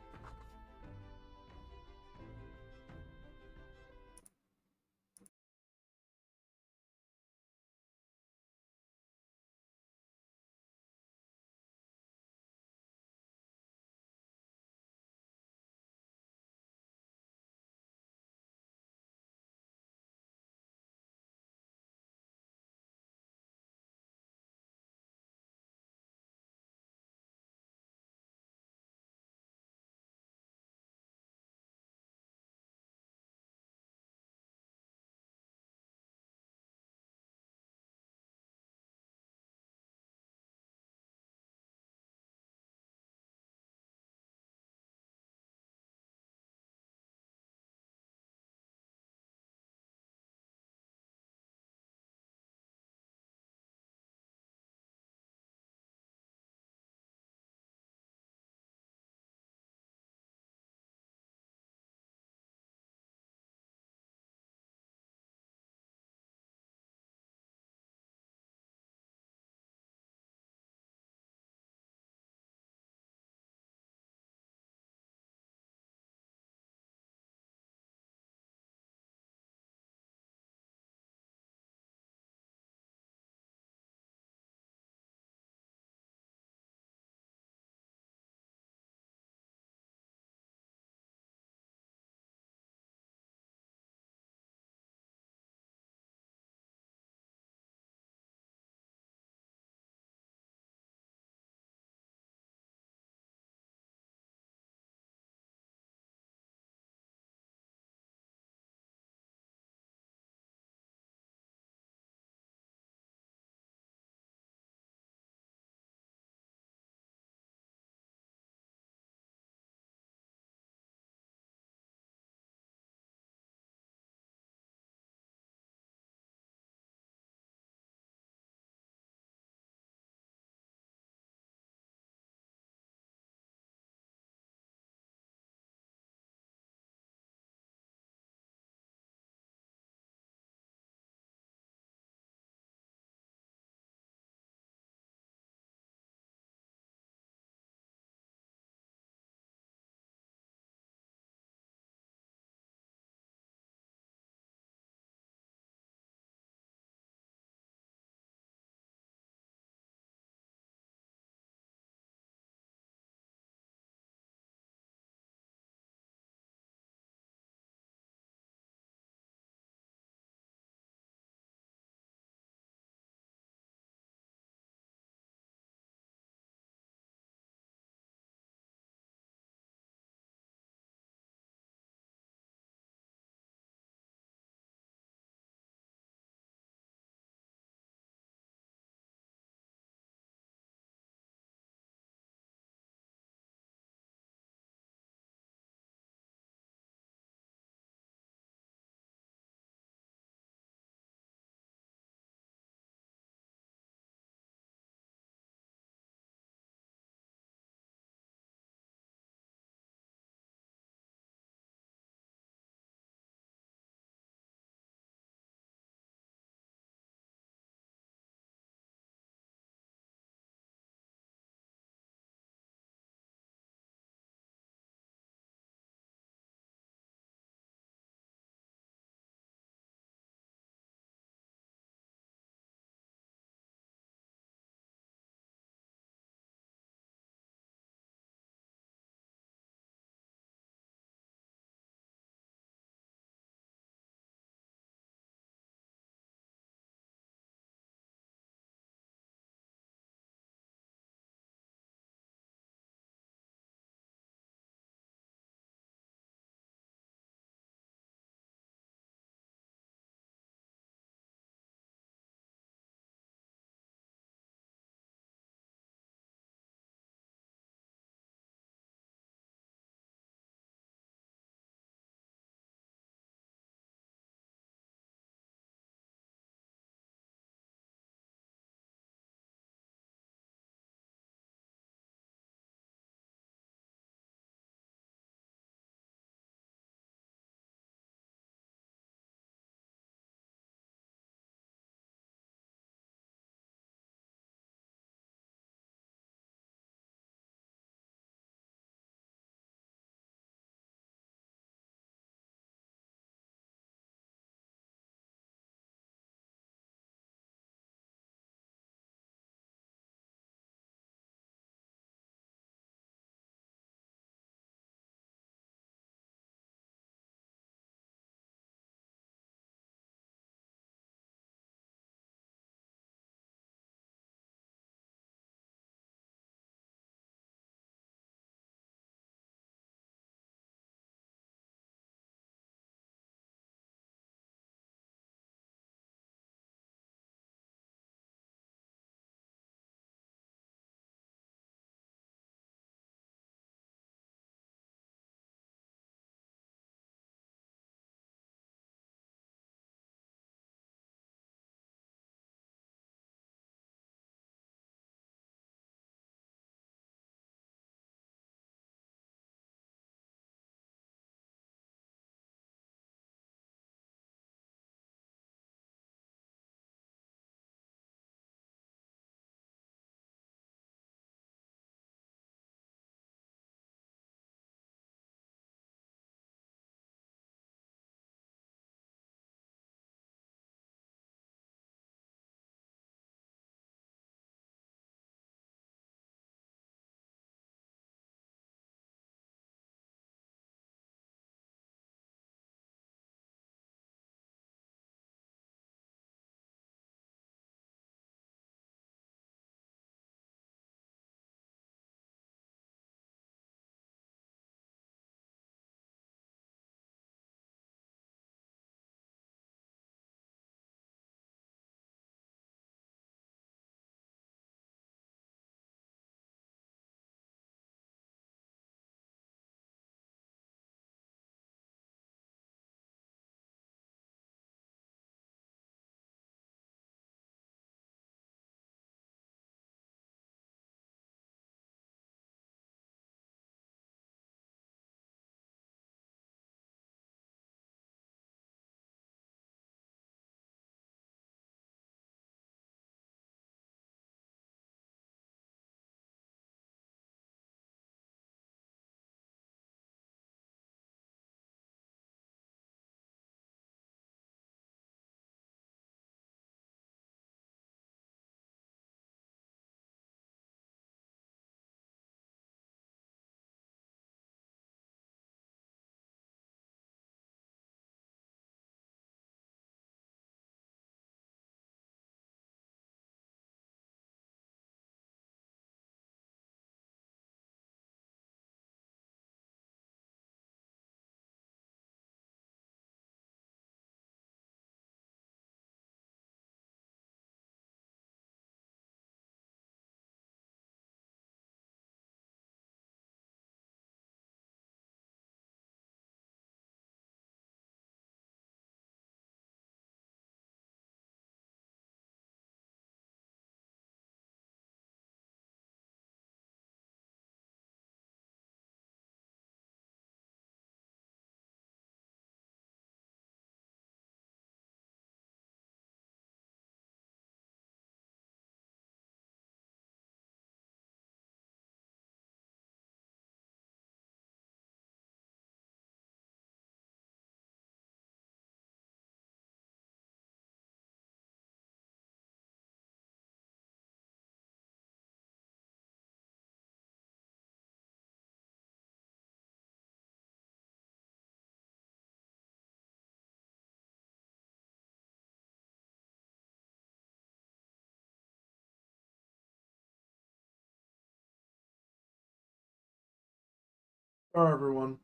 Alright, everyone.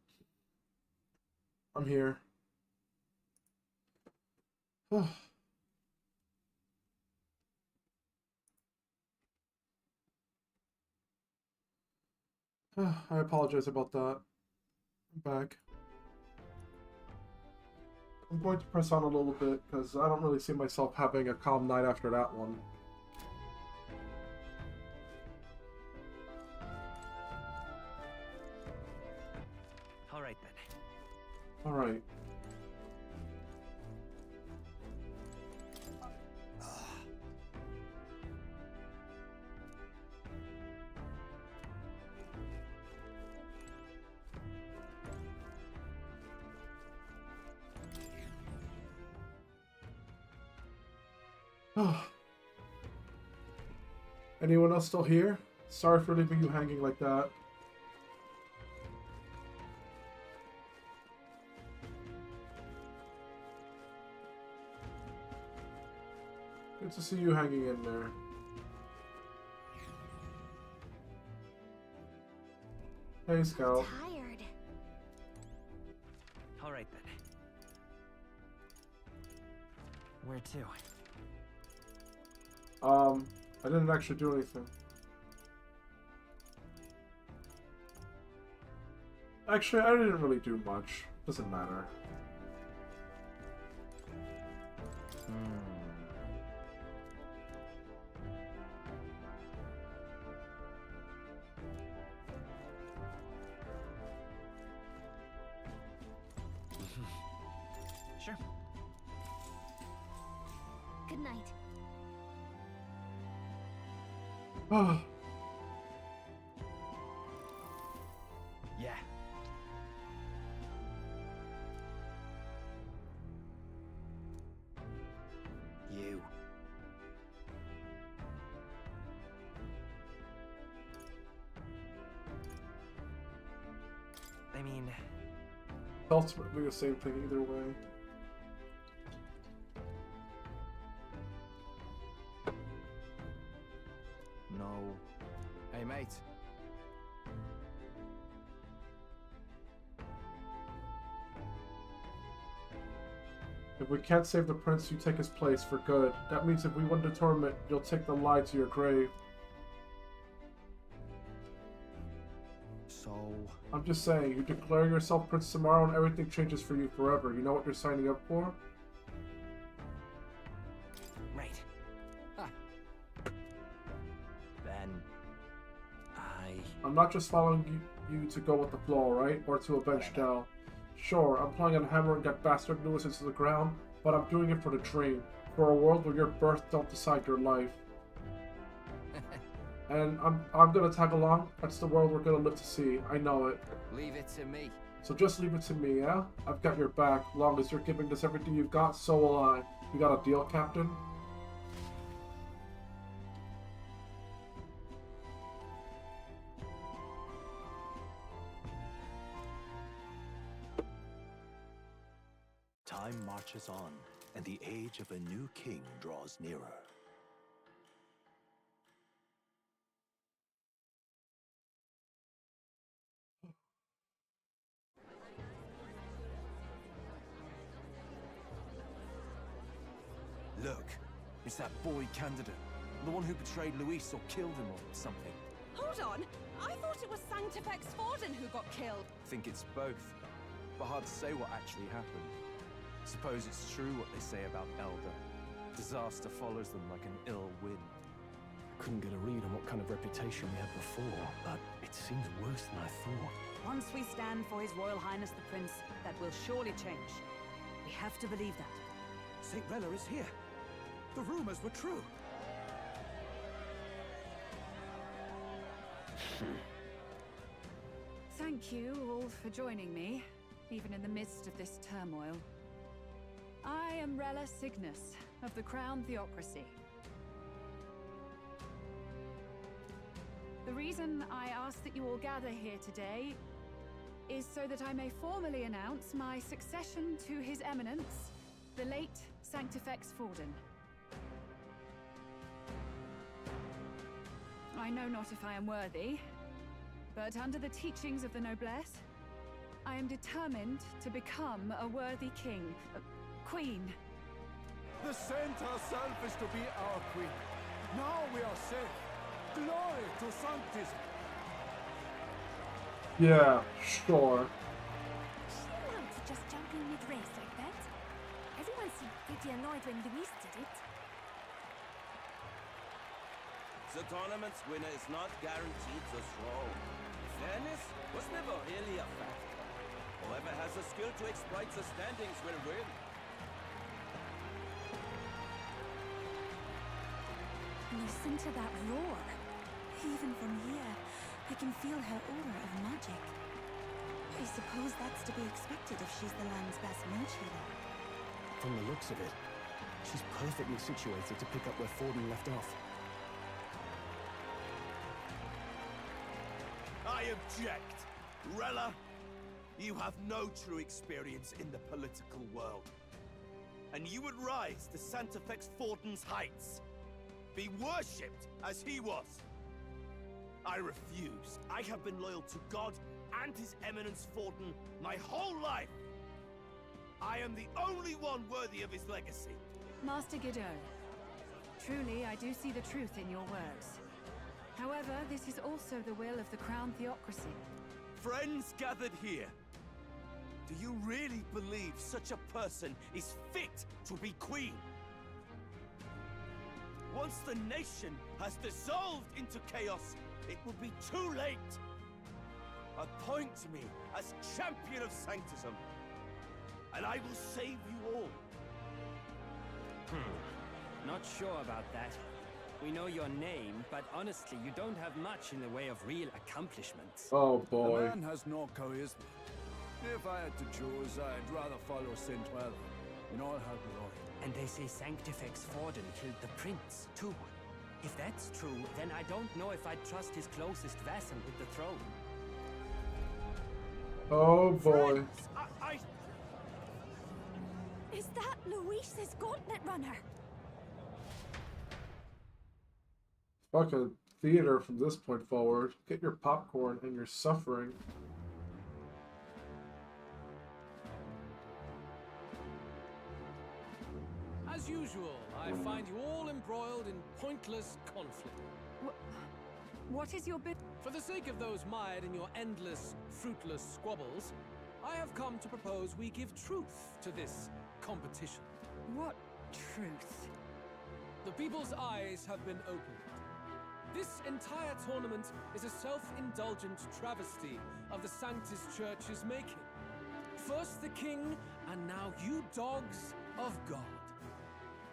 I'm here. I apologize about that. I'm back. I'm going to press on a little bit because I don't really see myself having a calm night after that one. All right then. All right. Anyone else still here? Sorry for leaving you hanging like that. Good to see you hanging in there. Hey, Scout. Tired. All right then. Where to? I didn't actually do anything. Actually, I didn't really do much. Doesn't matter. Sure. Good night. Yeah. You. I mean, It's ultimately the same thing either way. No. Hey, mate. If we can't save the prince, you take his place for good. That means if we win the tournament, you'll take the lie to your grave. So... I'm just saying, you declare yourself Prince tomorrow and everything changes for you forever. You know what you're signing up for? right. Then I'm not just following you to go with the flow, right? Or to avenge Del. Sure, I'm planning on hammering that bastard Lewis into the ground, but I'm doing it for the dream. For a world where your birth don't decide your life. And I'm gonna tag along. That's the world we're gonna live to see. I know it. Leave it to me. So just leave it to me, yeah? I've got your back. Long as you're giving us everything you've got, so will I. You got a deal, Captain? Time marches on, and the age of a new king draws nearer. Look, it's that boy candidate. The one who betrayed Luis or killed him or something. Hold on! I thought it was Sanctifex Forden who got killed. Think it's both, but hard to say what actually happened. Suppose it's true what they say about Elder. Disaster follows them like an ill wind. Couldn't get a read on what kind of reputation we had before, but it seems worse than I thought. Once we stand for His Royal Highness the Prince, that will surely change. We have to believe that. St. Rella is here. The rumors were true. Thank you all for joining me, even in the midst of this turmoil. I am Rella Cygnus of the Crown Theocracy. The reason I ask that you all gather here today is so that I may formally announce my succession to His Eminence, the late Sanctifex Forden. I know not if I am worthy, but under the teachings of the noblesse, I am determined to become a worthy king. Queen. The saint herself is to be our queen. Now we are safe. Glory to Sanctism. Yeah, sure. She allowed to just jump in mid-race like that? Everyone seemed pretty annoyed when Luis did it. The tournament's winner is not guaranteed the throne. Fairness was never really a factor. Whoever has the skill to exploit the standings will win. Listen to that roar. Even from here, I can feel her aura of magic. I suppose that's to be expected if she's the land's best mage healer. From the looks of it, she's perfectly situated to pick up where Forden left off. I object. Rella, you have no true experience in the political world. And you would rise to Santefex Forden's heights. Be worshipped as he was. I refuse. I have been loyal to God and His Eminence Forden my whole life. I am the only one worthy of his legacy. Master Godot, truly I do see the truth in your words. However, this is also the will of the Crown Theocracy. Friends gathered here, do you really believe such a person is fit to be queen? Once the nation has dissolved into chaos, it will be too late. Appoint me as champion of Sanctism, and I will save you all. Not sure about that. We know your name, but honestly, you don't have much in the way of real accomplishments. Oh boy. The man has no charisma. If I had to choose, I'd rather follow Saint Rella in all her glory. And they say Sanctifex Forden killed the prince, too. If that's true, then I don't know if I'd trust his closest vassal with the throne. Oh boy. Is that Luis's gauntlet runner? Fucking theater from this point forward. Get your popcorn and your suffering. As usual, I find you all embroiled in pointless conflict. What is your bid? For the sake of those mired in your endless, fruitless squabbles, I have come to propose we give truth to this competition. What truth? The people's eyes have been opened. This entire tournament is a self-indulgent travesty of the Sanctus Church's making. First the king, and now you dogs of God.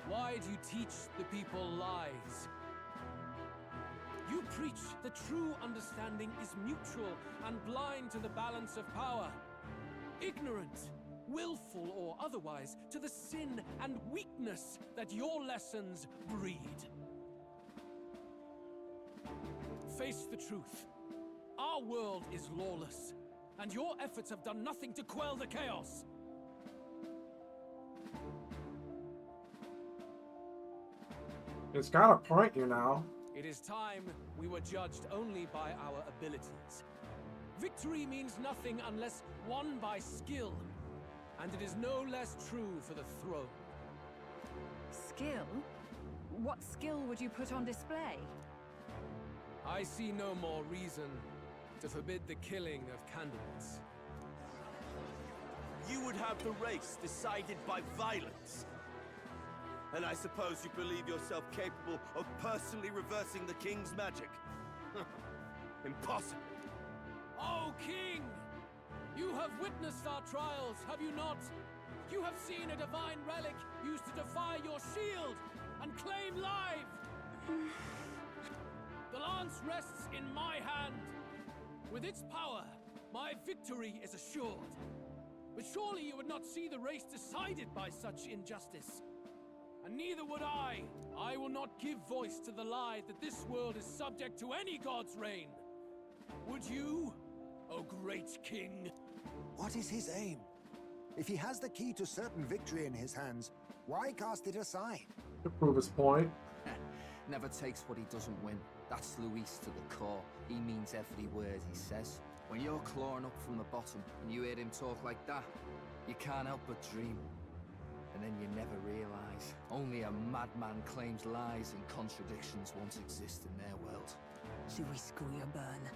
Why do you teach the people lies? You preach the true understanding is mutual and blind to the balance of power. Ignorant, willful or otherwise, to the sin and weakness that your lessons breed. Face the truth. Our world is lawless, and your efforts have done nothing to quell the chaos. It's got a point, you know. It is time we were judged only by our abilities. Victory means nothing unless won by skill, and it is no less true for the throne. Skill? What skill would you put on display? I see no more reason to forbid the killing of candidates. You would have the race decided by violence. And I suppose you believe yourself capable of personally reversing the king's magic? Impossible. Oh, King! You have witnessed our trials, have you not? You have seen a divine relic used to defy your shield and claim life! The lance rests in my hand. With its power, my victory is assured. But surely you would not see the race decided by such injustice. And neither would I. I will not give voice to the lie that this world is subject to any god's reign. Would you, O great king? What is his aim? If he has the key to certain victory in his hands, why cast it aside? To prove his point. Never takes what he doesn't win. That's Luis to the core. He means every word he says. When you're clawing up from the bottom and you hear him talk like that, you can't help but dream. And then you never realize only a madman claims lies and contradictions once exist in their world. Louis Burn.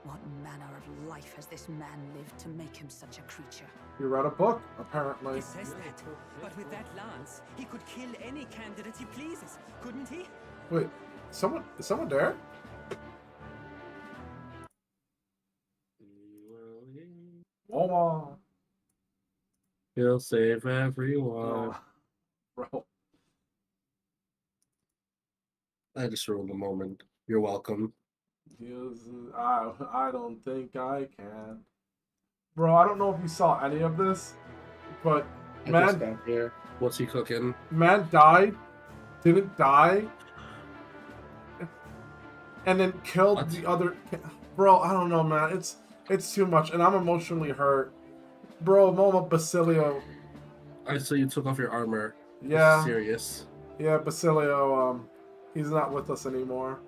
What manner of life has this man lived to make him such a creature? You read a book, apparently. He says that, but with that lance, he could kill any candidate he pleases, couldn't he? Wait, is someone there? Mama. He'll save everyone. Oh, bro. I just ruined the moment. You're welcome. I don't think I can. Bro, I don't know if you saw any of this, but man, here. What's he cooking? Man died, didn't die, and then killed the other. Bro, I don't know, man. It's too much, and I'm emotionally hurt. Bro, Mama Basilio. I saw you took off your armor. Yeah. Serious. Yeah, Basilio. He's not with us anymore.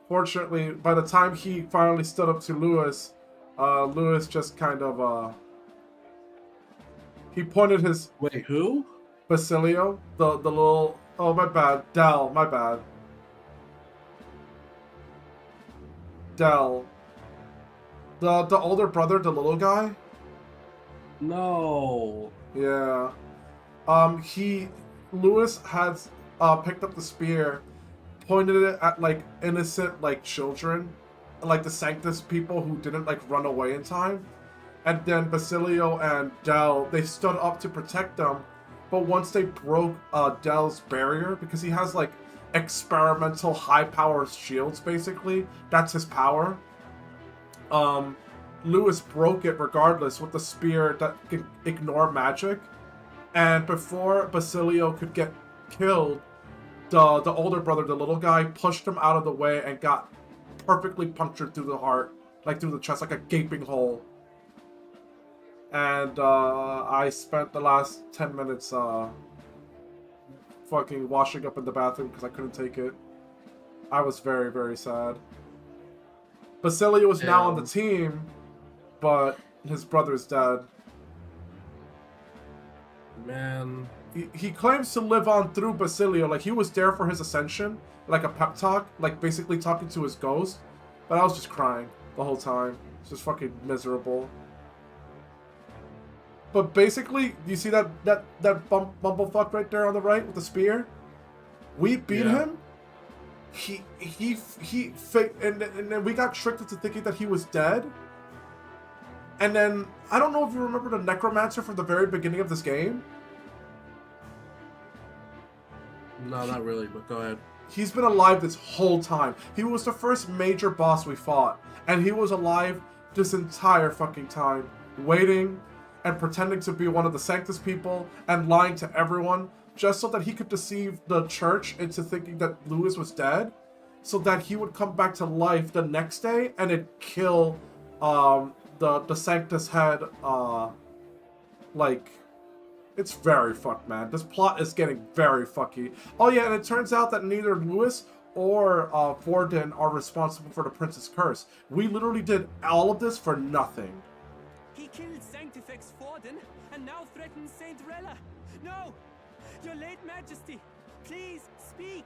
Fortunately, by the time he finally stood up to Louis, Louis just kind of he pointed his. Wait, who? Basilio, the little. Oh, my bad, Del. My bad. Del. The older brother, the little guy. No. Yeah. Louis has picked up the spear, pointed it at like innocent like children, like the Sanctus people who didn't like run away in time, and then Basilio and Del, they stood up to protect them, but once they broke Del's barrier, because he has like experimental high power shields, basically that's his power. Louis broke it regardless with the spear that can ignore magic, and before Basilio could get killed, the older brother, the little guy, pushed him out of the way and got perfectly punctured through the heart, like through the chest, like a gaping hole. And I spent the last 10 minutes fucking washing up in the bathroom because I couldn't take it. I was very, very sad. Basilio is now on the team, but his brother's dead. Man. He claims to live on through Basilio, like he was there for his ascension, like a pep talk, like basically talking to his ghost. But I was just crying the whole time. It's just fucking miserable. But basically, you see that bumblefuck right there on the right with the spear? We beat him. He and then we got tricked into thinking that he was dead. And then I don't know if you remember the Necromancer from the very beginning of this game. No, not really, but go ahead. He's been alive this whole time. He was the first major boss we fought, and he was alive this entire fucking time, waiting and pretending to be one of the Sanctus people and lying to everyone just so that he could deceive the church into thinking that Louis was dead, so that he would come back to life the next day and it'd kill the Sanctus head. Like, it's very fucked, man. This plot is getting very fucky. Oh yeah, and it turns out that neither Louis or Forden are responsible for the Prince's Curse. We literally did all of this for nothing. He killed Sanctifex Forden and now threatens Saint Rella. No! Your late Majesty, please speak!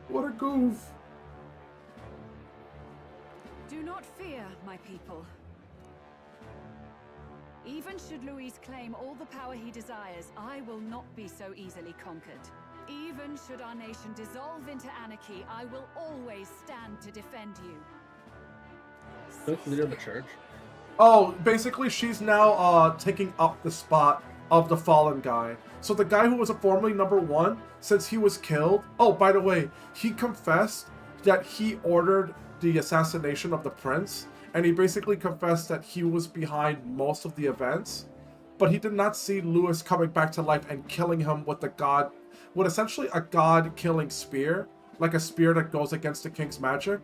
What a goof. Do not fear, my people. Even should Louis claim all the power he desires, I will not be so easily conquered. Even should our nation dissolve into anarchy, I will always stand to defend you. Who's leader of the church? Oh, basically she's now taking up the spot of the fallen guy. So the guy who was formerly #1, since he was killed... Oh, by the way, he confessed that he ordered the assassination of the prince, and he basically confessed that he was behind most of the events, but he did not see Louis coming back to life and killing him with essentially a god-killing spear, like a spear that goes against the king's magic.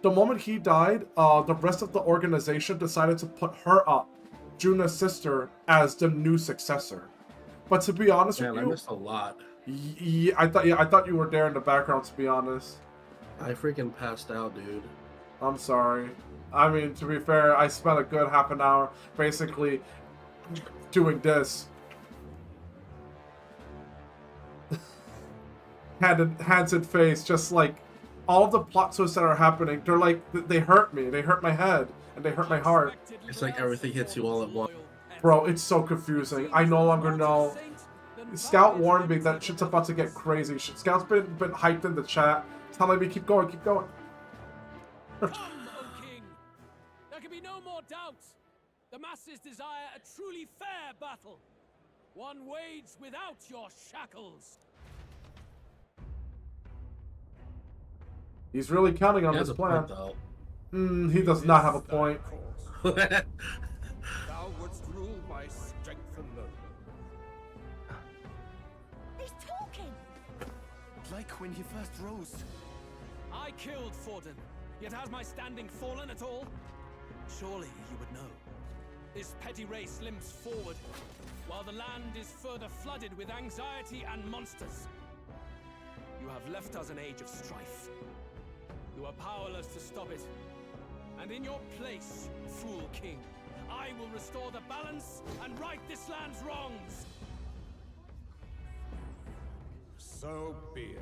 The moment he died, the rest of the organization decided to put her up, Juna's sister, as the new successor. But to be honest with you, I missed a lot. I thought you were there in the background, to be honest. I freaking passed out, dude. I'm sorry. I mean, to be fair, I spent a good half an hour basically doing this. Hands and face, just like all of the plot twists that are happening, they're like, they hurt me. They hurt my head and they hurt my heart. It's like everything hits you all at once. Bro, it's so confusing. I no longer know. Scout warned me that shit's about to get crazy. Scout's been hyped in the chat, telling me keep going, keep going. Come, O King! There can be no more doubt. The masses desire a truly fair battle. One waged without your shackles. He's really counting on this plan. He does not have a point. Thou wouldst rule by strength alone. He's talking! Like when he first rose. I killed Forden, yet has my standing fallen at all? Surely you would know. This petty race limps forward, while the land is further flooded with anxiety and monsters. You have left us an age of strife. You are powerless to stop it. And in your place, fool king, I will restore the balance and right this land's wrongs. So be it.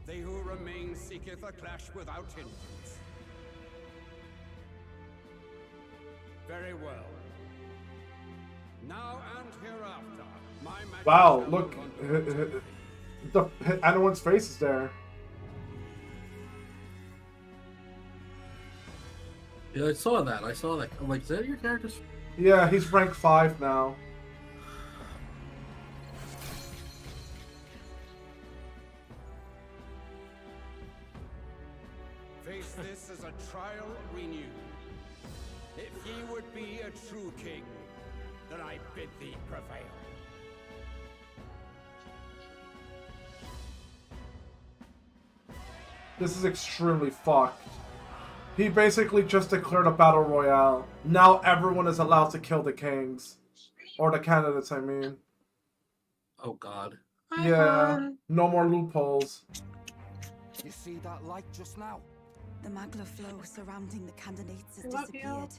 They who remain seeketh a clash without hindrance. Very well. Now and hereafter, my majesty. Wow, look, anyone's face is there. Yeah, I saw that. I'm like, is that your character's? Yeah, he's rank 5 now. Face this as a trial renewed. If ye would be a true king, then I bid thee prevail. This is extremely fucked. He basically just declared a battle royale. Now everyone is allowed to kill the kings. Or the candidates, I mean. Oh god. Yeah, no more loopholes. You see that light just now? The magla flow surrounding the candidates has disappeared.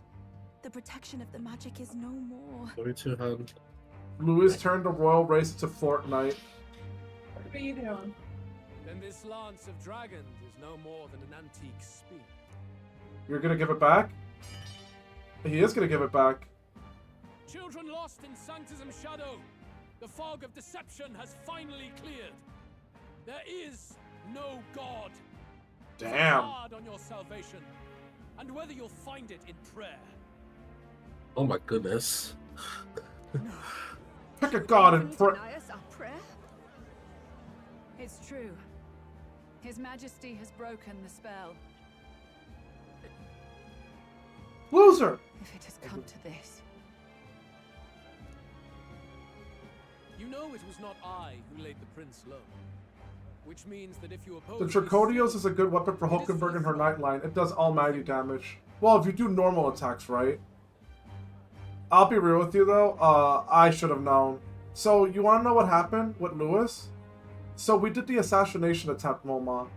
The protection of the magic is no more. 4200. Louis turned the royal race into Fortnite. What are you doing? Then this lance of dragons is no more than an antique spear. You're gonna give it back? He is gonna give it back. Children lost in Sanctism Shadow. The fog of deception has finally cleared. There is no God. Damn. Focus hard on your salvation, and whether you'll find it in prayer. Oh my goodness. Pick a god and pray. Deny us our prayer? It's true. His Majesty has broken the spell. Loser! If it has come to this. You know it was not I who laid the prince low. Which means that if you oppose... The Dracodios is a good weapon for Hulkenberg and her Nightline. It does almighty damage. Well, if you do normal attacks, right? I'll be real with you, though. I should have known. So, you want to know what happened with Lewis? So, we did the assassination attempt, Moma.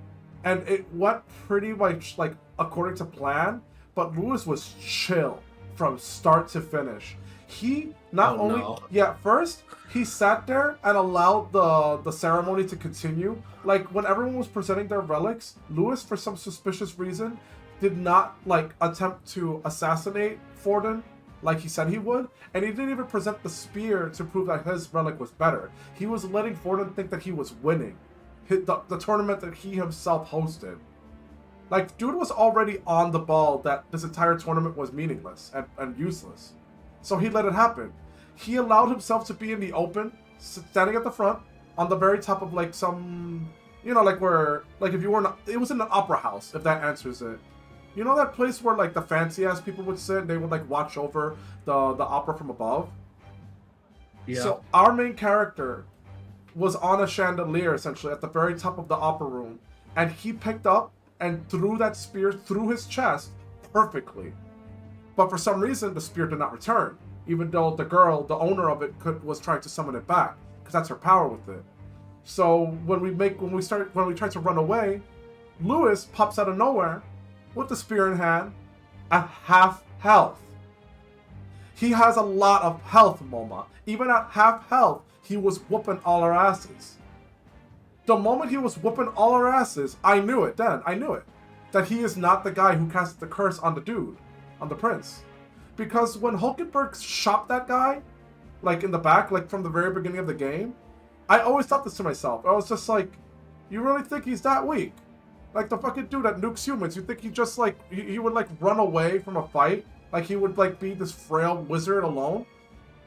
And it went pretty much, like, according to plan. But Lewis was chill from start to finish. He not only... No. Yeah, first, he sat there and allowed the ceremony to continue. Like, when everyone was presenting their relics, Lewis, for some suspicious reason, did not, like, attempt to assassinate Forden like he said he would. And he didn't even present the spear to prove that his relic was better. He was letting Forden think that he was winning the tournament that he himself hosted. Like, dude was already on the ball that this entire tournament was meaningless and useless. So he let it happen. He allowed himself to be in the open, standing at the front, on the very top of, like, some... You know, like, where... Like, if you were in... It was in an opera house, if that answers it. You know that place where, like, the fancy-ass people would sit and they would, like, watch over the opera from above? Yeah. So, our main character was on a chandelier, essentially, at the very top of the opera room. And he picked up and threw that spear through his chest perfectly. But for some reason, the spear did not return, even though the girl, the owner of it, was trying to summon it back, because that's her power with it. So when we tried to run away, Lewis pops out of nowhere with the spear in hand at half health. He has a lot of health, Moma. Even at half health, he was whooping all our asses. The moment he was whooping all our asses, I knew it then. I knew it. That he is not the guy who casted the curse on the dude, on the prince. Because when Hulkenberg shot that guy, like in the back, like from the very beginning of the game, I always thought this to myself. I was just like, you really think he's that weak? Like the fucking dude that nukes humans, you think he just like, he would like run away from a fight? Like he would like be this frail wizard alone?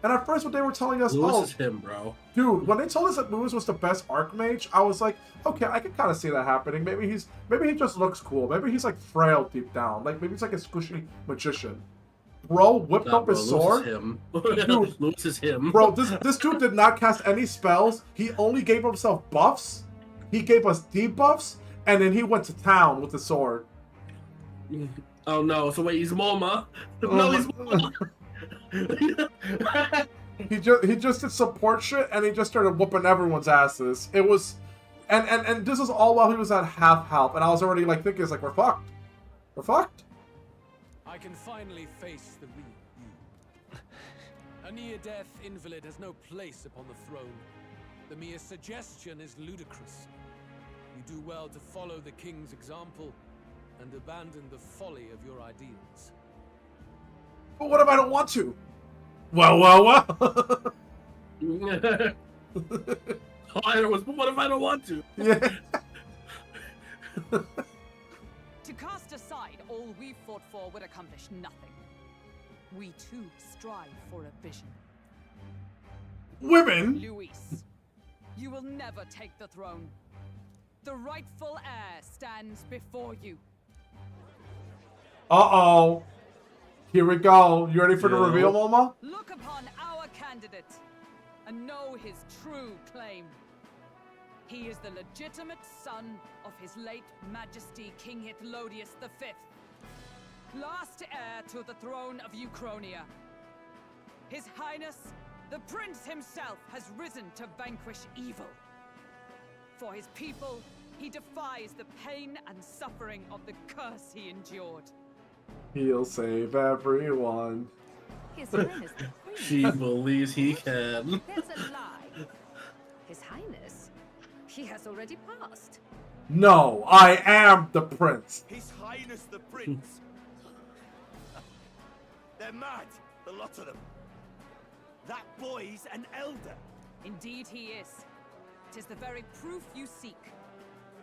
And at first when they were telling us, Lewis is him, bro. Dude, when they told us that Lewis was the best Archmage, I was like, okay, I can kind of see that happening. Maybe he just looks cool. Maybe he's like frail deep down. Like maybe he's like a squishy magician. Bro whipped up his sword. Dude, Lewis is him. Bro, this dude did not cast any spells. He only gave himself buffs. He gave us debuffs, and then he went to town with the sword. Oh no! So wait, he's Moma. No, he's Moma. he just did support shit, and he just started whooping everyone's asses. It was, and this is all while he was at half health, and I was already like thinking, it's like we're fucked. We're fucked. I can finally face the real you. A near-death invalid has no place upon the throne. The mere suggestion is ludicrous. You do well to follow the king's example and abandon the folly of your ideals. But what if I don't want to? Well. What if I don't want to? Yeah. To cast aside all we've fought for would accomplish nothing. We too strive for a vision. Women? Luis, you will never take the throne. The rightful heir stands before you. Uh-oh. Here we go. You ready for the reveal, Moma? Look upon our candidate and know his true claim. He is the legitimate son of his late Majesty King Hithlodius V, last heir to the throne of Uchronia. His Highness, the Prince himself, has risen to vanquish evil. For his people, he defies the pain and suffering of the curse he endured. He'll save everyone. His Highness the Queen. She believes he can. That's a lie. His Highness, he has already passed. No, I am the prince. His Highness the Prince. They're mad, the lot of them. That boy's an elder. Indeed he is. 'Tis the very proof you seek.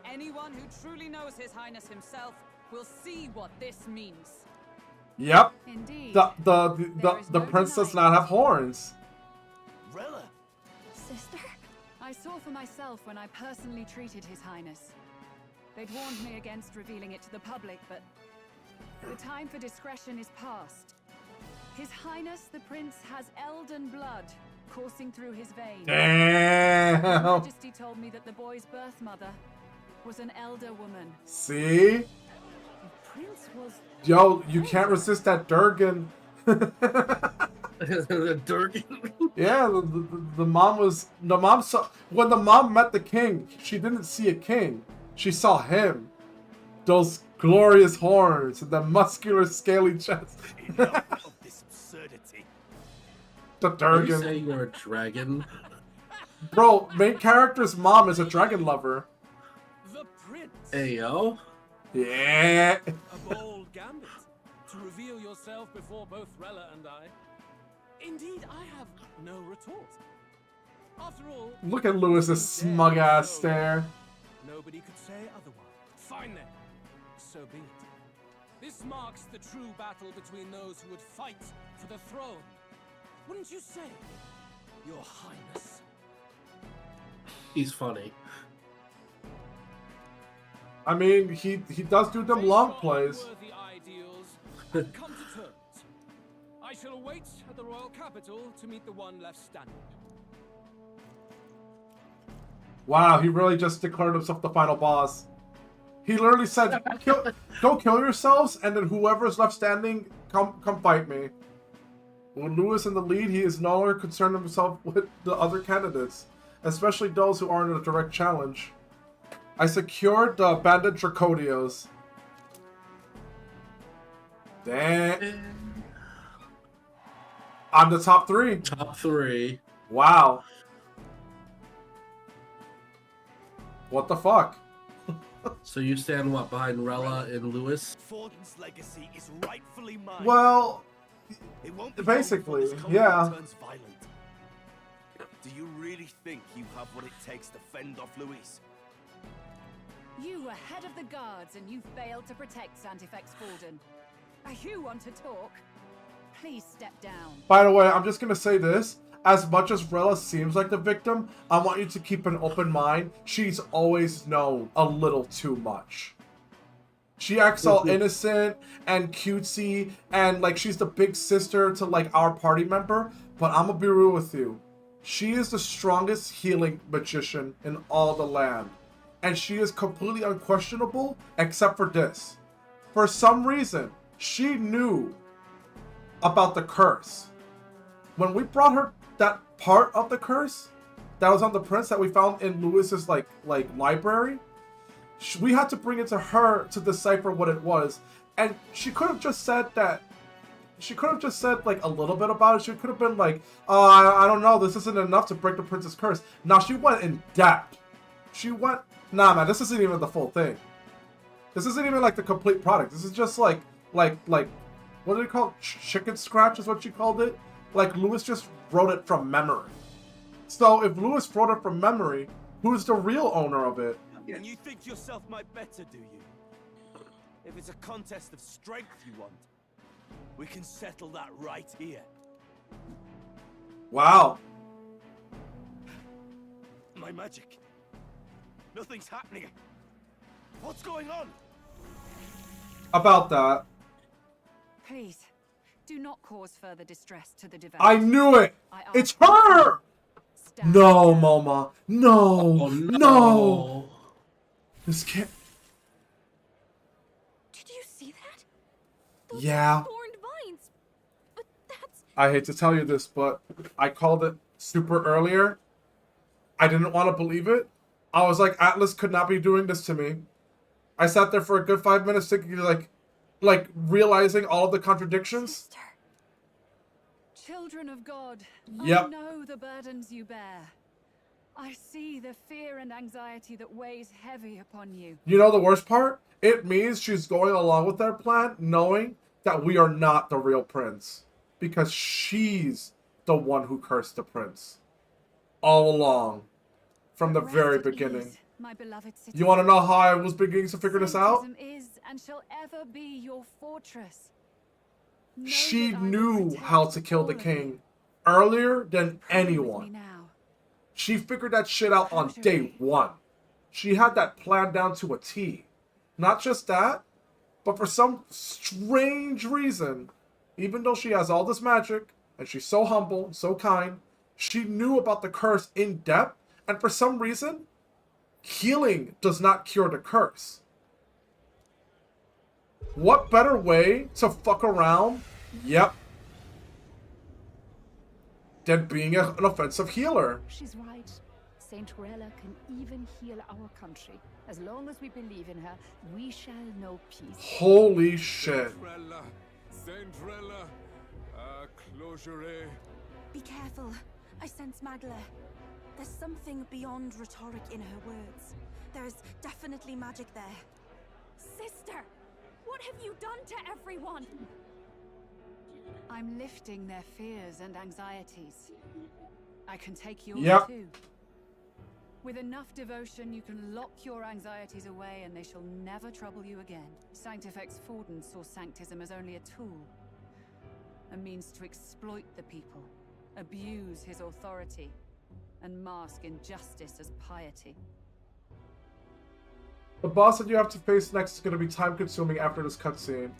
Anyone who truly knows His Highness himself will see what this means. Yep. Indeed. The prince does not have horns. Rella. Sister? I saw for myself when I personally treated His Highness. They'd warned me against revealing it to the public, but the time for discretion is past. His Highness the Prince has elden blood coursing through his veins. Damn. His Majesty told me that the boy's birth mother was an elder woman. See? The Prince was... Yo, you can't resist that Durgan. The Durgan? Yeah, the mom saw, when the mom met the king, she didn't see a king. She saw him. Those glorious horns and the muscular scaly chest. Enough of this absurdity. The Are you Durgan. saying you're a dragon? Bro, main character's mom is a dragon lover. The Prince. Hey, yo. Yeah. A bold gambit to reveal yourself before both Rella and I. Indeed, I have no retort. After all, Look at Lewis's smug ass stare. nobody could say otherwise. Fine then. So be it. This marks the true battle between those who would fight for the throne. Wouldn't you say, Your Highness? He's funny. I mean, he does do them long plays. Worthy ideals and come to terms. I shall await at the royal capital to meet the one left standing. Wow, he really just declared himself the final boss. He literally said, "Go kill yourselves, and then whoever's left standing, come fight me." With Lewis in the lead, he is no longer concerned himself with the other candidates, especially those who aren't in a direct challenge. I secured the abandoned Dracodios. Damn. I'm the top 3. Top 3. Wow. What the fuck? So you stand what, behind Rella and Lewis? Forden's legacy is rightfully mine. Well, it won't be basically, long before this yeah. company turns violent. Do you really think you have what it takes to fend off Louise? You were head of the guards and you failed to protect Santifex Forden. You want to talk? Please step down. By the way, I'm just gonna say this. As much as Rella seems like the victim, I want you to keep an open mind. She's always known a little too much. She acts all innocent and cutesy and like she's the big sister to like our party member. But I'm gonna be real with you. She is the strongest healing magician in all the land. And she is completely unquestionable except for this. For some reason, she knew about the curse. When we brought her that part of the curse that was on the prince that we found in Lewis's like library, we had to bring it to her to decipher what it was. And she could have just said that. She could have just said like a little bit about it. She could have been like, I don't know, this isn't enough to break the prince's curse. Now she went in depth. She went, nah man, this isn't even the full thing. This isn't even like the complete product. This is just like what do they call it? Chicken scratch is what she called it. Like Lewis just wrote it from memory. So if Lewis wrote it from memory, who's the real owner of it? And you think yourself my better, do you? If it's a contest of strength you want, we can settle that right here. Wow. My magic. Nothing's happening. What's going on? About that. Please, do not cause further distress to the devout. I knew it! It's her! No, Moma. No. Oh, no. No. This can't. Did you see that? Those Yeah. thorned vines. But that's... I hate to tell you this, but I called it super earlier. I didn't want to believe it. I was like, Atlas could not be doing this to me. I sat there for a good 5 minutes thinking, like realizing all of the contradictions. Children of God, Yep. I know the burdens you bear. I see the fear and anxiety that weighs heavy upon you. You know the worst part? It means she's going along with their plan, knowing that we are not the real prince. Because she's the one who cursed the prince. All along. From the very beginning. My beloved citizen. You want to know how I was beginning to figure this out? Sanctism is and shall ever be your fortress. Know She that I will knew protect how to kill the all of king earlier than Pray with me anyone. now. She figured that shit out on day one. She had that plan down to a T. Not just that, but for some strange reason, even though she has all this magic, and she's so humble, so kind, she knew about the curse in depth, and for some reason, healing does not cure the curse. What better way to fuck around? Yep. Than being an offensive healer. She's right. Saint Rella can even heal our country. As long as we believe in her, we shall know peace. Holy shit. Saint Rella, closure. Be careful. I sense Magla. There's something beyond rhetoric in her words. There's definitely magic there. Sister, what have you done to everyone? I'm lifting their fears and anxieties. I can take yours Yep. too. With enough devotion, you can lock your anxieties away and they shall never trouble you again. Sanctifex Forden saw sanctism as only a tool. A means to exploit the people, abuse his authority, and mask injustice as piety. The boss that you have to face next is going to be time-consuming after this cutscene.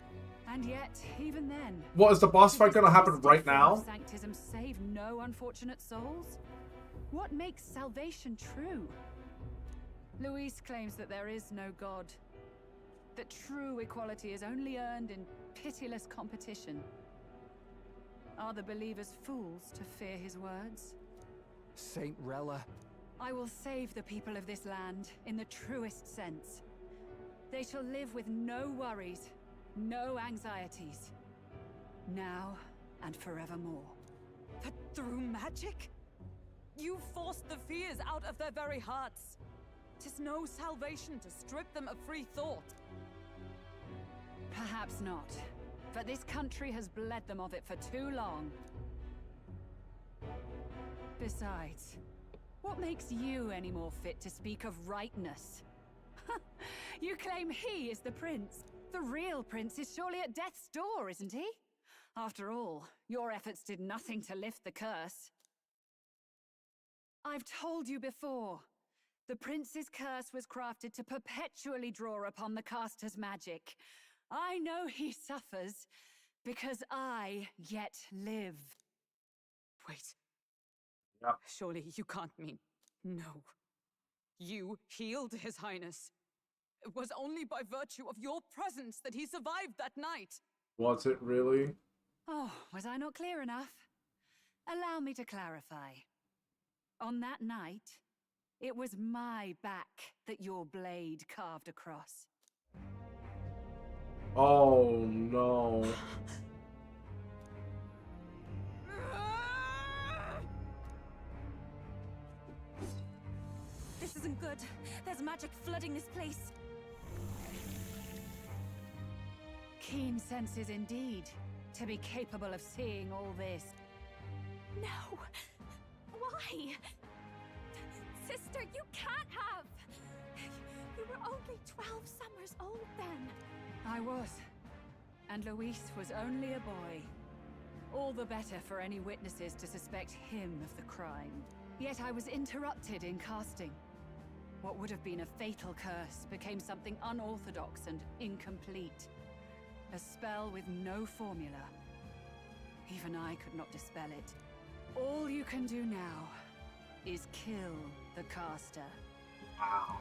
And yet, even then... What, is the boss fight going to happen right now? Sanctism save no unfortunate souls? What makes salvation true? Louise claims that there is no God. That true equality is only earned in pitiless competition. Are the believers fools to fear his words? Saint Rella, I will save the people of this land in the truest sense. They shall live with no worries, no anxieties. Now and forevermore. But through magic? You forced the fears out of their very hearts. 'Tis no salvation to strip them of free thought. Perhaps not. But this country has bled them of it for too long. Besides, what makes you any more fit to speak of rightness? You claim he is the prince. The real prince is surely at death's door, isn't he? After all, your efforts did nothing to lift the curse. I've told you before. The prince's curse was crafted to perpetually draw upon the caster's magic. I know he suffers, because I yet live. Wait. Yeah. Surely you can't mean... No. You healed His Highness. It was only by virtue of your presence that he survived that night. Was it really? Oh, was I not clear enough? Allow me to clarify. On that night, it was my back that your blade carved across. Oh no. This isn't good. There's magic flooding this place. Keen senses indeed, to be capable of seeing all this. No! Why? Sister, you can't have! You were only 12 summers old then. I was. And Luis was only a boy. All the better for any witnesses to suspect him of the crime. Yet I was interrupted in casting. What would have been a fatal curse became something unorthodox and incomplete. A spell with no formula. Even I could not dispel it. All you can do now is kill the caster. Wow.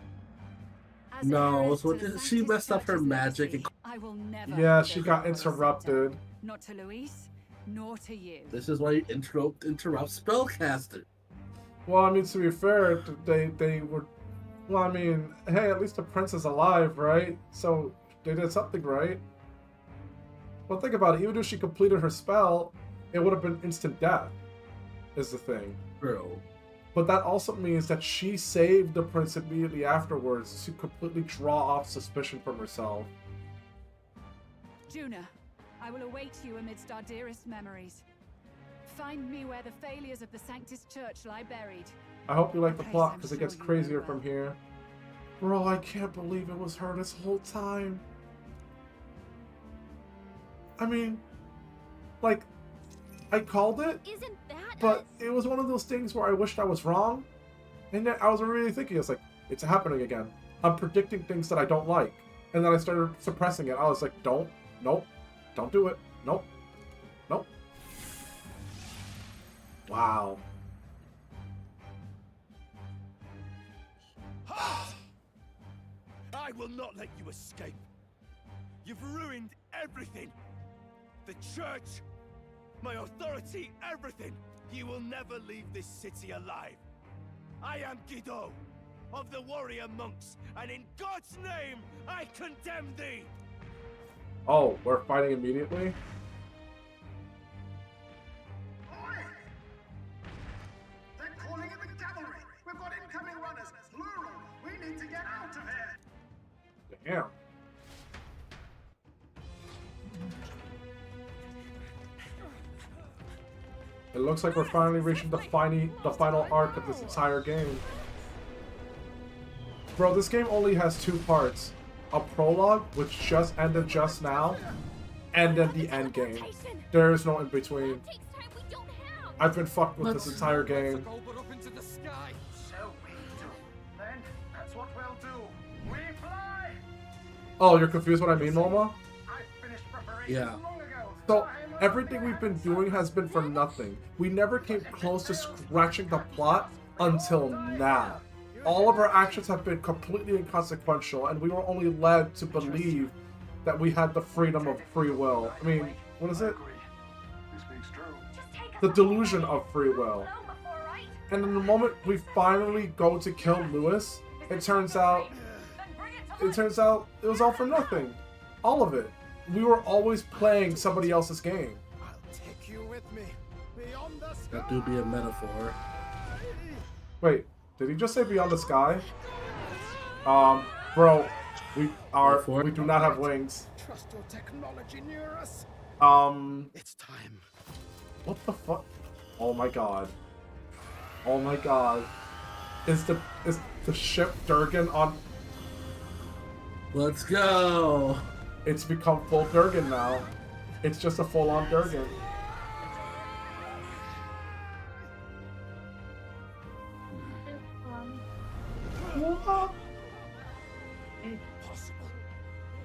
As No, heir so to the she Sanctus messed up her Church's magic. legacy, I will never Yeah, hand she over got your scepter. interrupted. Not to Luis, nor to you. This is why you interrupt spellcaster. Well, I mean, to be fair, they were... Well, I mean, hey, at least the prince is alive, right? So, they did something right. Well, think about it. Even if she completed her spell, it would have been instant death, is the thing. True. But that also means that she saved the prince immediately afterwards to completely draw off suspicion from herself. Juna, I will await you amidst our dearest memories. Find me where the failures of the Sanctus Church lie buried. I hope you like the A place plot, I'm because it sure gets you know crazier well. from here. Bro, I can't believe it was her this whole time. I mean, like, I called it, Isn't that but it was one of those things where I wished I was wrong. And then I was really thinking, it's like, it's happening again. I'm predicting things that I don't like. And then I started suppressing it. I was like, nope, don't do it, nope. Wow. Halt! I will not let you escape. You've ruined everything. The church, my authority, everything. You will never leave this city alive. I am Guido, of the warrior monks, and in God's name, I condemn thee! Oh, we're fighting immediately? They're calling in the cavalry! We've got incoming runners, plural! We need to get out of here! Damn. It looks like we're finally reaching the final arc of this entire game. Bro, this game only has 2 parts. A prologue, which just ended just now, and then the end game. There is no in between. I've been fucked with this entire game. So we do. Then, that's what we'll do. We fly! Oh, you're confused what I mean, Noma? I finished preparation Yeah. long ago. So, everything we've been doing has been for nothing. We never came close to scratching the plot until now. All of our actions have been completely inconsequential, and we were only led to believe that we had the freedom of free will. I mean, what is it? The delusion of free will. And in the moment we finally go to kill Lewis, it turns out it was all for nothing. All of it. We were always playing somebody else's game. Take you with me beyond the sky. That do be a metaphor. Wait, did he just say beyond the sky? Bro, we do not have wings. Trust your technology near us. It's time. What the fuck? Oh my god. Oh my god. Is the ship Durgan on? Let's go. It's become full Durgan now. It's just a full-on Durgan. What? Impossible.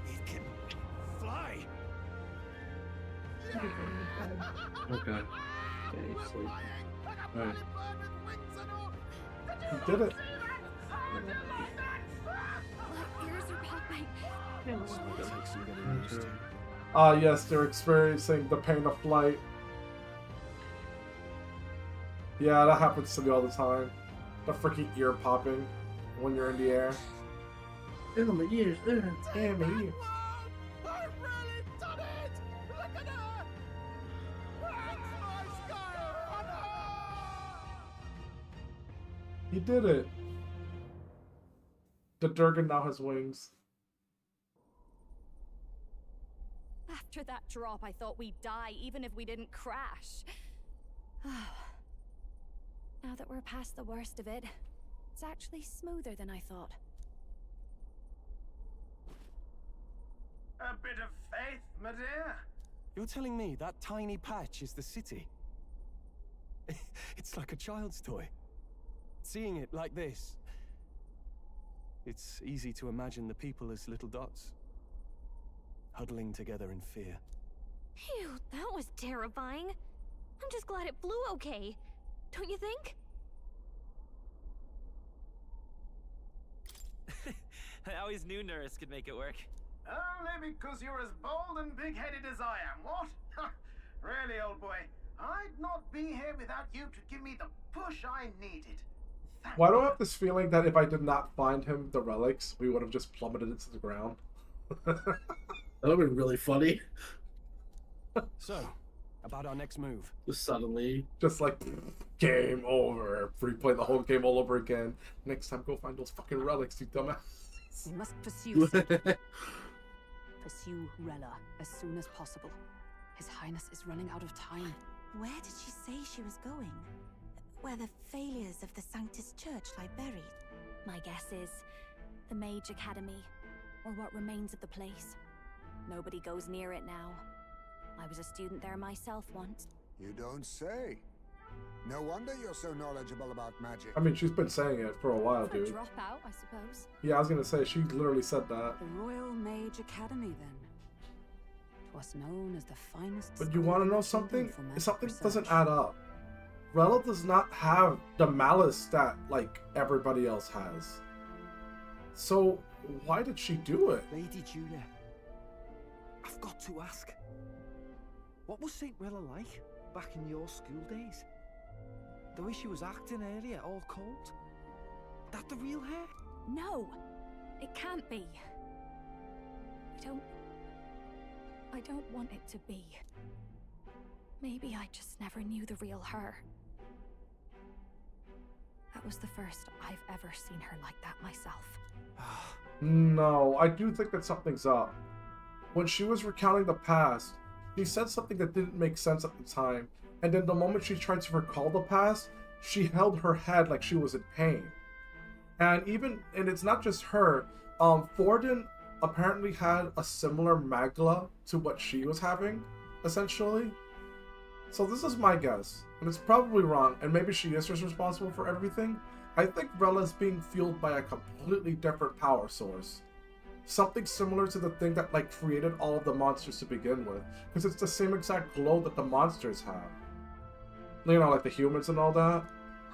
It can fly. Okay. Sleep. Alright. He did it. My ears are popping. Yes, they're experiencing the pain of flight. Yeah, that happens to me all the time. The freaking ear popping when you're in the air. Oh, my ears. Yeah, my ears. He did it. The Durgan now has wings. After that drop, I thought we'd die, even if we didn't crash. Now that we're past the worst of it, it's actually smoother than I thought. A bit of faith, my dear. You're telling me that tiny patch is the city? It's like a child's toy. Seeing it like this, it's easy to imagine the people as little dots, huddling together in fear. Phew, that was terrifying. I'm just glad it flew okay. Don't you think? I always knew Nurse could make it work. Only because you're as bold and big-headed as I am, what? Really, old boy, I'd not be here without you to give me the push I needed. Why do I have this feeling that if I did not find him the relics, we would have just plummeted into the ground? That would have been really funny. So, about our next move. Just suddenly. Just like, game over. Replay the whole game all over again. Next time, go find those fucking relics, you dumbass. We must pursue Pursue Rella as soon as possible. His Highness is running out of time. Where did she say she was going? Where the failures of the Sanctus Church lie buried? My guess is the Mage Academy, or what remains of the place. Nobody goes near it now. I was a student there myself once. You don't say. No wonder you're so knowledgeable about magic. I mean, she's been saying it for a while, For a dude. dropout, I suppose. Yeah, I was gonna say, she literally said that. The Royal Mage Academy, then. 'Twas known as the finest. But you want to know something? for magic Something research. doesn't add up. Rella does not have the malice that, like, everybody else has. So, why did she do it? Lady Julia, I've got to ask. What was St. Rella like back in your school days? The way she was acting earlier, all cold? That the real her? No, it can't be. I don't want it to be. Maybe I just never knew the real her. That was the first I've ever seen her like that myself. No, I do think that something's up. When she was recounting the past, she said something that didn't make sense at the time, and then the moment she tried to recall the past, she held her head like she was in pain. And it's not just her, Forden apparently had a similar magla to what she was having, essentially. So this is my guess, and it's probably wrong, and maybe she is just responsible for everything. I think Rella's being fueled by a completely different power source. Something similar to the thing that, like, created all of the monsters to begin with, because it's the same exact glow that the monsters have. You know, like the humans and all that.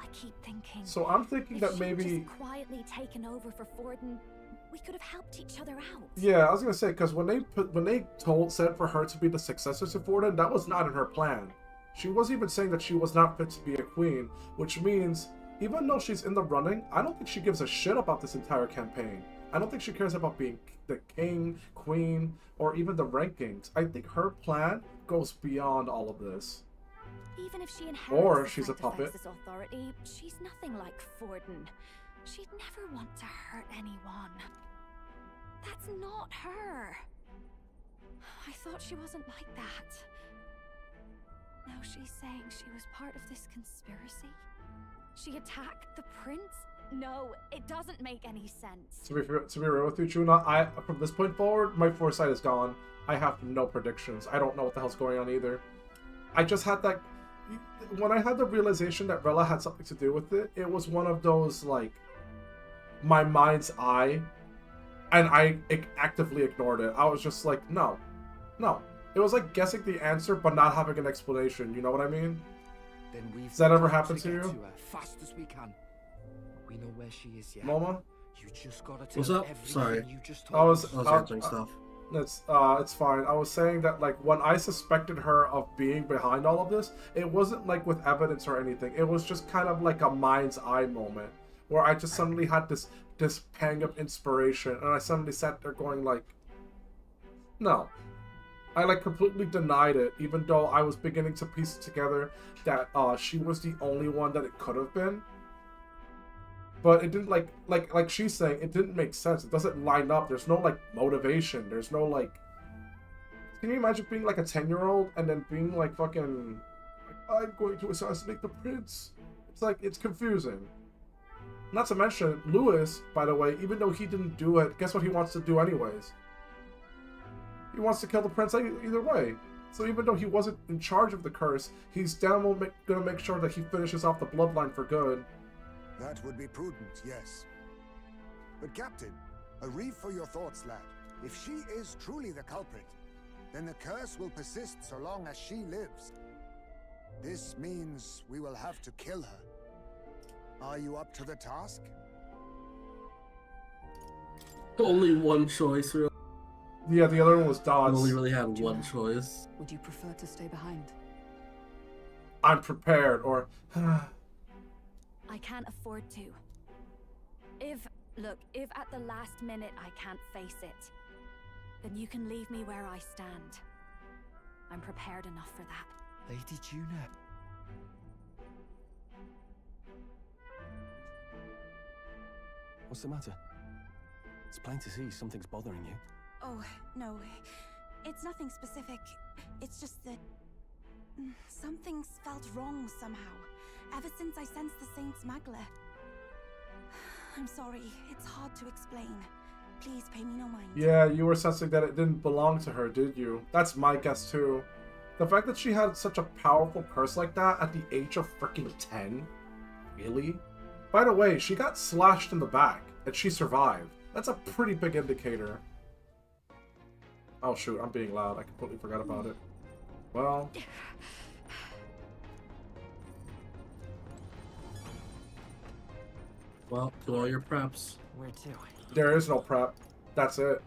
I keep thinking. So I'm thinking that if maybe. she'd just quietly taken over for Forden, we could have helped each other out. Yeah, I was gonna say, because when they said for her to be the successor to Forden, that was not in her plan. She was even saying that she was not fit to be a queen, which means even though she's in the running, I don't think she gives a shit about this entire campaign. I don't think she cares about being the king, queen, or even the rankings. I think her plan goes beyond all of this. Even if she inherits Or the she's a puppet. Sanctifex's authority, she's nothing like Forden. She'd never want to hurt anyone. That's not her. I thought she wasn't like that. Now she's saying she was part of this conspiracy? She attacked the prince? No, it doesn't make any sense. To be real with you, Chuna, from this point forward, my foresight is gone. I have no predictions. I don't know what the hell's going on either. I just had that... When I had the realization that Rella had something to do with it, it was one of those, like, my mind's eye, and I actively ignored it. I was just like, no. It was like guessing the answer, but not having an explanation. You know what I mean? Then Does that ever happen to you? Fast as we can. We know where she is, yeah. Moma? You just gotta What's tell up? everything Sorry. you just I told was us. answering stuff. It's fine. I was saying that, like, when I suspected her of being behind all of this, it wasn't like with evidence or anything. It was just kind of like a mind's eye moment where I just suddenly had this pang of inspiration, and I suddenly sat there going like, no. I like completely denied it, even though I was beginning to piece it together that she was the only one that it could have been. But it didn't like she's saying, it didn't make sense. It doesn't line up. There's no like motivation. There's no like. Can you imagine being like a 10-year-old and then being like fucking, like, I'm going to assassinate the prince? It's like, it's confusing. Not to mention Lewis, by the way, even though he didn't do it, guess what he wants to do anyways? He wants to kill the prince either way. So even though he wasn't in charge of the curse, he's damn well gonna make sure that he finishes off the bloodline for good. That would be prudent, yes. But Captain, a reef for your thoughts, lad. If she is truly the culprit, then the curse will persist so long as she lives. This means we will have to kill her. Are you up to the task? Only one choice, really. Yeah, the other one was Dodds. I only really had one choice. Would you prefer to stay behind? I'm prepared, or... I can't afford to. If at the last minute I can't face it, then you can leave me where I stand. I'm prepared enough for that. Lady Juna. What's the matter? It's plain to see something's bothering you. Oh, no. It's nothing specific. It's just that... something's felt wrong somehow. Ever since I sensed the Saint's Magla. I'm sorry. It's hard to explain. Please pay me no mind. Yeah, you were sensing that it didn't belong to her, did you? That's my guess too. The fact that she had such a powerful curse like that at the age of freaking 10? Really? By the way, she got slashed in the back, and she survived. That's a pretty big indicator. Oh shoot, I'm being loud. I completely forgot about it. Well... Well, do all your preps. Where to? There is no prep. That's it.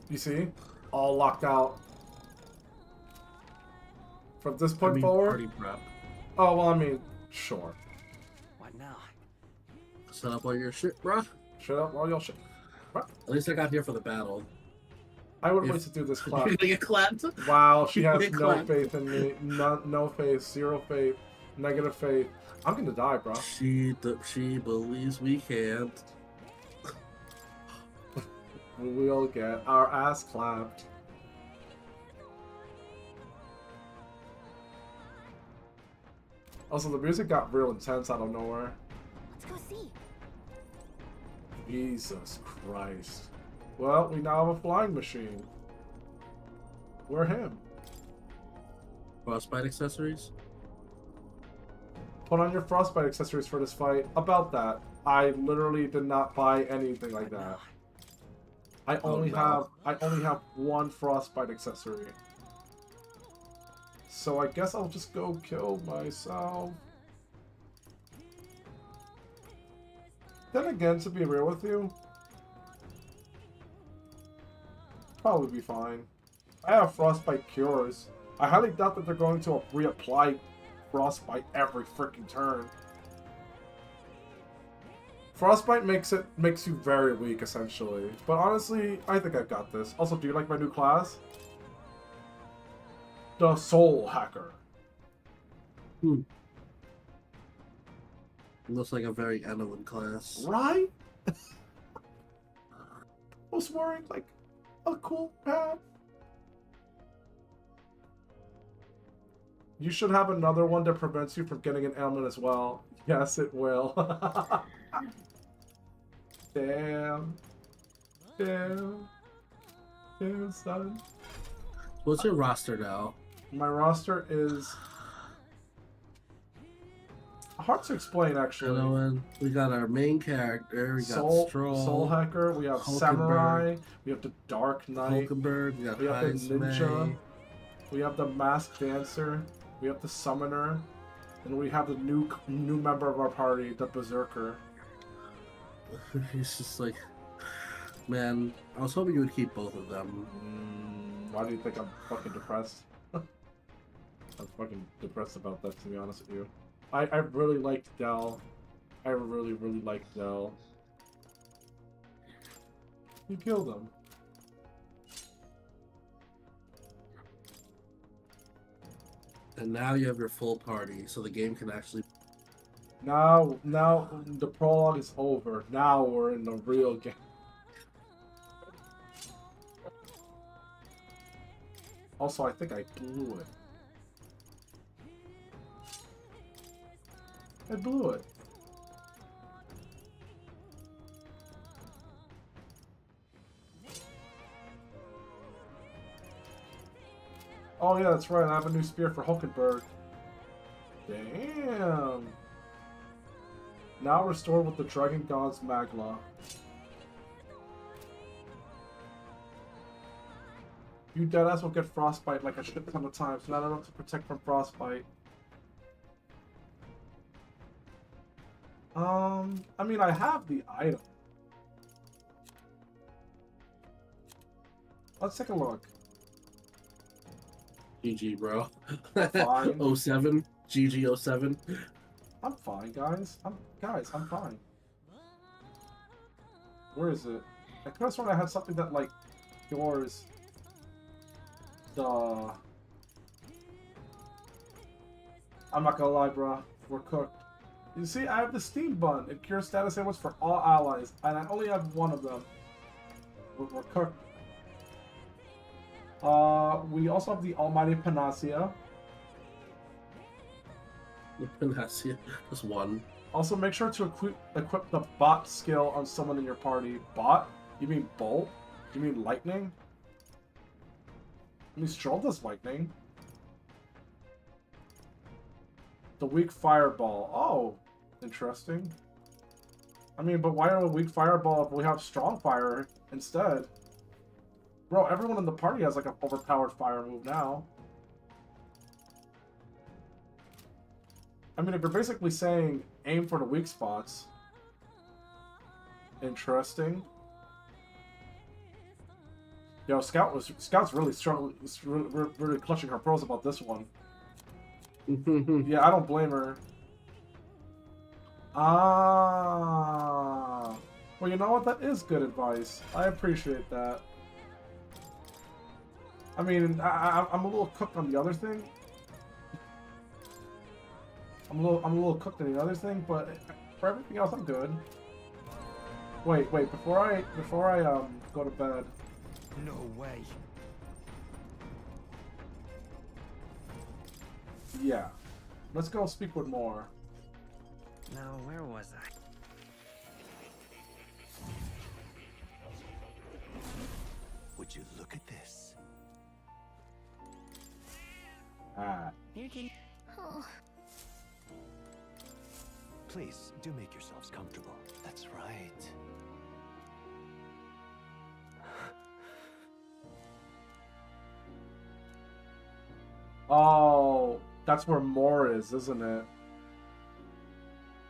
You see? All locked out. From this point forward... Party prep. Oh, well, I mean, sure. What now? Set up all your shit, bruh. Shut up all your shit. At least I got here for the battle. I would wait to do this clap. You're gonna get clapped? Wow, she has Get no clapped. faith in me. No faith. Zero faith. Negative faith. I'm gonna die, bro. She believes we can't. We'll get our ass clapped. Also, the music got real intense out of nowhere. Let's go see. Jesus Christ. Well, we now have a flying machine. We're him. Frostbite accessories? Put on your frostbite accessories for this fight. About that, I literally did not buy anything like that. I only have one frostbite accessory. So I guess I'll just go kill myself. Then again, to be real with you, probably be fine. I have frostbite cures. I highly doubt that they're going to reapply frostbite every freaking turn. Frostbite makes you very weak, essentially. But honestly, I think I've got this. Also, do you like my new class? The Soul Hacker. Looks like a very Edelin class. Right? Was wearing like a cool hat. You should have another one that prevents you from getting an ailment as well. Yes, it will. Damn. Damn. Damn, son. What's your roster now? My roster is hard to explain, actually. We got our main character. We got Stroll, Soul Hacker. We have Samurai. We have the Dark Knight. Hulkenberg. We have the Ninja. We have the Masked Dancer. We have the Summoner. And we have the new member of our party, the Berserker. He's just like, man, I was hoping you would keep both of them. Why do you think I'm fucking depressed? I'm fucking depressed about that, to be honest with you. I really liked Dell. I really liked Dell. You killed him. And now you have your full party, so the game can actually... Now the prologue is over. Now we're in the real game. Also, I think I blew it. I blew it. Oh yeah, that's right. I have a new spear for Hulkenberg. Damn. Now restored with the Dragon God's Magla. You deadass will get frostbite like a shit ton of times, not enough to protect from frostbite. I mean, I have the item. Let's take a look. GG, bro. Fine. 07. GG 07. I'm fine, guys. I'm fine. Where is it? I could have sworn I had something that, like, yours. I'm not gonna lie, bro. We're cooked. You see, I have the Steam Bun. It cures status ailments for all allies, and I only have one of them. We're cooked. We also have the Almighty Panacea. Panacea, just one. Also, make sure to equip the Bot skill on someone in your party. Bot? You mean Bolt? You mean Lightning? I mean, Stroll does Lightning. The weak Fireball. Oh, interesting. I mean, but why are we weak Fireball if we have Strong Fire instead? Bro, everyone in the party has like an overpowered fire move now. I mean, if you're basically saying aim for the weak spots. Interesting. Yo, Scout's really struggling, really clutching her pearls about this one. Yeah, I don't blame her. Ah. Well, you know what? That is good advice. I appreciate that. I mean, I'm a little cooked on the other thing. I'm a little cooked on the other thing, but for everything else, I'm good. Wait, before I go to bed. No way. Yeah. Let's go speak with more. Now, where was I? Would you look at this? Ah. You can... Oh. Please, do make yourselves comfortable. That's right. Oh, that's where Moore is, isn't it?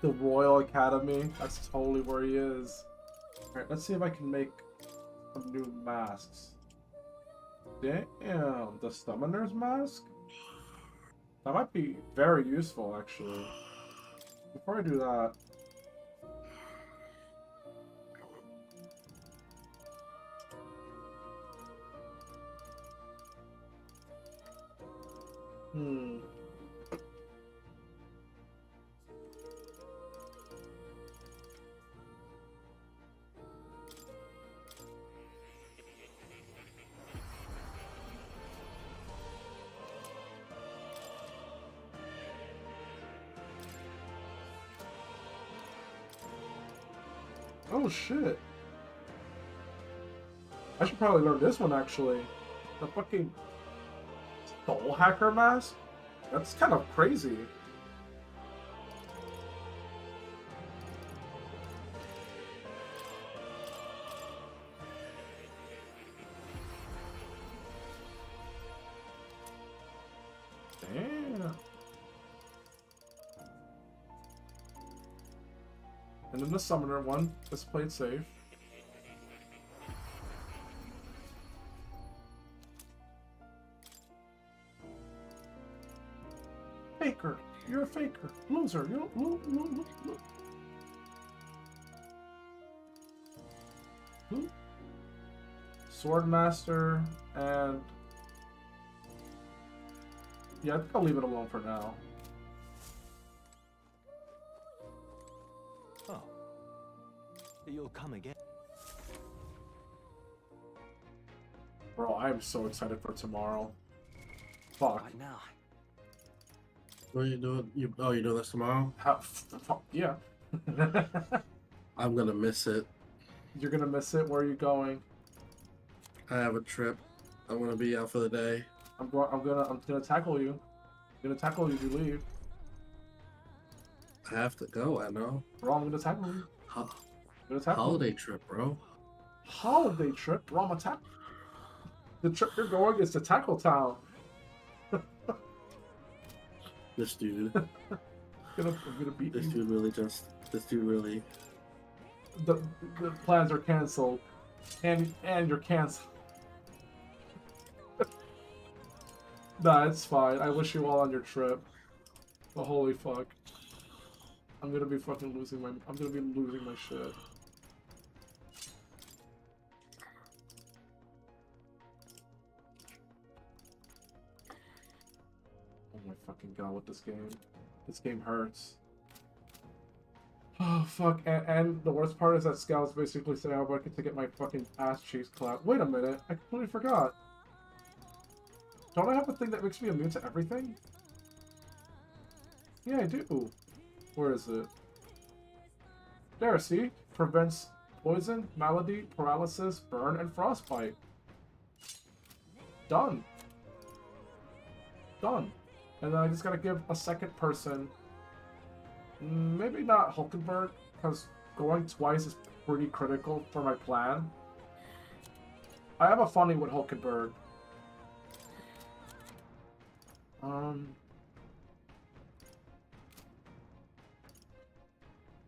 The Royal Academy. That's totally where he is. Alright, let's see if I can make some new masks. Damn, the Summoner's Mask? That might be very useful, actually. Before I do that... Oh shit. I should probably learn this one actually. The fucking soul hacker mask? That's kind of crazy. Damn. And then the summoner one, let's play it safe. Faker, you're a faker. Loser, you're Swordmaster and yeah, I think I'll leave it alone for now. Oh. You'll come again. Bro, I am so excited for tomorrow. Fuck. Right now. What are you doing? You doing this tomorrow? Fuck yeah. I'm gonna miss it. You're gonna miss it? Where are you going? I have a trip. I'm gonna be out for the day. I'm gonna tackle you. I'm gonna tackle you if you leave. I have to go, I know. Bro, I'm gonna tackle you. Holiday trip, bro. Holiday trip? Bro, I'm attack. The trip you're going is to Tackle Town. This dude. I'm gonna beat this you. This dude really. The plans are canceled. And you're canceled. Nah, it's fine. I wish you all on your trip. But holy fuck. I'm gonna be fucking losing my shit. Oh my fucking god, with this game. This game hurts. Oh fuck, and the worst part is that Scouts basically say I'm about to get my fucking ass cheeks clapped. Wait a minute, I completely forgot. Don't I have a thing that makes me immune to everything? Yeah, I do. Where is it? There, see? Prevents poison, malady, paralysis, burn, and frostbite. Done. Done. And then I just gotta give a second person... Maybe not Hulkenberg, because going twice is pretty critical for my plan. I have a funny with Hulkenberg.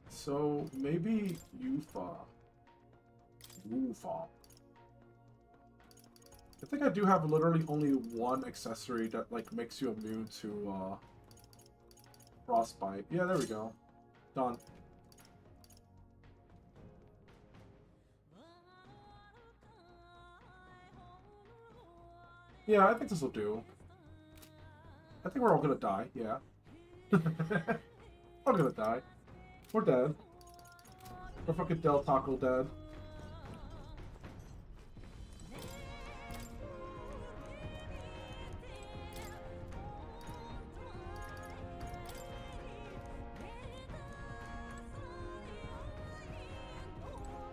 So maybe Yufa. I think I do have literally only one accessory that like makes you immune to frostbite. Yeah, there we go. Done. Yeah, I think this will do. I think we're all gonna die, yeah. I'm gonna die. We're dead. We're fucking Del Taco dead.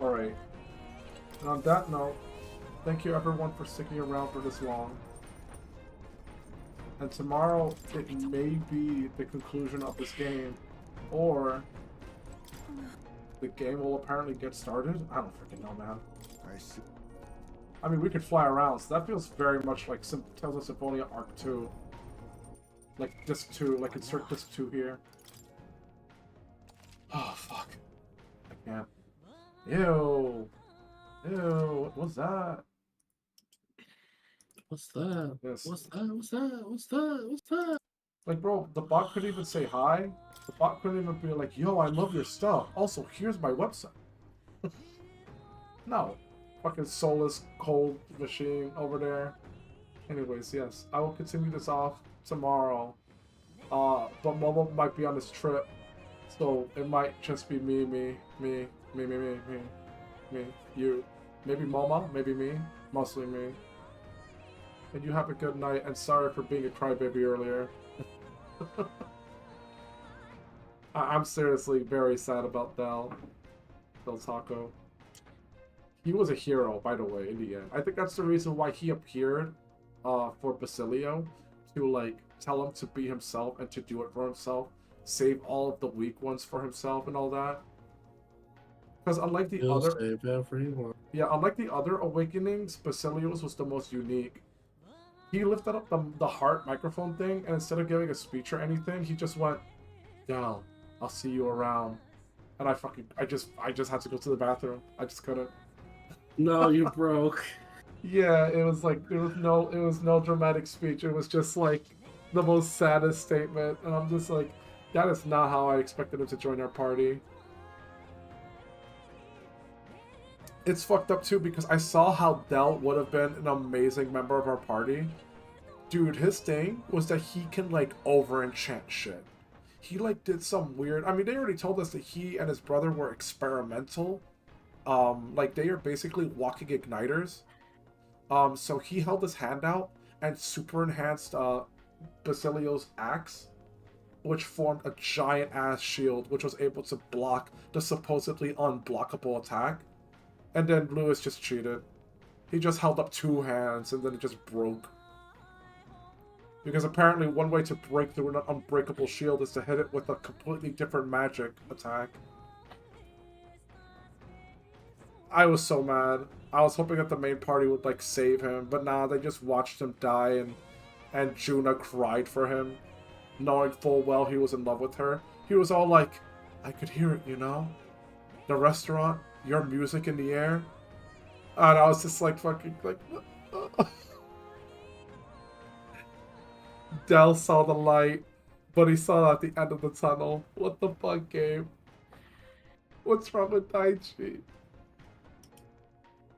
Alright. And on that note, thank you everyone for sticking around for this long. And tomorrow, it may be the conclusion of this game, or the game will apparently get started. I don't freaking know, man. I see. I mean, we could fly around, so that feels very much like Tales of Symphonia Arc 2. Like Disc 2, like insert Disc 2 here. Oh, fuck. I can't. Ew. Ew, what was that? What's that? Yes. What's that? What's that? What's that? What's that? Like, bro, the bot couldn't even say hi. The bot couldn't even be like, yo, I love your stuff. Also, here's my website. No. Fucking soulless, cold machine over there. Anyways, yes, I will continue this off tomorrow. But Momo might be on this trip, so it might just be me, you, maybe Momo, maybe me, mostly me. And you have a good night, and sorry for being a crybaby earlier. I'm seriously very sad about Del Taco. He was a hero, by the way, in the end. I think that's the reason why he appeared for Basilio, to like tell him to be himself and to do it for himself, save all of the weak ones for himself and all that. Because unlike the other, save everyone. Yeah, unlike the other awakenings, Basilio's was the most unique. He lifted up the heart microphone thing, and instead of giving a speech or anything, he just went, "Down, I'll see you around." And I just had to go to the bathroom. I just couldn't. No, you broke. Yeah, it was like it was no dramatic speech. It was just like the most saddest statement, and I'm just like, that is not how I expected him to join our party. It's fucked up too because I saw how Del would have been an amazing member of our party. Dude, his thing was that he can like over enchant shit. He like did some weird. I mean, they already told us that he and his brother were experimental. Like they are basically walking igniters. So he held his hand out and super enhanced Basilio's axe, which formed a giant ass shield, which was able to block the supposedly unblockable attack. And then Lewis just cheated. He just held up two hands and then it just broke. Because apparently one way to break through an unbreakable shield is to hit it with a completely different magic attack. I was so mad. I was hoping that the main party would like save him, but nah, they just watched him die and Juna cried for him, knowing full well he was in love with her. He was all like, I could hear it, you know? The restaurant, your music in the air. And I was just like fucking like Del saw the light, but he saw at the end of the tunnel. What the fuck, Gabe? What's wrong with Daichi?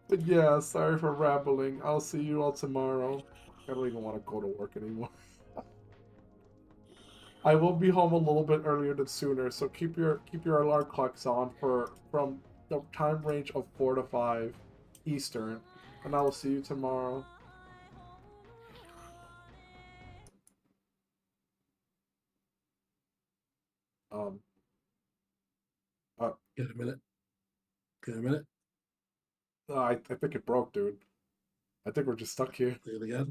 But yeah, sorry for rambling. I'll see you all tomorrow. I don't even want to go to work anymore. I will be home a little bit earlier than sooner, so keep your alarm clocks on from the time range of 4 to 5 Eastern, and I will see you tomorrow. Get a minute. Get a minute. I think it broke, dude. I think we're just stuck here. Do it again.